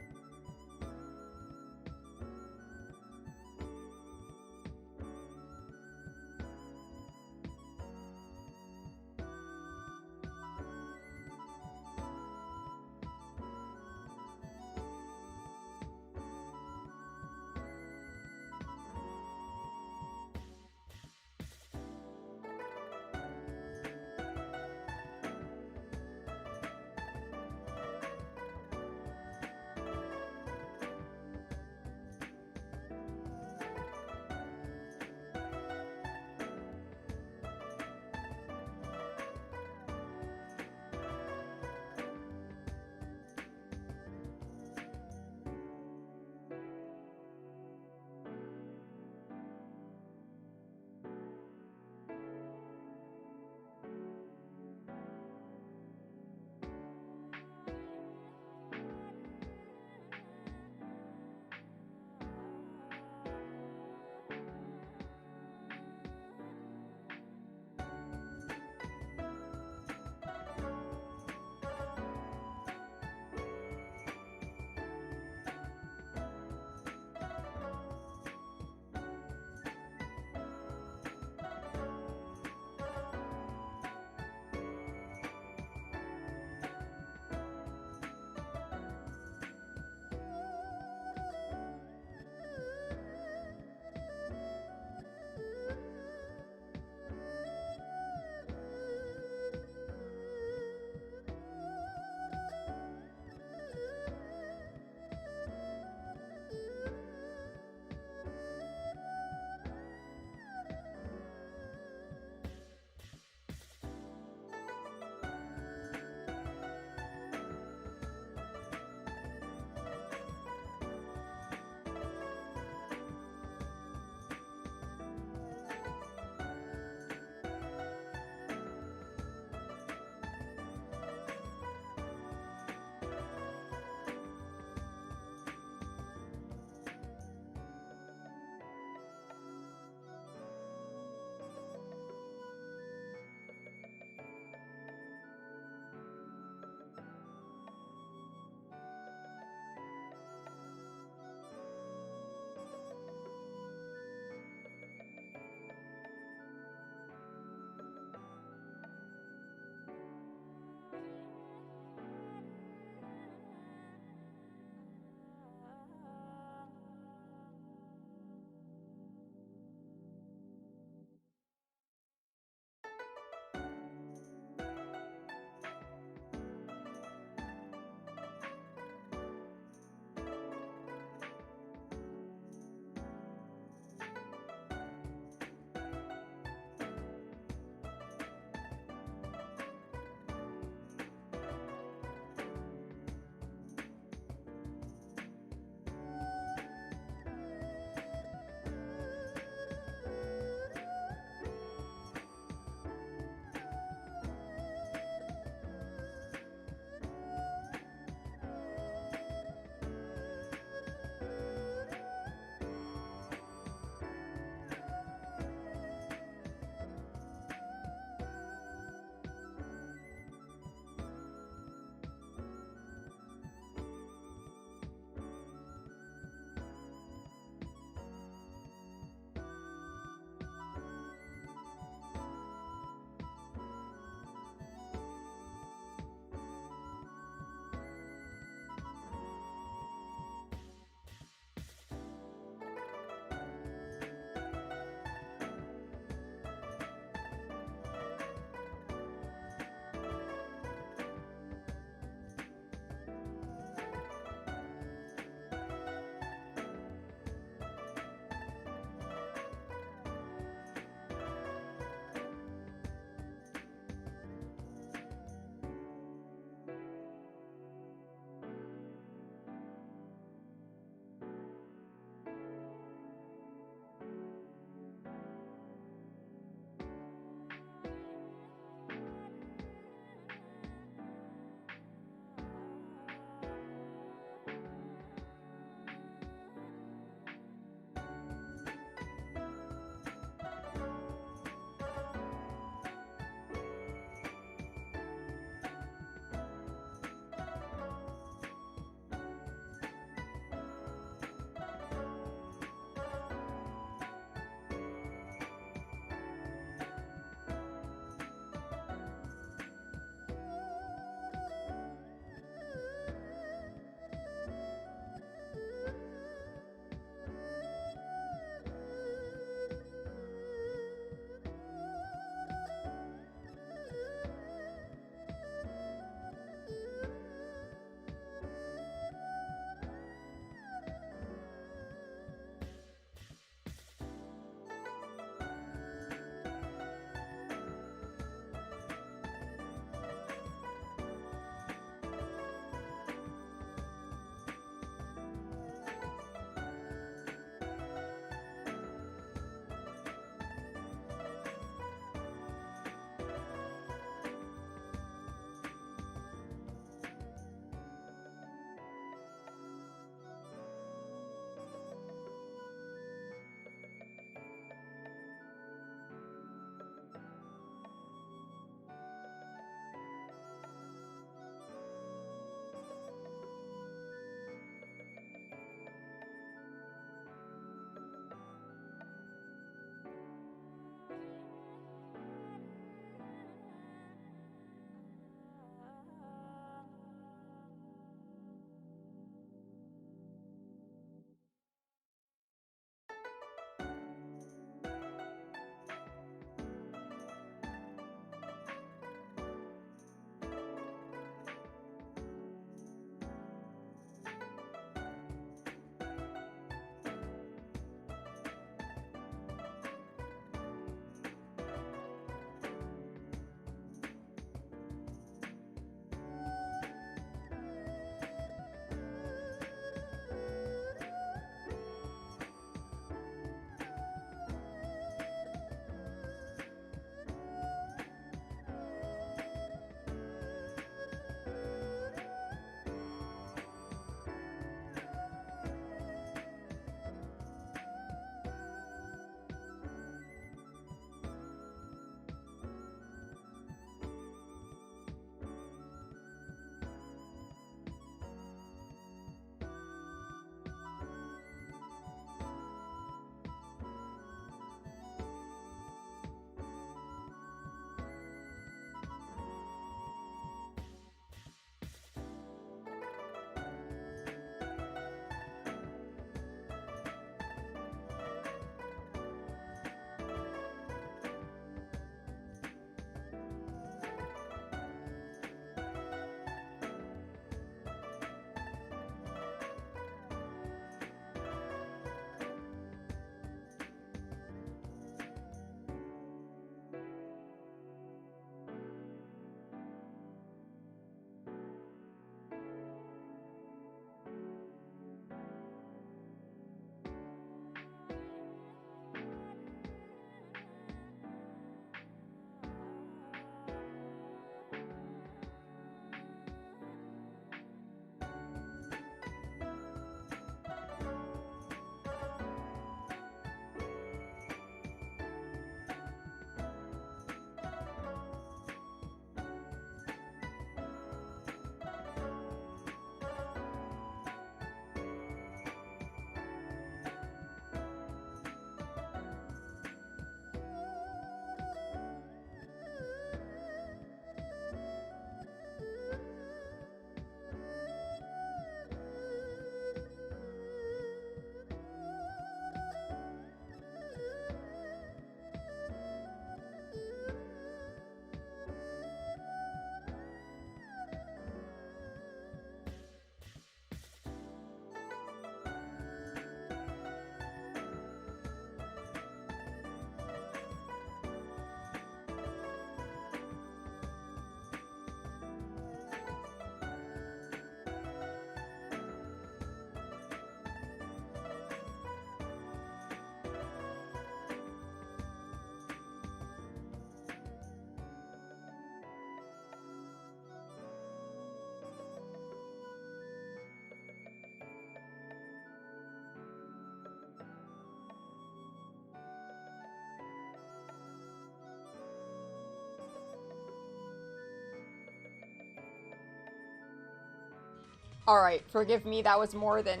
Alright, forgive me, that was more than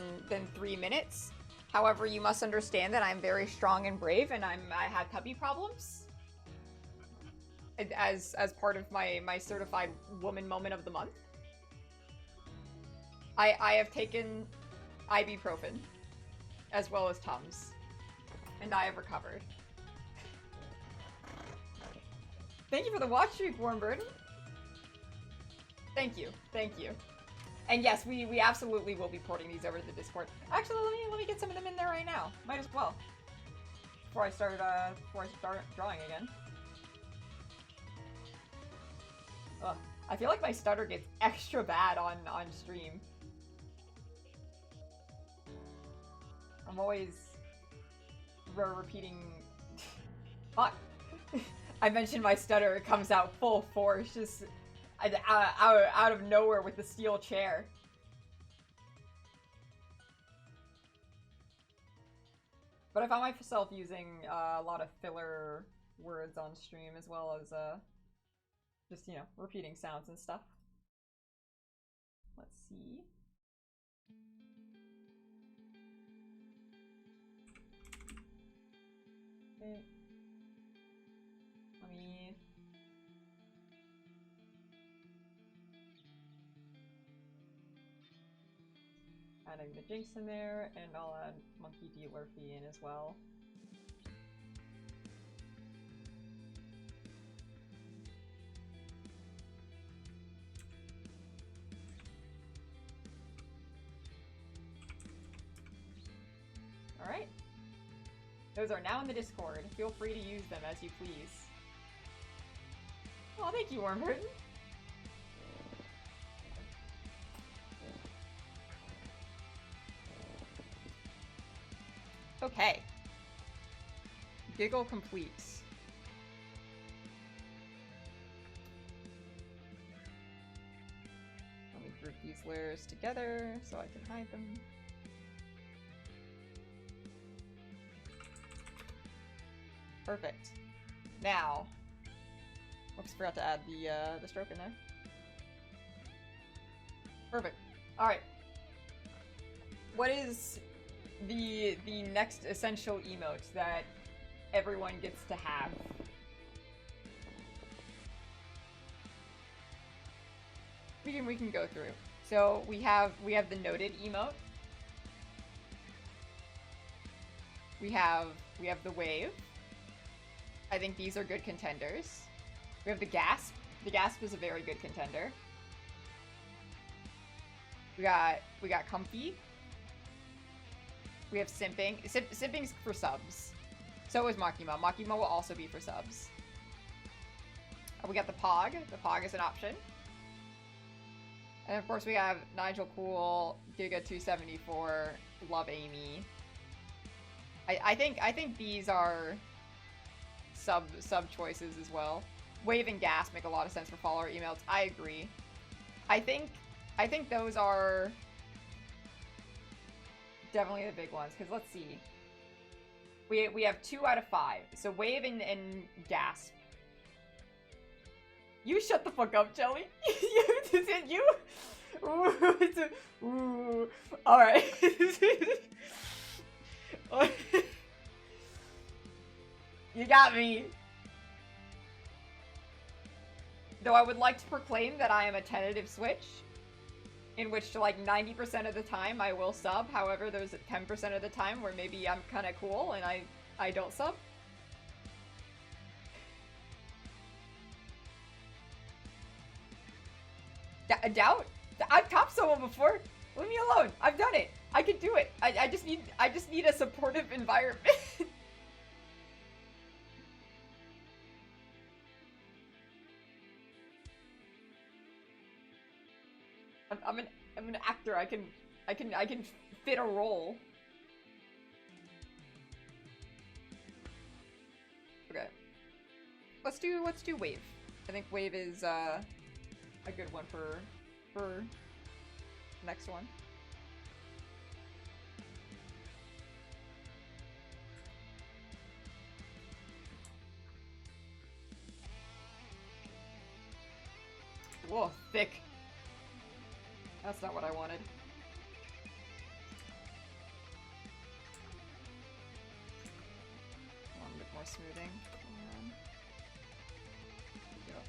3 minutes. However, you must understand that I'm very strong and brave, and I have puppy problems. As part of my certified woman moment of the month. I have taken ibuprofen, as well as Tums, and I have recovered. Thank you for the watch streak, Warmbird. Thank you, thank you. And yes, we absolutely will be porting these over to the Discord. Actually, let me get some of them in there right now. Might as well. Before I start drawing again. Ugh. I feel like my stutter gets extra bad on stream. I'm always repeating. Fuck. I mentioned my stutter, it comes out full force, just out of nowhere with the steel chair. But I found myself using a lot of filler words on stream, as well as just, you know, repeating sounds and stuff. Let's see. Okay. Let me... adding the Jinx in there, and I'll add Monkey D. Lurfy in as well. Alright. Those are now in the Discord. Feel free to use them as you please. Oh, thank you, Wormbird. Okay. Giggle complete. Let me group these layers together so I can hide them. Perfect. Now, oops, forgot to add the stroke in there. Perfect. All right. What is the next essential emote that everyone gets to have? We can go through. So we have the noted emote. We have the wave. I think these are good contenders. We have the gasp. The gasp is a very good contender. We got comfy. We have simping. Simping's for subs. So is Makima. Makima will also be for subs. We got the Pog. The Pog is an option. And of course we have Nigel Cool, Giga274, Love Amy. I think these are sub choices as well. Wave and Gas make a lot of sense for follower emails. I agree. I think those are definitely the big ones, because let's see. We have 2 out of 5. So Wave and Gasp. You shut the fuck up, Jelly. Is it you? Ooh. Alright. You got me. Though I would like to proclaim that I am a tentative switch, in which like 90% of the time I will sub. However, there's 10% of the time where maybe I'm kind of cool and I don't sub. A doubt? I've topped someone before. Leave me alone. I've done it. I can do it. I just need a supportive environment. I'm an actor. I can fit a role. Okay. Let's do Wave. I think Wave is a good one for next one. Whoa, thick. That's not what I wanted. A little bit more smoothing. And... Yep.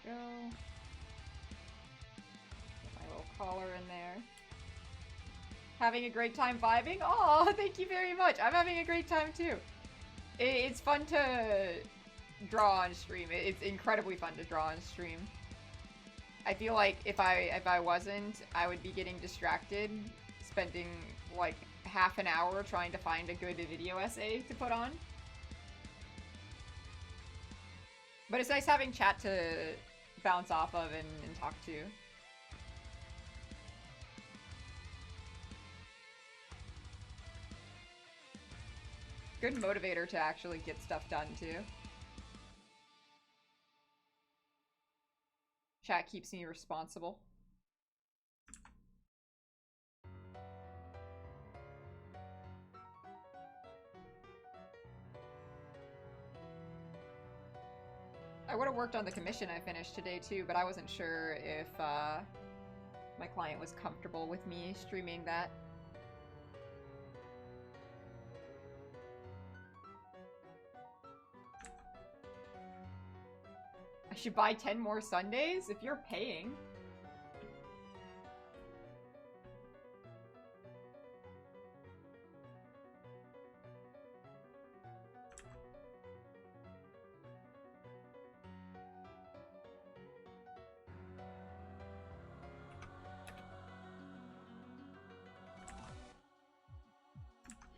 Go. Get my little collar in there. Having a great time vibing? Oh, thank you very much. I'm having a great time too. It's fun to draw on stream. It's incredibly fun to draw on stream. I feel like if I wasn't, I would be getting distracted, spending like half an hour trying to find a good video essay to put on. But it's nice having chat to bounce off of and talk to. Good motivator to actually get stuff done too. Chat keeps me responsible. I would have worked on the commission I finished today too, but I wasn't sure if my client was comfortable with me streaming that. I should buy 10 more Sundays if you're paying.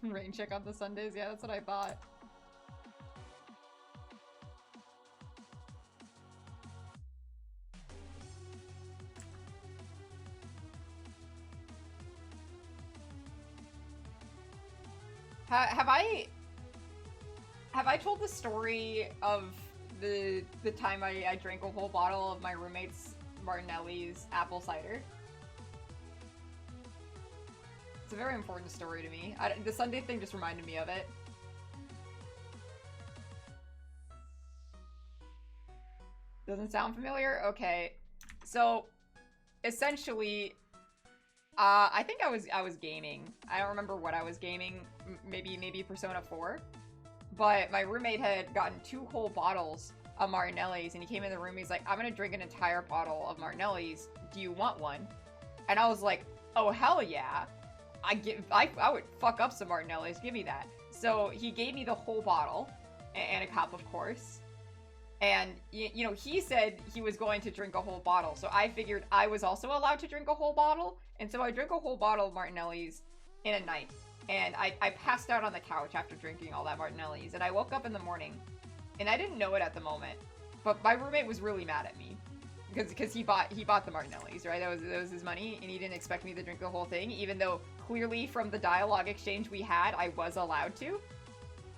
Rain check on the Sundays? Yeah, that's what I thought. Have I told the story of the time I drank a whole bottle of my roommate's Martinelli's apple cider? It's a very important story to me. The Sunday thing just reminded me of it. Doesn't sound familiar? Okay. So, essentially, I think I was gaming. I don't remember what I was gaming. Maybe Persona 4. But my roommate had gotten 2 whole bottles of Martinelli's, and he came in the room, he's like, I'm gonna drink an entire bottle of Martinelli's. Do you want one? And I was like, oh hell yeah. I would fuck up some Martinelli's, give me that. So he gave me the whole bottle, and a cup, of course. And, you know, he said he was going to drink a whole bottle, so I figured I was also allowed to drink a whole bottle, and so I drank a whole bottle of Martinelli's in a night. And I passed out on the couch after drinking all that Martinelli's, and I woke up in the morning, and I didn't know it at the moment, but my roommate was really mad at me. Because he bought the Martinelli's, right? That was his money, and he didn't expect me to drink the whole thing, even though clearly from the dialogue exchange we had, I was allowed to.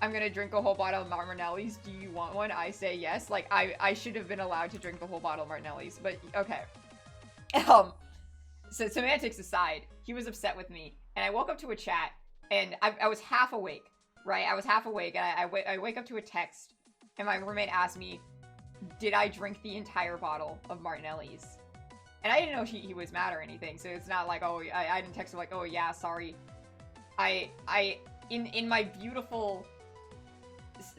I'm gonna drink a whole bottle of Martinelli's. Do you want one? I say yes. Like, I should have been allowed to drink the whole bottle of Martinelli's, but okay. So semantics aside, he was upset with me, and I woke up to a chat, and I was half awake, right? I was half awake, and I wake up to a text, and my roommate asked me, did I drink the entire bottle of Martinelli's? And I didn't know he was mad or anything, so it's not like, oh, I didn't text him like, oh yeah, sorry. In my beautiful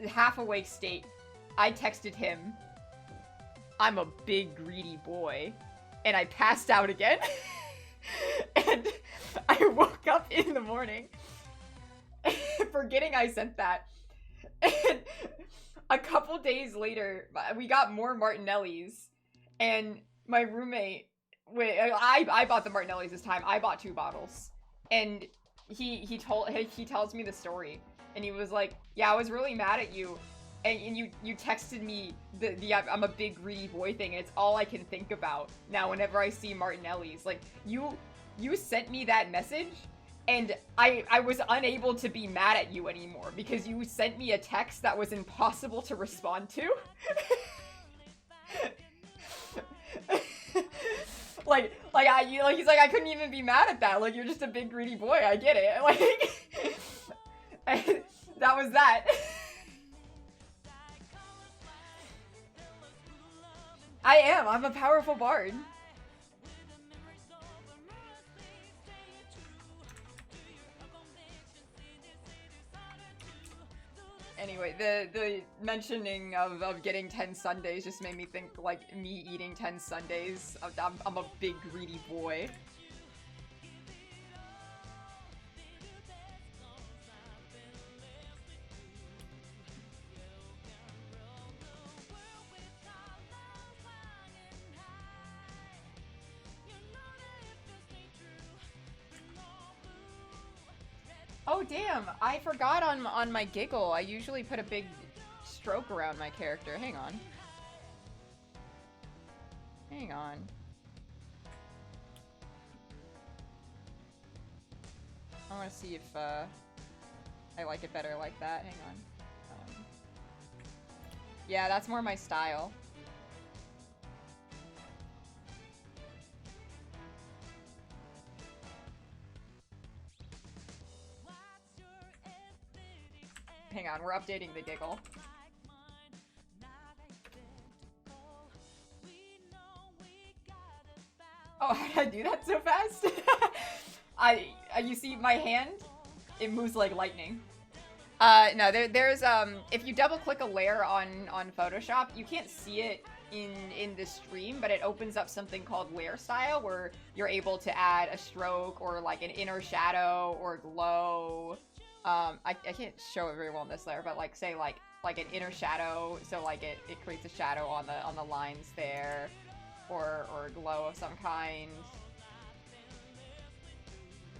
half-awake state, I texted him, I'm a big greedy boy, and I passed out again. And I woke up in the morning, forgetting I sent that, and a couple days later, we got more Martinelli's, and my roommate, I bought the Martinelli's this time. I bought 2 bottles, and he tells me the story, and he was like, yeah, I was really mad at you, and you texted me the I'm a big greedy boy thing, and it's all I can think about now whenever I see Martinelli's. Like, you sent me that message, And I was unable to be mad at you anymore because you sent me a text that was impossible to respond to. He's like, I couldn't even be mad at that. Like, you're just a big greedy boy. I get it. Like, that was that. I am. I'm a powerful bard. Anyway, the mentioning of getting 10 sundaes just made me think, like, me eating 10 sundaes. I'm a big greedy boy. Oh damn, I forgot on my giggle. I usually put a big stroke around my character. Hang on. Hang on. I want to see if I like it better like that. Hang on. Yeah, that's more my style. Hang on, we're updating the giggle. Oh, how did I do that so fast? You see my hand? It moves like lightning. No, there's, if you double click a layer on Photoshop, you can't see it in the stream, but it opens up something called layer style, where you're able to add a stroke or like an inner shadow or glow. I can't show it very well in this layer, but like say like an inner shadow, so like it creates a shadow on the lines there, or glow of some kind.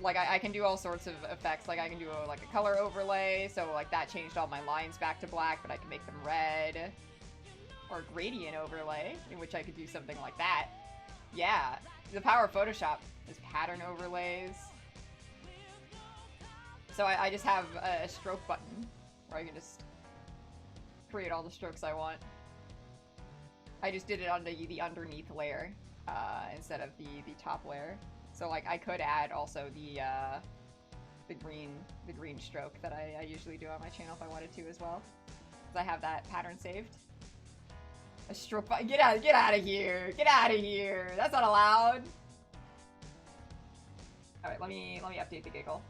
Like I can do all sorts of effects. Like I can do like a color overlay, so like that changed all my lines back to black, but I can make them red. Or gradient overlay, in which I could do something like that. Yeah, the power of Photoshop is pattern overlays. So I just have a stroke button where I can just create all the strokes I want. I just did it on the underneath layer instead of the top layer. So like I could add also the green stroke that I usually do on my channel if I wanted to as well, because I have that pattern saved. A stroke button. Get out of here! Get out of here! That's not allowed. All right, let me update the giggle.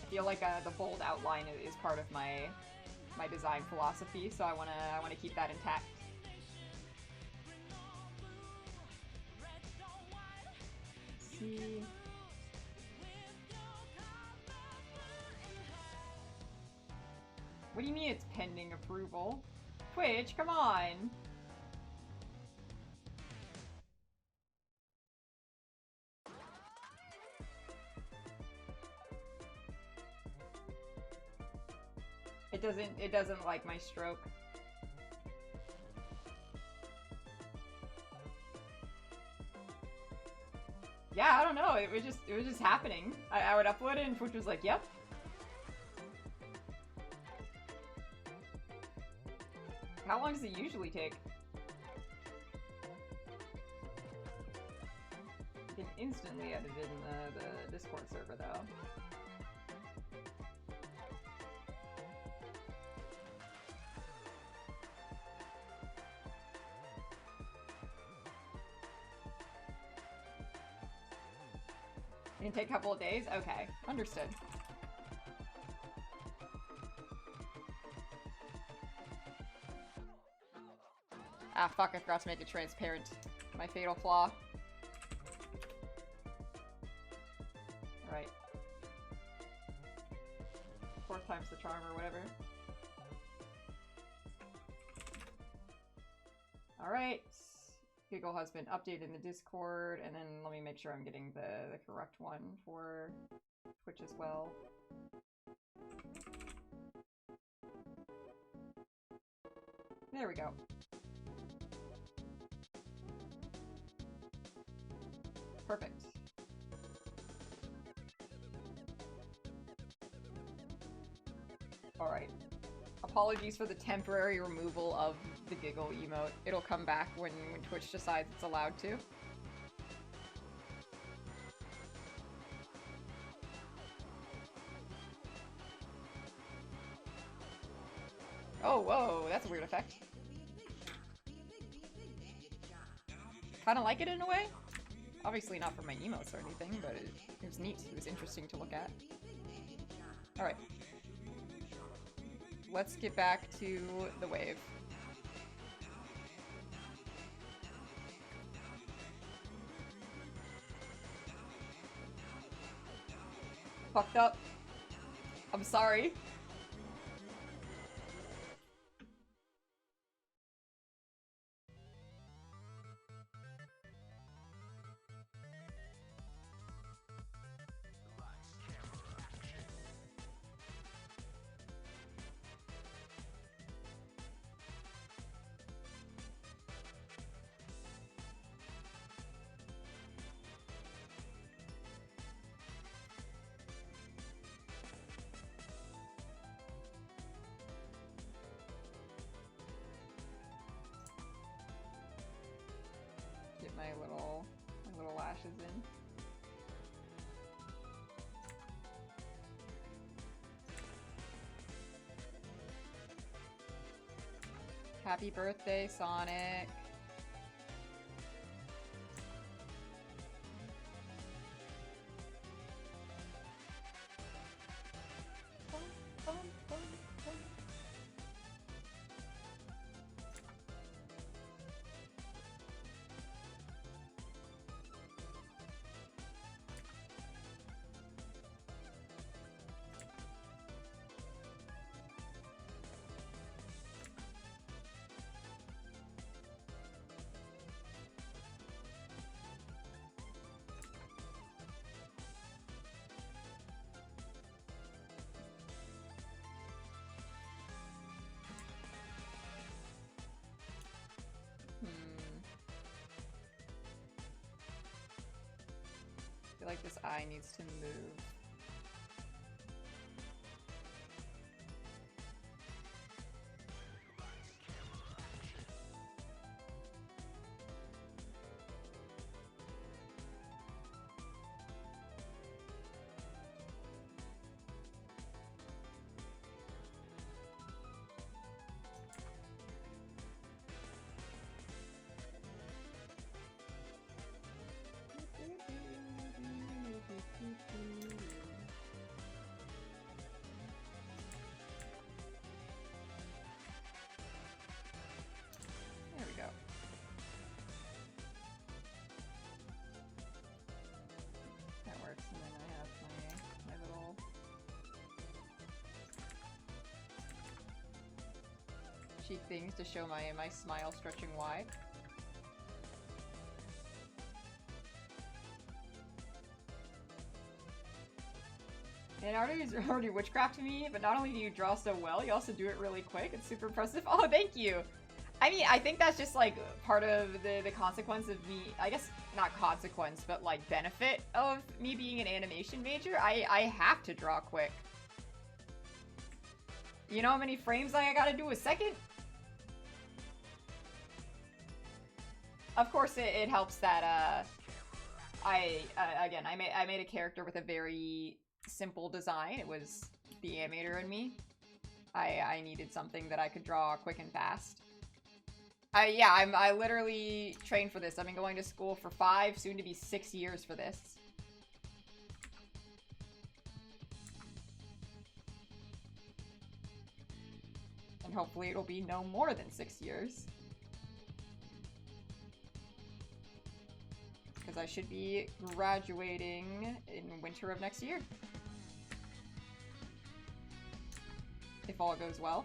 I feel like the bold outline is part of my design philosophy, so I wanna keep that intact. Let's see. What do you mean it's pending approval? Twitch, come on! It doesn't like my stroke. Yeah, I don't know. It was just happening. I would upload it and Twitch was like, yep. How long does it usually take? You can instantly edit it in the Discord server though. It can take a couple of days? Okay, understood. Ah, fuck, I forgot to make it transparent. My fatal flaw. Alright. Fourth time's the charm or whatever. Alright. Giggle has been updated in the Discord, and then let me make sure I'm getting the correct one for Twitch as well. There we go. Perfect. Alright. Apologies for the temporary removal of the Giggle emote. It'll come back when Twitch decides it's allowed to. Oh, whoa, that's a weird effect. Kinda like it in a way. Obviously not for my emotes or anything, but it was neat. It was interesting to look at. Alright. Let's get back to the wave. Fucked up. I'm sorry. Get my little lashes in. Happy birthday, Sonic. I feel like this eye needs to move. There we go. That works, and then I have my little cheek things to show my smile stretching wide. And Artie's already witchcrafted me, but not only do you draw so well, you also do it really quick. It's super impressive. Oh, thank you! I mean, I think that's just, like, part of the consequence of me, I guess, not consequence, but, like, benefit of me being an animation major. I have to draw quick. You know how many frames I gotta do a second? Of course, it helps that, I made a character with a very simple design. It was the animator in me. I needed something that I could draw quick and fast. I literally trained for this. I've been going to school for 5, soon to be 6 years for this. And hopefully it'll be no more than 6 years. Because I should be graduating in winter of next year. If all goes well.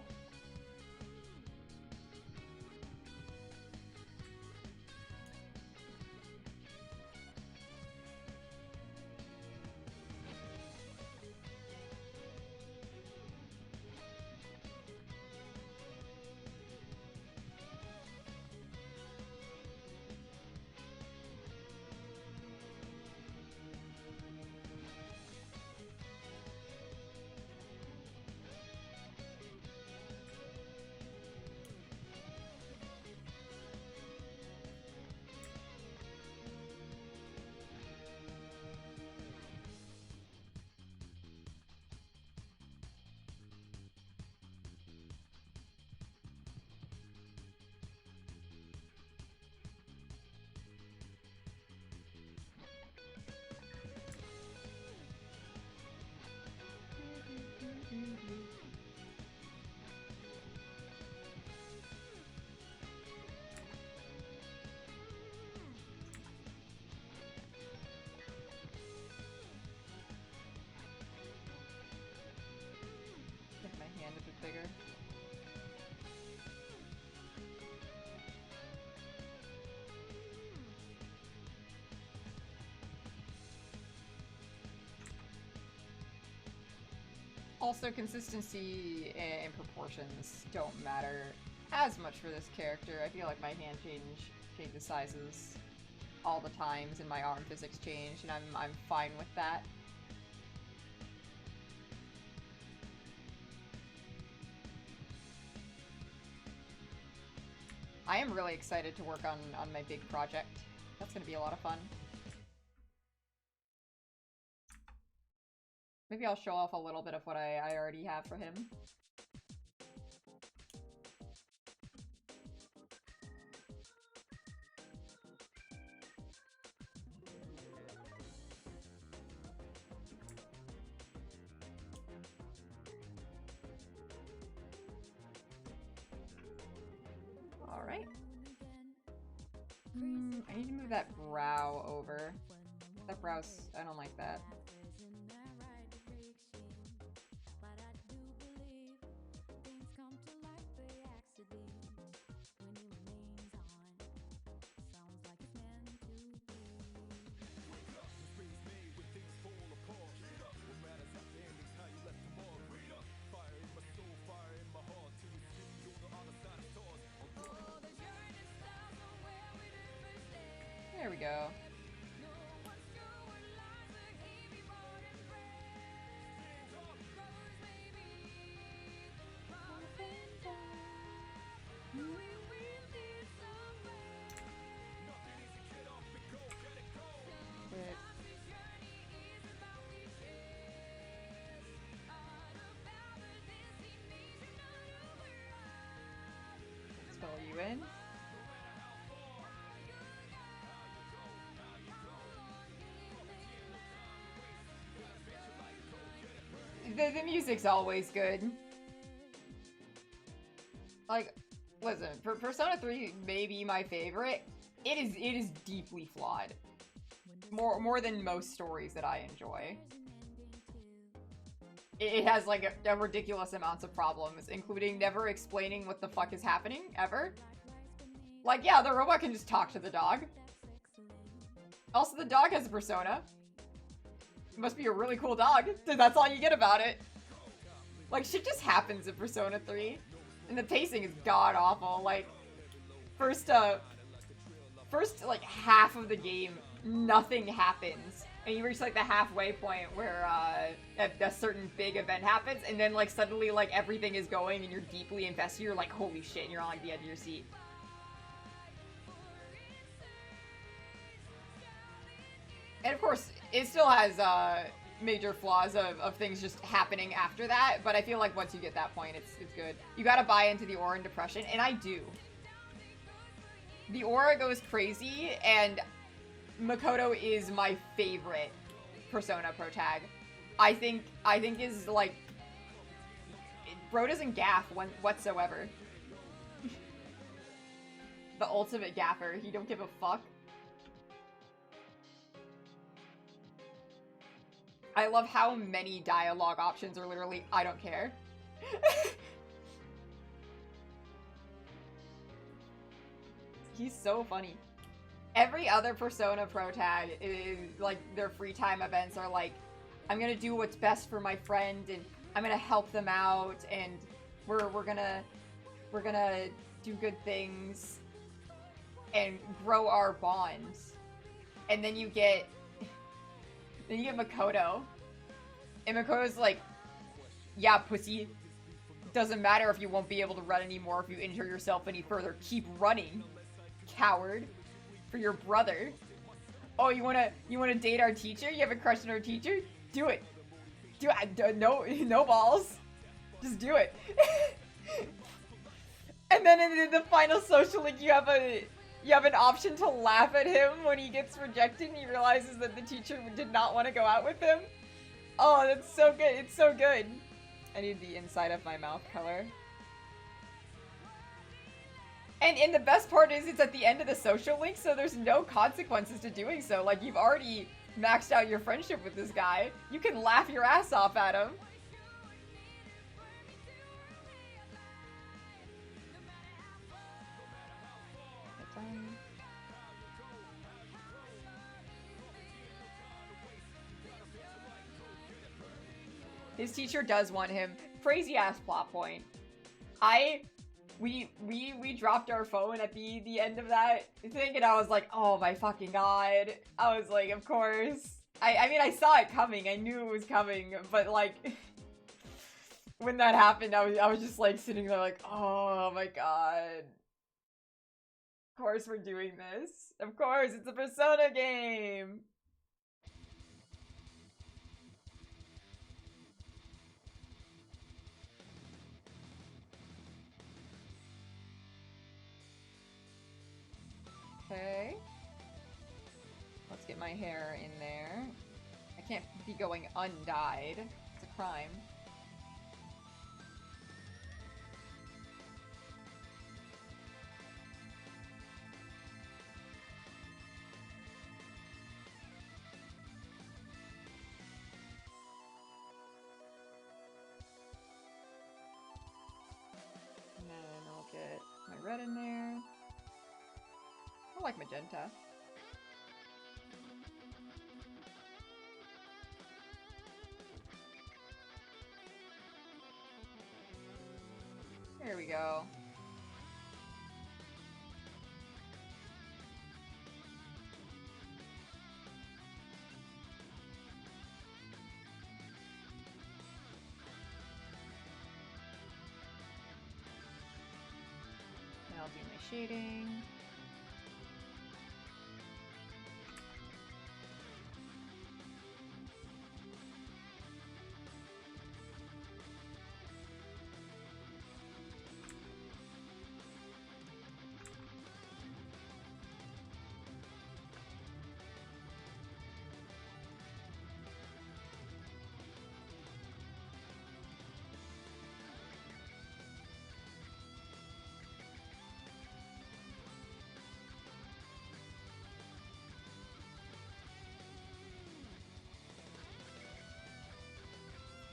bigger. Also, consistency and proportions don't matter as much for this character. I feel like my hand changes sizes all the times, and my arm physics change, and I'm fine with that. I am really excited to work on my big project. That's gonna be a lot of fun. Maybe I'll show off a little bit of what I already have for him. Alright. I need to move that brow over. That brow's... I don't like that. There we go. Spell you in. The music's always good. Like, listen, Persona 3 may be my favorite. It is deeply flawed. More than most stories that I enjoy. It has like a ridiculous amounts of problems, including never explaining what the fuck is happening, ever. Like, yeah, the robot can just talk to the dog. Also, the dog has a persona. It must be a really cool dog. That's all you get about it. Like, shit just happens in Persona 3. And the pacing is god-awful. Like, first, like, half of the game, nothing happens. And you reach, like, the halfway point where, a certain big event happens, and then, like, suddenly, like, everything is going, and you're deeply invested. You're like, holy shit, and you're on, like, the edge of your seat. And, of course, it still has, major flaws of things just happening after that, but I feel like once you get that point, it's good. You gotta buy into the aura and depression, and I do. The aura goes crazy, and Makoto is my favorite Persona protag. I think is, like... Bro doesn't gaff whatsoever. The ultimate gaffer. He don't give a fuck. I love how many dialogue options are literally, I don't care. He's so funny. Every other Persona protag is, like, their free time events are like, I'm gonna do what's best for my friend, and I'm gonna help them out, and we're gonna do good things, and grow our bonds. And then you get Makoto. And Makoto's like, yeah, pussy. Doesn't matter if you won't be able to run anymore if you injure yourself any further. Keep running, coward. For your brother. Oh, you wanna date our teacher? You have a crush on our teacher? Do it. Do it. No balls. Just do it. And then in the final social link, you have an option to laugh at him when he gets rejected and he realizes that the teacher did not want to go out with him. Oh, that's so good. It's so good. I need the inside of my mouth color. And the best part is it's at the end of the social link, so there's no consequences to doing so. Like, you've already maxed out your friendship with this guy. You can laugh your ass off at him. His teacher does want him. Crazy ass plot point. We dropped our phone at the end of that thing, and I was like, oh my fucking god. I was like, of course. I mean, I saw it coming. I knew it was coming, but like, when that happened, I was just like sitting there like, oh my god. Of course we're doing this. Of course, it's a Persona game. Okay. Let's get my hair in there. I can't be going undyed. It's a crime. And then I'll get my red in there. I like magenta. There we go. And I'll do my shading.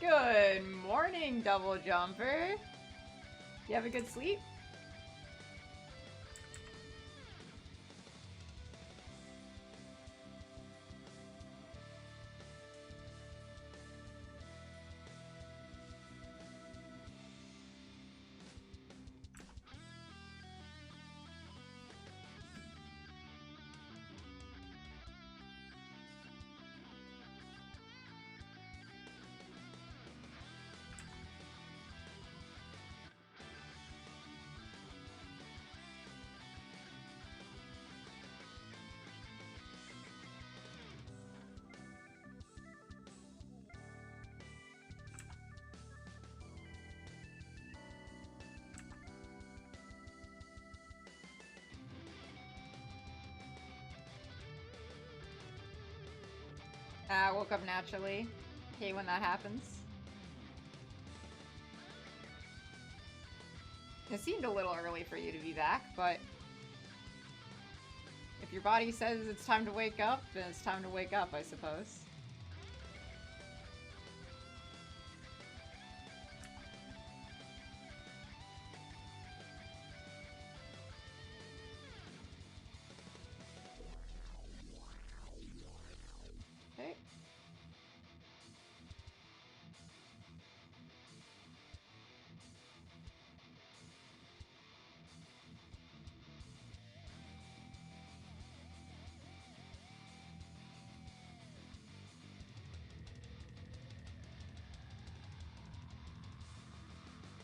Good morning, Double Jumper. You have a good sleep? I woke up naturally. Hate when that happens. It seemed a little early for you to be back, but if your body says it's time to wake up, then it's time to wake up, I suppose. Okay.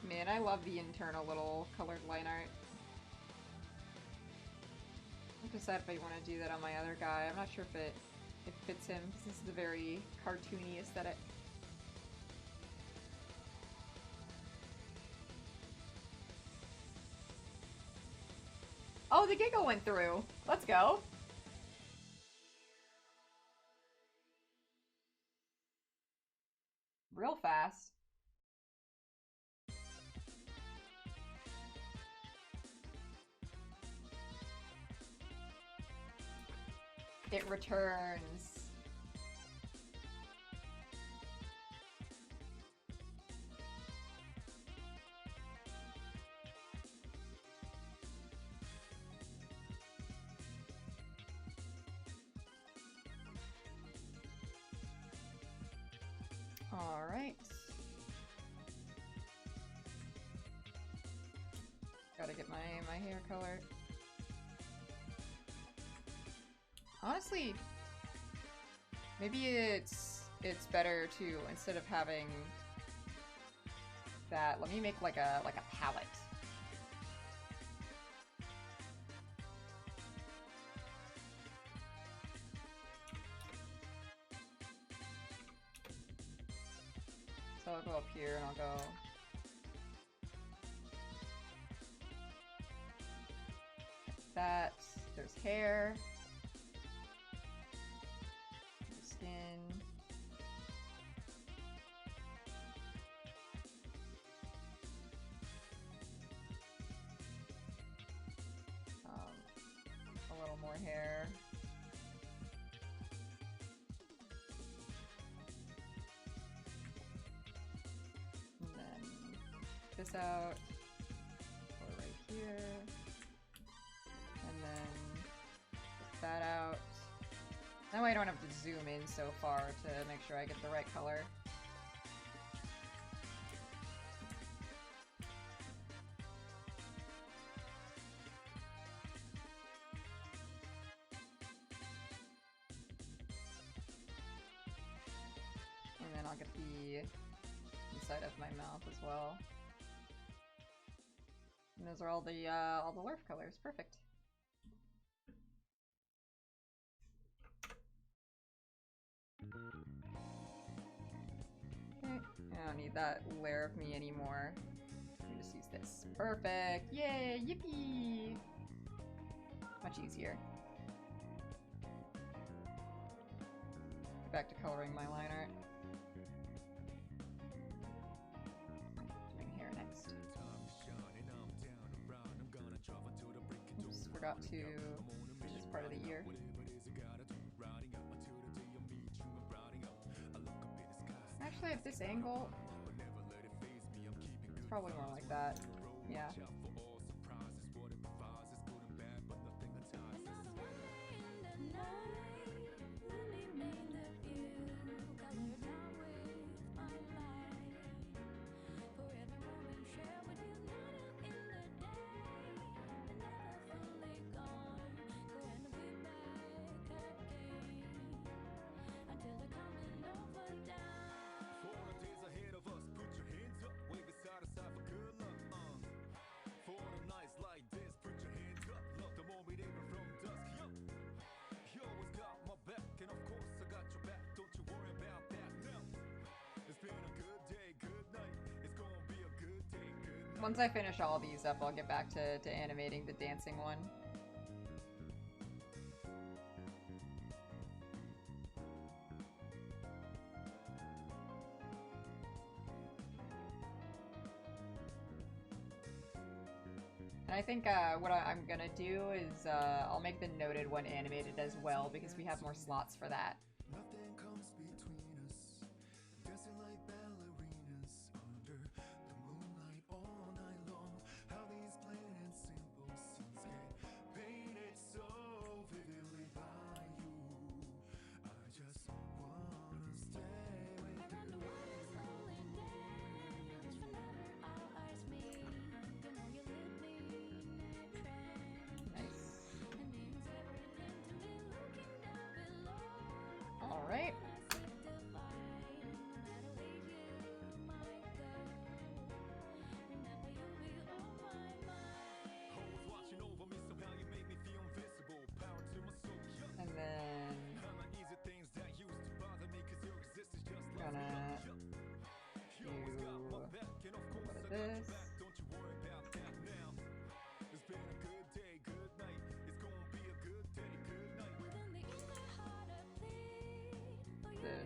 Man, I love the internal little colored line art. I have to decide if I want to do that on my other guy. I'm not sure if it fits him, because this is a very cartoony aesthetic. Oh, the giggle went through. Let's go. Real fast. It returns. All right. my hair color. Honestly, maybe it's better to, instead of having that, let me make like a palette. So I'll go up here and I'll go that. There's hair. Skin. A little more hair. And then this out, or right here. And then put that out. That way I don't have to zoom in so far to make sure I get the right color. And then I'll get the inside of my mouth as well. And those are all the LERF colors. Perfect. Okay, I don't need that layer of me anymore. Let me just use this. Perfect! Yay! Yippee! Much easier. Get back to coloring my line art. Doing hair next. Oops, forgot to do this part of the ear. Actually, at this angle, it's probably more like that. Yeah. Once I finish all these up, I'll get back to animating the dancing one. And I think what I'm gonna do is I'll make the noted one animated as well because we have more slots for that. Alright. And then gonna do a little bit of this.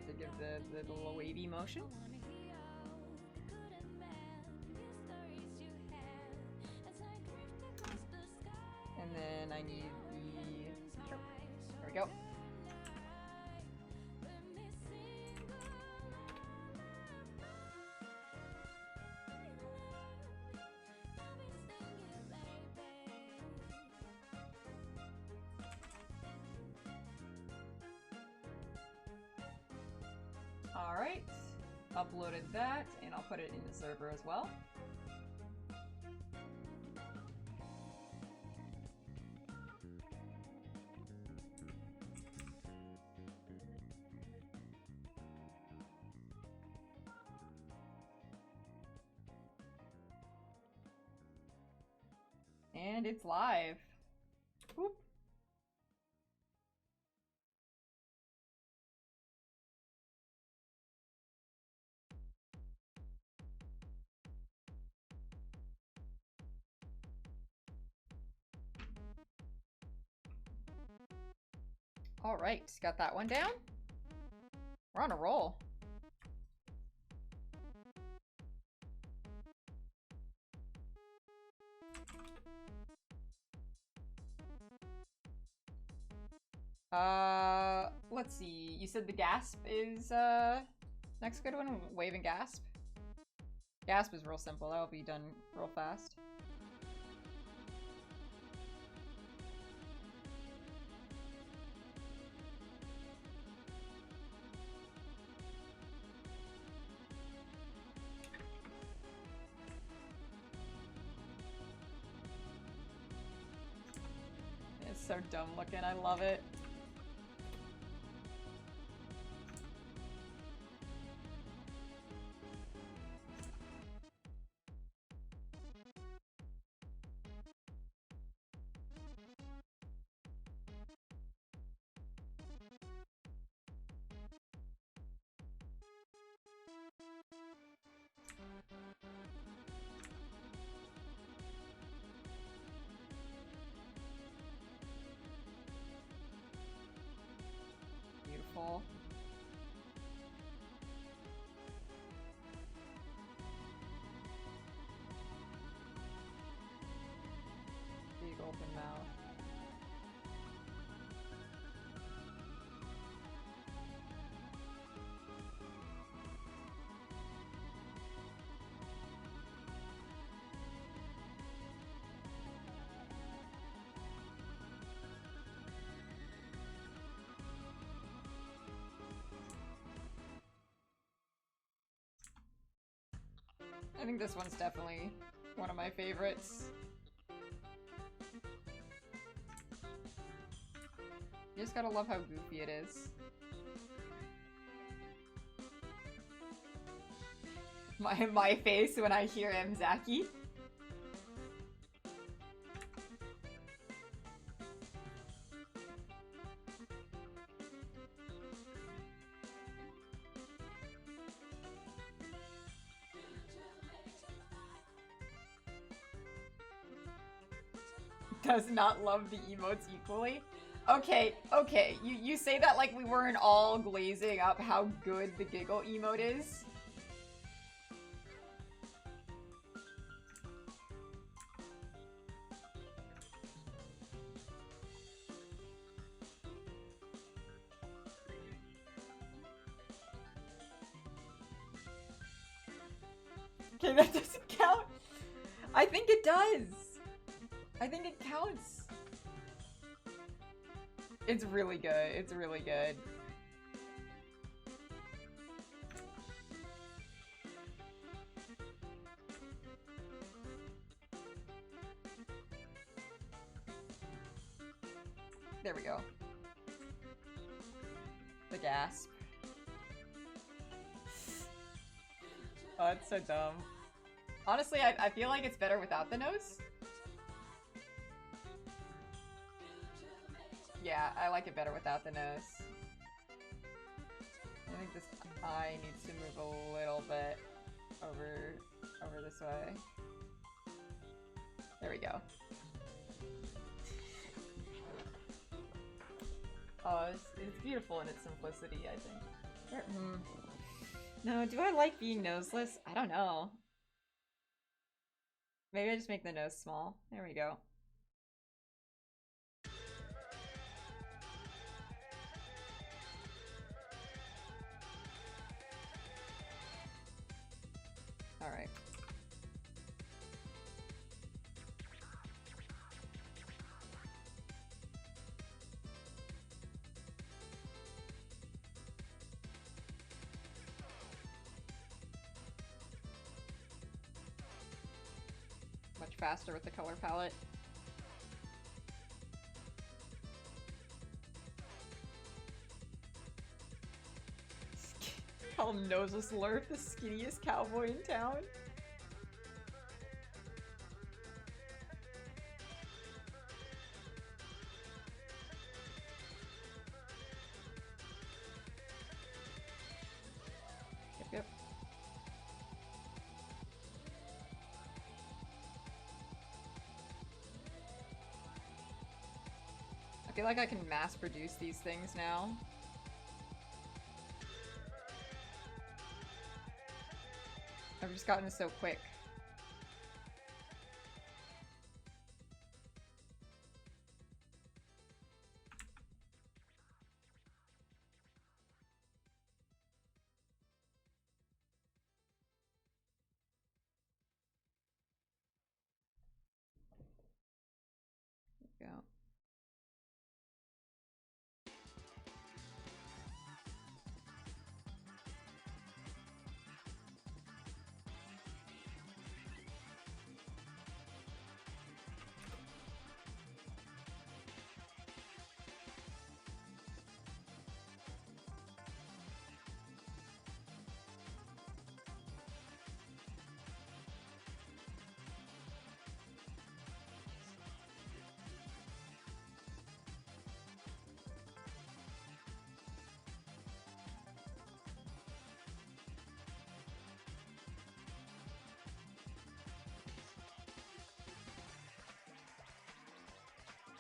To give the little wavy motion. And then I need the... Sure. There we go. Alright, uploaded that, and I'll put it in the server as well. And it's live. Whoop. Alright, got that one down. We're on a roll. Let's see. You said the Gasp is, next good one? Wave and Gasp? Gasp is real simple. That'll be done real fast. It's so dumb looking. I love it. Beautiful. Big open mouth. I think this one's definitely one of my favorites. You just gotta love how goofy it is. My face when I hear Mzaki. Does not love the emotes equally. Okay, okay, you say that like we weren't all glazing up how good the giggle emote is. Okay, that doesn't count. I think it does. I think it counts. It's really good. It's really good. There we go. The gasp. Oh, that's so dumb. Honestly, I feel like it's better without the nose. Yeah, I like it better without the nose. I think this eye needs to move a little bit over this way. There we go. Oh, it's beautiful in its simplicity, I think. No, do I like being noseless? I don't know. Maybe I just make the nose small. There we go. Alright. Much faster with the color palette. Call him Noseless Lurf, the skinniest cowboy in town. I feel like I can mass produce these things now. I've just gotten so quick. There we go.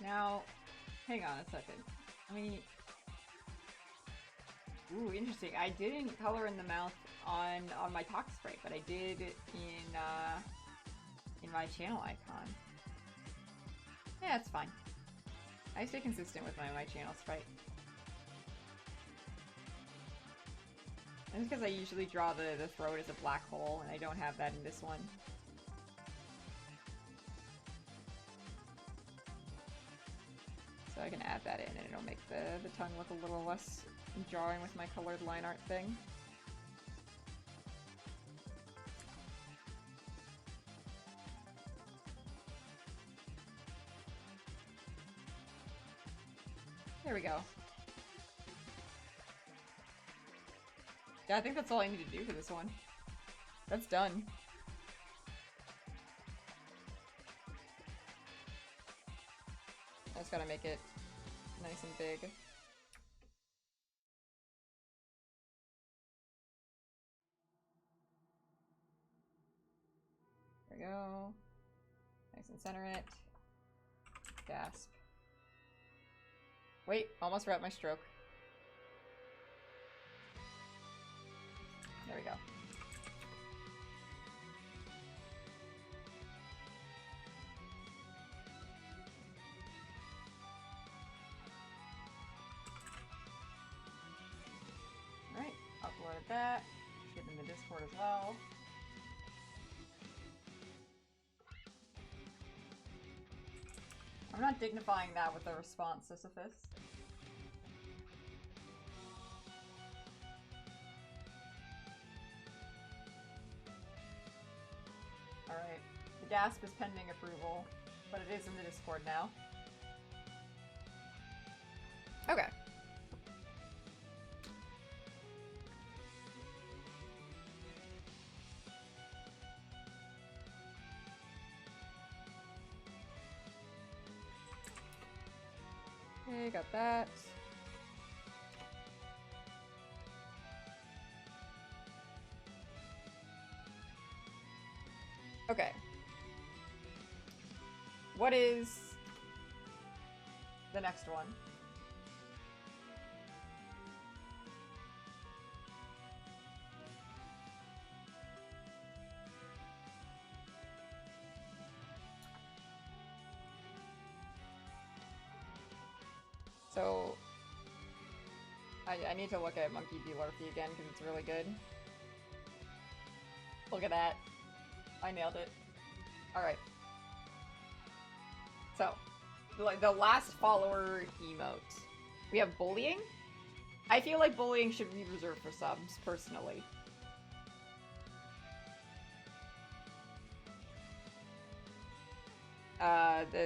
Now, hang on a second. Ooh, interesting. I didn't color in the mouth on my talk sprite, but I did in my channel icon. Yeah, it's fine. I stay consistent with my channel sprite. And it's because I usually draw the throat as a black hole, and I don't have that in this one. So I can add that in, and it'll make the tongue look a little less jarring with my colored line art thing. There we go. Yeah, I think that's all I need to do for this one. That's done. I just gotta make it nice and big. There we go. Nice and center it. Gasp. Wait, almost forgot my stroke. There we go. Alright, uploaded that. Should in the Discord as well. I'm not dignifying that with a response, Sisyphus. Alright, the gasp is pending approval, but it is in the Discord now. Okay. Okay, got that. Okay. What is the next one? So, I need to look at Monkey D. Larfy again because it's really good. Look at that. I nailed it. Alright. So, the last follower emote. We have bullying. I feel like bullying should be reserved for subs, personally.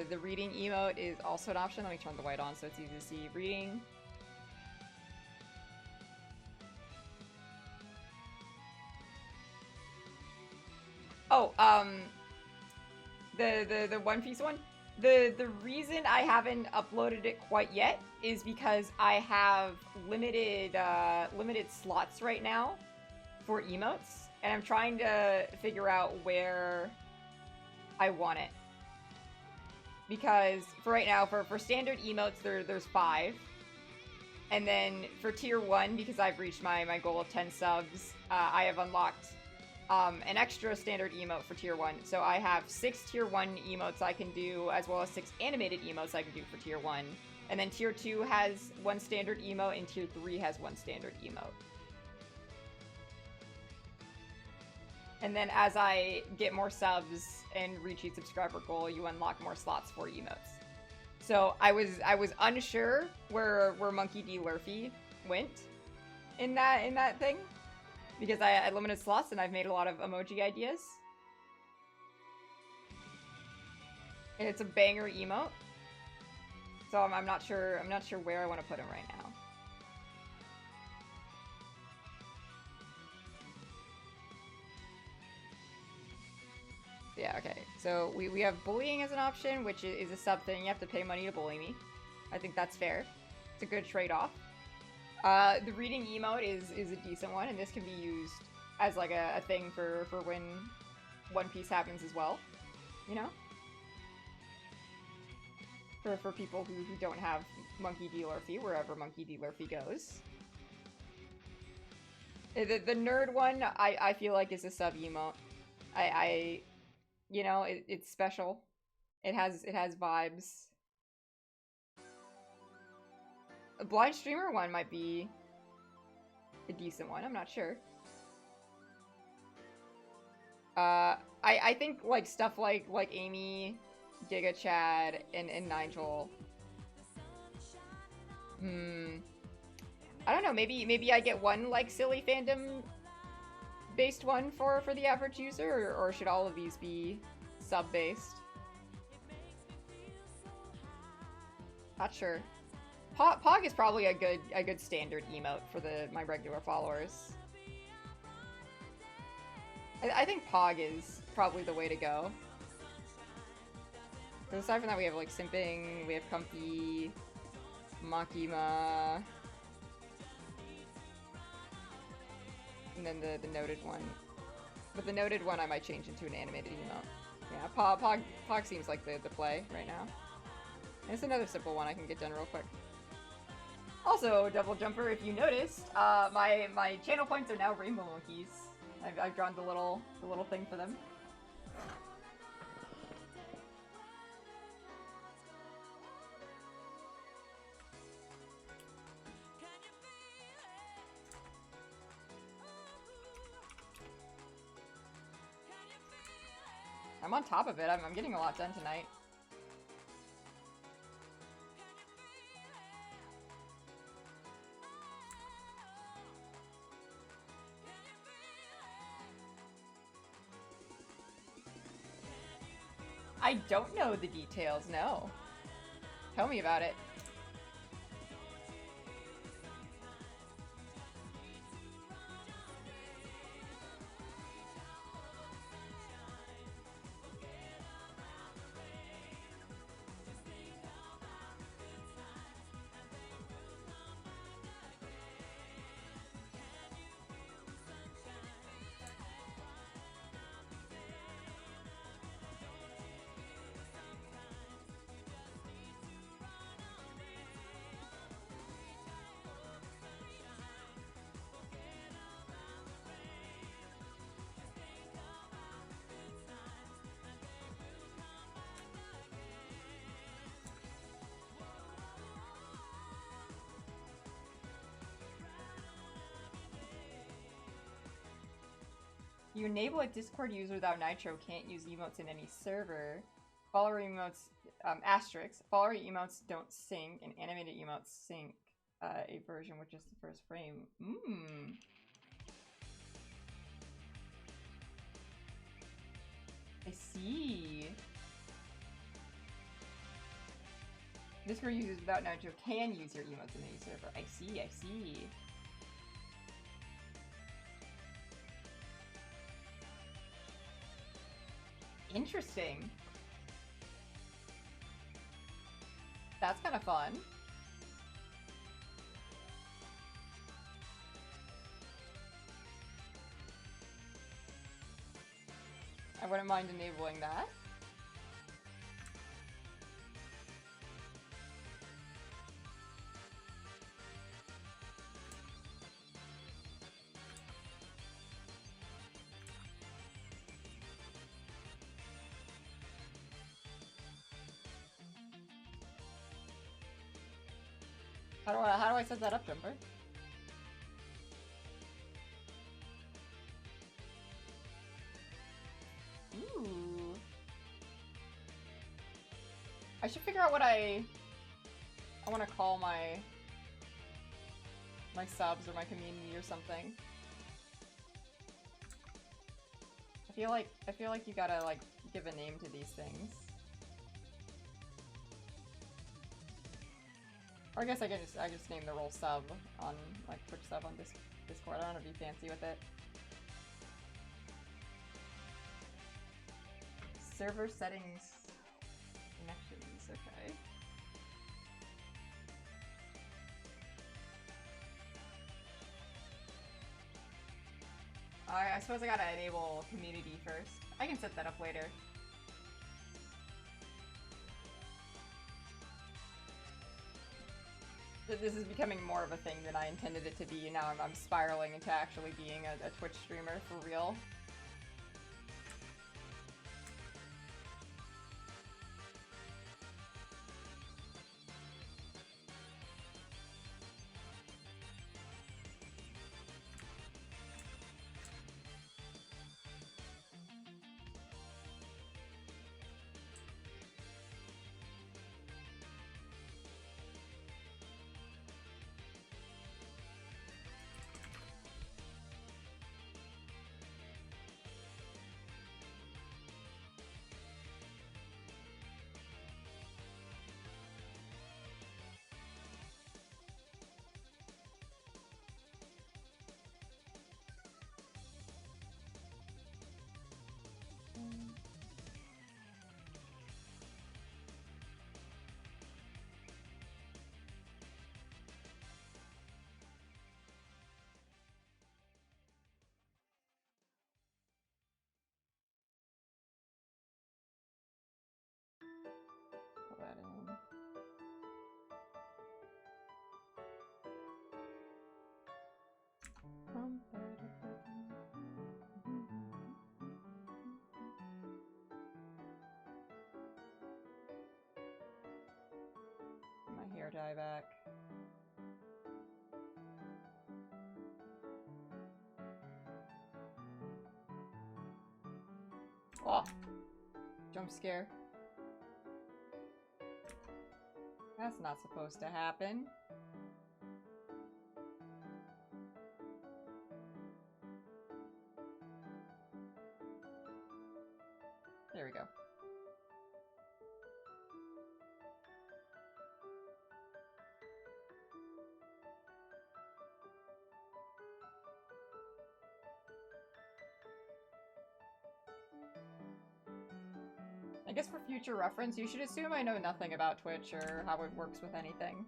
The reading emote is also an option. Let me turn the white on so it's easy to see. Reading. Oh, the One Piece one? The reason I haven't uploaded it quite yet is because I have limited slots right now for emotes, and I'm trying to figure out where I want it. because for right now, for standard emotes, there's 5. And then for tier 1, because I've reached my goal of 10 subs, I have unlocked an extra standard emote for tier 1. So I have 6 tier 1 emotes I can do, as well as 6 animated emotes I can do for tier 1. And then tier 2 has 1 standard emote, and tier 3 has 1 standard emote. And then as I get more subs and reach each subscriber goal, you unlock more slots for emotes. So I was unsure where Monkey D. Lurfy went in that thing, because I had limited slots and I've made a lot of emoji ideas. And it's a banger emote. So I'm not sure where I want to put him right now. Yeah, okay. So we have bullying as an option, which is a sub thing. You have to pay money to bully me. I think that's fair. It's a good trade-off. The reading emote is a decent one, and this can be used as like a thing for when One Piece happens as well. You know? For people who don't have Monkey D. Lurfy, wherever Monkey D. Lurfy goes. The nerd one, I feel like is a sub emote. You know, it's special. It has vibes. A blind streamer one might be a decent one. I'm not sure. I think like stuff like Amy, Giga Chad, and Nigel. I don't know. Maybe I get one like silly fandom based one for the average user, or should all of these be sub based? Not sure. Pog is probably a good standard emote for my regular followers. I think Pog is probably the way to go. Because aside from that, we have like Simping, we have Comfy, Makima, and then the noted one. But the noted one I might change into an animated emote. Yeah, Pog seems like the play right now. And it's another simple one I can get done real quick. Also, Double Jumper, if you noticed, my channel points are now rainbow monkeys. I've drawn the little thing for them. I'm on top of it. I'm getting a lot done tonight. I don't know the details, no. Tell me about it. You enable a Discord user without Nitro can't use emotes in any server. Follower emotes, asterisks. Follower emotes don't sync, and animated emotes sync a version which is the first frame. I see. Discord users without Nitro can use your emotes in any server. I see, I see. Interesting. That's kind of fun. I wouldn't mind enabling that. How do I set that up, Jumper? Ooh. I should figure out what I want to call my subs or my community or something. I feel like you gotta like give a name to these things. Or I guess I just name the role sub on like Twitch sub on Discord. I don't want to be fancy with it. Server settings connections, okay. Alright, I suppose I gotta enable community first. I can set that up later. This is becoming more of a thing than I intended it to be. Now I'm spiraling into actually being a Twitch streamer for real. Put that in. My hair dye back. Oh! Jump scare. That's not supposed to happen. There we go. I guess for future reference, you should assume I know nothing about Twitch or how it works with anything.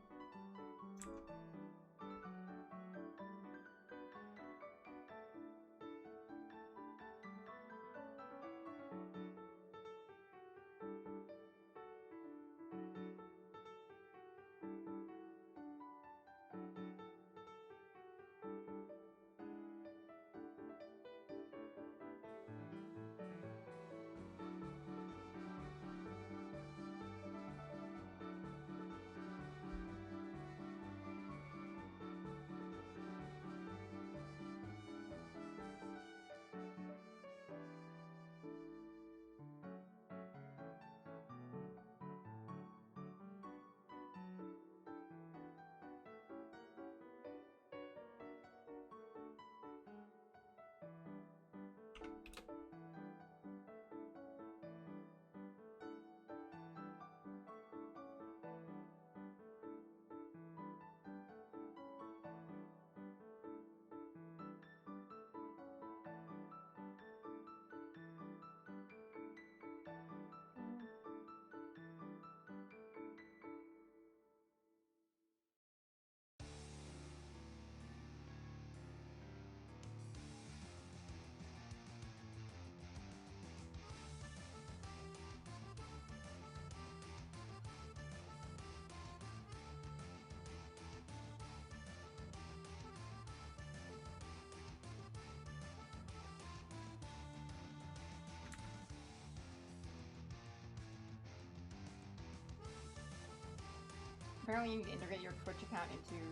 Apparently you need to integrate your Twitch account into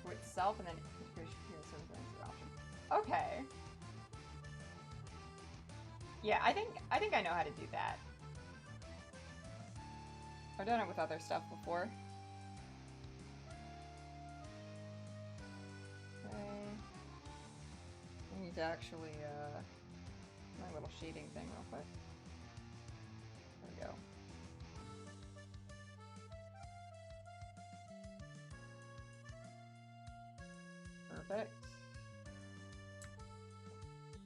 Twitch itself and then integrate your service into the option. Okay. Yeah, I think I know how to do that. I've done it with other stuff before. Okay. I need to actually my little shading thing real quick. There we go. Perfect.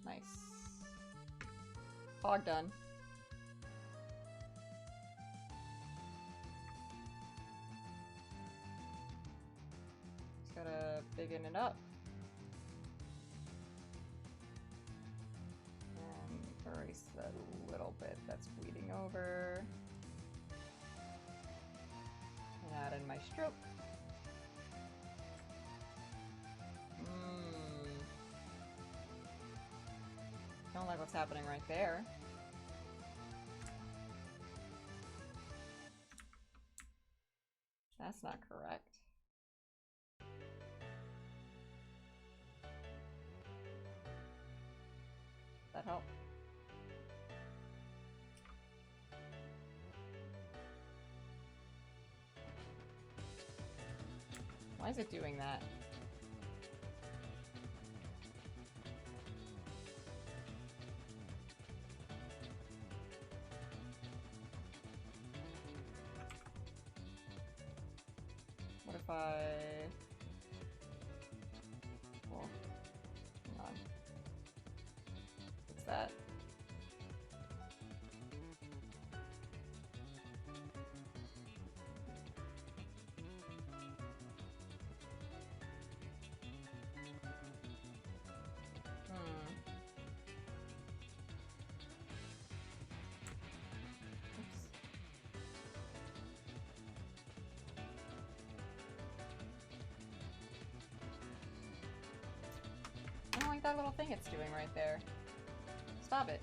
Nice. Fog done. Just gotta biggin it up. And erase that little bit that's bleeding over. And add in my stroke. Don't like what's happening right there. That's not correct. That help? Why is it doing that? What if I... Well, hang on. What's that? I don't like that little thing it's doing right there. Stop it.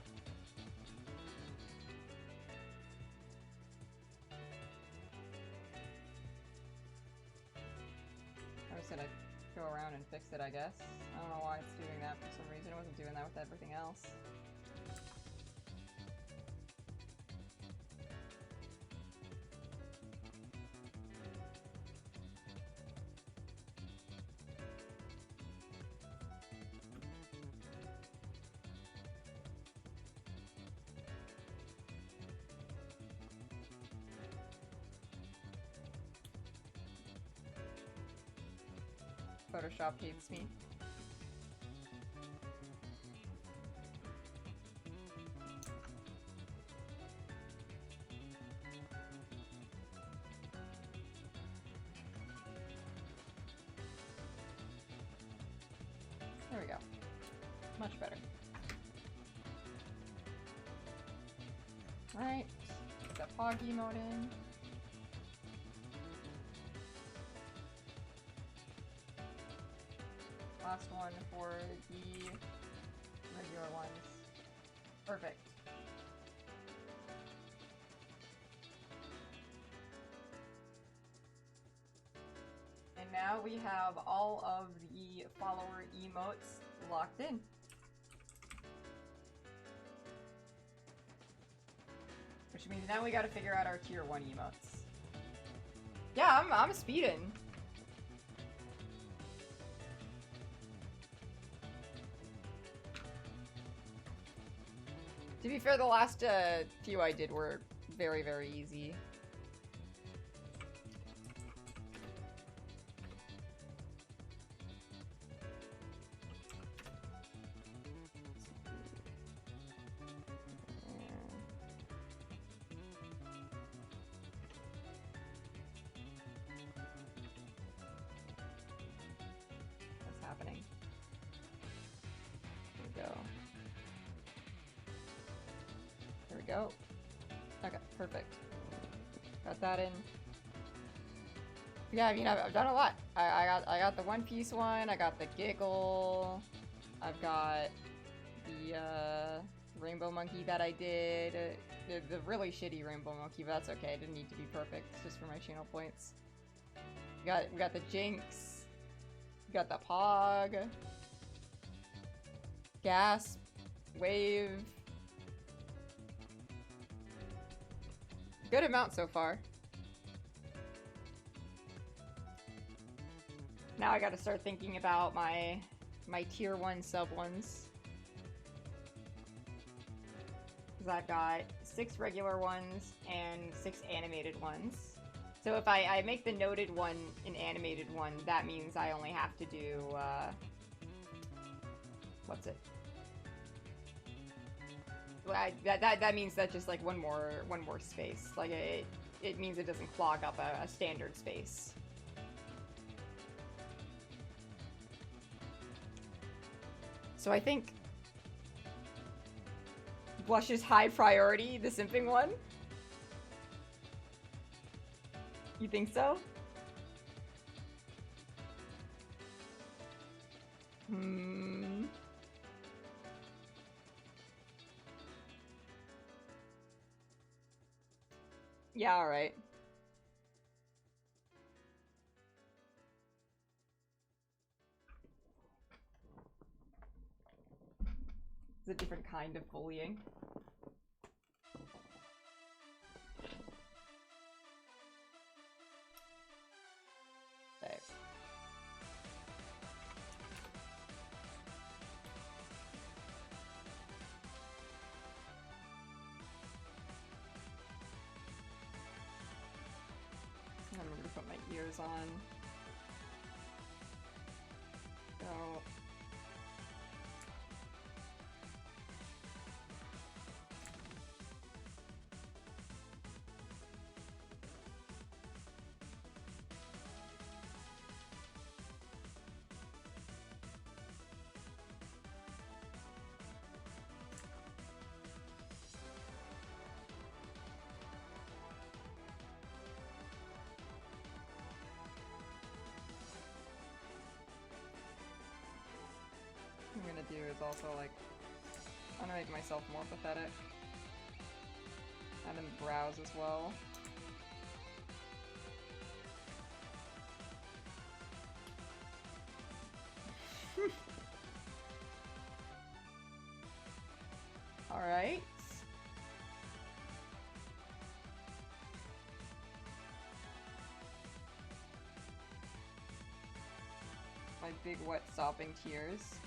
I was gonna go around and fix it, I guess. I don't know why it's doing that for some reason. It wasn't doing that with everything else. Photoshop hates me. There we go. Much better. Alright, get that fog emote in. Last one for the regular ones. Perfect. And now we have all of the follower emotes locked in. Which means now we gotta figure out our tier 1 emotes. Yeah, I'm speeding. To be fair, the last few I did were very, very easy. What's happening? There we go. There we go. Okay, perfect. Got that in. Yeah, I mean, I've done a lot. I got the One Piece one. I got the Giggle. I've got the Rainbow Monkey that I did. The really shitty Rainbow Monkey, but that's okay. It didn't need to be perfect. It's just for my channel points. We got the Jinx. We got the Pog. Gasp. Wave. Good amount so far. Now I gotta start thinking about my tier 1 sub ones. Because I've got 6 regular ones and 6 animated ones. So if I make the noted one an animated one, that means I only have to do, what's it? Well, that means that just like one more space. Like it means it doesn't clog up a standard space. So I think Blush is high priority, the simping one? You think so? Yeah, alright. It's a different kind of bullying. Okay. I remember to put my ears on. So... I'm gonna do is also like, I'm gonna make myself more pathetic. And then brows as well. Alright. My big wet sobbing tears.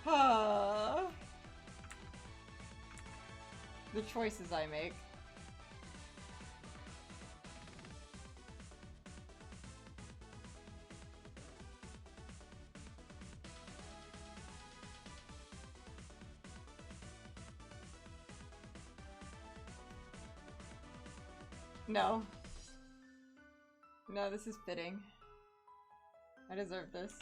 The choices I make. No. No, this is fitting. I deserve this.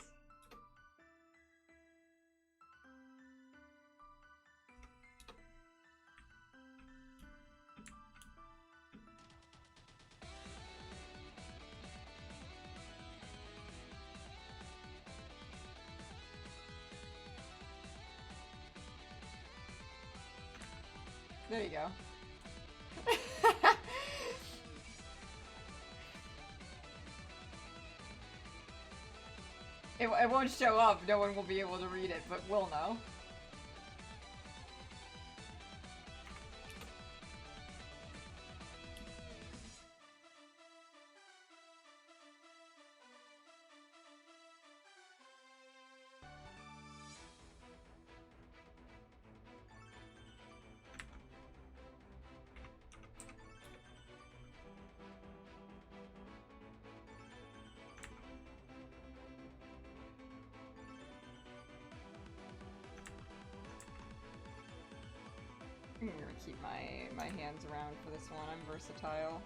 There you go. It won't show up, no one will be able to read it, but we'll know. I'm gonna keep my hands around for this one. I'm versatile.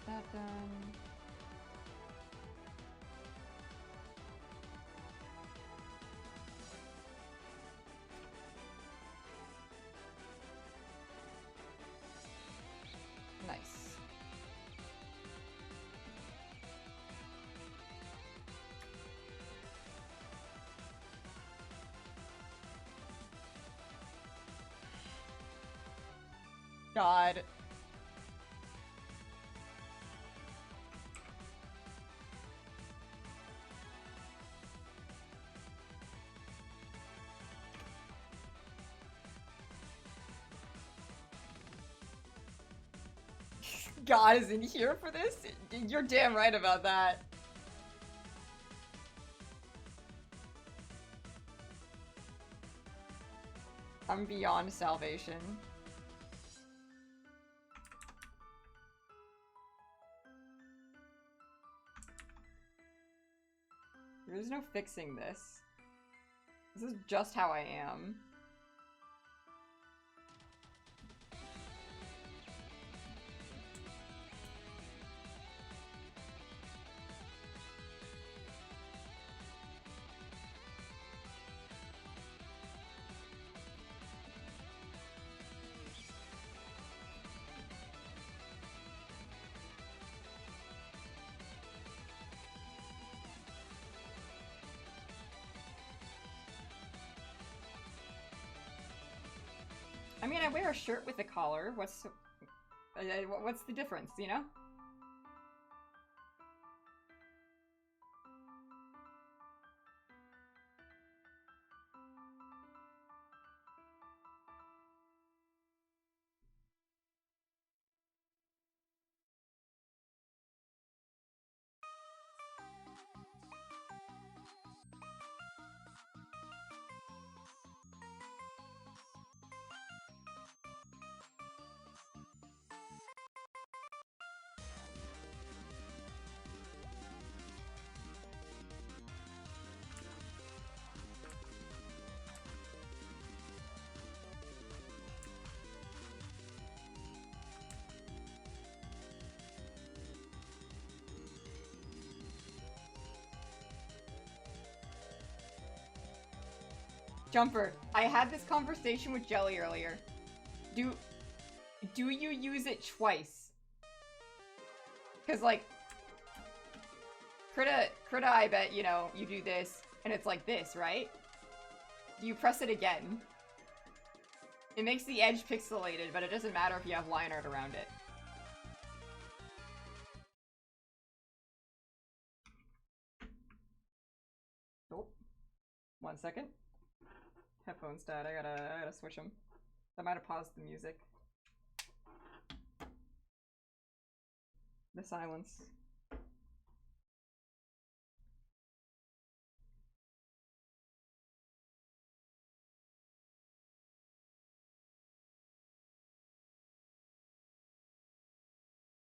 That done. Nice. God. God is in here for this? You're damn right about that. I'm beyond salvation. There's no fixing this. This is just how I am. I mean, I wear a shirt with a collar. What's the difference, you know? Jumper, I had this conversation with Jelly earlier. Do you use it twice? Because, like, Krita, I bet, you know, you do this, and it's like this, right? You press it again. It makes the edge pixelated, but it doesn't matter if you have line art around it. Oh. 1 second. Headphones died. I gotta switch them. I might have paused the music. The silence.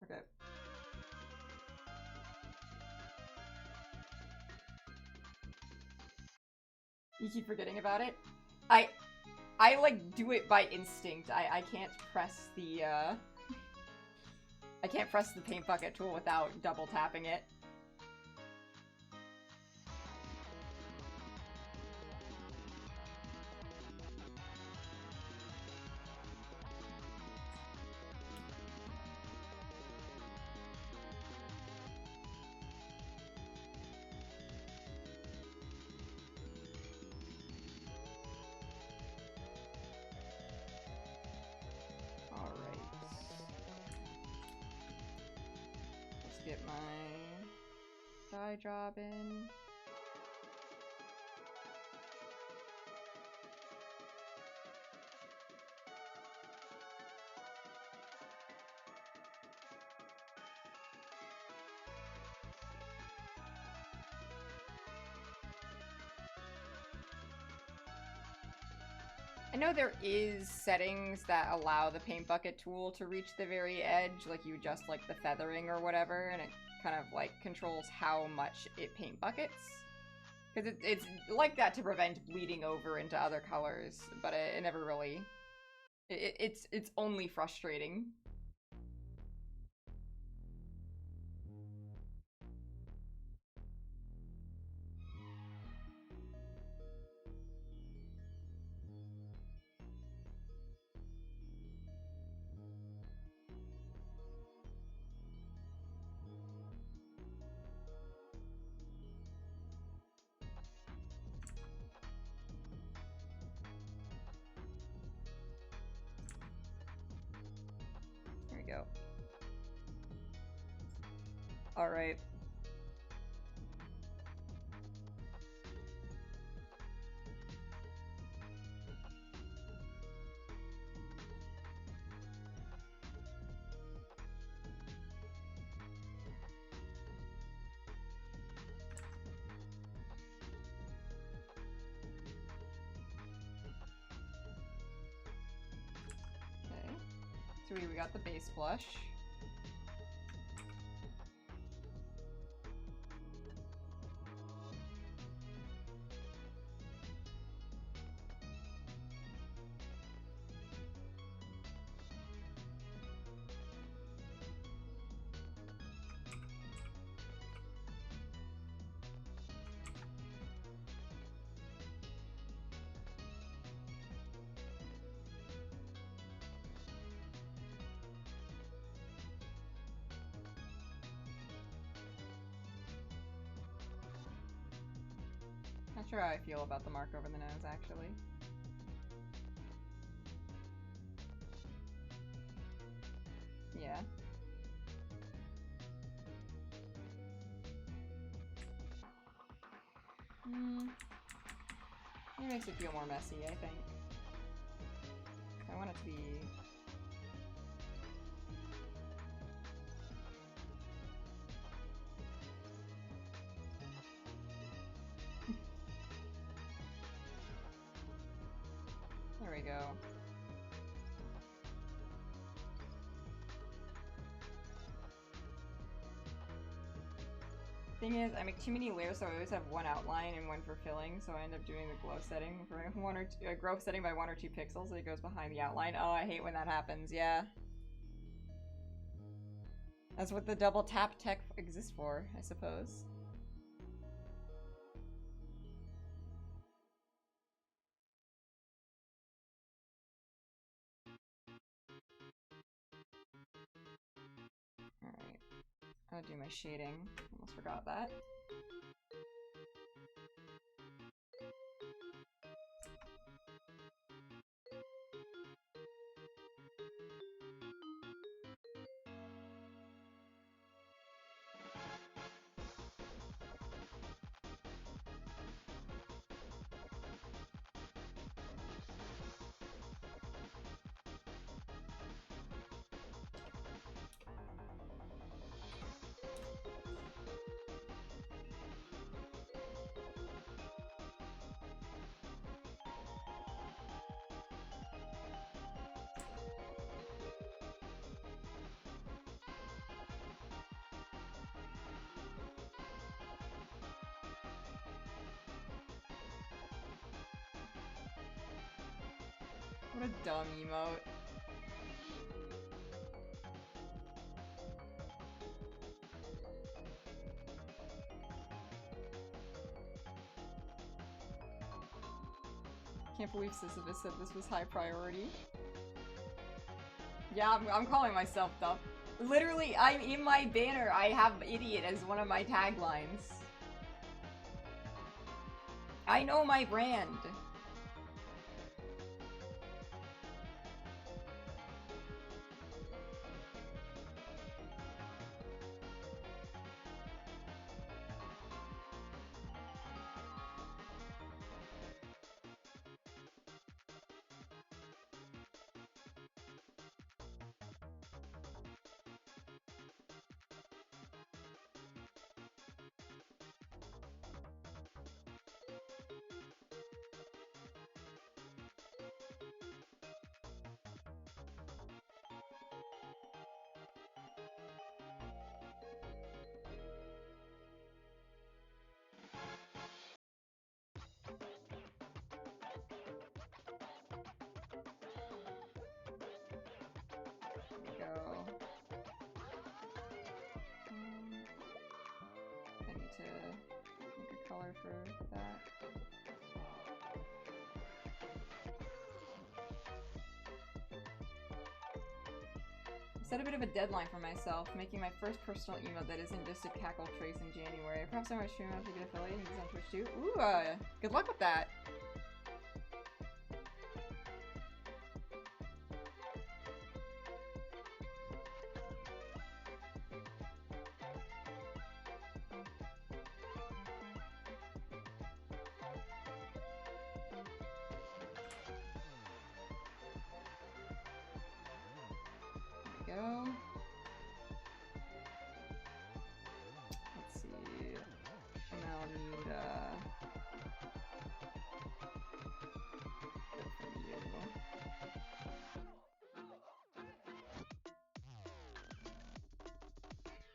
Okay. You keep forgetting about it? I like do it by instinct. I can't press the I can't press the paint bucket tool without double tapping it. Get my dye job in. I know there is settings that allow the paint bucket tool to reach the very edge, like you adjust like the feathering or whatever, and it kind of like controls how much it paint buckets. Because it's like that to prevent bleeding over into other colors, but it never really... It's only frustrating. Go. All right. Okay. So we got the base blush. Not sure how I feel about the mark over the nose, actually. Yeah. It makes it feel more messy, I think. I want it to be... There we go. Thing is, I make too many layers, so I always have one outline and one for filling, so I end up doing the glow setting for one or two, glow setting by 1 or 2 pixels, so it goes behind the outline. Oh, I hate when that happens, yeah. That's what the double tap tech exists for, I suppose. Alright. I'll do my shading. Almost forgot that. What a dumb emote. Can't believe Sisyphus said this was high priority. Yeah, I'm calling myself dumb. Literally, I'm in my banner. I have idiot as one of my taglines. I know my brand. Color for that. I set a bit of a deadline for myself, making my first personal email that isn't just a cackle trace in January. Perhaps I might stream out to get affiliate and use on Twitch too. Ooh, good luck with that.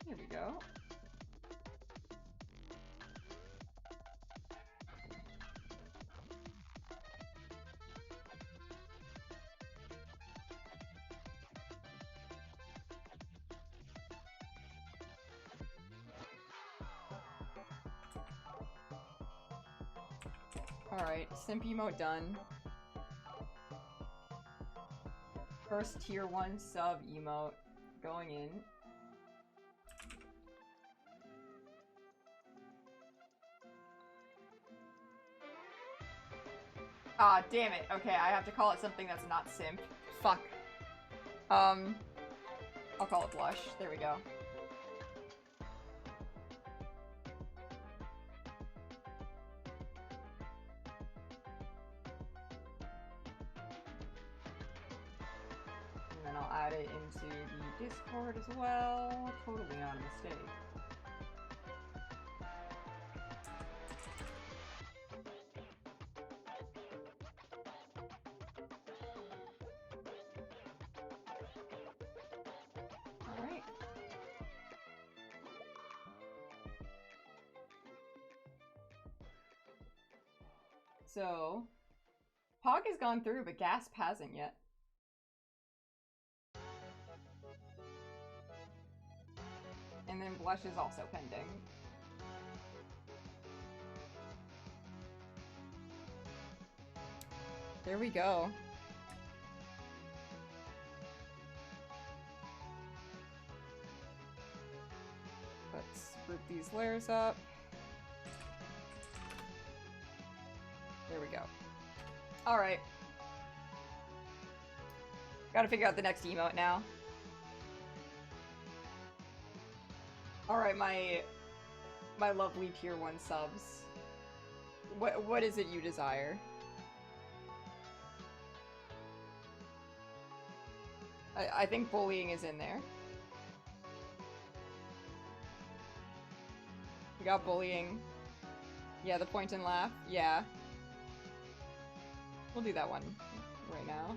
Here we go. Alright, simp emote done. First tier 1 sub emote going in. Ah, damn it. Okay, I have to call it something that's not simp. Fuck. I'll call it blush. There we go. And then I'll add it into the Discord as well. Totally not a mistake. So, Pog has gone through, but Gasp hasn't yet. And then Blush is also pending. There we go. Let's Group these layers up. There we go. Alright. Gotta figure out the next emote now. Alright, my lovely tier 1 subs. What is it you desire? I think bullying is in there. We got bullying. Yeah, the point and laugh. Yeah. We'll do that one right now.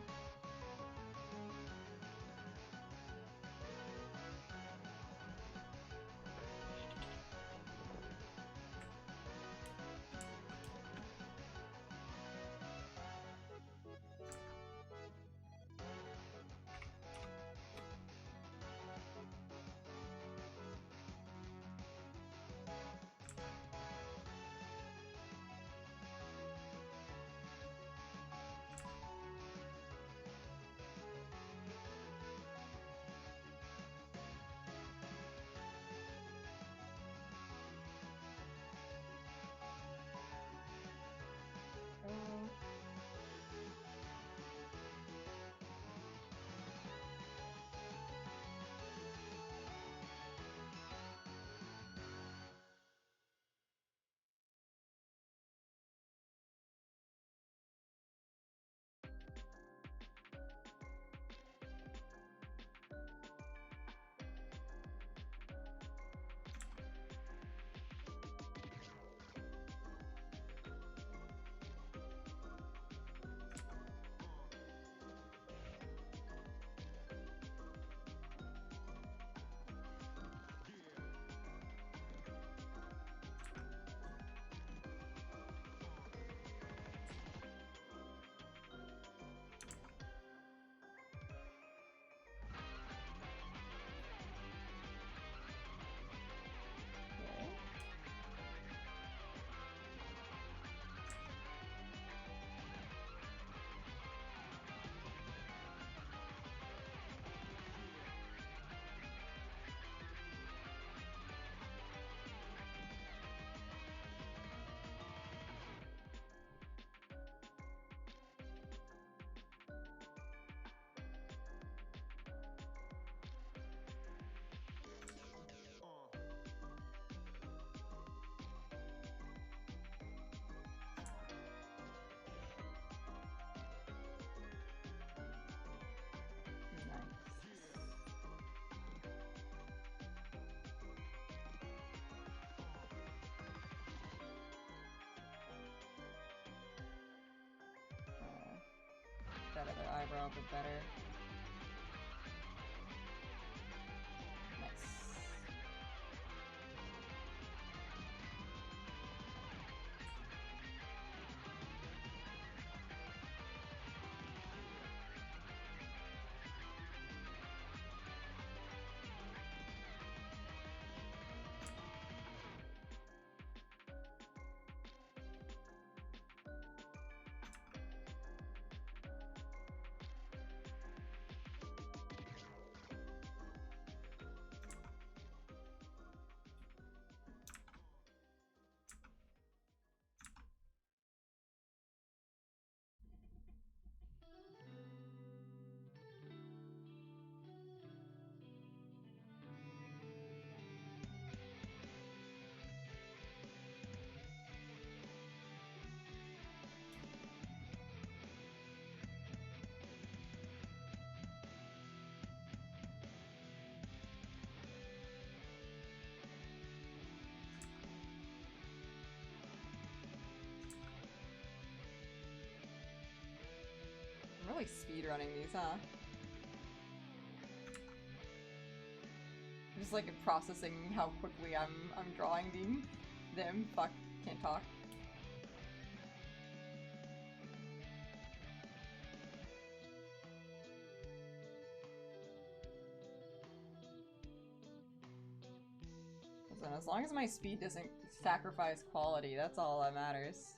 That other eyebrow a bit better. Nice. I'm really speedrunning these, huh? Just like processing how quickly I'm drawing them. Fuck, can't talk. Listen, as long as my speed doesn't sacrifice quality, that's all that matters.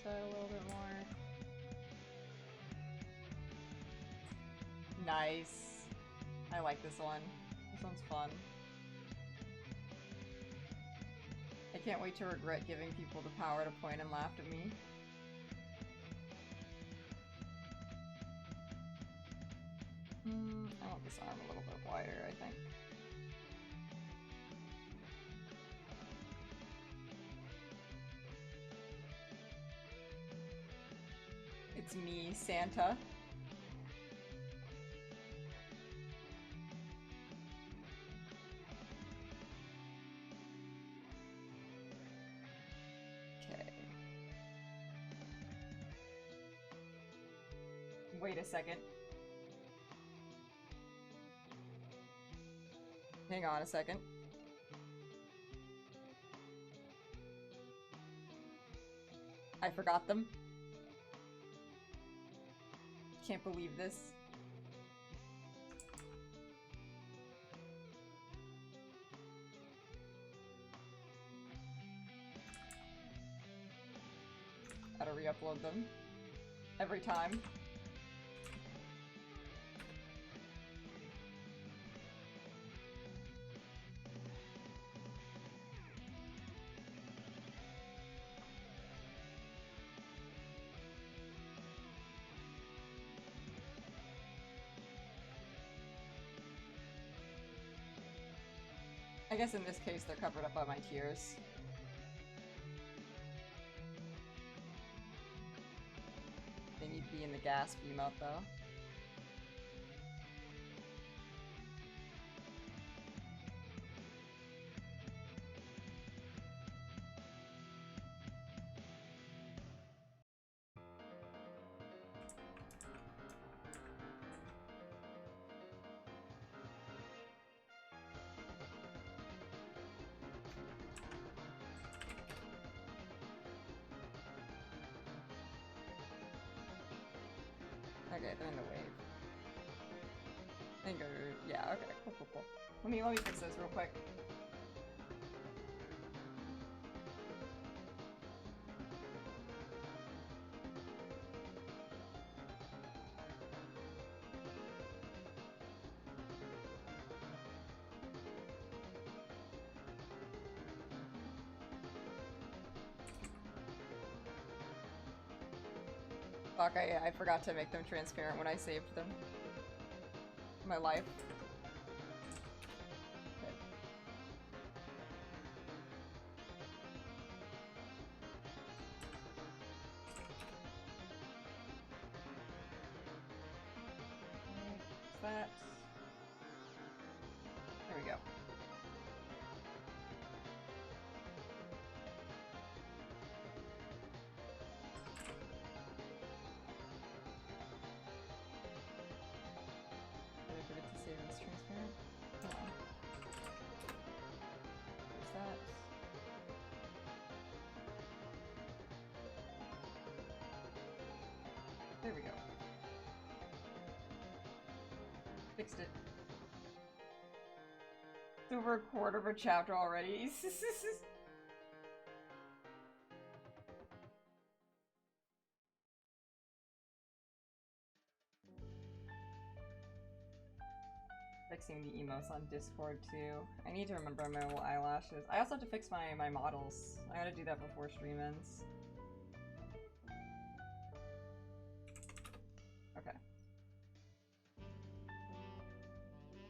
Santa a little bit more. Nice. I like this one. This one's fun. I can't wait to regret giving people the power to point and laugh at me. I want this arm a little bit wider, I think. It's me, Santa. Okay. Wait a second. Hang on a second. I forgot them. Can't believe this. Gotta re-upload them. Every time. I guess in this case they're covered up by my tears. They need to be in the gasp emote though. Okay, they're in the wave. Yeah, okay, cool. Let me fix this real quick. Fuck, I forgot to make them transparent when I saved them. My life. Okay. That. There we go. Did I forget to save this transparent? Hold on. What's that? There we go. Fixed it. It's over a quarter of a chapter already. Fixing the emotes on Discord too. I need to remember my little eyelashes. I also have to fix my models. I gotta do that before stream ends. Okay.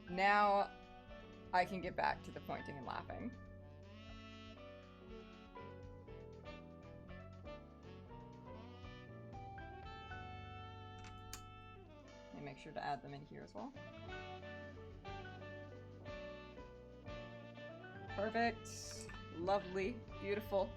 Now I can get back to the pointing and laughing. And make sure to add them in here as well. Perfect. Lovely. Beautiful.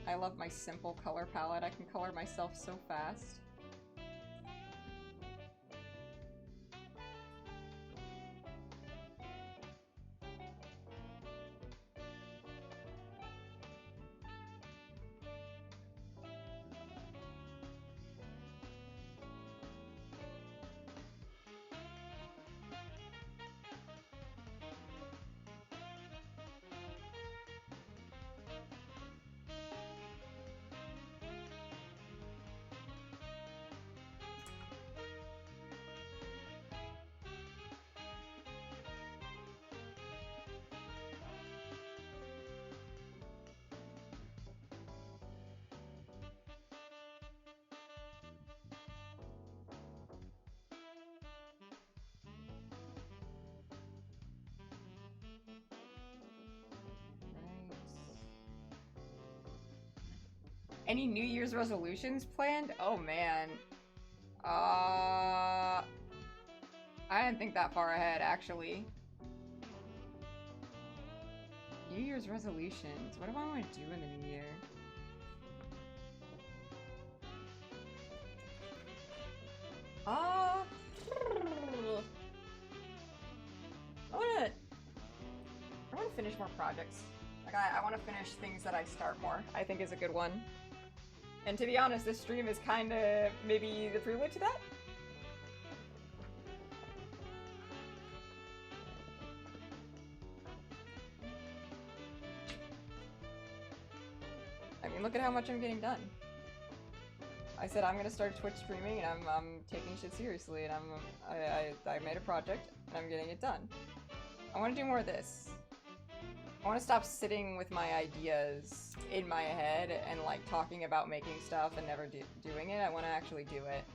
I love my simple color palette. I can color myself so fast. Any New Year's resolutions planned? Oh man. I didn't think that far ahead, actually. New Year's resolutions. What do I want to do in the new year? I want to finish more projects. Like, I want to finish things that I start more, I think is a good one. And to be honest, this stream is kind of maybe the prelude to that? I mean, look at how much I'm getting done. I said I'm gonna start Twitch streaming, and I'm taking shit seriously, and I made a project, and I'm getting it done. I want to do more of this. I want to stop sitting with my ideas in my head and like talking about making stuff and never doing it. I want to actually do it.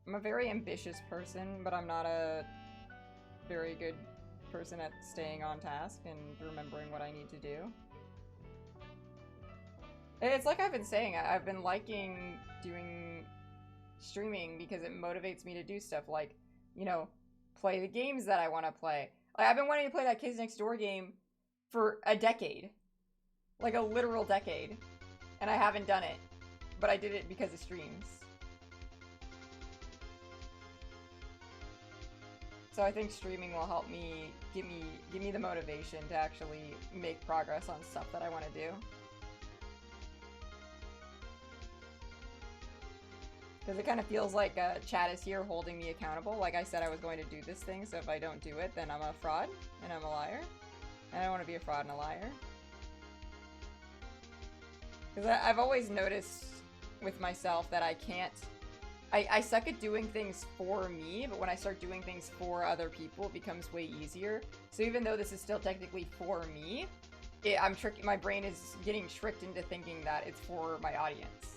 I'm a very ambitious person, but I'm not a very good person at staying on task and remembering what I need to do. It's like I've been saying, I've been liking doing streaming because it motivates me to do stuff like, you know, play the games that I want to play. Like, I've been wanting to play that Kids Next Door game for a decade. Like a literal decade. And I haven't done it. But I did it because of streams. So I think streaming will help me give me the motivation to actually make progress on stuff that I want to do. Because it kind of feels like chat is here holding me accountable. Like I said I was going to do this thing, so if I don't do it, then I'm a fraud and I'm a liar. And I don't want to be a fraud and a liar. Because I've always noticed with myself that I can't... I suck at doing things for me, but when I start doing things for other people, it becomes way easier. So even though this is still technically for me, my brain is getting tricked into thinking that it's for my audience.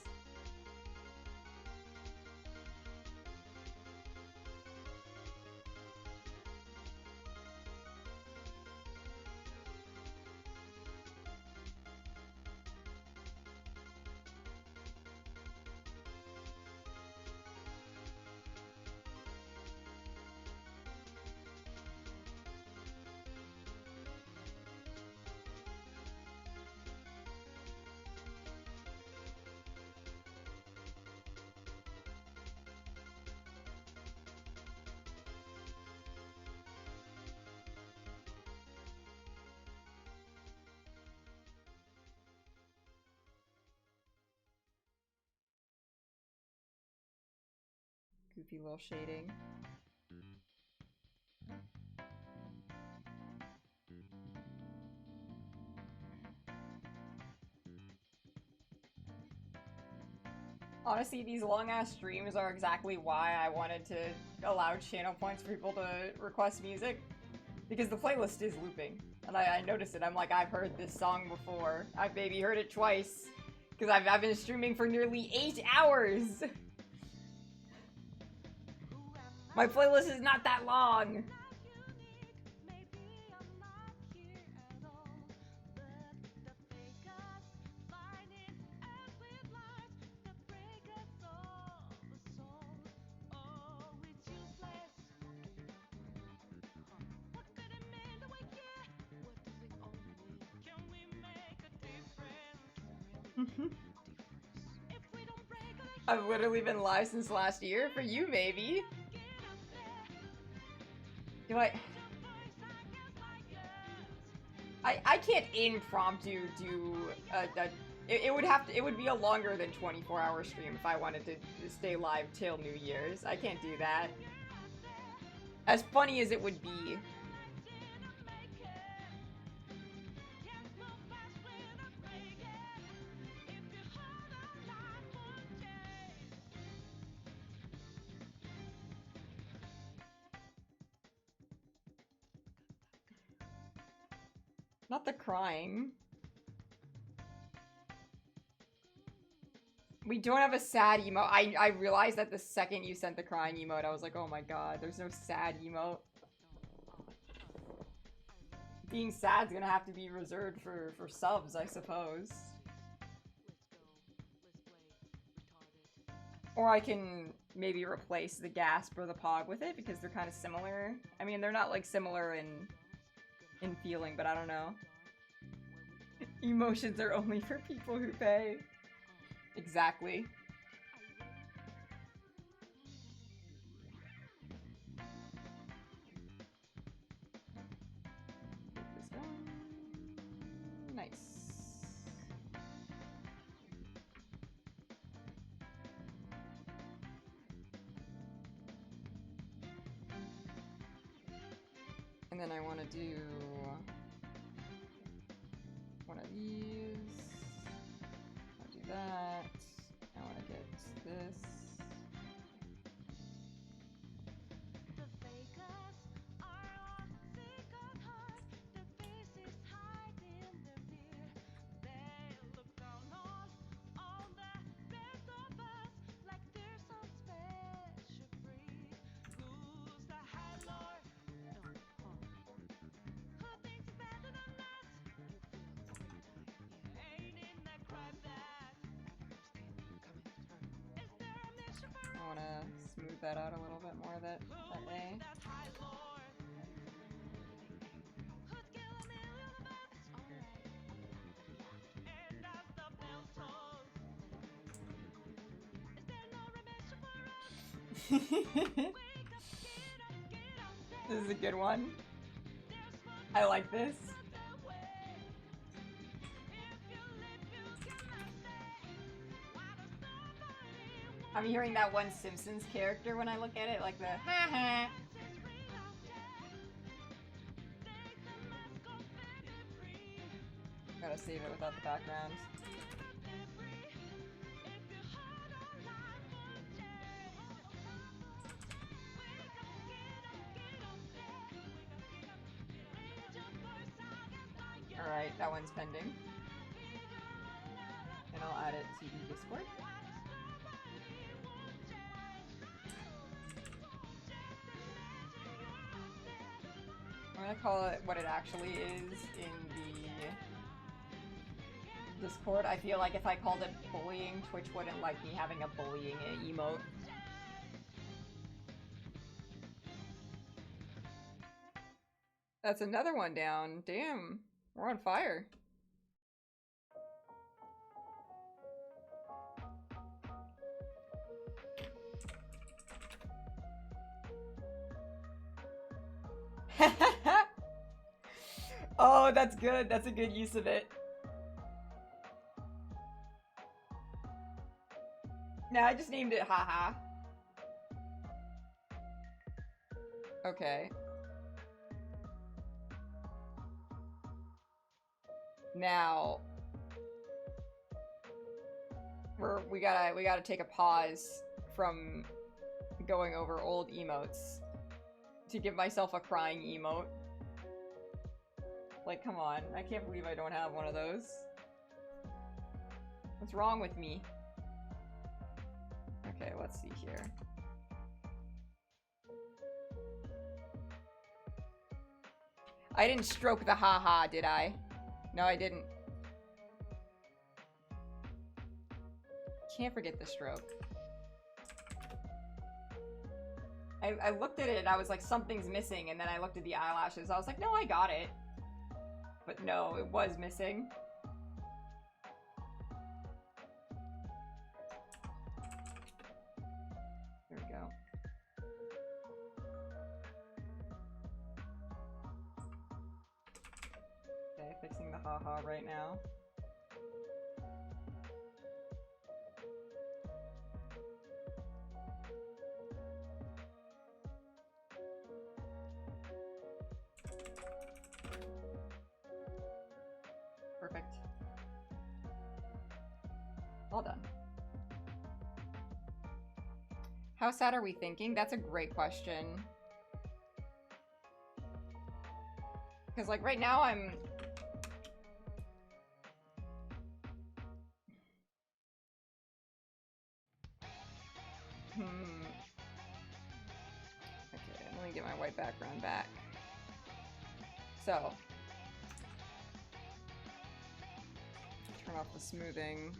Goofy little shading. Honestly, these long-ass streams are exactly why I wanted to allow channel points for people to request music. Because the playlist is looping. And I noticed it. I'm like, I've heard this song before. I've maybe heard it twice. Because I've been streaming for nearly 8 hours! My playlist is not that long! I've literally been live since last year. For you, maybe. Do I can't impromptu do it would be a longer than 24-hour stream if I wanted to stay live till New Year's. I can't do that. As funny as it would be. Not the crying. We don't have a sad emote. I realized that the second you sent the crying emote, I was like, oh my god, there's no sad emote. Being sad's gonna have to be reserved for subs, I suppose. Or I can maybe replace the Gasp or the Pog with it, because they're kind of similar. I mean, they're not, like, similar in feeling, but I don't know. Emotions are only for people who pay. Exactly. This one. Nice. And then I want to do one of these. I'll do that. I want to get this. I want to smooth that out a little bit more, that A. This is a good one. I like this. I'm hearing that one Simpsons character when I look at it, like the ha ha. Gotta save it without the background. Alright, that one's pending. And I'll add it to the Discord. I'm gonna call it what it actually is in the Discord. I feel like if I called it bullying, Twitch wouldn't like me having a bullying emote. That's another one down. Damn, we're on fire. Oh, that's good. That's a good use of it. Nah, I just named it haha. Okay. Now we gotta take a pause from going over old emotes to give myself a crying emote. Like, come on. I can't believe I don't have one of those. What's wrong with me? Okay, let's see here. I didn't stroke the haha, did I? No, I didn't. Can't forget the stroke. I looked at it and I was like, something's missing, and then I looked at the eyelashes. I was like, no, I got it. But no, it was missing. There we go. Okay, fixing the haha right now. Perfect. All done. How sad are we thinking? That's a great question. Because, like, right now I'm... Okay, let me get my white background back. So... turn off the smoothing.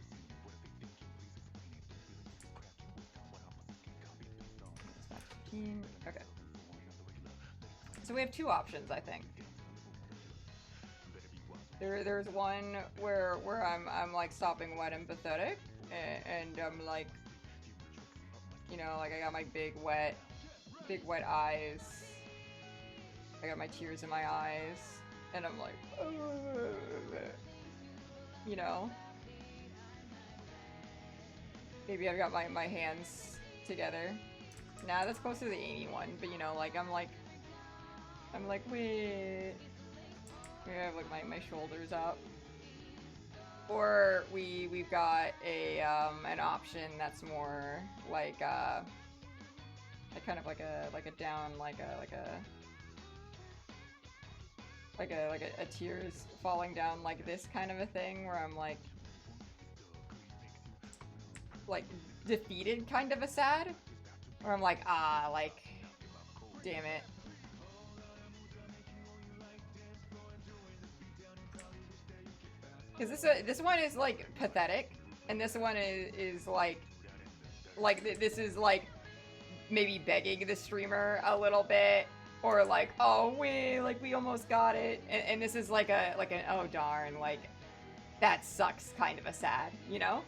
Okay. So we have two options, I think. There's one where I'm like stopping wet and pathetic, and I'm like, you know, like I got my big wet eyes. I got my tears in my eyes, and I'm like, you know. Maybe I've got my hands together. Nah, that's closer to the Amy one, but you know, like I'm like, wait. Maybe I have like my shoulders up. Or we've got a an option that's more like kind of like a down like a tears falling down like this kind of a thing, where I'm like defeated kind of a sad, where I'm like, ah, like, damn it. Because this one is like pathetic, and this one is like this is like maybe begging the streamer a little bit, or like, oh wait, like we almost got it, and this is like an oh darn, like that sucks kind of a sad, you know?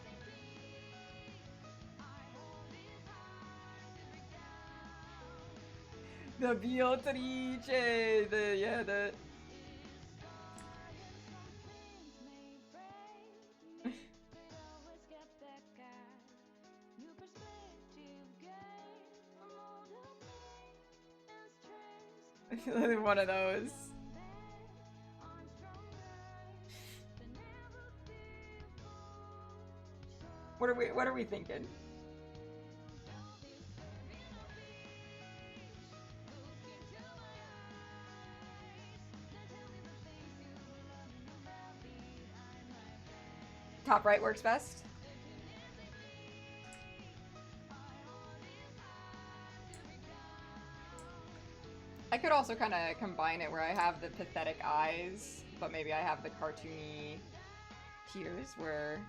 The Beatrice, the one of those. What are we thinking? Top right works best. I could also kind of combine it where I have the pathetic eyes, but maybe I have the cartoony tears where...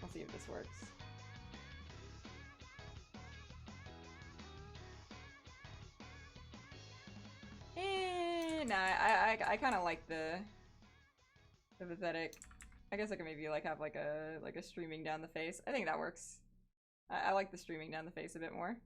Let's see if this works. Nah, I kind of like the pathetic. I guess I could maybe like have like a streaming down the face. I think that works. I like the streaming down the face a bit more.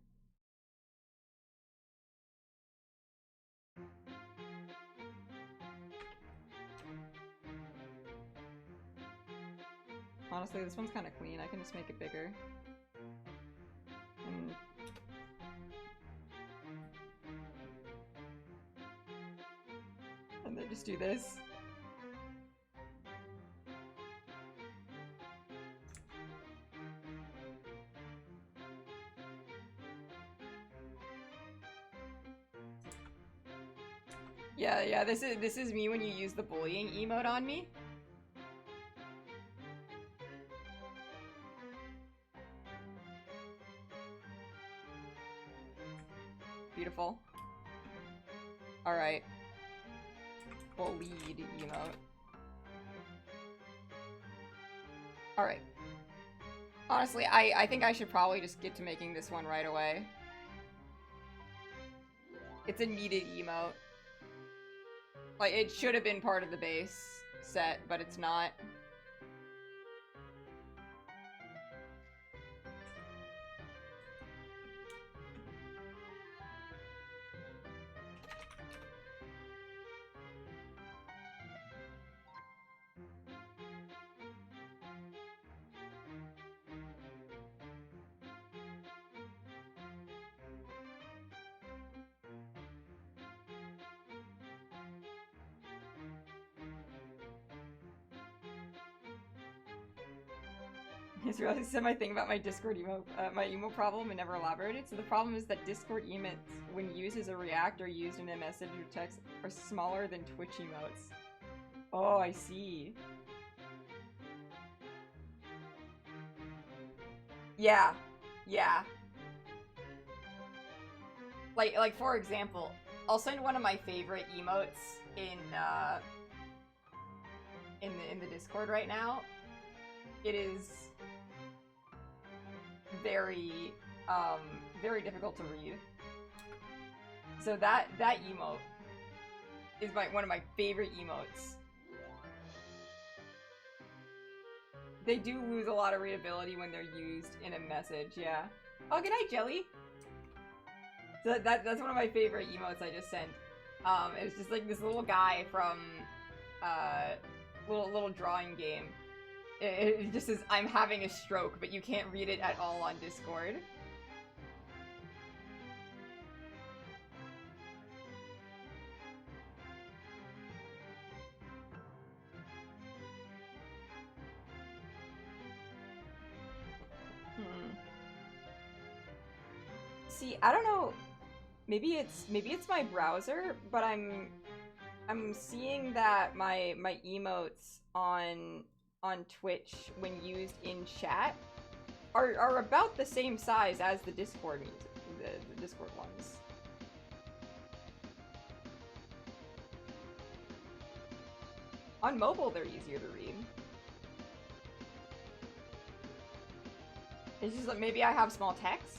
Honestly, this one's kind of clean. I can just make it bigger. And then just do this. Yeah, this is me when you use the bullying emote on me. beautiful. Alright. We'll lead emote. Alright. Honestly, I think I should probably just get to making this one right away. It's a needed emote. Like, it should have been part of the base set, but it's not. He's really said my thing about my Discord emo, my emo problem and never elaborated. So the problem is that Discord emotes, when used as a react or used in a message or text, are smaller than Twitch emotes. Oh, I see. Yeah, yeah. Like for example, I'll send one of my favorite emotes in the Discord right now. It is very very difficult to read. So that emote is one of my favorite emotes. They do lose a lot of readability when they're used in a message, yeah. Oh, good night, Jelly! So that's one of my favorite emotes I just sent. It's just like this little guy from little drawing game. It just says, I'm having a stroke, but you can't read it at all on Discord. See, I don't know. Maybe it's my browser, but I'm seeing that my emotes on Twitch when used in chat are about the same size as the Discord music, the Discord ones. On mobile, they're easier to read. It's just like maybe I have small text.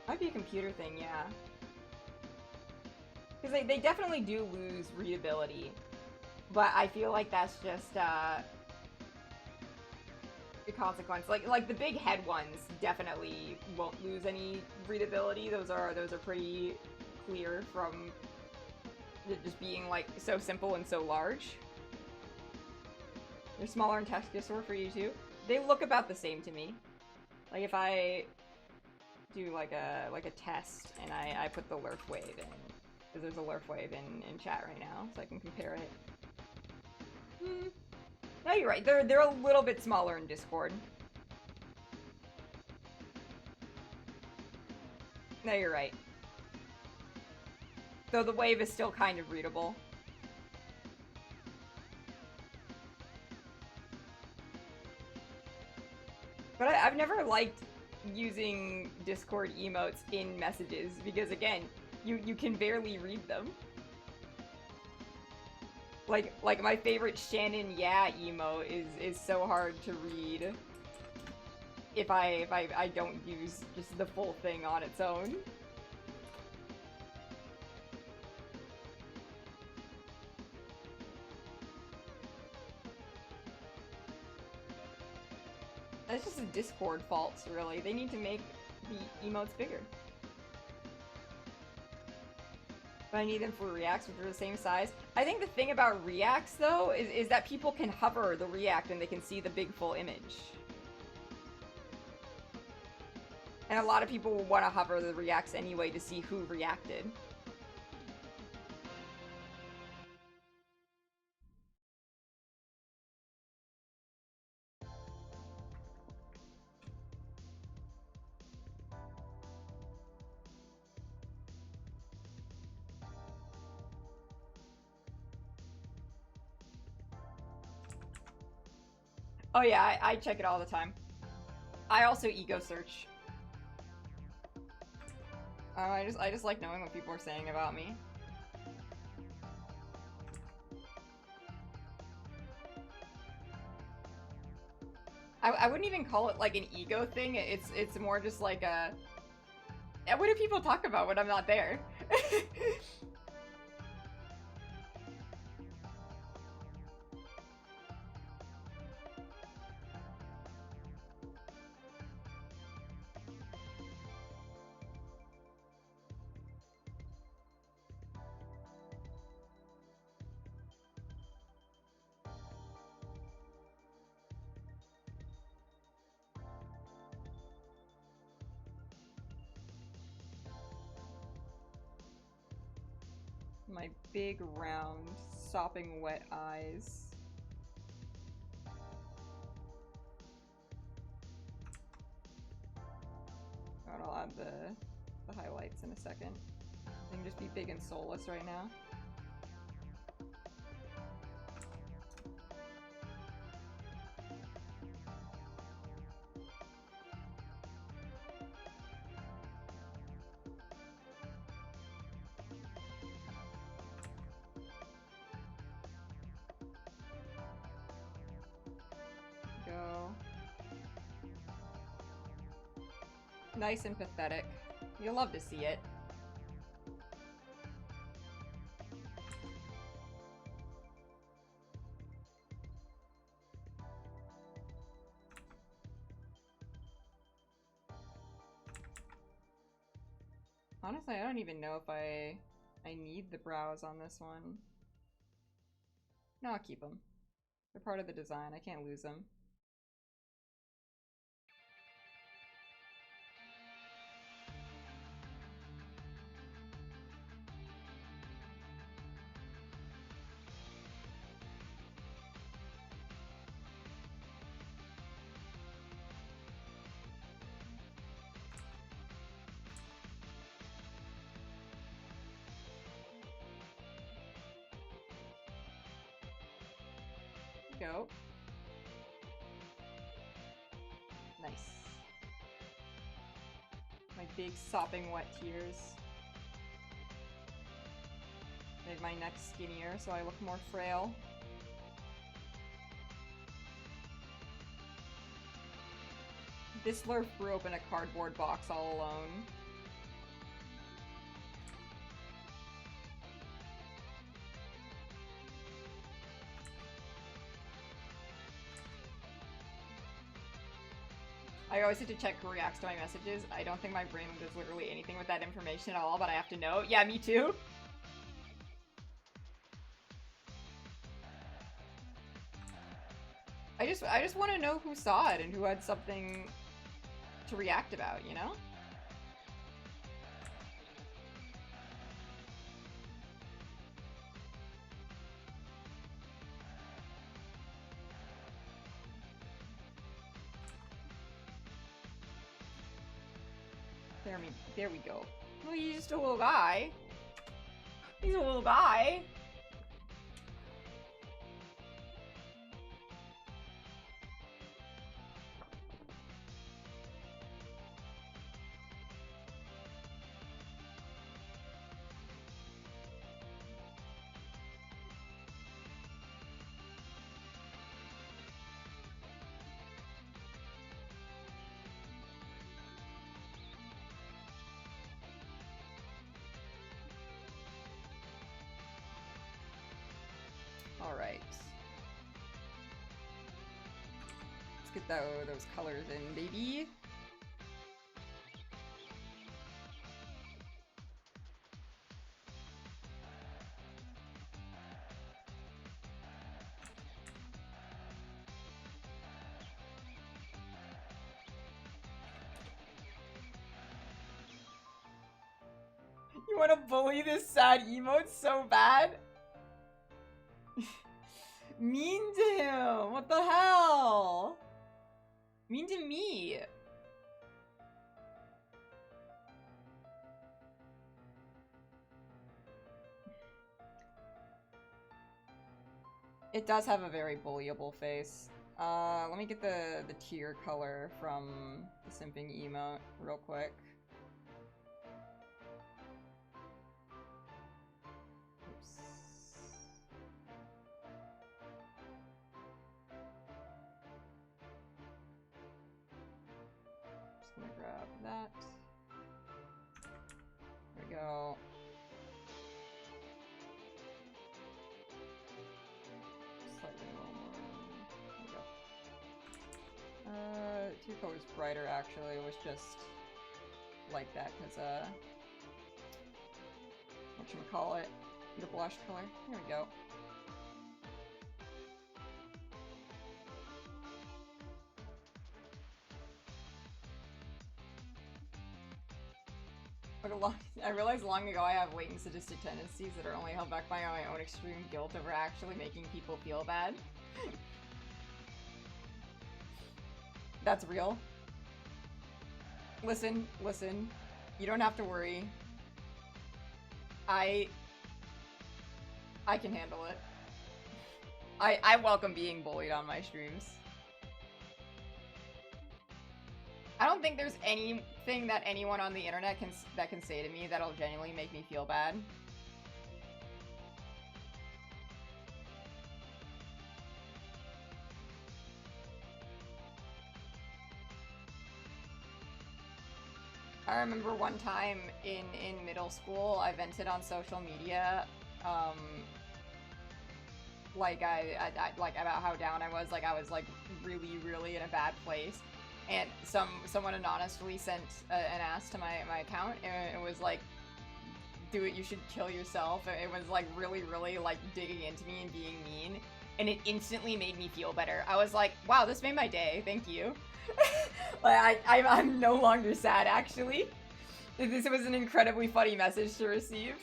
Might be a computer thing, yeah. Because they definitely do lose readability. But I feel like that's just, a consequence. Like the big head ones definitely won't lose any readability. Those are pretty clear from it just being, like, so simple and so large. They're smaller in text disorder for you, too. They look about the same to me. Like, if I do like a test and I put the lerf wave in, because there's a lerf wave in chat right now, so I can compare it. No, you're right. They're a little bit smaller in Discord. No, you're right. Though the wave is still kind of readable. But I've never liked using Discord emotes in messages because, again, you can barely read them. Like my favorite Shannon yeah emote is so hard to read if I don't use just the full thing on its own. That's just a Discord fault, really. They need to make the emotes bigger. But I need them for reacts, which are the same size. I think the thing about reacts, though, is that people can hover the react and they can see the big full image. And a lot of people will want to hover the reacts anyway to see who reacted. Oh yeah, I check it all the time. I also ego search. I just like knowing what people are saying about me. I wouldn't even call it like an ego thing. It's more just like a. What do people talk about when I'm not there? My big, round, sopping wet eyes. Alright, I'll add the highlights in a second. I can just be big and soulless right now. Go. Nice and pathetic. You'll love to see it. Honestly, I don't even know if I need the brows on this one. No, I'll keep them. They're part of the design. I can't lose them. Go. Nice. My big sopping wet tears. Made my neck skinnier so I look more frail. This Slurp grew up in a cardboard box all alone. I always have to check who reacts to my messages. I don't think my brain does literally anything with that information at all, but I have to know. Yeah, me too. I just want to know who saw it and who had something to react about, you know? There we go. Well, he's just a little guy. He's a little guy. Alright. Let's get those colors in, baby. You want to bully this sad emote so bad? Mean to him! What the hell? Mean to me! It does have a very bullyable face. Let me get the tier color from the simping emote real quick. Oops. Just gonna grab that. There we go. Slightly a little more. There we go. Tier color's brighter actually. It was just like that because whatchamacallit, the blush color. There we go. I realized long ago I have latent sadistic tendencies that are only held back by my own extreme guilt over actually making people feel bad. That's real. Listen. You don't have to worry. I can handle it. I welcome being bullied on my streams. I don't think there's anything that anyone on the internet can say to me that'll genuinely make me feel bad. I remember one time in middle school, I vented on social media, like like about how down I was like really in a bad place. And someone anonymously sent an ask to my account, and it was like, do it, you should kill yourself. It was like really like digging into me and being mean, and it instantly made me feel better. I was like, wow, this made my day, thank you. Like I'm no longer sad actually. This was an incredibly funny message to receive.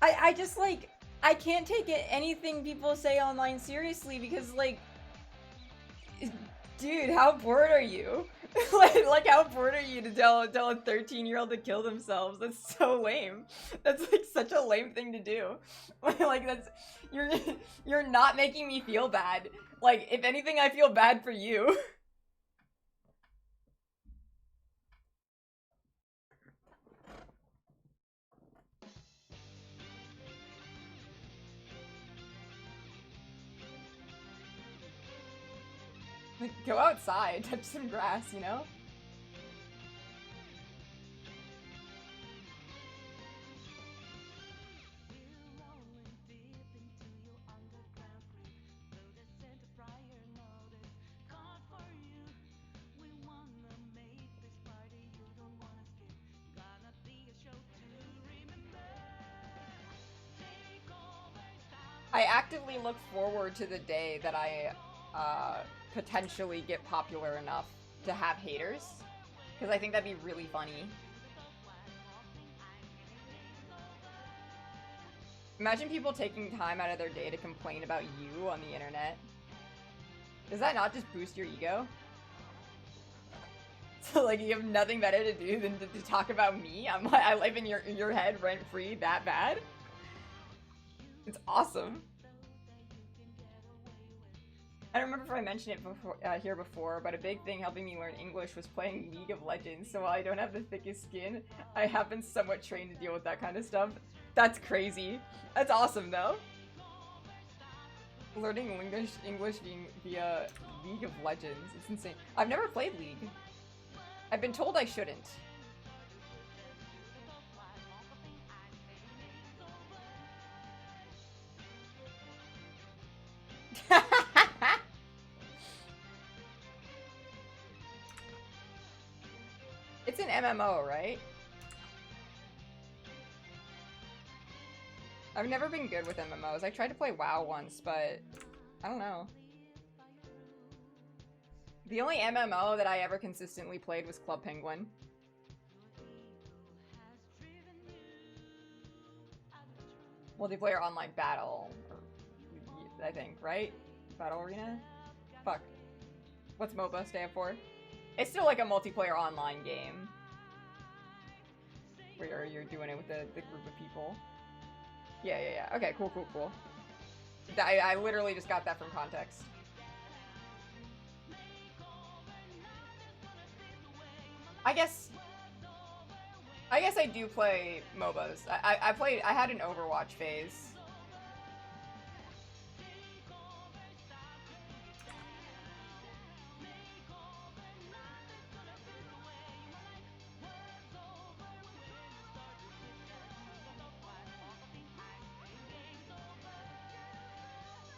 I just like, I can't take anything people say online seriously because, like, dude, how bored are you? like, how bored are you to tell a 13-year-old to kill themselves? That's so lame. That's like such a lame thing to do. Like, that's you're not making me feel bad. Like, if anything, I feel bad for you. Like, go outside, touch some grass, you know? I actively look forward to the day that I potentially get popular enough to have haters, because I think that'd be really funny. Imagine people taking time out of their day to complain about you on the internet. Does that not just boost your ego? So like you have nothing better to do than to talk about me? I live in your head rent free that bad? It's awesome. I don't remember if I mentioned it before, here before, but a big thing helping me learn English was playing League of Legends. So while I don't have the thickest skin, I have been somewhat trained to deal with that kind of stuff. That's crazy. That's awesome though. Learning English via League of Legends. It's insane. I've never played League. I've been told I shouldn't. It's an MMO, right? I've never been good with MMOs. I tried to play WoW once, but I don't know. The only MMO that I ever consistently played was Club Penguin. Multiplayer online battle, I think, right? Battle Arena? Fuck. What's MOBA stand for? It's still like a multiplayer online game. Where you're doing it with the group of people. Yeah, yeah, yeah. Okay, cool, cool, cool. I literally just got that from context. I guess I do play MOBAs. I had an Overwatch phase.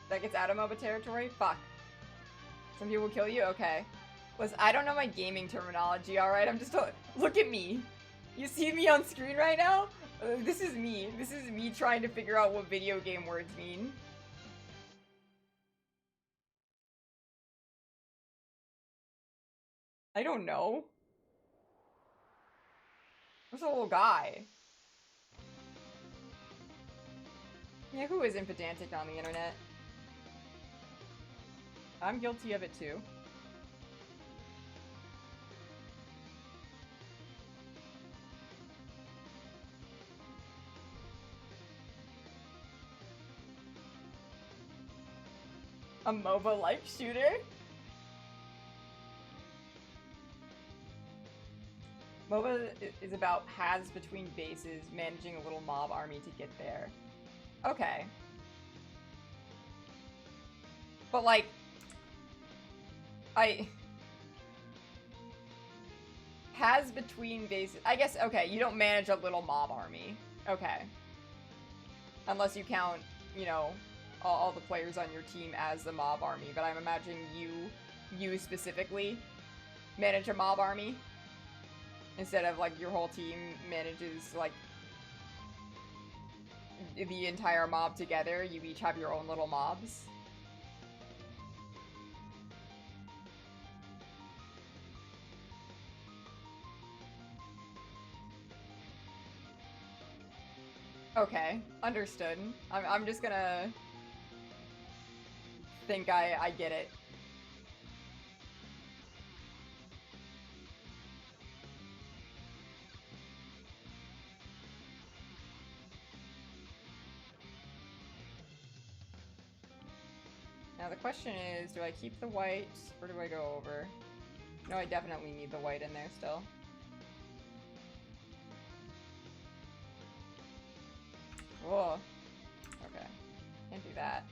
That gets out of MOBA territory? Fuck. Some people kill you? Okay. Listen, I don't know my gaming terminology, alright? I'm just... Look at me. You see me on screen right now? This is me. This is me trying to figure out what video game words mean. I don't know. Where's the little guy? Yeah, who isn't pedantic on the internet? I'm guilty of it too. A MOBA-like shooter? MOBA is about paths between bases, managing a little mob army to get there. Okay. But like... Paths between bases... I guess, okay, you don't manage a little mob army. Okay. Unless you count, you know, all the players on your team as the mob army, but I'm imagining you specifically manage a mob army instead of like your whole team manages like the entire mob together. You each have your own little mobs. Okay, understood. I'm just gonna think I get it. Now the question is, do I keep the white or do I go over? No, I definitely need the white in there still. Whoa. Okay. Can't do that.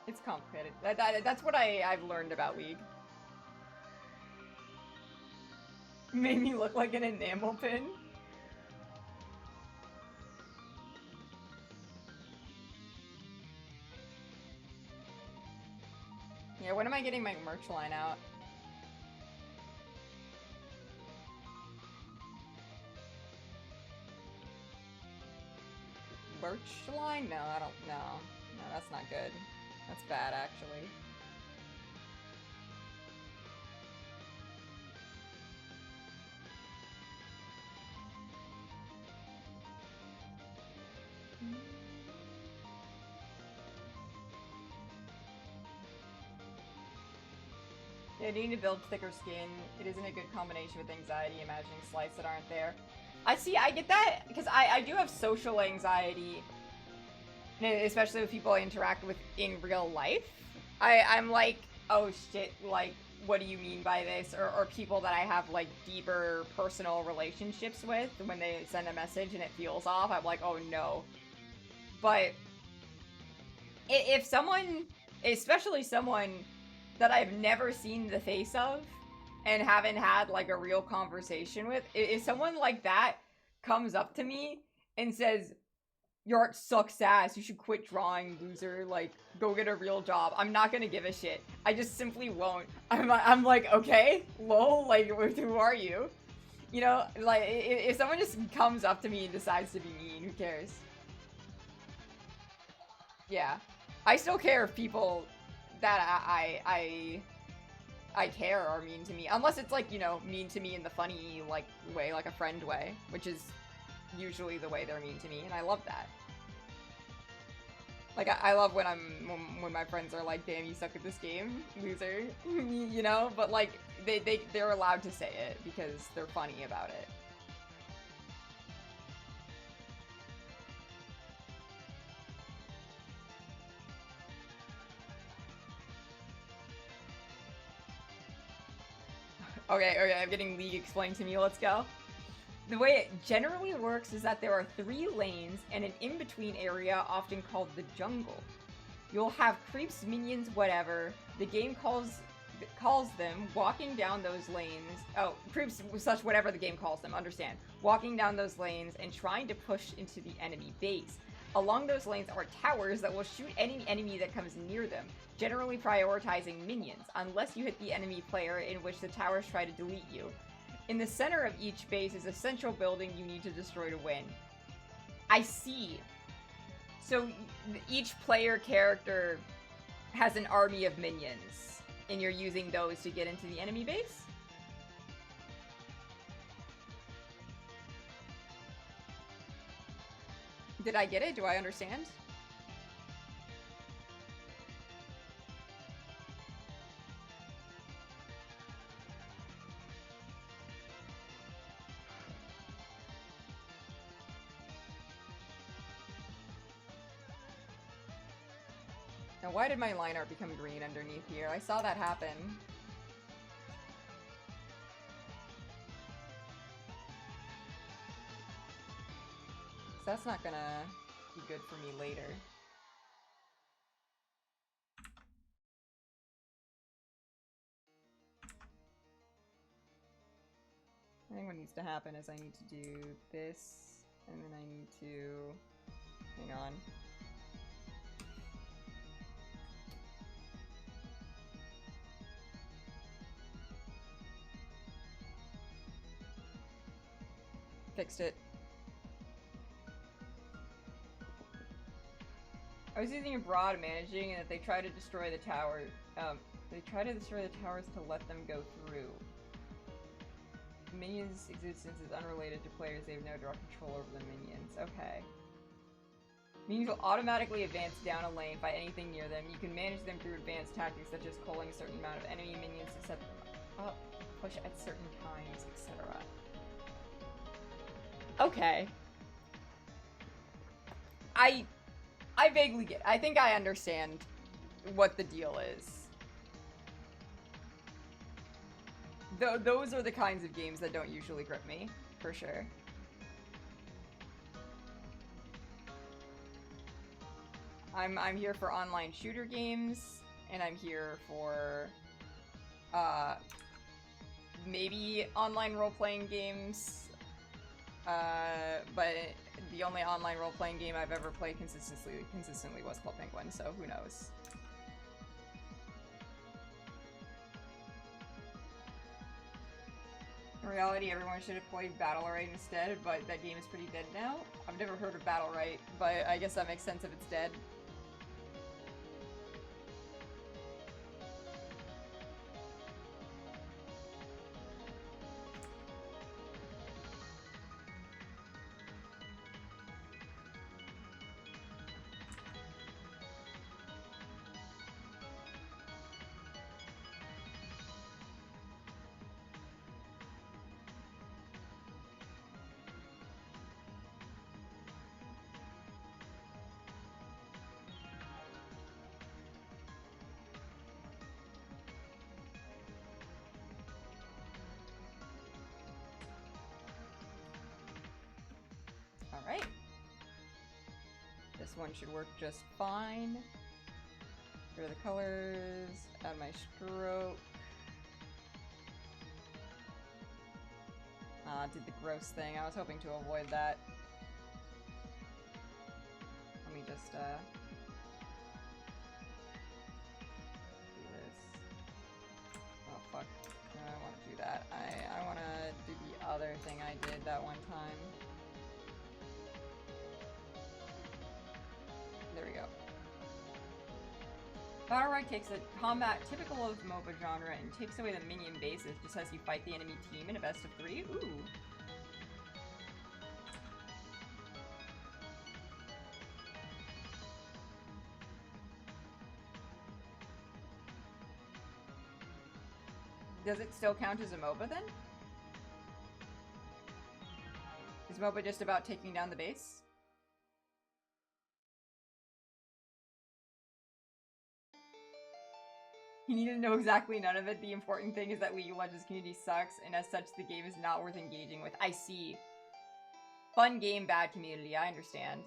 It's complicated. That's what I've learned about League. Made me look like an enamel pin. Yeah, when am I getting my merch line out? Merch line? No, I don't know. No, that's not good. That's bad, actually. Yeah, needing to build thicker skin. It isn't a good combination with anxiety, imagining slights that aren't there. I see, I get that, because I do have social anxiety, especially with people I interact with in real life. I'm like, oh shit, like, what do you mean by this? Or people that I have, like, deeper personal relationships with, when they send a message and it feels off, I'm like, oh no. But if someone, especially someone that I've never seen the face of and haven't had like a real conversation with, if someone like that comes up to me and says, your art sucks ass, you should quit drawing, loser, like, go get a real job, I'm not gonna give a shit. I just simply won't. I'm like, okay, lol, like, who are you? You know, like, if someone just comes up to me and decides to be mean, who cares? Yeah. I still care if people that I care are mean to me. Unless it's like, you know, mean to me in the funny, like, way, like a friend way. Which is usually the way they're mean to me, and I love that. Like, I love when when my friends are like, damn, you suck at this game, loser, you know? But, like, they're allowed to say it because they're funny about it. Okay, okay, I'm getting League explained to me, let's go. The way it generally works is that there are 3 lanes and an in-between area often called the jungle. You'll have creeps, minions, whatever. The game calls them, walking down those lanes. Oh, creeps, such whatever the game calls them, understand. Walking down those lanes and trying to push into the enemy base. Along those lanes are towers that will shoot any enemy that comes near them, generally prioritizing minions, unless you hit the enemy player, in which the towers try to delete you. In the center of each base is a central building you need to destroy to win. I see. So each player character has an army of minions, and you're using those to get into the enemy base? Did I get it? Do I understand? Now, why did my line art become green underneath here? I saw that happen. So that's not gonna be good for me later. I think what needs to happen is I need to do this, and then I need to... hang on. Fixed it. I was using a broad managing, and that they try to destroy the tower. They try to destroy the towers to let them go through. Minions' existence is unrelated to players. They have no direct control over the minions. Okay. Minions will automatically advance down a lane by anything near them. You can manage them through advanced tactics such as calling a certain amount of enemy minions to set them up, push at certain times, etc. Okay. I vaguely get it. I think I understand what the deal is. Those are the kinds of games that don't usually grip me, for sure. I'm here for online shooter games, and I'm here for maybe online role-playing games. But the only online role-playing game I've ever played consistently was Club Penguin, so who knows. In reality, everyone should have played Battlerite instead, but that game is pretty dead now. I've never heard of Battlerite, but I guess that makes sense if it's dead. Alright. This one should work just fine. Here are the colors, add my stroke. Did the gross thing. I was hoping to avoid that. Let me just, do this. Oh, fuck. No, I don't want to do that. I want to do the other thing. I did that one time. There we go. Battle Royale takes a combat typical of MOBA genre and takes away the minion basis just as you fight the enemy team in a best of 3. Ooh. Does it still count as a MOBA then? Is MOBA just about taking down the base? You need to know exactly none of it. The important thing is that League of Legends community sucks, and as such, the game is not worth engaging with. I see. Fun game, bad community. I understand.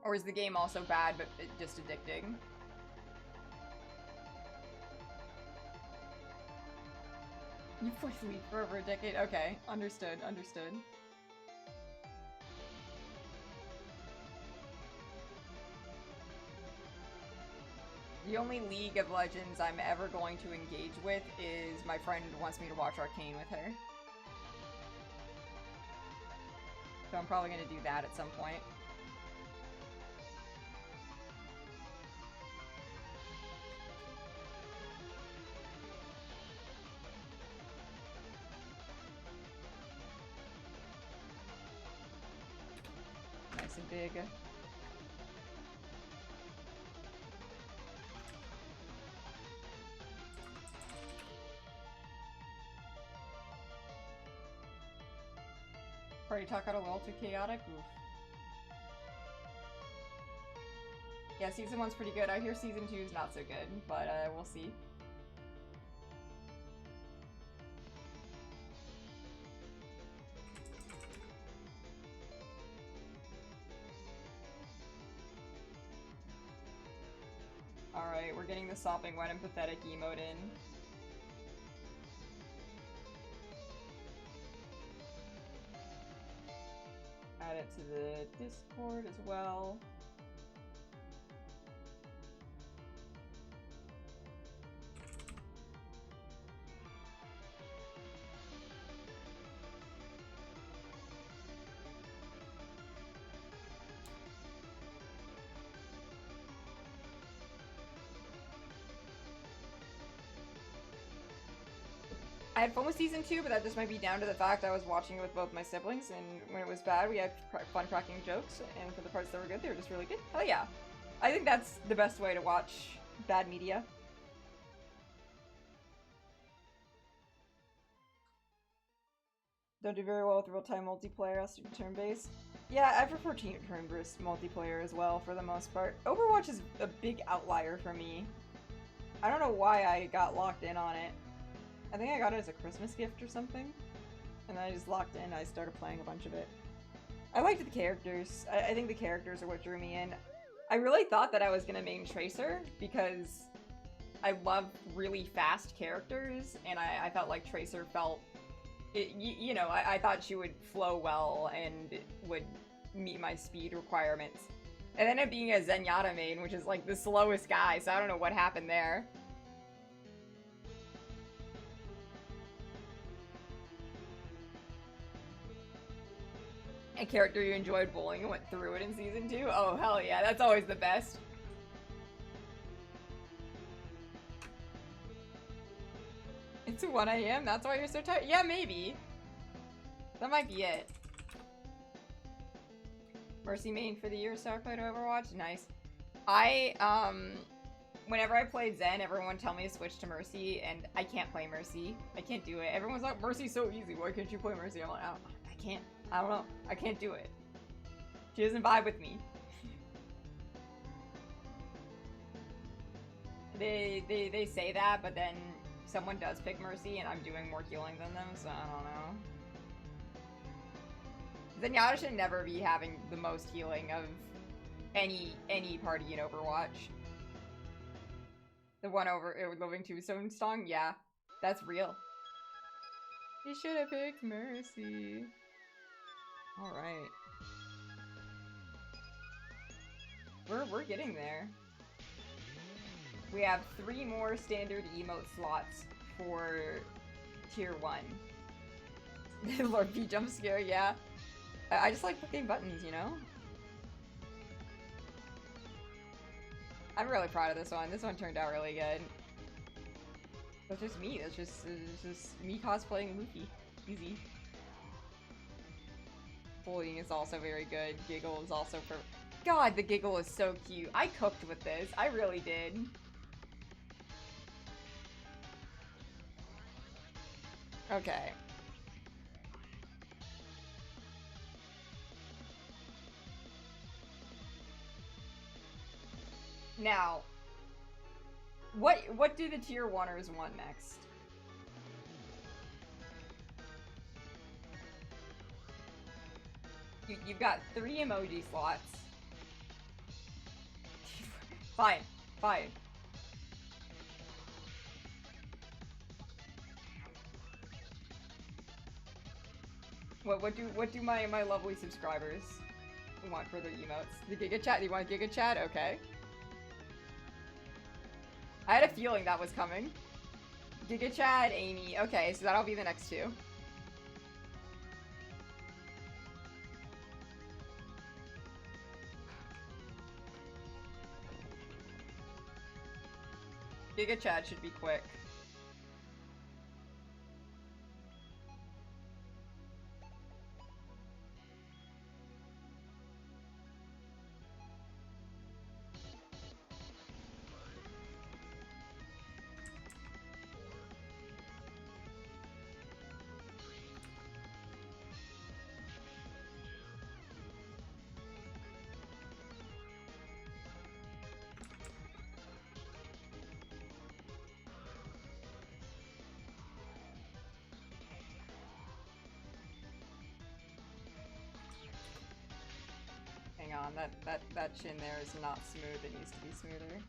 Or is the game also bad, but just addicting? You played League for over a decade? Okay, understood, understood. The only League of Legends I'm ever going to engage with is my friend wants me to watch Arcane with her. So I'm probably going to do that at some point. Nice and big. Party talk got a little too chaotic. Oof. Yeah, season 1's pretty good. I hear season 2 is not so good, but we'll see. Alright, we're getting the sopping wet and pathetic emote in. Add it to the Discord as well. I had fun with season 2, but that just might be down to the fact I was watching it with both my siblings, and when it was bad, we had fun cracking jokes, and for the parts that were good, they were just really good. Hell yeah. I think that's the best way to watch bad media. Don't do very well with real-time multiplayer, has to be turn-based. Yeah, I prefer turn-based multiplayer as well, for the most part. Overwatch is a big outlier for me. I don't know why I got locked in on it. I think I got it as a Christmas gift or something. And then I just locked in, I started playing a bunch of it. I liked the characters. I think the characters are what drew me in. I really thought that I was gonna main Tracer, because I love really fast characters, and I felt like Tracer felt... you know, I thought she would flow well and would meet my speed requirements. And ended up being a Zenyatta main, which is like the slowest guy, so I don't know what happened there. A character you enjoyed bowling and went through it in season 2? Oh, hell yeah, that's always the best. It's 1 AM? That's why you're so tired? Yeah, maybe. That might be it. Mercy main for the year, so I played Overwatch? Nice. Whenever I played Zen, everyone would tell me to switch to Mercy, and I can't play Mercy. I can't do it. Everyone's like, Mercy's so easy, why can't you play Mercy? I'm like, oh, I can't. I don't know. I can't do it. She doesn't vibe with me. They say that, but then someone does pick Mercy, and I'm doing more healing than them, so I don't know. Zenyatta should never be having the most healing of any party in Overwatch. The one over living Tombstone song? Yeah, that's real. You should have picked Mercy. Alright. We're getting there. We have 3 more standard emote slots for tier 1. Lord B jump scare, yeah. I just like clicking buttons, you know? I'm really proud of this one. This one turned out really good. That's just me. That's just me cosplaying Luffy. Easy. Bullying is also very good. Giggle is also for. God, the giggle is so cute. I cooked with this. I really did. Okay. Now, what do the tier 1ers want next? You've got 3 emoji slots. Fine, fine. What do my lovely subscribers want for their emotes? The Giga Chat? You want Giga Chat? Okay. I had a feeling that was coming. Giga Chat, Amy. Okay, so that'll be the next 2. Giga Chat should be quick. Hang on, that chin there is not smooth. It needs to be smoother.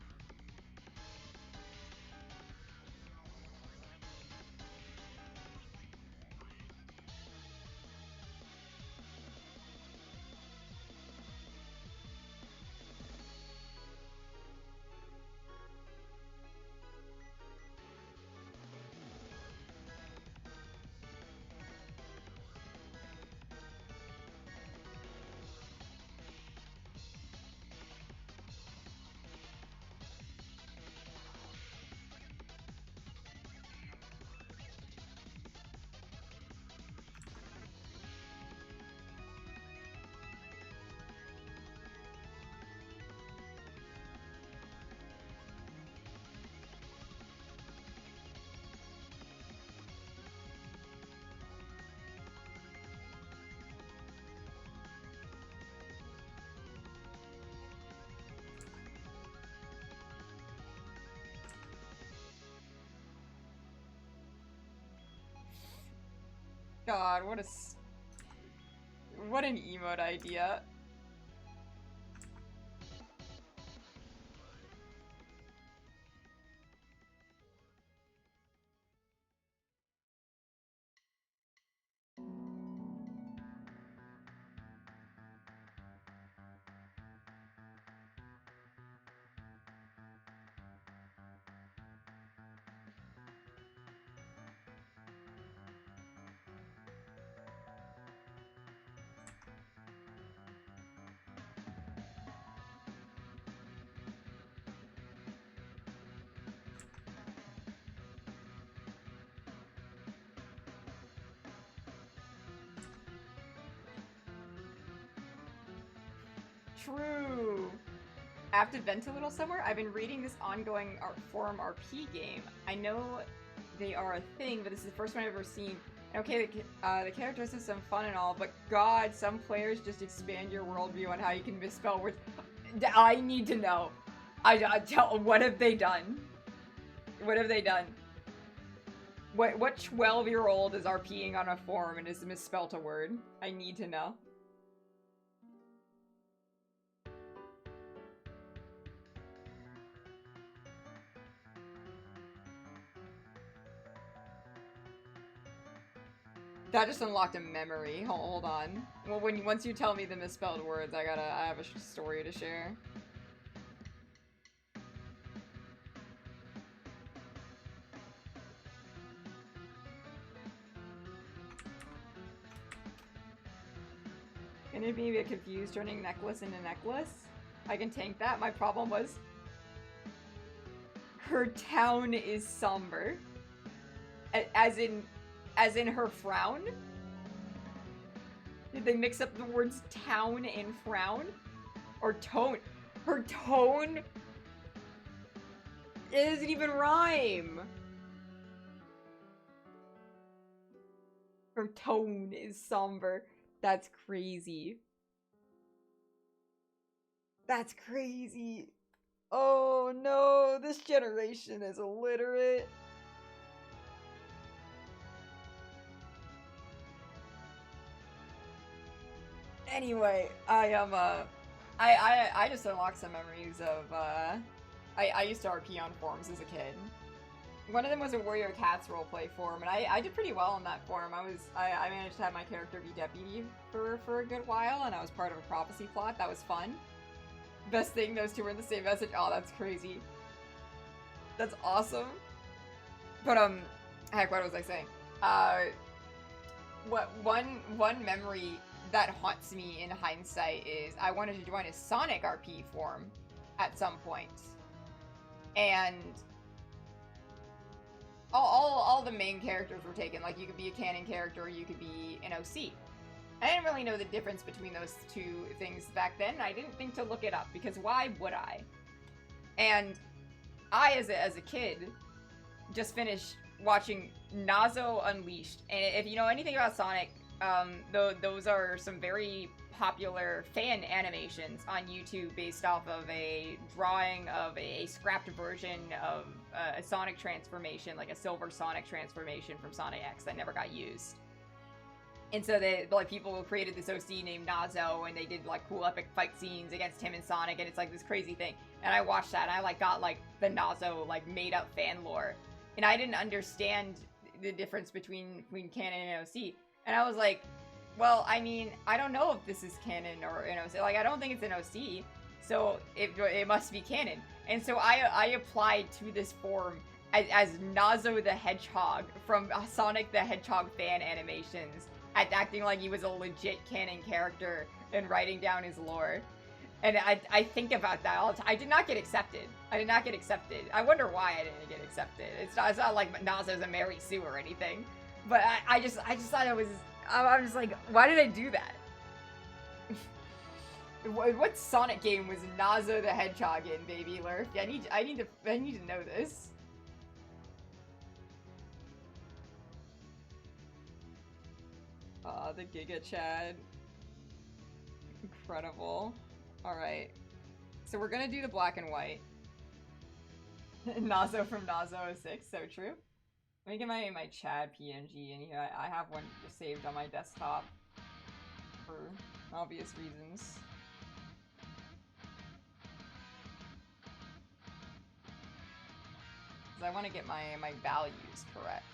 God, what an emote idea. True. I have to vent a little somewhere. I've been reading this ongoing forum RP game. I know they are a thing, but this is the first one I've ever seen. Okay, the characters have some fun and all, but God, some players just expand your worldview on how you can misspell words. I need to know. What have they done? What have they done? What 12-year-old is RPing on a forum and has misspelt a word? I need to know. That just unlocked a memory. Hold on. Well, once you tell me the misspelled words, I have a story to share. disappointed me, a bit confused turning necklace into necklace. I can tank that. My problem was her town is somber. As in her frown? Did they mix up the words town and frown? Or tone? Her tone? It doesn't even rhyme. Her tone is somber. That's crazy. That's crazy. Oh no, this generation is illiterate. Anyway, I just unlocked some memories of, I used to RP on forums as a kid. One of them was a Warrior Cats roleplay forum, and I did pretty well on that forum. I managed to have my character be deputy for a good while, and I was part of a prophecy plot. That was fun. Best thing, those two were in the same message. Oh, that's crazy. That's awesome. But, heck, what was I saying? One memory that haunts me in hindsight is I wanted to join a Sonic RP forum at some point. And all the main characters were taken. Like, you could be a canon character, or you could be an OC. I didn't really know the difference between those two things back then. I didn't think to look it up, because why would I? And I, as a kid, just finished watching Nazo Unleashed. And if you know anything about Sonic, those are some very popular fan animations on YouTube based off of a drawing of a scrapped version of a Sonic transformation, like a Silver Sonic transformation from Sonic X that never got used. And so people created this OC named Nazo, and they did like cool epic fight scenes against him and Sonic, and it's like this crazy thing. And I watched that, and I like got like the Nazo like made up fan lore, and I didn't understand the difference between canon and OC. And I was like, well, I mean, I don't know if this is canon or an OC. Like, I don't think it's an OC, so it must be canon. And so I applied to this forum as Nazo the Hedgehog from Sonic the Hedgehog fan animations, acting like he was a legit canon character and writing down his lore. And I think about that all the time. I did not get accepted. I wonder why I didn't get accepted. It's not like Nazo's a Mary Sue or anything. But I just thought it was... I'm just like, why did I do that? What Sonic game was Nazo the Hedgehog in, baby Lurf? I need to know this. The Giga Chad. Incredible. Alright. So we're gonna do the black and white. Nazo from Nazo 06, so true. Let me get my Chad PNG in here. I have one saved on my desktop for obvious reasons. Because I want to get my values correct.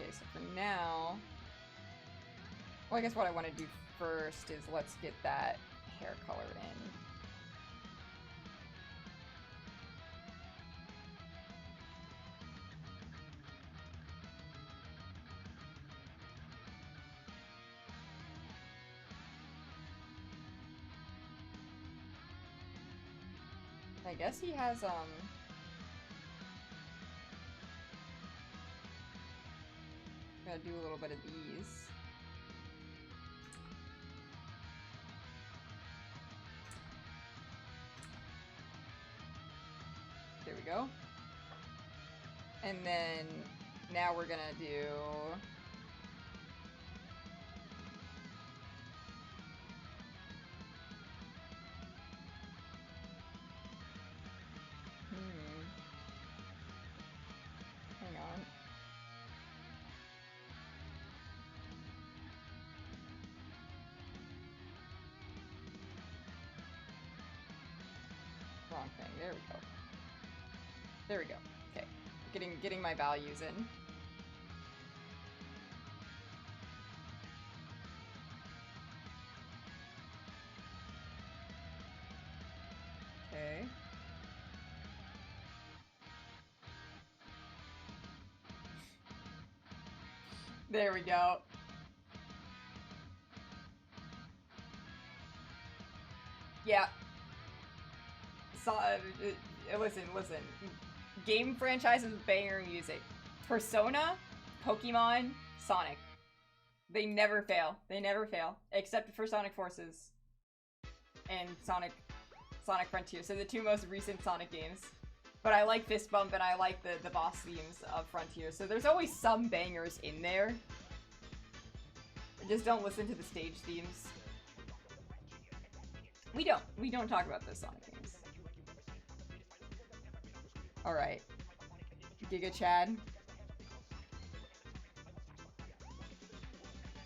Okay, so for now... Well, I guess what I want to do first is let's get that hair color in. I guess he has, gotta do a little bit of these. There we go. And then, now we're gonna do... Hang on. Wrong thing. There we go. There we go. Okay. Getting my values in. Okay. There we go. Yeah. Listen. Game franchises with banger music. Persona, Pokemon, Sonic. They never fail. They never fail. Except for Sonic Forces. And Sonic Frontier. So the two most recent Sonic games. But I like Fist Bump and I like the boss themes of Frontier. So there's always some bangers in there. Just don't listen to the stage themes. We don't talk about those Sonic games. Alright. Giga Chad.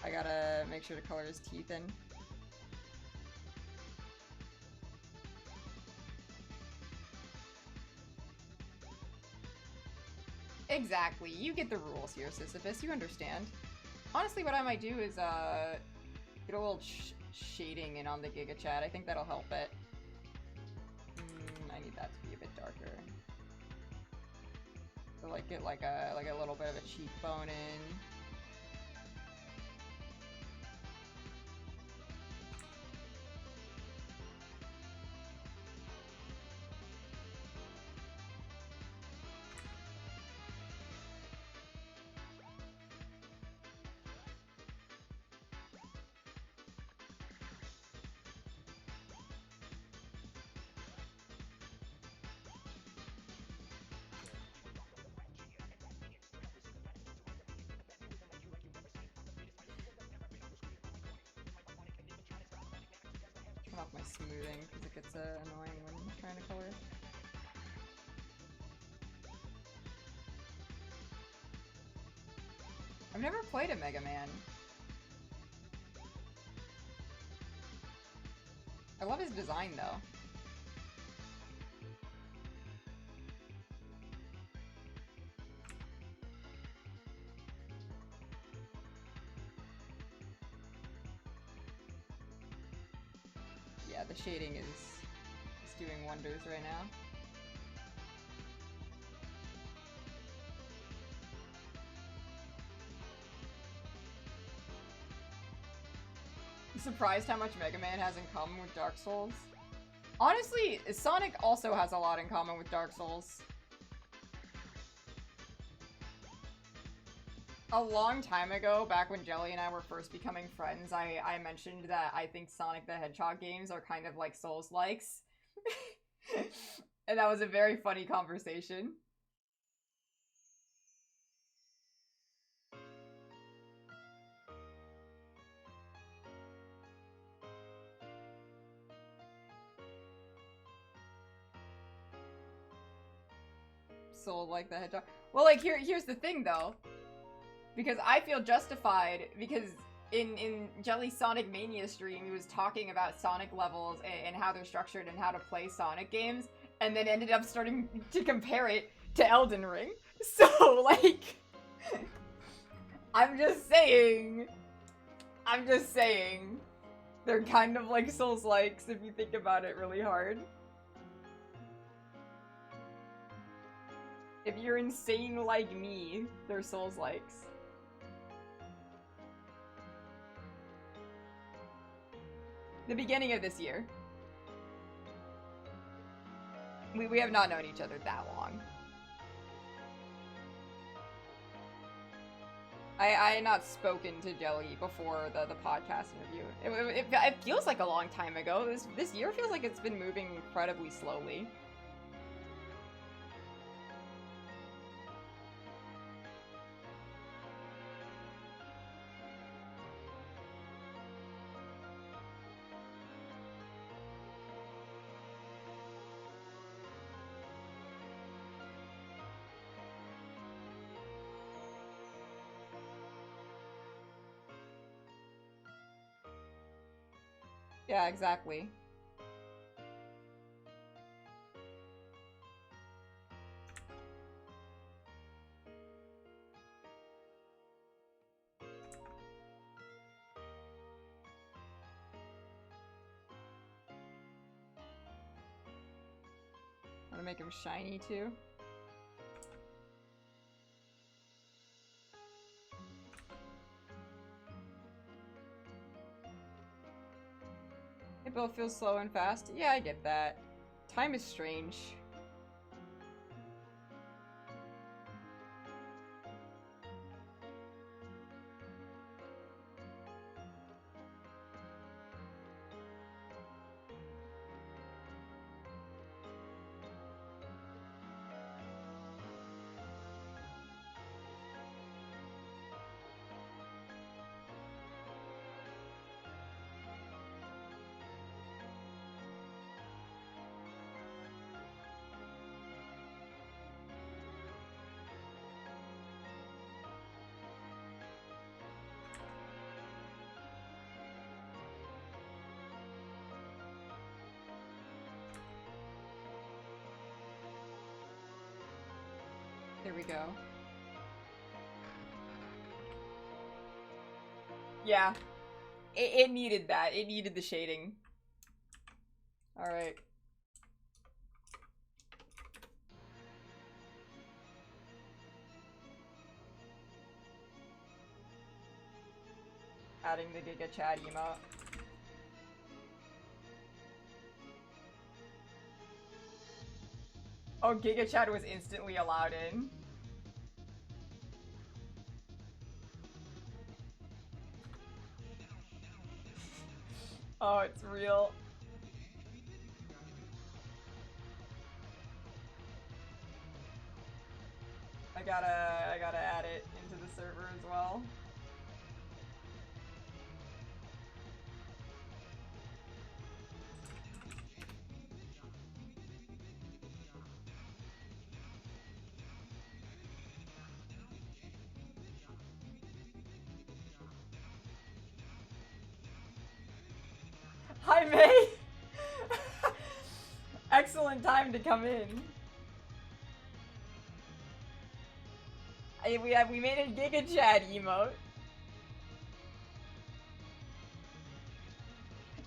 I gotta make sure to color his teeth in. Exactly. You get the rules here, Sisyphus. You understand. Honestly, what I might do is, get a little shading in on the Giga Chad. I think that'll help it. I need that to be a bit darker. So, like, get like a little bit of a cheekbone in. Off my smoothing because it gets annoying when trying to color. I've never played a Mega Man. I love his design though. Yeah, the shading is doing wonders right now. I'm surprised how much Mega Man has in common with Dark Souls. Honestly, Sonic also has a lot in common with Dark Souls. A long time ago, back when Jelly and I were first becoming friends, I mentioned that I think Sonic the Hedgehog games are kind of like Souls-likes. And that was a very funny conversation. Soul like the Hedgehog. Well, like, here's the thing, though. Because I feel justified, because in Jelly's Sonic Mania stream, he was talking about Sonic levels and how they're structured and how to play Sonic games, and then ended up starting to compare it to Elden Ring. So, like, I'm just saying, they're kind of like Souls-likes if you think about it really hard. If you're insane like me, they're Souls-likes. The beginning of this year. We have not known each other that long. I had not spoken to Jelly before the podcast interview. It feels like a long time ago. This year feels like it's been moving incredibly slowly. Yeah, exactly. Want to make him shiny too? It both feels slow and fast. Yeah, I get that. Time is strange. There we go. Yeah. It needed that. It needed the shading. Alright. Adding the Giga Chad emote. Oh, Giga Chad was instantly allowed in. Oh, it's real. I gotta add it into the server as well. Hi, May! Excellent time to come in. We made a Giga Chad emote.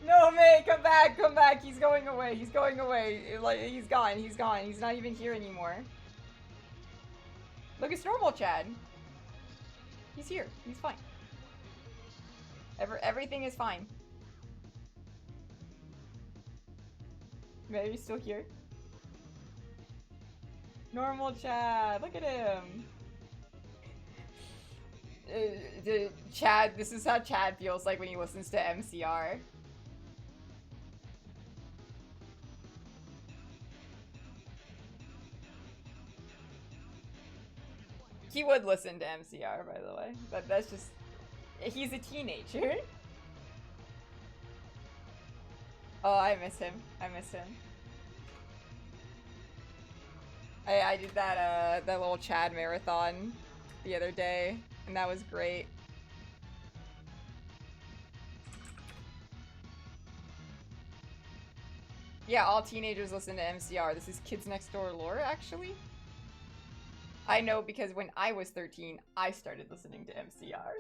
No, May, come back, come back. He's going away. He's going away. Like, he's gone. He's gone. He's not even here anymore. Look, it's normal Chad. He's here. He's fine. Everything is fine. Maybe he's still here. Normal Chad. Look at him. Chad, this is how Chad feels like when he listens to MCR. He would listen to MCR, by the way. But that's just... He's a teenager. Oh, I miss him. I miss him. I did that, that little Chad marathon the other day, and that was great. Yeah, all teenagers listen to MCR. This is Kids Next Door lore, actually. I know because when I was 13, I started listening to MCR.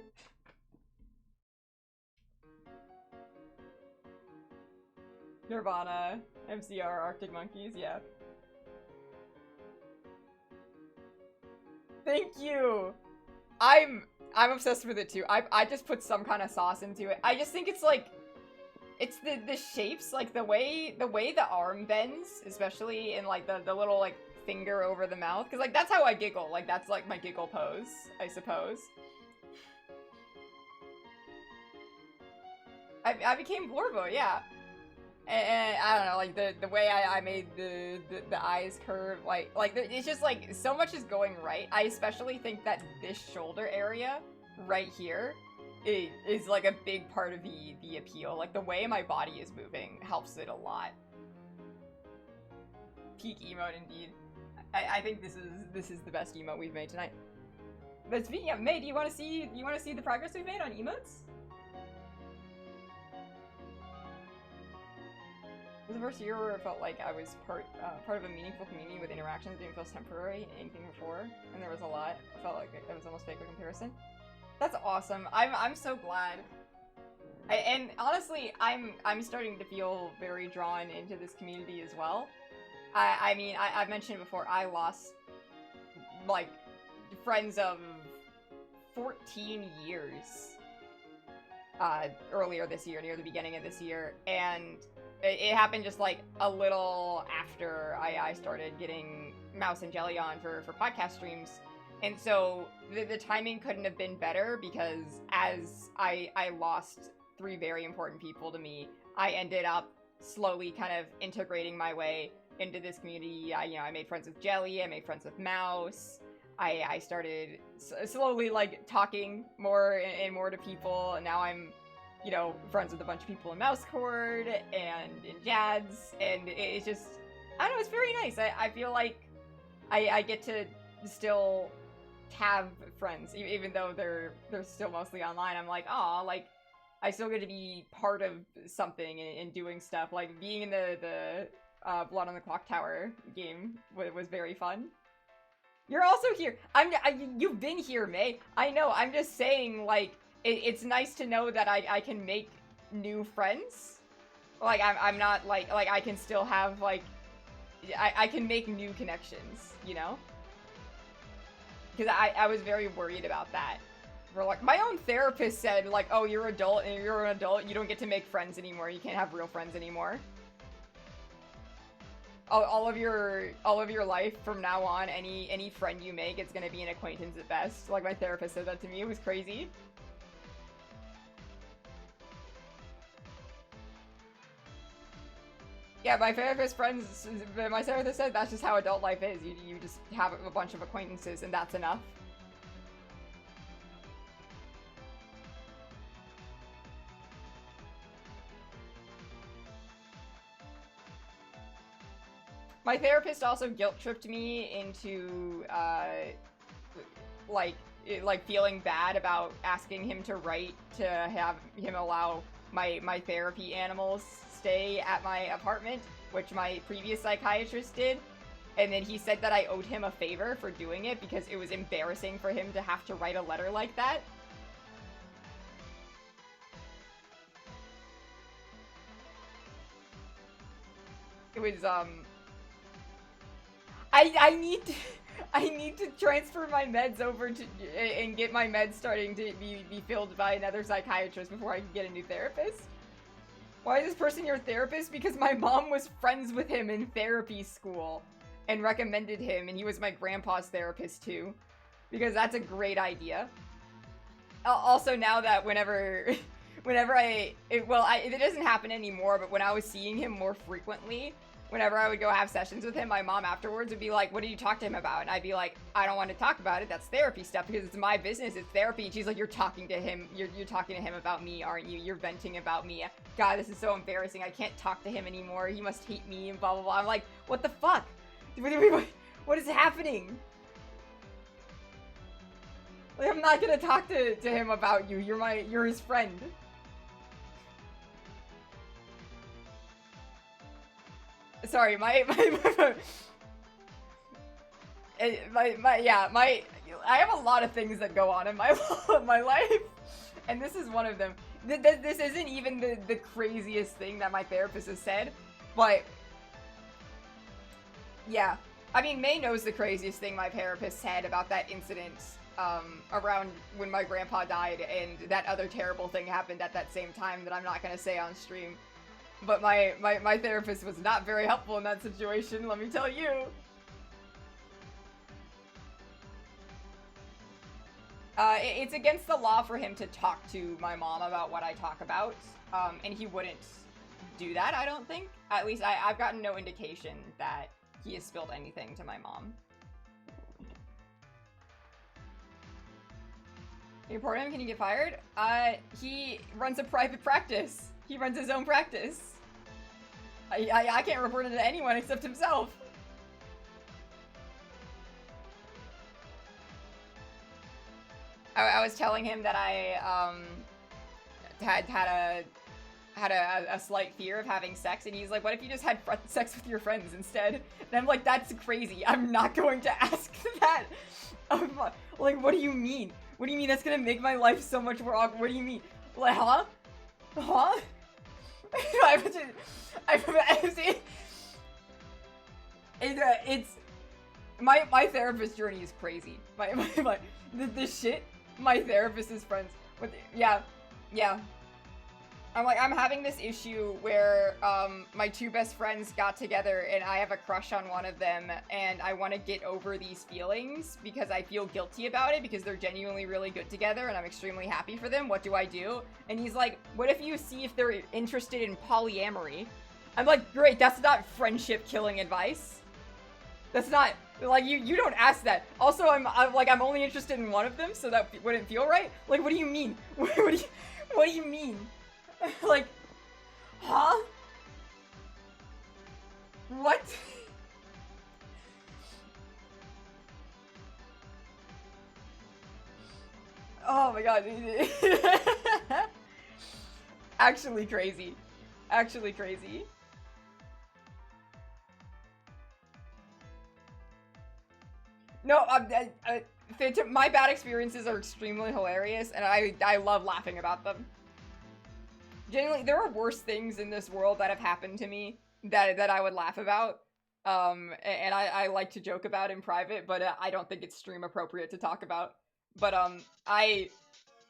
Nirvana, MCR, Arctic Monkeys, yeah. Thank you! I'm obsessed with it too. I just put some kind of sauce into it. I just think it's like... It's the shapes, like the way the arm bends, especially in like the little like finger over the mouth. Cause like that's how I giggle. Like that's like my giggle pose, I suppose. I became Blorbo, yeah. And I don't know, like the way I made the eyes curve, like it's just like so much is going right. I especially think that this shoulder area right here is like a big part of the appeal. Like the way my body is moving helps it a lot. Peak emote indeed. I think this is the best emote we've made tonight. But speaking of May, do you want to see the progress we've made on emotes? It was the first year where it felt like I was part of a meaningful community with interactions that didn't feel temporary in anything before, and there was a lot. It felt like it was almost fake by comparison. That's awesome. I'm so glad. And honestly, I'm starting to feel very drawn into this community as well. I mean, I've mentioned before, I lost, like, friends of 14 years earlier this year, near the beginning of this year, and it happened just like a little after I started getting Mouse and Jelly on for podcast streams. And so the timing couldn't have been better, because as I lost 3 very important people to me, I ended up slowly kind of integrating my way into this community. I made friends with Jelly, I made friends with Mouse. I started slowly like talking more and more to people, and now I'm, friends with a bunch of people in Mousecord and in Jads, and it's just, I don't know, it's very nice. I feel like I get to still have friends, even though they're still mostly online. I'm like, aw, like, I still get to be part of something and doing stuff. Like, being in the Blood on the Clocktower game was very fun. You're also here. You've been here, May. I know, I'm just saying, like, it's nice to know that I can make new friends. Like, I'm not, like, I can still have, like, I can make new connections, you know? Because I was very worried about that. Where, like, my own therapist said, like, oh, you're an adult, you don't get to make friends anymore, you can't have real friends anymore. All of your life from now on, any friend you make, it's gonna be an acquaintance at best. Like, my therapist said that to me. It was crazy. Yeah, my therapist said that's just how adult life is. You just have a bunch of acquaintances, and that's enough. My therapist also guilt-tripped me into, like feeling bad about asking him to write to have him allow my therapy animals stay at my apartment, which my previous psychiatrist did. And then he said that I owed him a favor for doing it because it was embarrassing for him to have to write a letter like that. It was, I need to transfer my meds over to and get my meds starting to be filled by another psychiatrist before I can get a new therapist. Why is this person your therapist? Because my mom was friends with him in therapy school and recommended him, and he was my grandpa's therapist too. Because that's a great idea. Also, now that whenever it doesn't happen anymore, but when I was seeing him more frequently, whenever I would go have sessions with him, my mom afterwards would be like, what did you talk to him about? And I'd be like, I don't want to talk about it. That's therapy stuff because it's my business. It's therapy. And she's like, you're talking to him. You're talking to him about me, aren't you? You're venting about me. God, this is so embarrassing. I can't talk to him anymore. He must hate me and blah, blah, blah. I'm like, what the fuck? What is happening? Like, I'm not gonna talk to him about you. You're his friend. Sorry, I have a lot of things that go on in my life, and this is one of them. This isn't even the craziest thing that my therapist has said, but yeah. I mean, May knows the craziest thing my therapist said about that incident around when my grandpa died, and that other terrible thing happened at that same time that I'm not gonna say on stream. But my therapist was not very helpful in that situation, let me tell you. It's against the law for him to talk to my mom about what I talk about, and he wouldn't do that, I don't think. At least I've gotten no indication that he has spilled anything to my mom. You report him? Can he get fired? He runs a private practice. He runs his own practice. I can't report it to anyone except himself. I was telling him that I had a slight fear of having sex, and he's like, what if you just had sex with your friends instead? And I'm like, that's crazy. I'm not going to ask that. Like, what do you mean? What do you mean that's gonna make my life so much more awkward? What do you mean? Like, huh? Huh? It's my therapist journey is crazy. The shit my therapist is friends with. Yeah. I'm having this issue where my two best friends got together and I have a crush on one of them and I want to get over these feelings because I feel guilty about it because they're genuinely really good together and I'm extremely happy for them. What do I do? And he's like, what if you see if they're interested in polyamory? I'm like, great, that's not friendship killing advice. That's not, like, you don't ask that. Also, I'm only interested in one of them, so that wouldn't feel right? Like, what do you mean? What do you mean? Like, huh? What? Oh my god. Actually crazy. Actually crazy. No, my bad experiences are extremely hilarious, and I love laughing about them. Genuinely, there are worse things in this world that have happened to me that I would laugh about. And I like to joke about in private, but I don't think it's stream appropriate to talk about. But I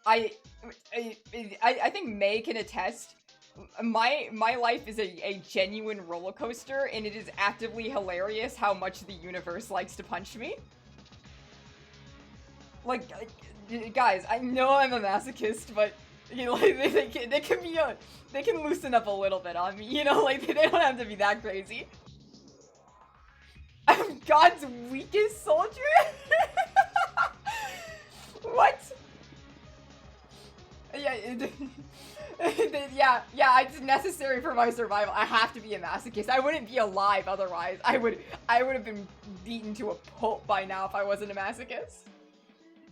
think May can attest. My life is a genuine roller coaster, and it is actively hilarious how much the universe likes to punch me. Like, guys, I know I'm a masochist, but you know, like, they can loosen up a little bit on me, you know, like, they don't have to be that crazy. I'm God's weakest soldier? What? Yeah, yeah, it's necessary for my survival. I have to be a masochist. I wouldn't be alive otherwise. I would have been beaten to a pulp by now if I wasn't a masochist.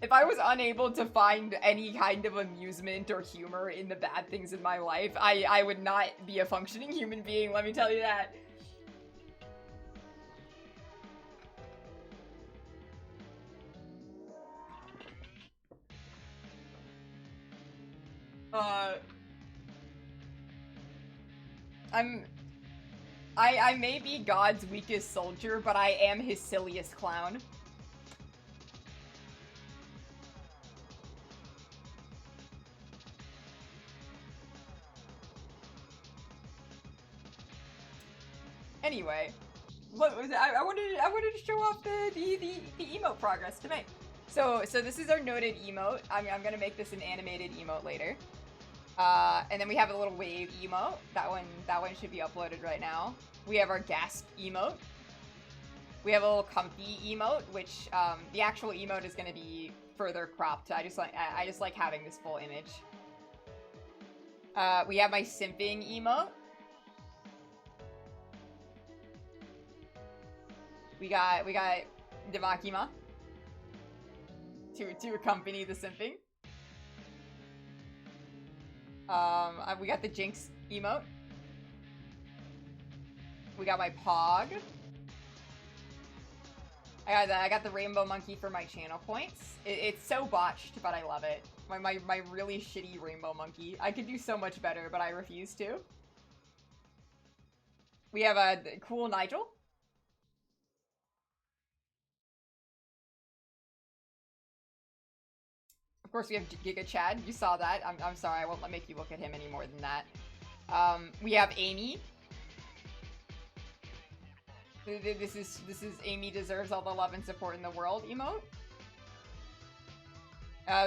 If I was unable to find any kind of amusement or humor in the bad things in my life, I would not be a functioning human being, let me tell you that. I may be God's weakest soldier, but I am his silliest clown. Anyway, what was I wanted to show off the emote progress to make. So this is our noted emote. I'm gonna make this an animated emote later. And then we have a little wave emote. That one should be uploaded right now. We have our gasp emote. We have a little comfy emote, which the actual emote is gonna be further cropped. I just like having this full image. We have my simping emote. We got Demakima to accompany the simping. We got the Jinx emote. We got my Pog. I got the rainbow monkey for my channel points. It's so botched, but I love it. My really shitty rainbow monkey. I could do so much better, but I refuse to. We have a cool Nigel. Of course, we have Giga Chad. You saw that. I'm sorry, I won't make you look at him any more than that. We have Amy. This is Amy deserves all the love and support in the world emote.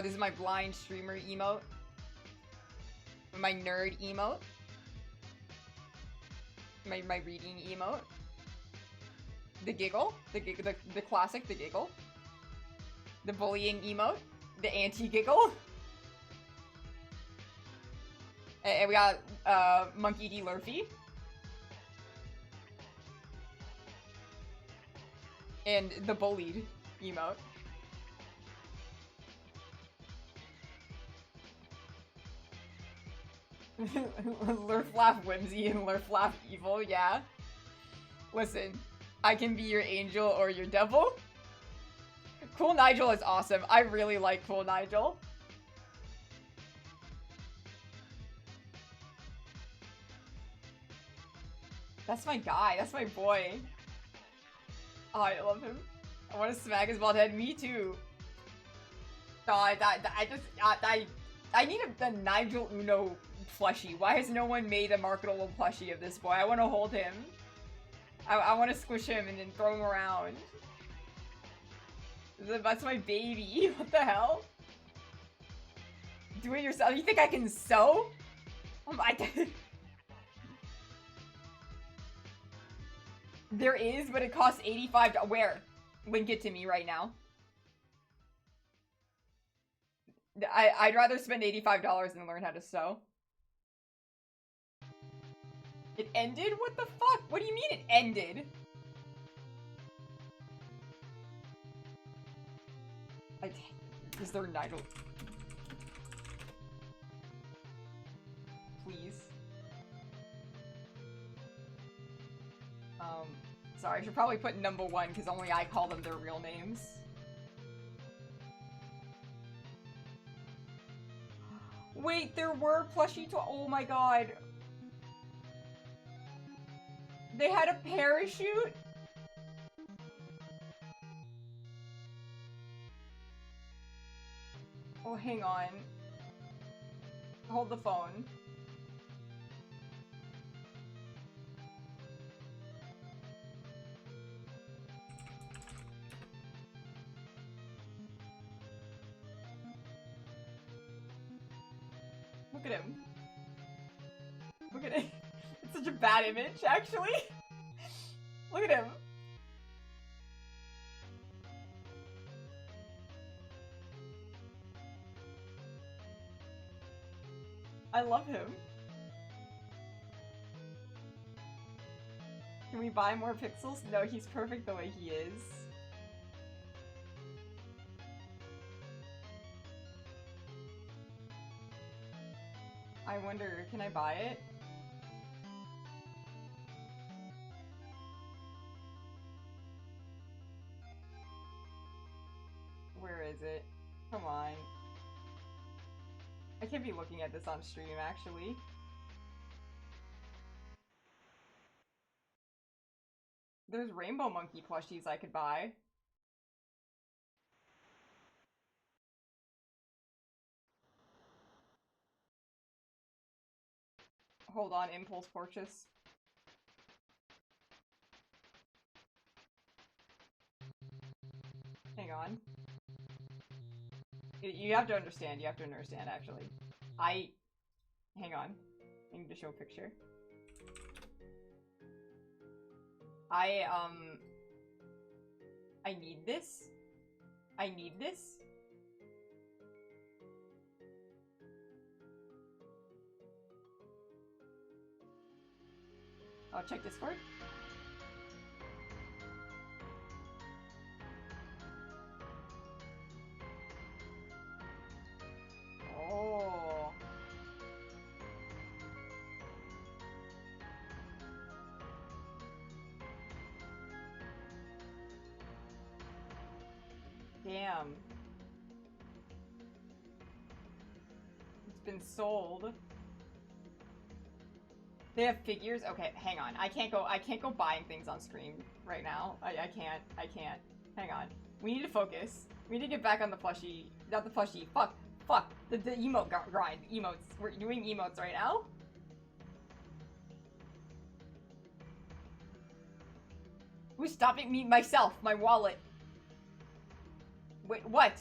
This is my blind streamer emote. My nerd emote. My reading emote. The giggle. The classic, the giggle. The bullying emote. The anti-giggle. And we got Monkey D. Lurfy. And the bullied emote. Lurflaugh Whimsy and Lurflaugh Evil, yeah. Listen, I can be your angel or your devil. Cool Nigel is awesome. I really like Cool Nigel. That's my guy. That's my boy. Oh, I love him. I want to smack his bald head. Me too. No, I need the Nigel Uno plushie? Why has no one made a marketable plushie of this boy? I want to hold him. I want to squish him and then throw him around. That's my baby. What the hell? Do it yourself. You think I can sew? Oh my god. There is, but it costs $85. Where? Link it to me right now. I'd rather spend $85 than learn how to sew. It ended? What the fuck? What do you mean it ended? Is there an idol? Please. Sorry, I should probably put number 1 because only I call them their real names. Wait, there were plushie oh my god. They had a parachute? Oh, hang on. Hold the phone. Look at him. Look at it. It's such a bad image, actually. Look at him. I love him. Can we buy more pixels? No, he's perfect the way he is. I wonder, can I buy it? Where is it? Come on. I can't be looking at this on stream, actually. There's Rainbow Monkey plushies I could buy. Hold on, impulse purchase. Hang on. You have to understand, actually. Hang on. I need to show a picture. I need this. I need this. I'll check Discord. Oh. Damn. It's been sold. They have figures? Okay, hang on. I can't go buying things on stream right now. I can't. Hang on. We need to focus. We need to get back on the plushie. Not the plushie. Fuck. The emote grind. Emotes. We're doing emotes right now. Who's stopping me? Myself. My wallet. Wait, what?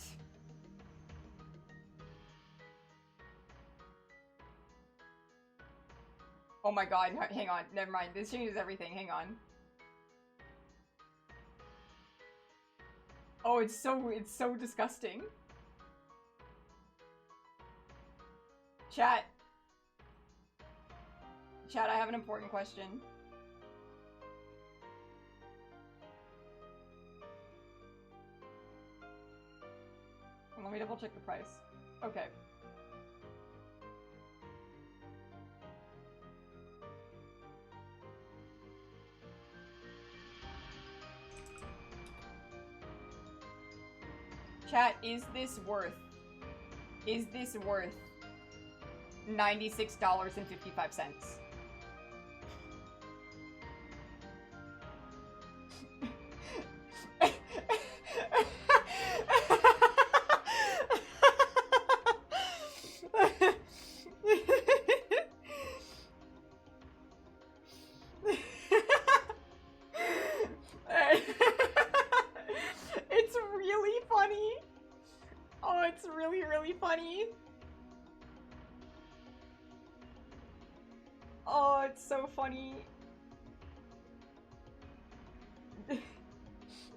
Oh my god, hang on. Never mind. This changes everything. Hang on. Oh, it's so disgusting. Chat. Chat, I have an important question. Let me double check the price. Okay. Chat, is this worth $96.55? Oh, it's really, really funny. Oh, it's so funny.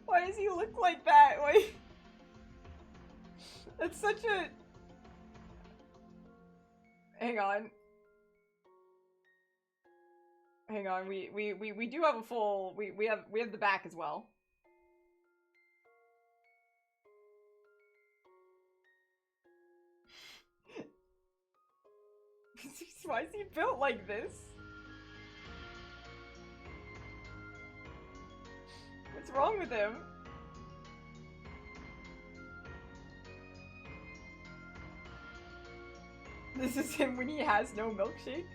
Why does he look like that? Why? That's such a... Hang on. Hang on, we do have a full... We have the back as well. Why is he built like this? What's wrong with him? This is him when he has no milkshake?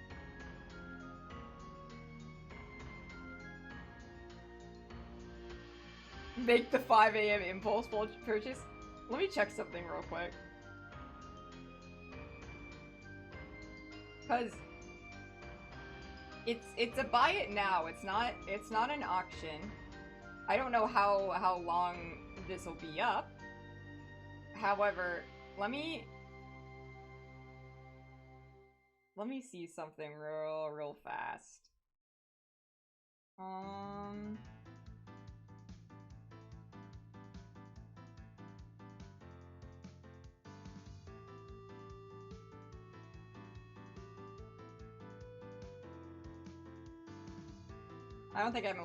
Make the 5 a.m. impulse purchase? Let me check something real quick. Cause it's a buy it now. It's not an auction. I don't know how long this will be up. However, let me see something real fast. I don't think I'm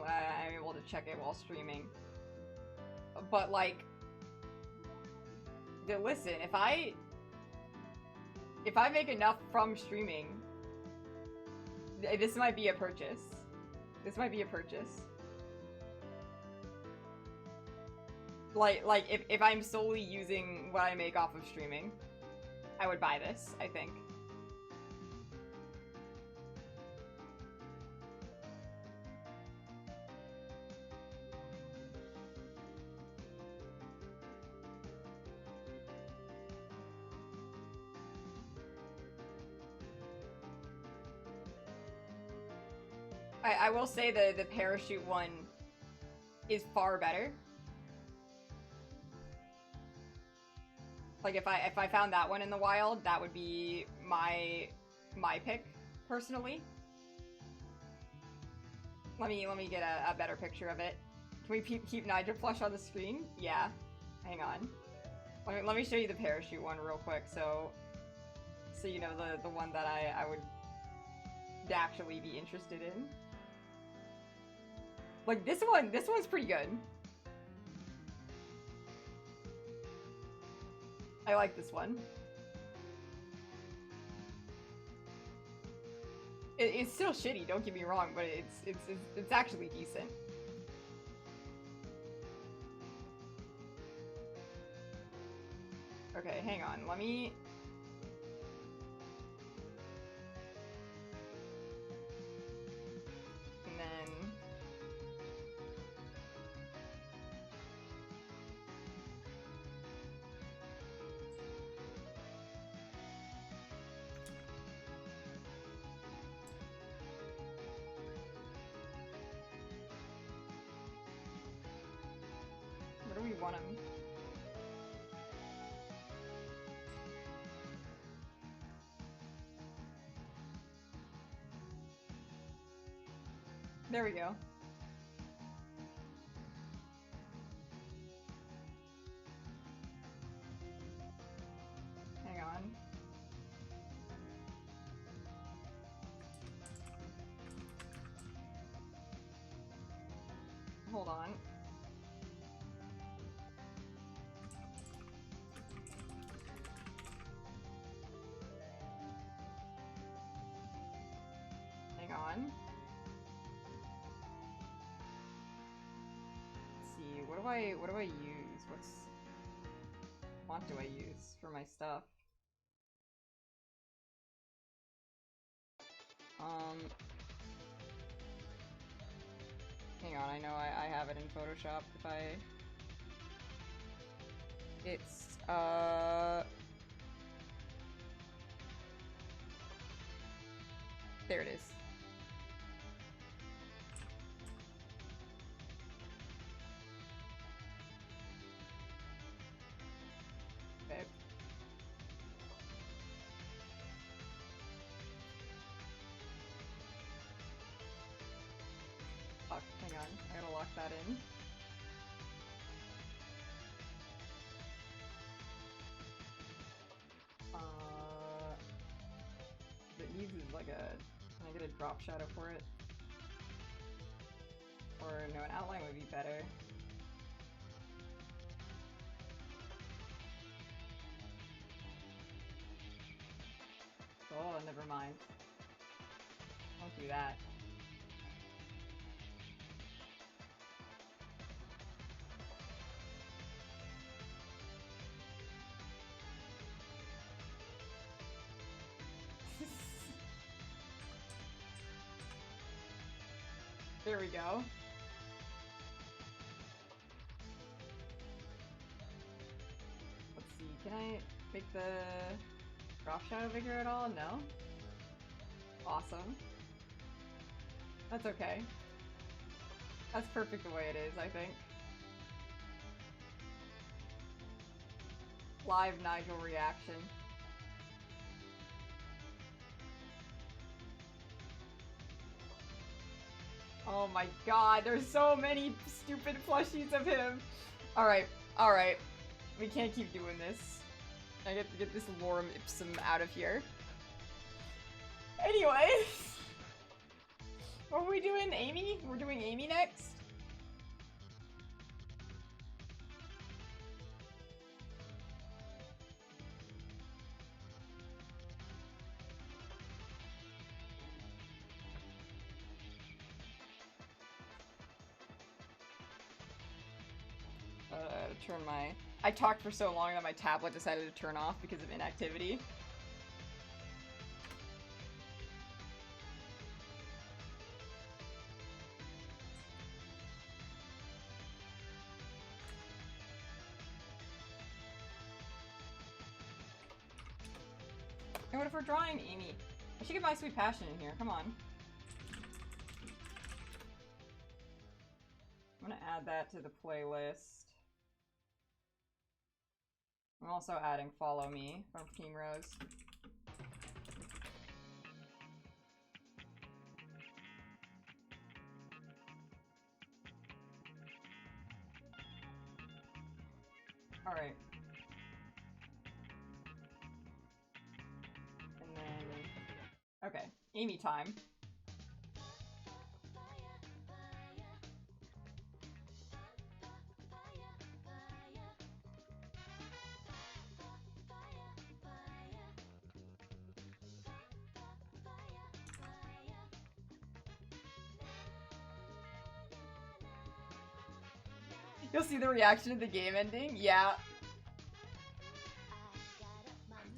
able to check it while streaming. But like, listen, if I make enough from streaming, this might be a purchase. This might be a purchase. Like if I'm solely using what I make off of streaming, I would buy this, I think. I will say the parachute one is far better. Like if I found that one in the wild, that would be my pick personally. Let me get a better picture of it. Can we keep Nigel Plush on the screen? Yeah. Hang on. Let me show you the parachute one real quick, so you know the one that I would actually be interested in. Like this one's pretty good. I like this one. It's still shitty, don't get me wrong, but it's actually decent. Okay, hang on. Let me... And then... Where do we want him? There we go. Hang on. Hold on. Hang on. Let's see, what do I use? What font do I use for my stuff? Hang on, I know I have it in Photoshop if I... It's, there it is. Okay. on, I gotta lock that in. It needs is like a... Can I get a drop shadow for it? Or no, an outline would be better. Oh, never mind. Don't do that. There we go. Let's see, can I make the drop shadow bigger at all? No? Awesome. That's okay. That's perfect the way it is, I think. Live Nigel reaction. Oh my god, there's so many stupid plushies of him! Alright, alright. We can't keep doing this. I get to get this lorem ipsum out of here. Anyway! What are we doing? Amy? We're doing Amy next? Turn my... I talked for so long that my tablet decided to turn off because of inactivity. And what if we're drawing Amy? I should get My Sweet Passion in here, come on. I'm gonna add that to the playlist. I'm also adding Follow Me from King Rose. Alright. And then... Okay, Amy time. You'll see the reaction of the game ending? Yeah.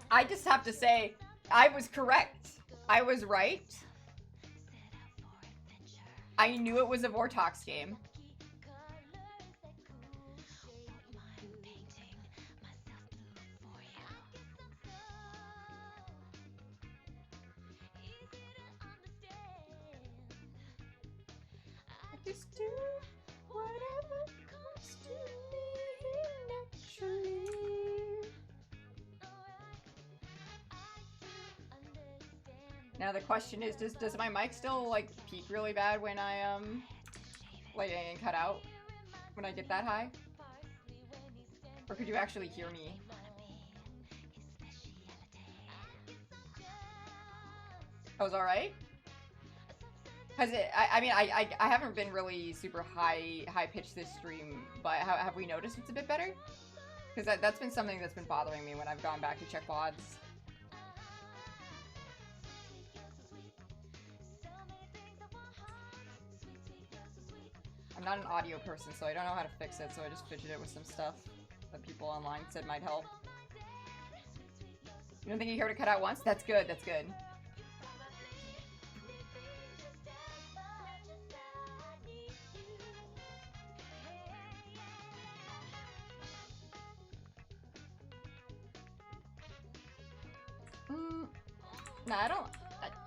I just have to say, I was correct. I was right. I knew it was a Vortox game. I just do whatever comes to me naturally. Now the question is, does my mic still like peak really bad when I like cut out when I get that high? Or could you actually hear me? Oh, it's alright? Has it, I mean, I haven't been really super high pitched this stream, but have we noticed it's a bit better? Because that's been something that's been bothering me when I've gone back to check VODs. I'm not an audio person, so I don't know how to fix it, so I just fidgeted with some stuff that people online said might help. You don't think you heard it cut out once? That's good, that's good. No, I don't.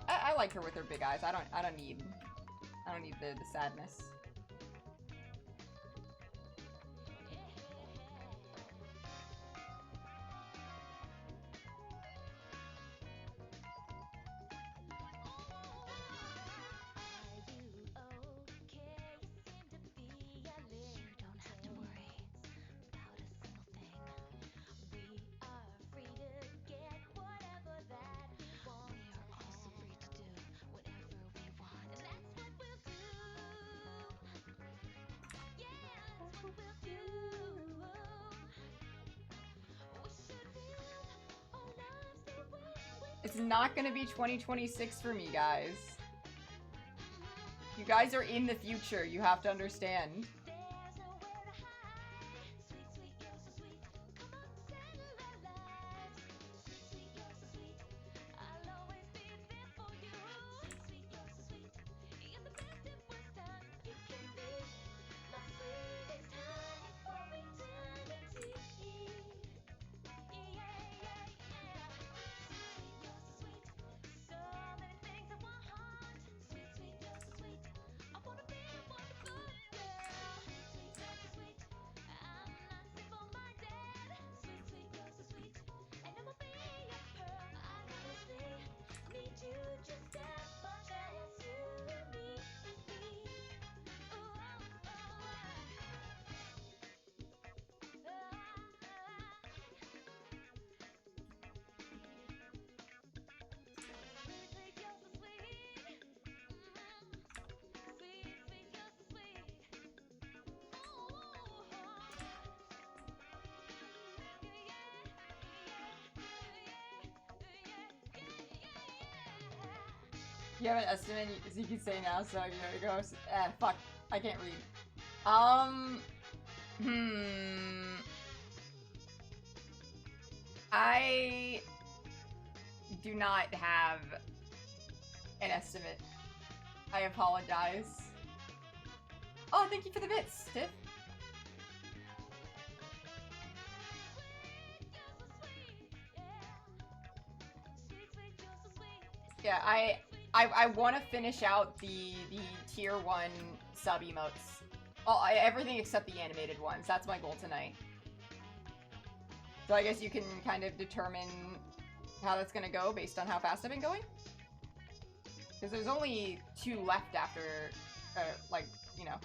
I like her with her big eyes. I don't need the sadness. It's not gonna be 2026 for me, guys. You guys are in the future. You have to understand. You have an estimate, as you can say now, so here it goes. Fuck. I can't read. I do not have an estimate. I apologize. Oh, thank you for the bits, Tiff. Yeah, I want to finish out the tier 1 sub emotes. Everything except the animated ones. That's my goal tonight. So I guess you can kind of determine how that's gonna go based on how fast I've been going. Because there's only 2 left after, like, you know,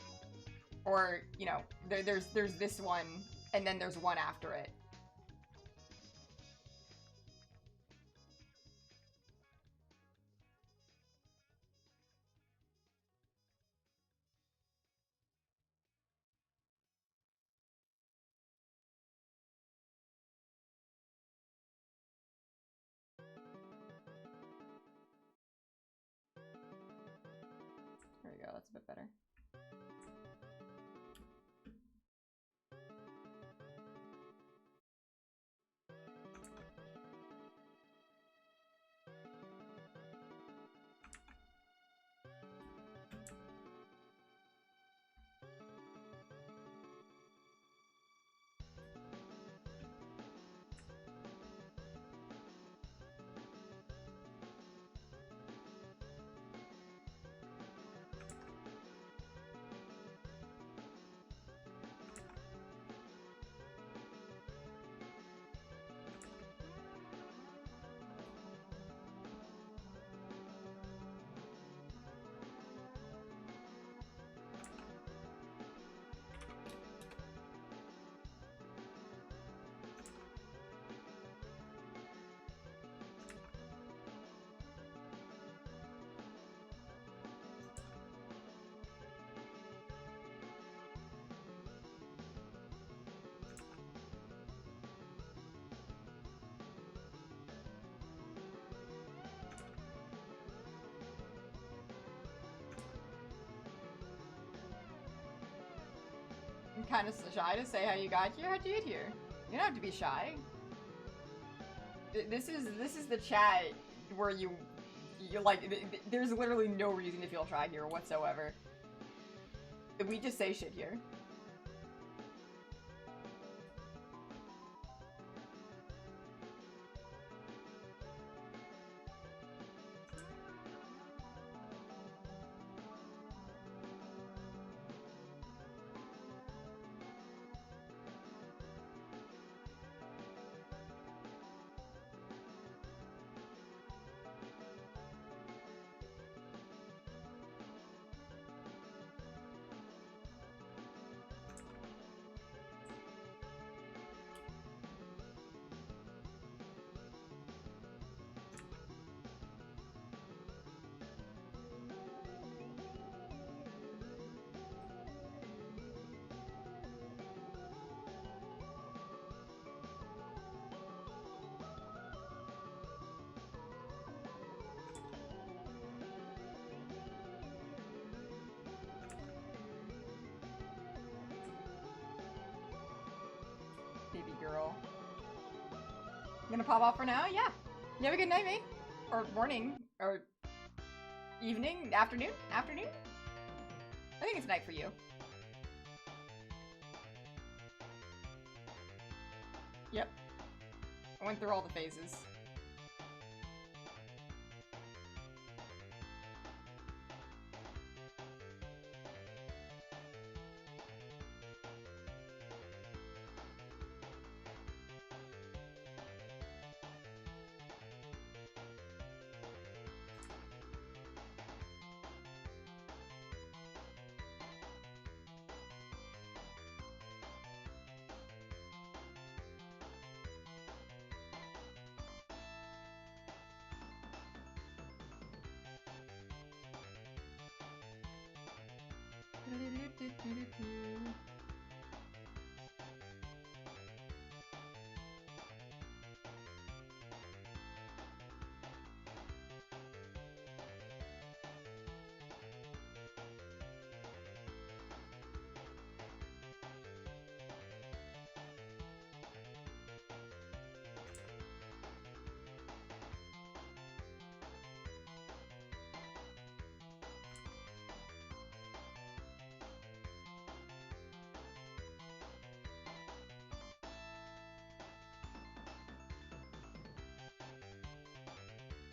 or, you know, there's this one, and then there's one after it. There we go, that's a bit better. I'm kind of shy to say how you got here. How'd you get here? You don't have to be shy. This is the chat where you're like, there's literally no reason to feel shy here whatsoever. We just say shit here. girl. You gonna pop off for now? Yeah. You have a good night, mate. Or morning. Or evening? Afternoon? Afternoon? I think it's night for you. Yep. I went through all the phases.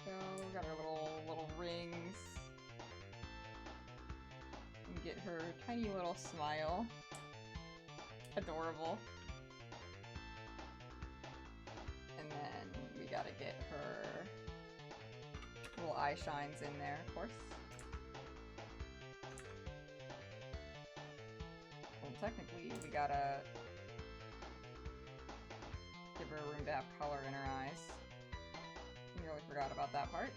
So, got her little rings. And get her tiny little smile. Adorable. And then we gotta get her little eye shines in there, of course. Well, technically, we gotta give her room to have color in her eyes. Nearly forgot about that part.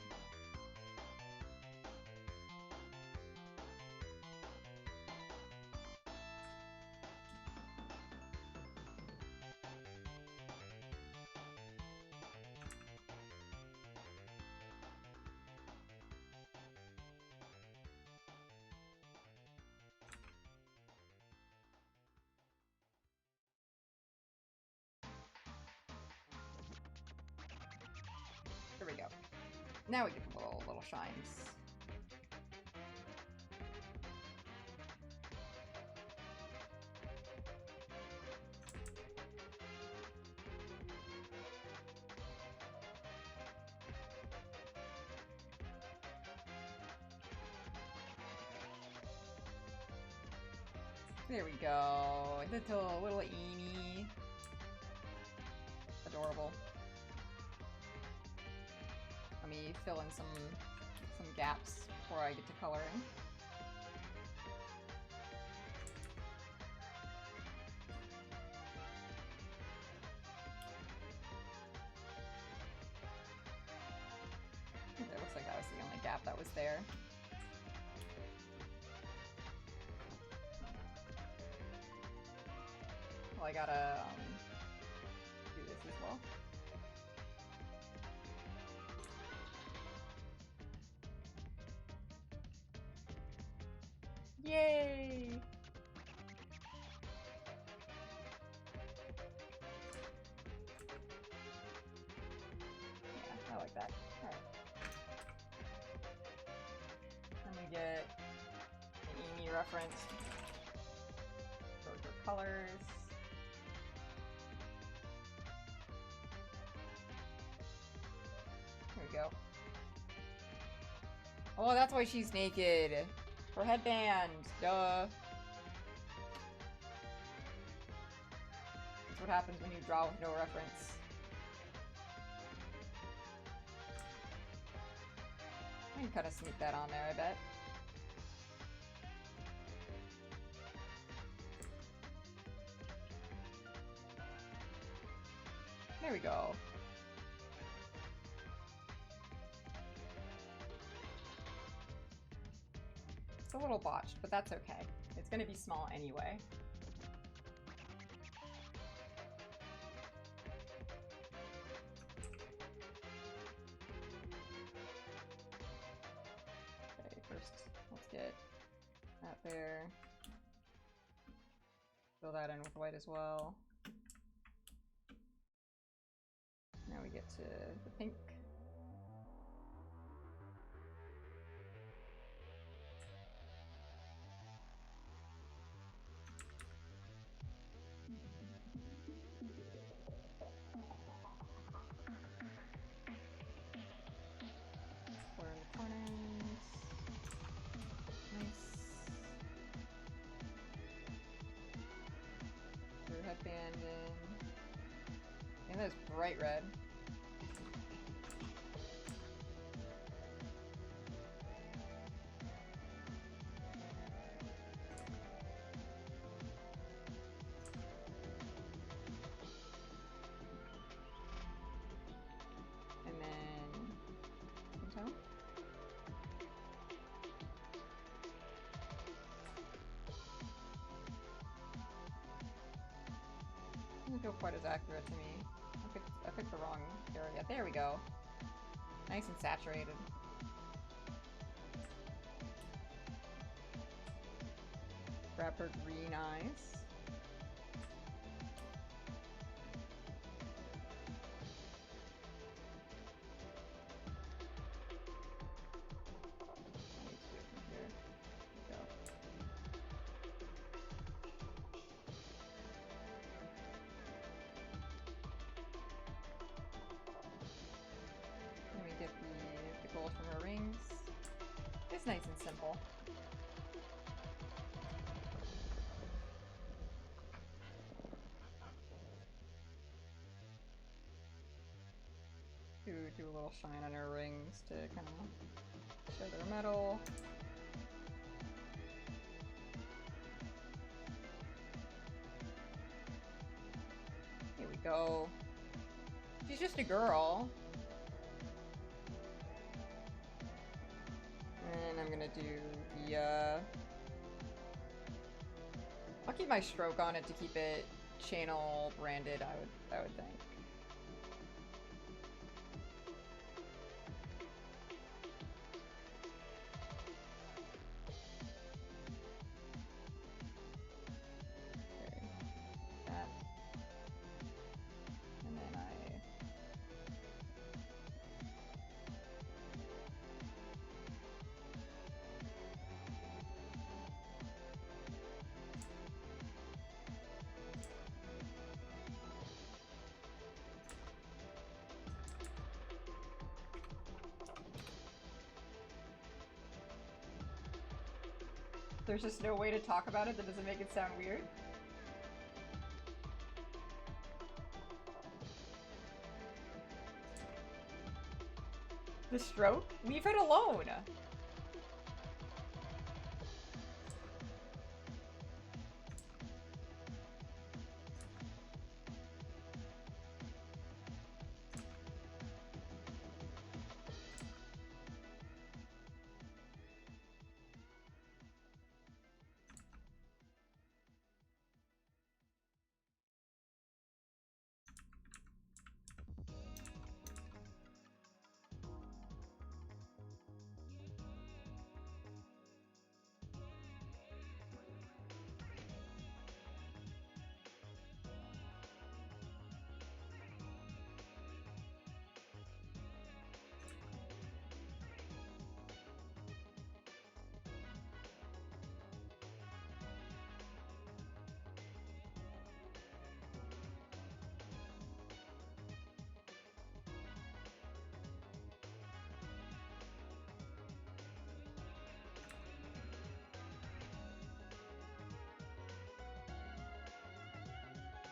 There we go. Now we get the little shines. There we go. Little Amy. Adorable. Let me fill in some gaps before I get to coloring. It looks like that was the only gap that was there. Well, I gotta do this as well. Yay! Yeah, I like that. Alright. Let me get an Amy reference for her colors. Here we go. Oh, that's why she's naked. Her headband. Duh. That's what happens when you draw with no reference. I can kind of sneak that on there, I bet. There we go. It's a little botched, but that's okay. It's gonna be small anyway. Okay, first let's get that there. Fill that in with white as well. to the pink. Square in the corners. Nice. Through headband in. And that's bright red. And then so. Doesn't feel quite as accurate to me. I picked the wrong area. There we go. Nice and saturated. Grab her green eyes. I need to do it from here. There we go. Let me get the gold from her rings. It's nice and simple. Do a little shine on her rings to kind of show their metal. Here we go. She's just a girl. And I'm gonna do the, I'll keep my stroke on it to keep it channel branded, I would think. There's just no way to talk about it that doesn't make it sound weird. The stroke? Leave it alone!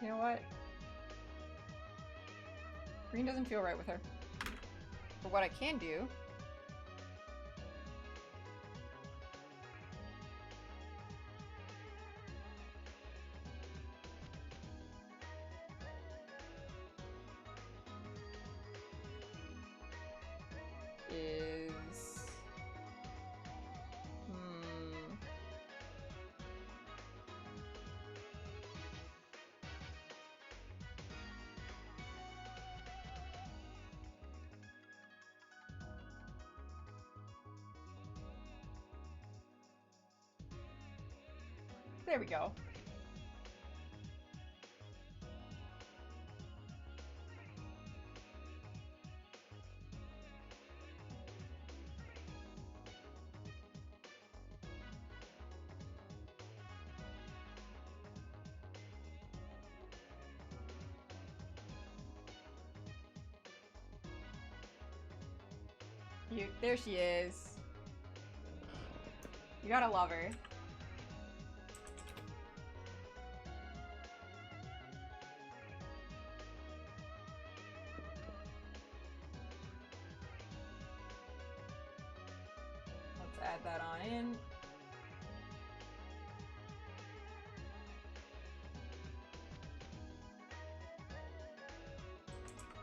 You know what? Green doesn't feel right with her. But what I can do is... There we go. cute. There she is. You gotta love her. Let's add that on in.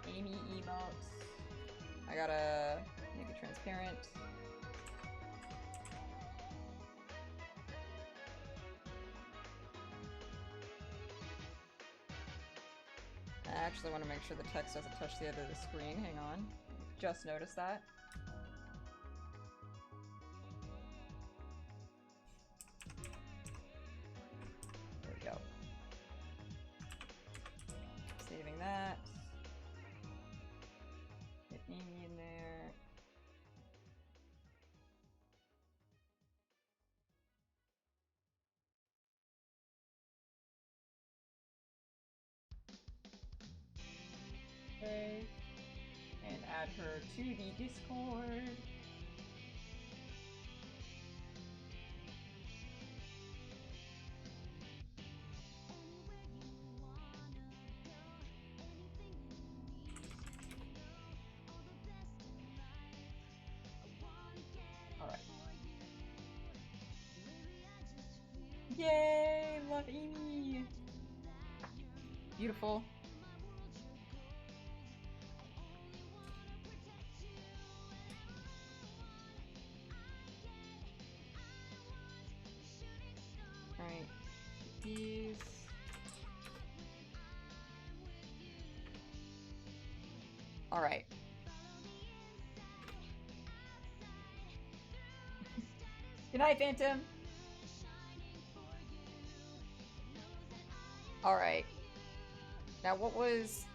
Amy emotes. I gotta make it transparent. I actually want to make sure the text doesn't touch the other of the screen. Hang on. Just noticed that. There we go. Saving that. Get Amy in there. Okay. And add her to the Discord. Alright. Yay! Love Amy! Beautiful. Alright. These. Alright. Good night, Phantom! Alright. Now, what was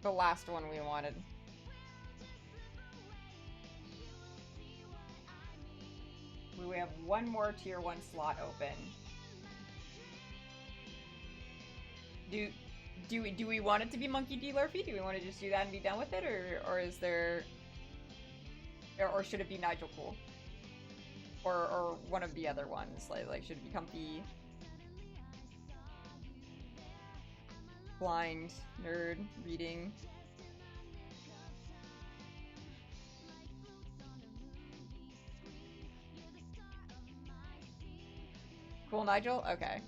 the last one we wanted? We have one more tier 1 slot open. Do we want it to be Monkey D. Lurfy? Do we want to just do that and be done with it, or is there, or should it be Nigel Cool, or one of the other ones? Like should it be Comfy, Blind, Nerd, Reading? Cool, Nigel? Okay.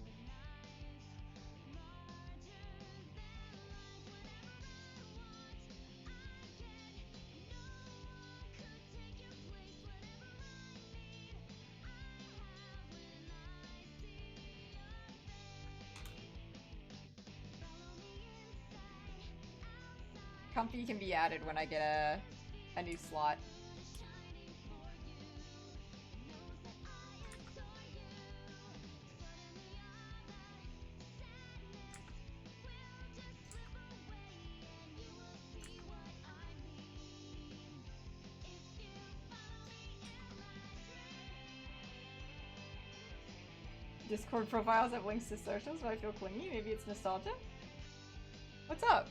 Comfy can be added when I get a new slot. Discord profiles have links to socials, but I feel clingy. Maybe it's nostalgia? What's up?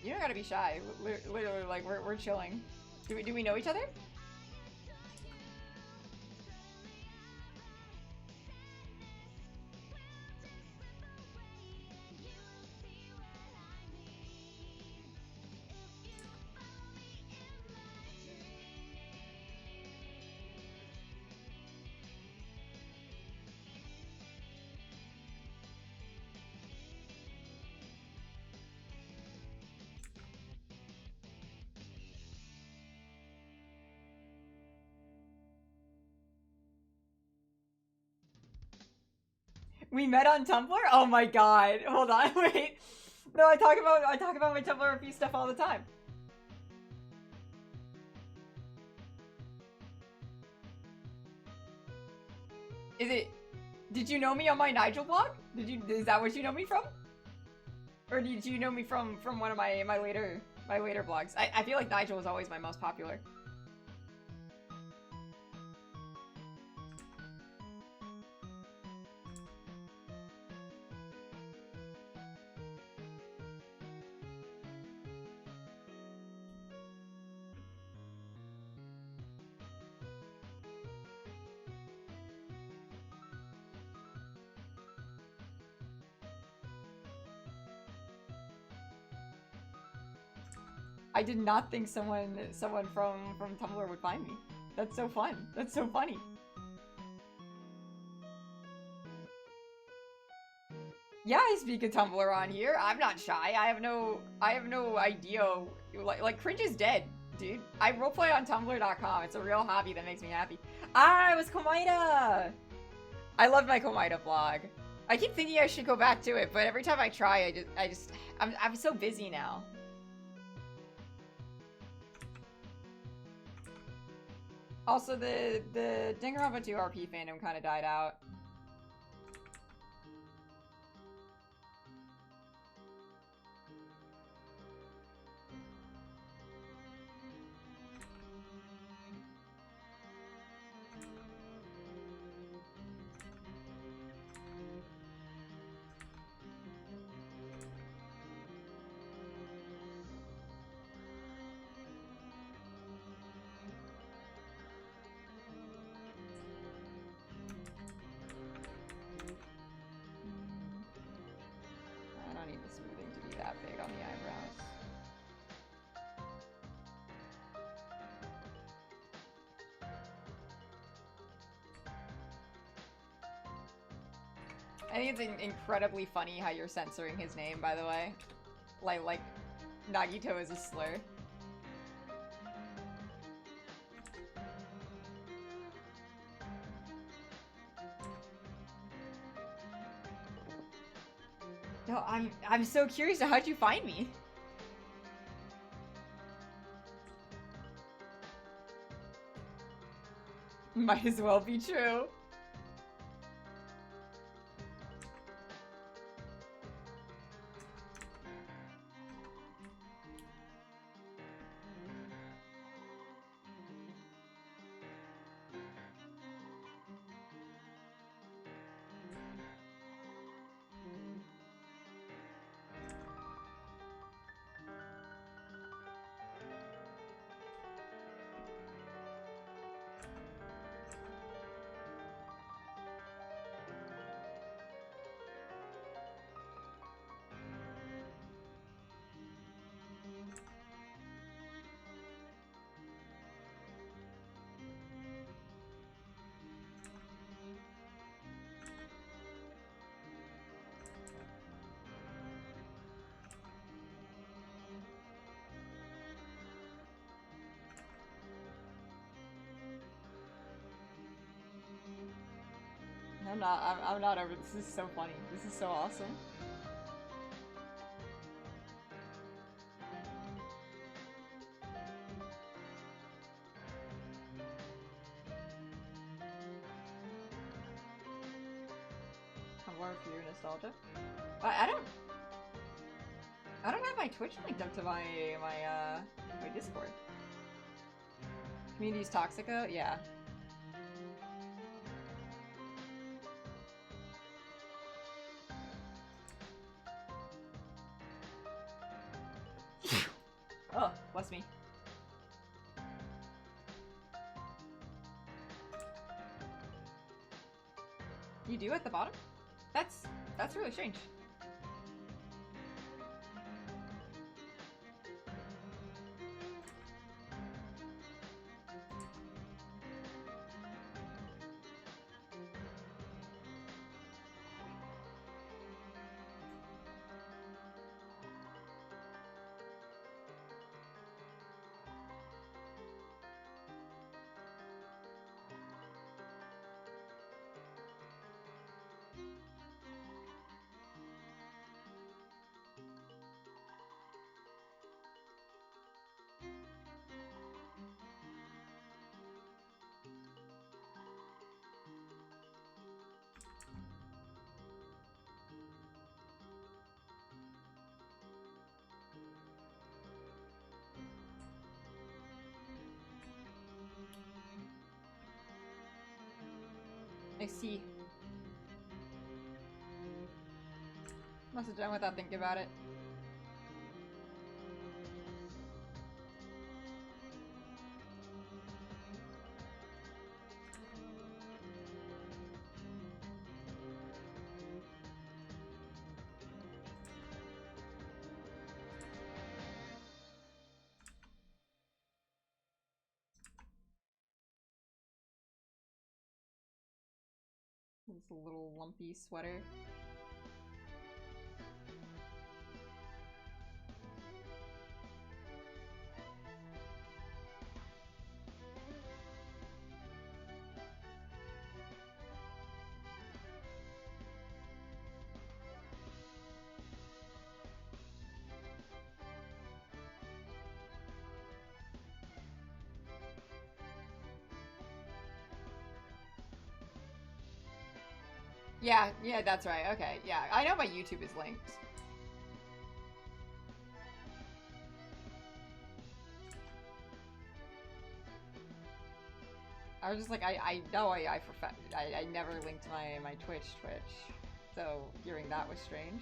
You don't gotta be shy. Literally, like, we're chilling. Do we know each other? We met on Tumblr? Oh my god. Hold on, wait. No, I talk about my Tumblr review stuff all the time. Did you know me on my Nigel blog? Is that what you know me from? Or do you know me from one of my later vlogs? I feel like Nigel was always my most popular. I did not think someone from Tumblr would find me. That's so fun. That's so funny. Yeah, I speak a Tumblr on here. I'm not shy. I have no idea. Like cringe is dead, dude. I roleplay on tumblr.com. It's a real hobby that makes me happy. Ah, it was Komaida! I love my Komaida vlog. I keep thinking I should go back to it, but every time I try, I'm so busy now. Also, the Danganronpa 2 RP fandom kind of died out. I don't need the smoothing to be that big on the eyebrows. I think it's incredibly funny how you're censoring his name, by the way. Like Nagito is a slur. No, I'm so curious. How'd you find me? Might as well be true. I'm not over. This is so funny. This is so awesome. Tumblr for your nostalgia. I don't have my Twitch linked up to my Discord. Community's Toxica? Yeah. Oh, bless me. You do at the bottom? That's really strange. I see. Must have done without thinking about it. It's a little lumpy sweater. Yeah, yeah, that's right. Okay, yeah. I know my YouTube is linked. I was just like, I know I never linked my Twitch. So hearing that was strange.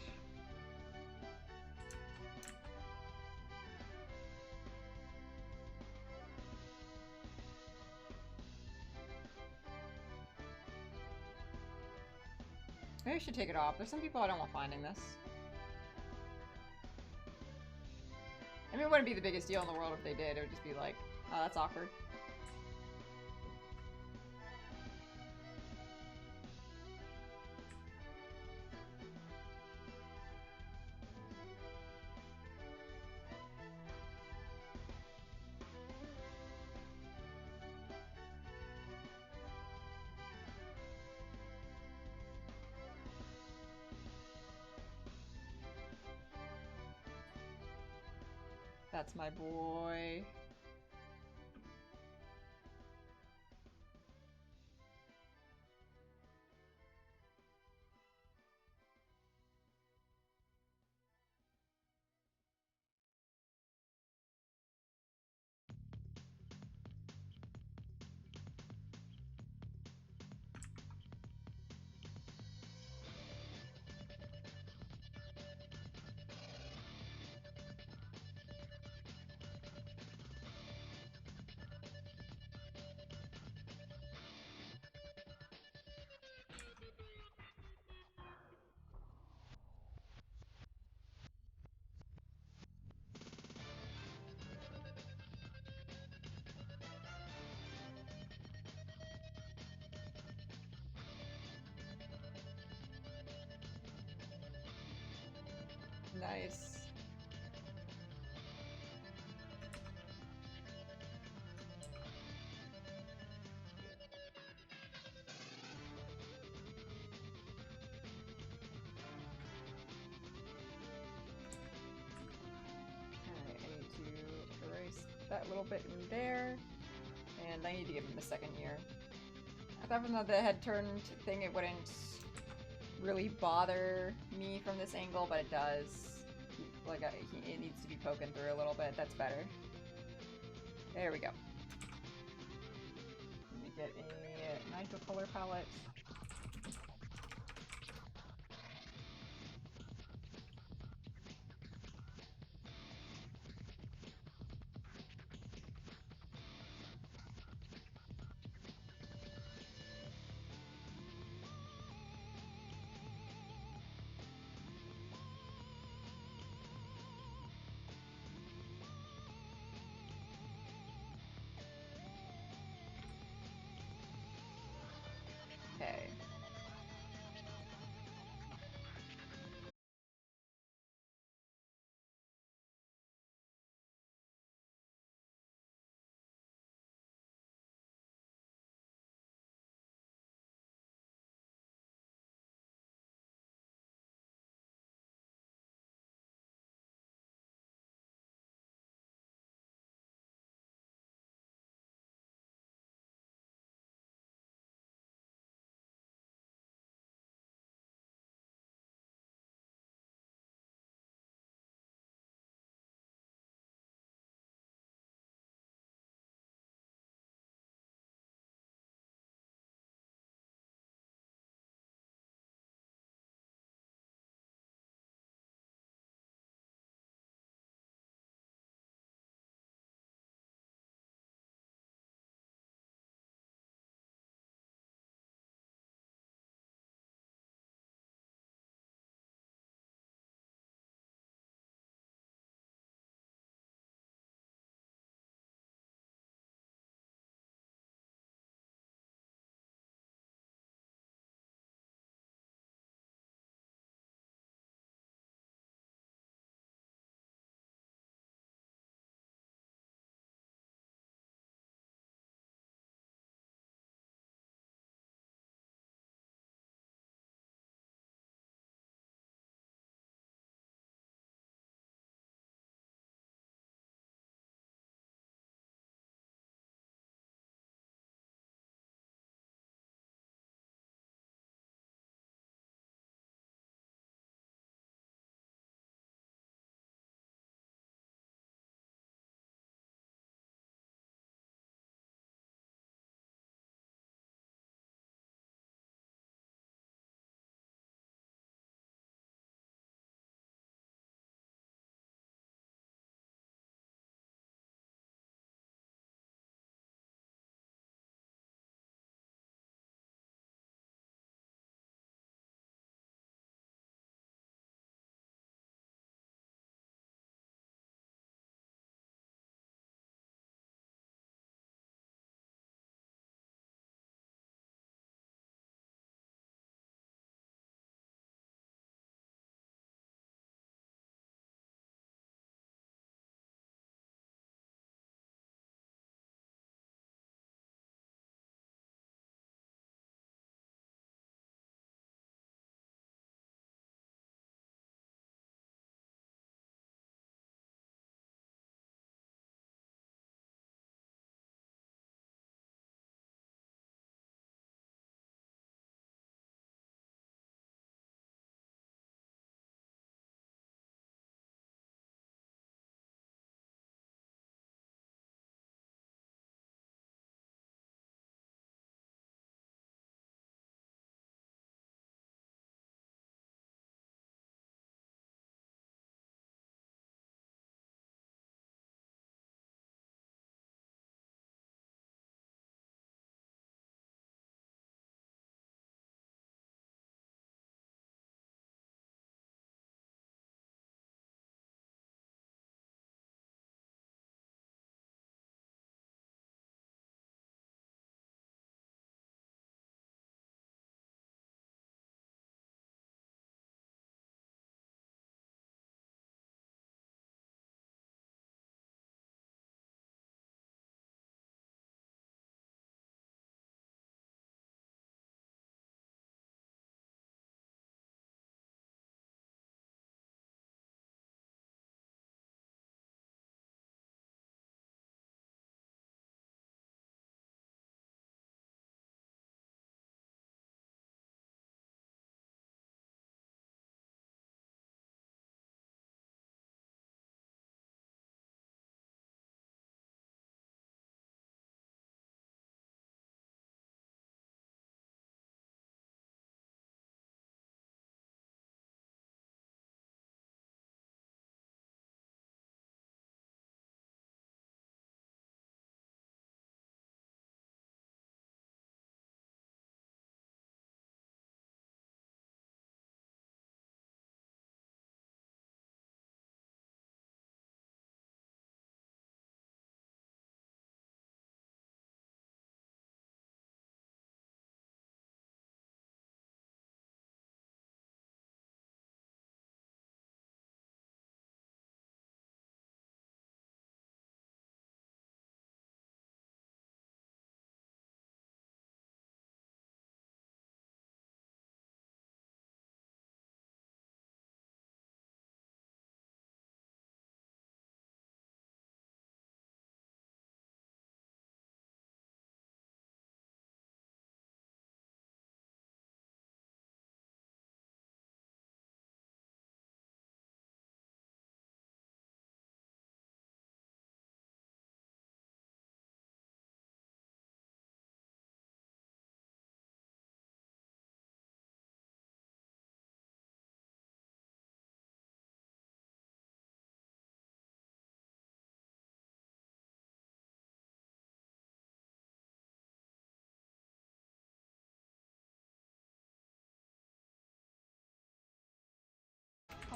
Maybe I should take it off. There's some people I don't want finding this. I mean, it wouldn't be the biggest deal in the world if they did. It would just be like, oh, that's awkward. That's my boy. Nice. Alright, I need to erase that little bit in there. And I need to give him a second year. I thought from the head turned thing it wouldn't really bother me from this angle, but it does. Like, it needs to be poking through a little bit. That's better. There we go. Let me get a nicer color palette. Okay.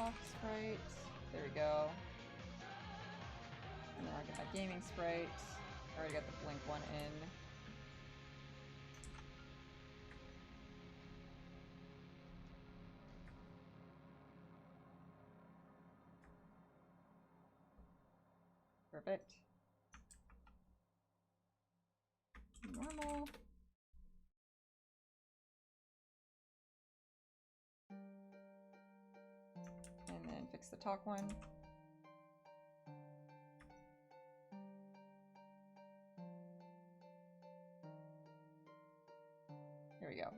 off sprite. There we go. And then I get my gaming sprite. I already got the blink one in. Perfect. Normal. And then fix the talk one. There we go.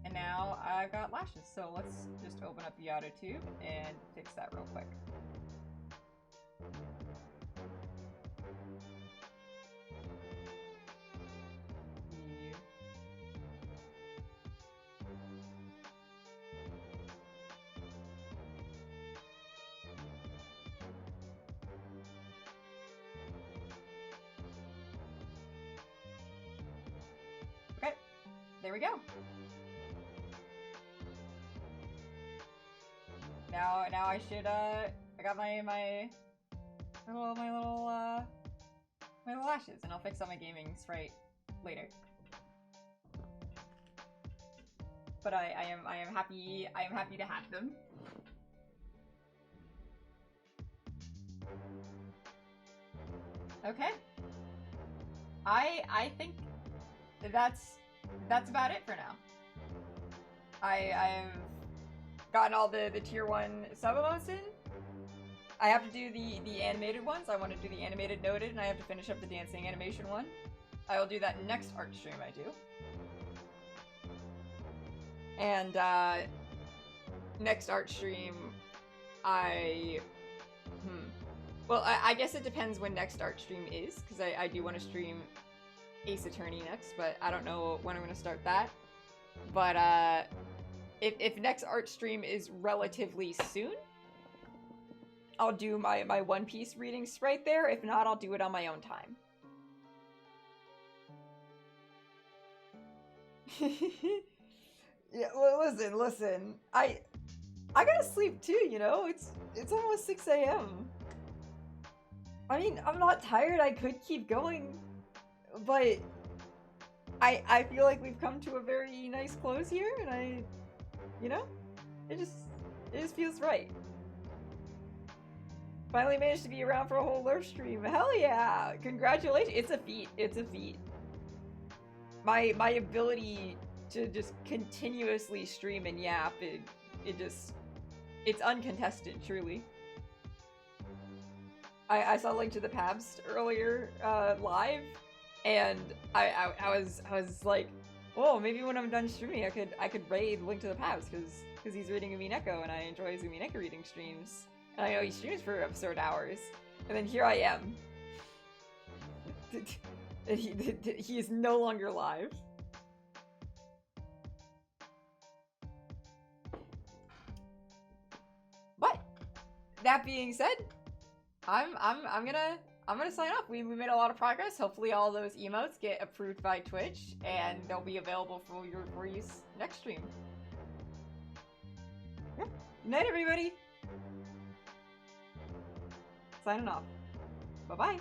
And now I've got lashes, so let's just open up the auto tube and fix that real quick. Okay, there we go. Now I should I got my little lashes, and I'll fix up my gaming sprite later. But I am happy to have them. Okay. I think that's about it for now. I've gotten all the tier 1 sub-emotes in. I have to do the animated ones. I want to do the animated noted, and I have to finish up the dancing animation one. I will do that next art stream I do. And next art stream, well, I guess it depends when next art stream is, because I do want to stream Ace Attorney next, but I don't know when I'm going to start that. But if next art stream is relatively soon, I'll do my One Piece readings right there. If not, I'll do it on my own time. Yeah, well, listen. I gotta sleep too, you know? It's almost 6 a.m. I mean, I'm not tired. I could keep going, but I feel like we've come to a very nice close here, and you know, it just feels right. Finally managed to be around for a whole Lurf stream. Hell yeah! Congratulations! It's a feat. It's a feat. My ability to just continuously stream and yap, it's uncontested, truly. I saw Link to the Past earlier live, and I was like, oh, maybe when I'm done streaming, I could raid Link to the Past because he's reading Umineko, and I enjoy his Umineko reading streams. And I know he streams for absurd hours. And then here I am. He is no longer live. But that being said, I'm gonna sign off. We made a lot of progress. Hopefully all those emotes get approved by Twitch, and they'll be available for use next stream. Yeah. Good night, everybody. Signing off. Bye-bye.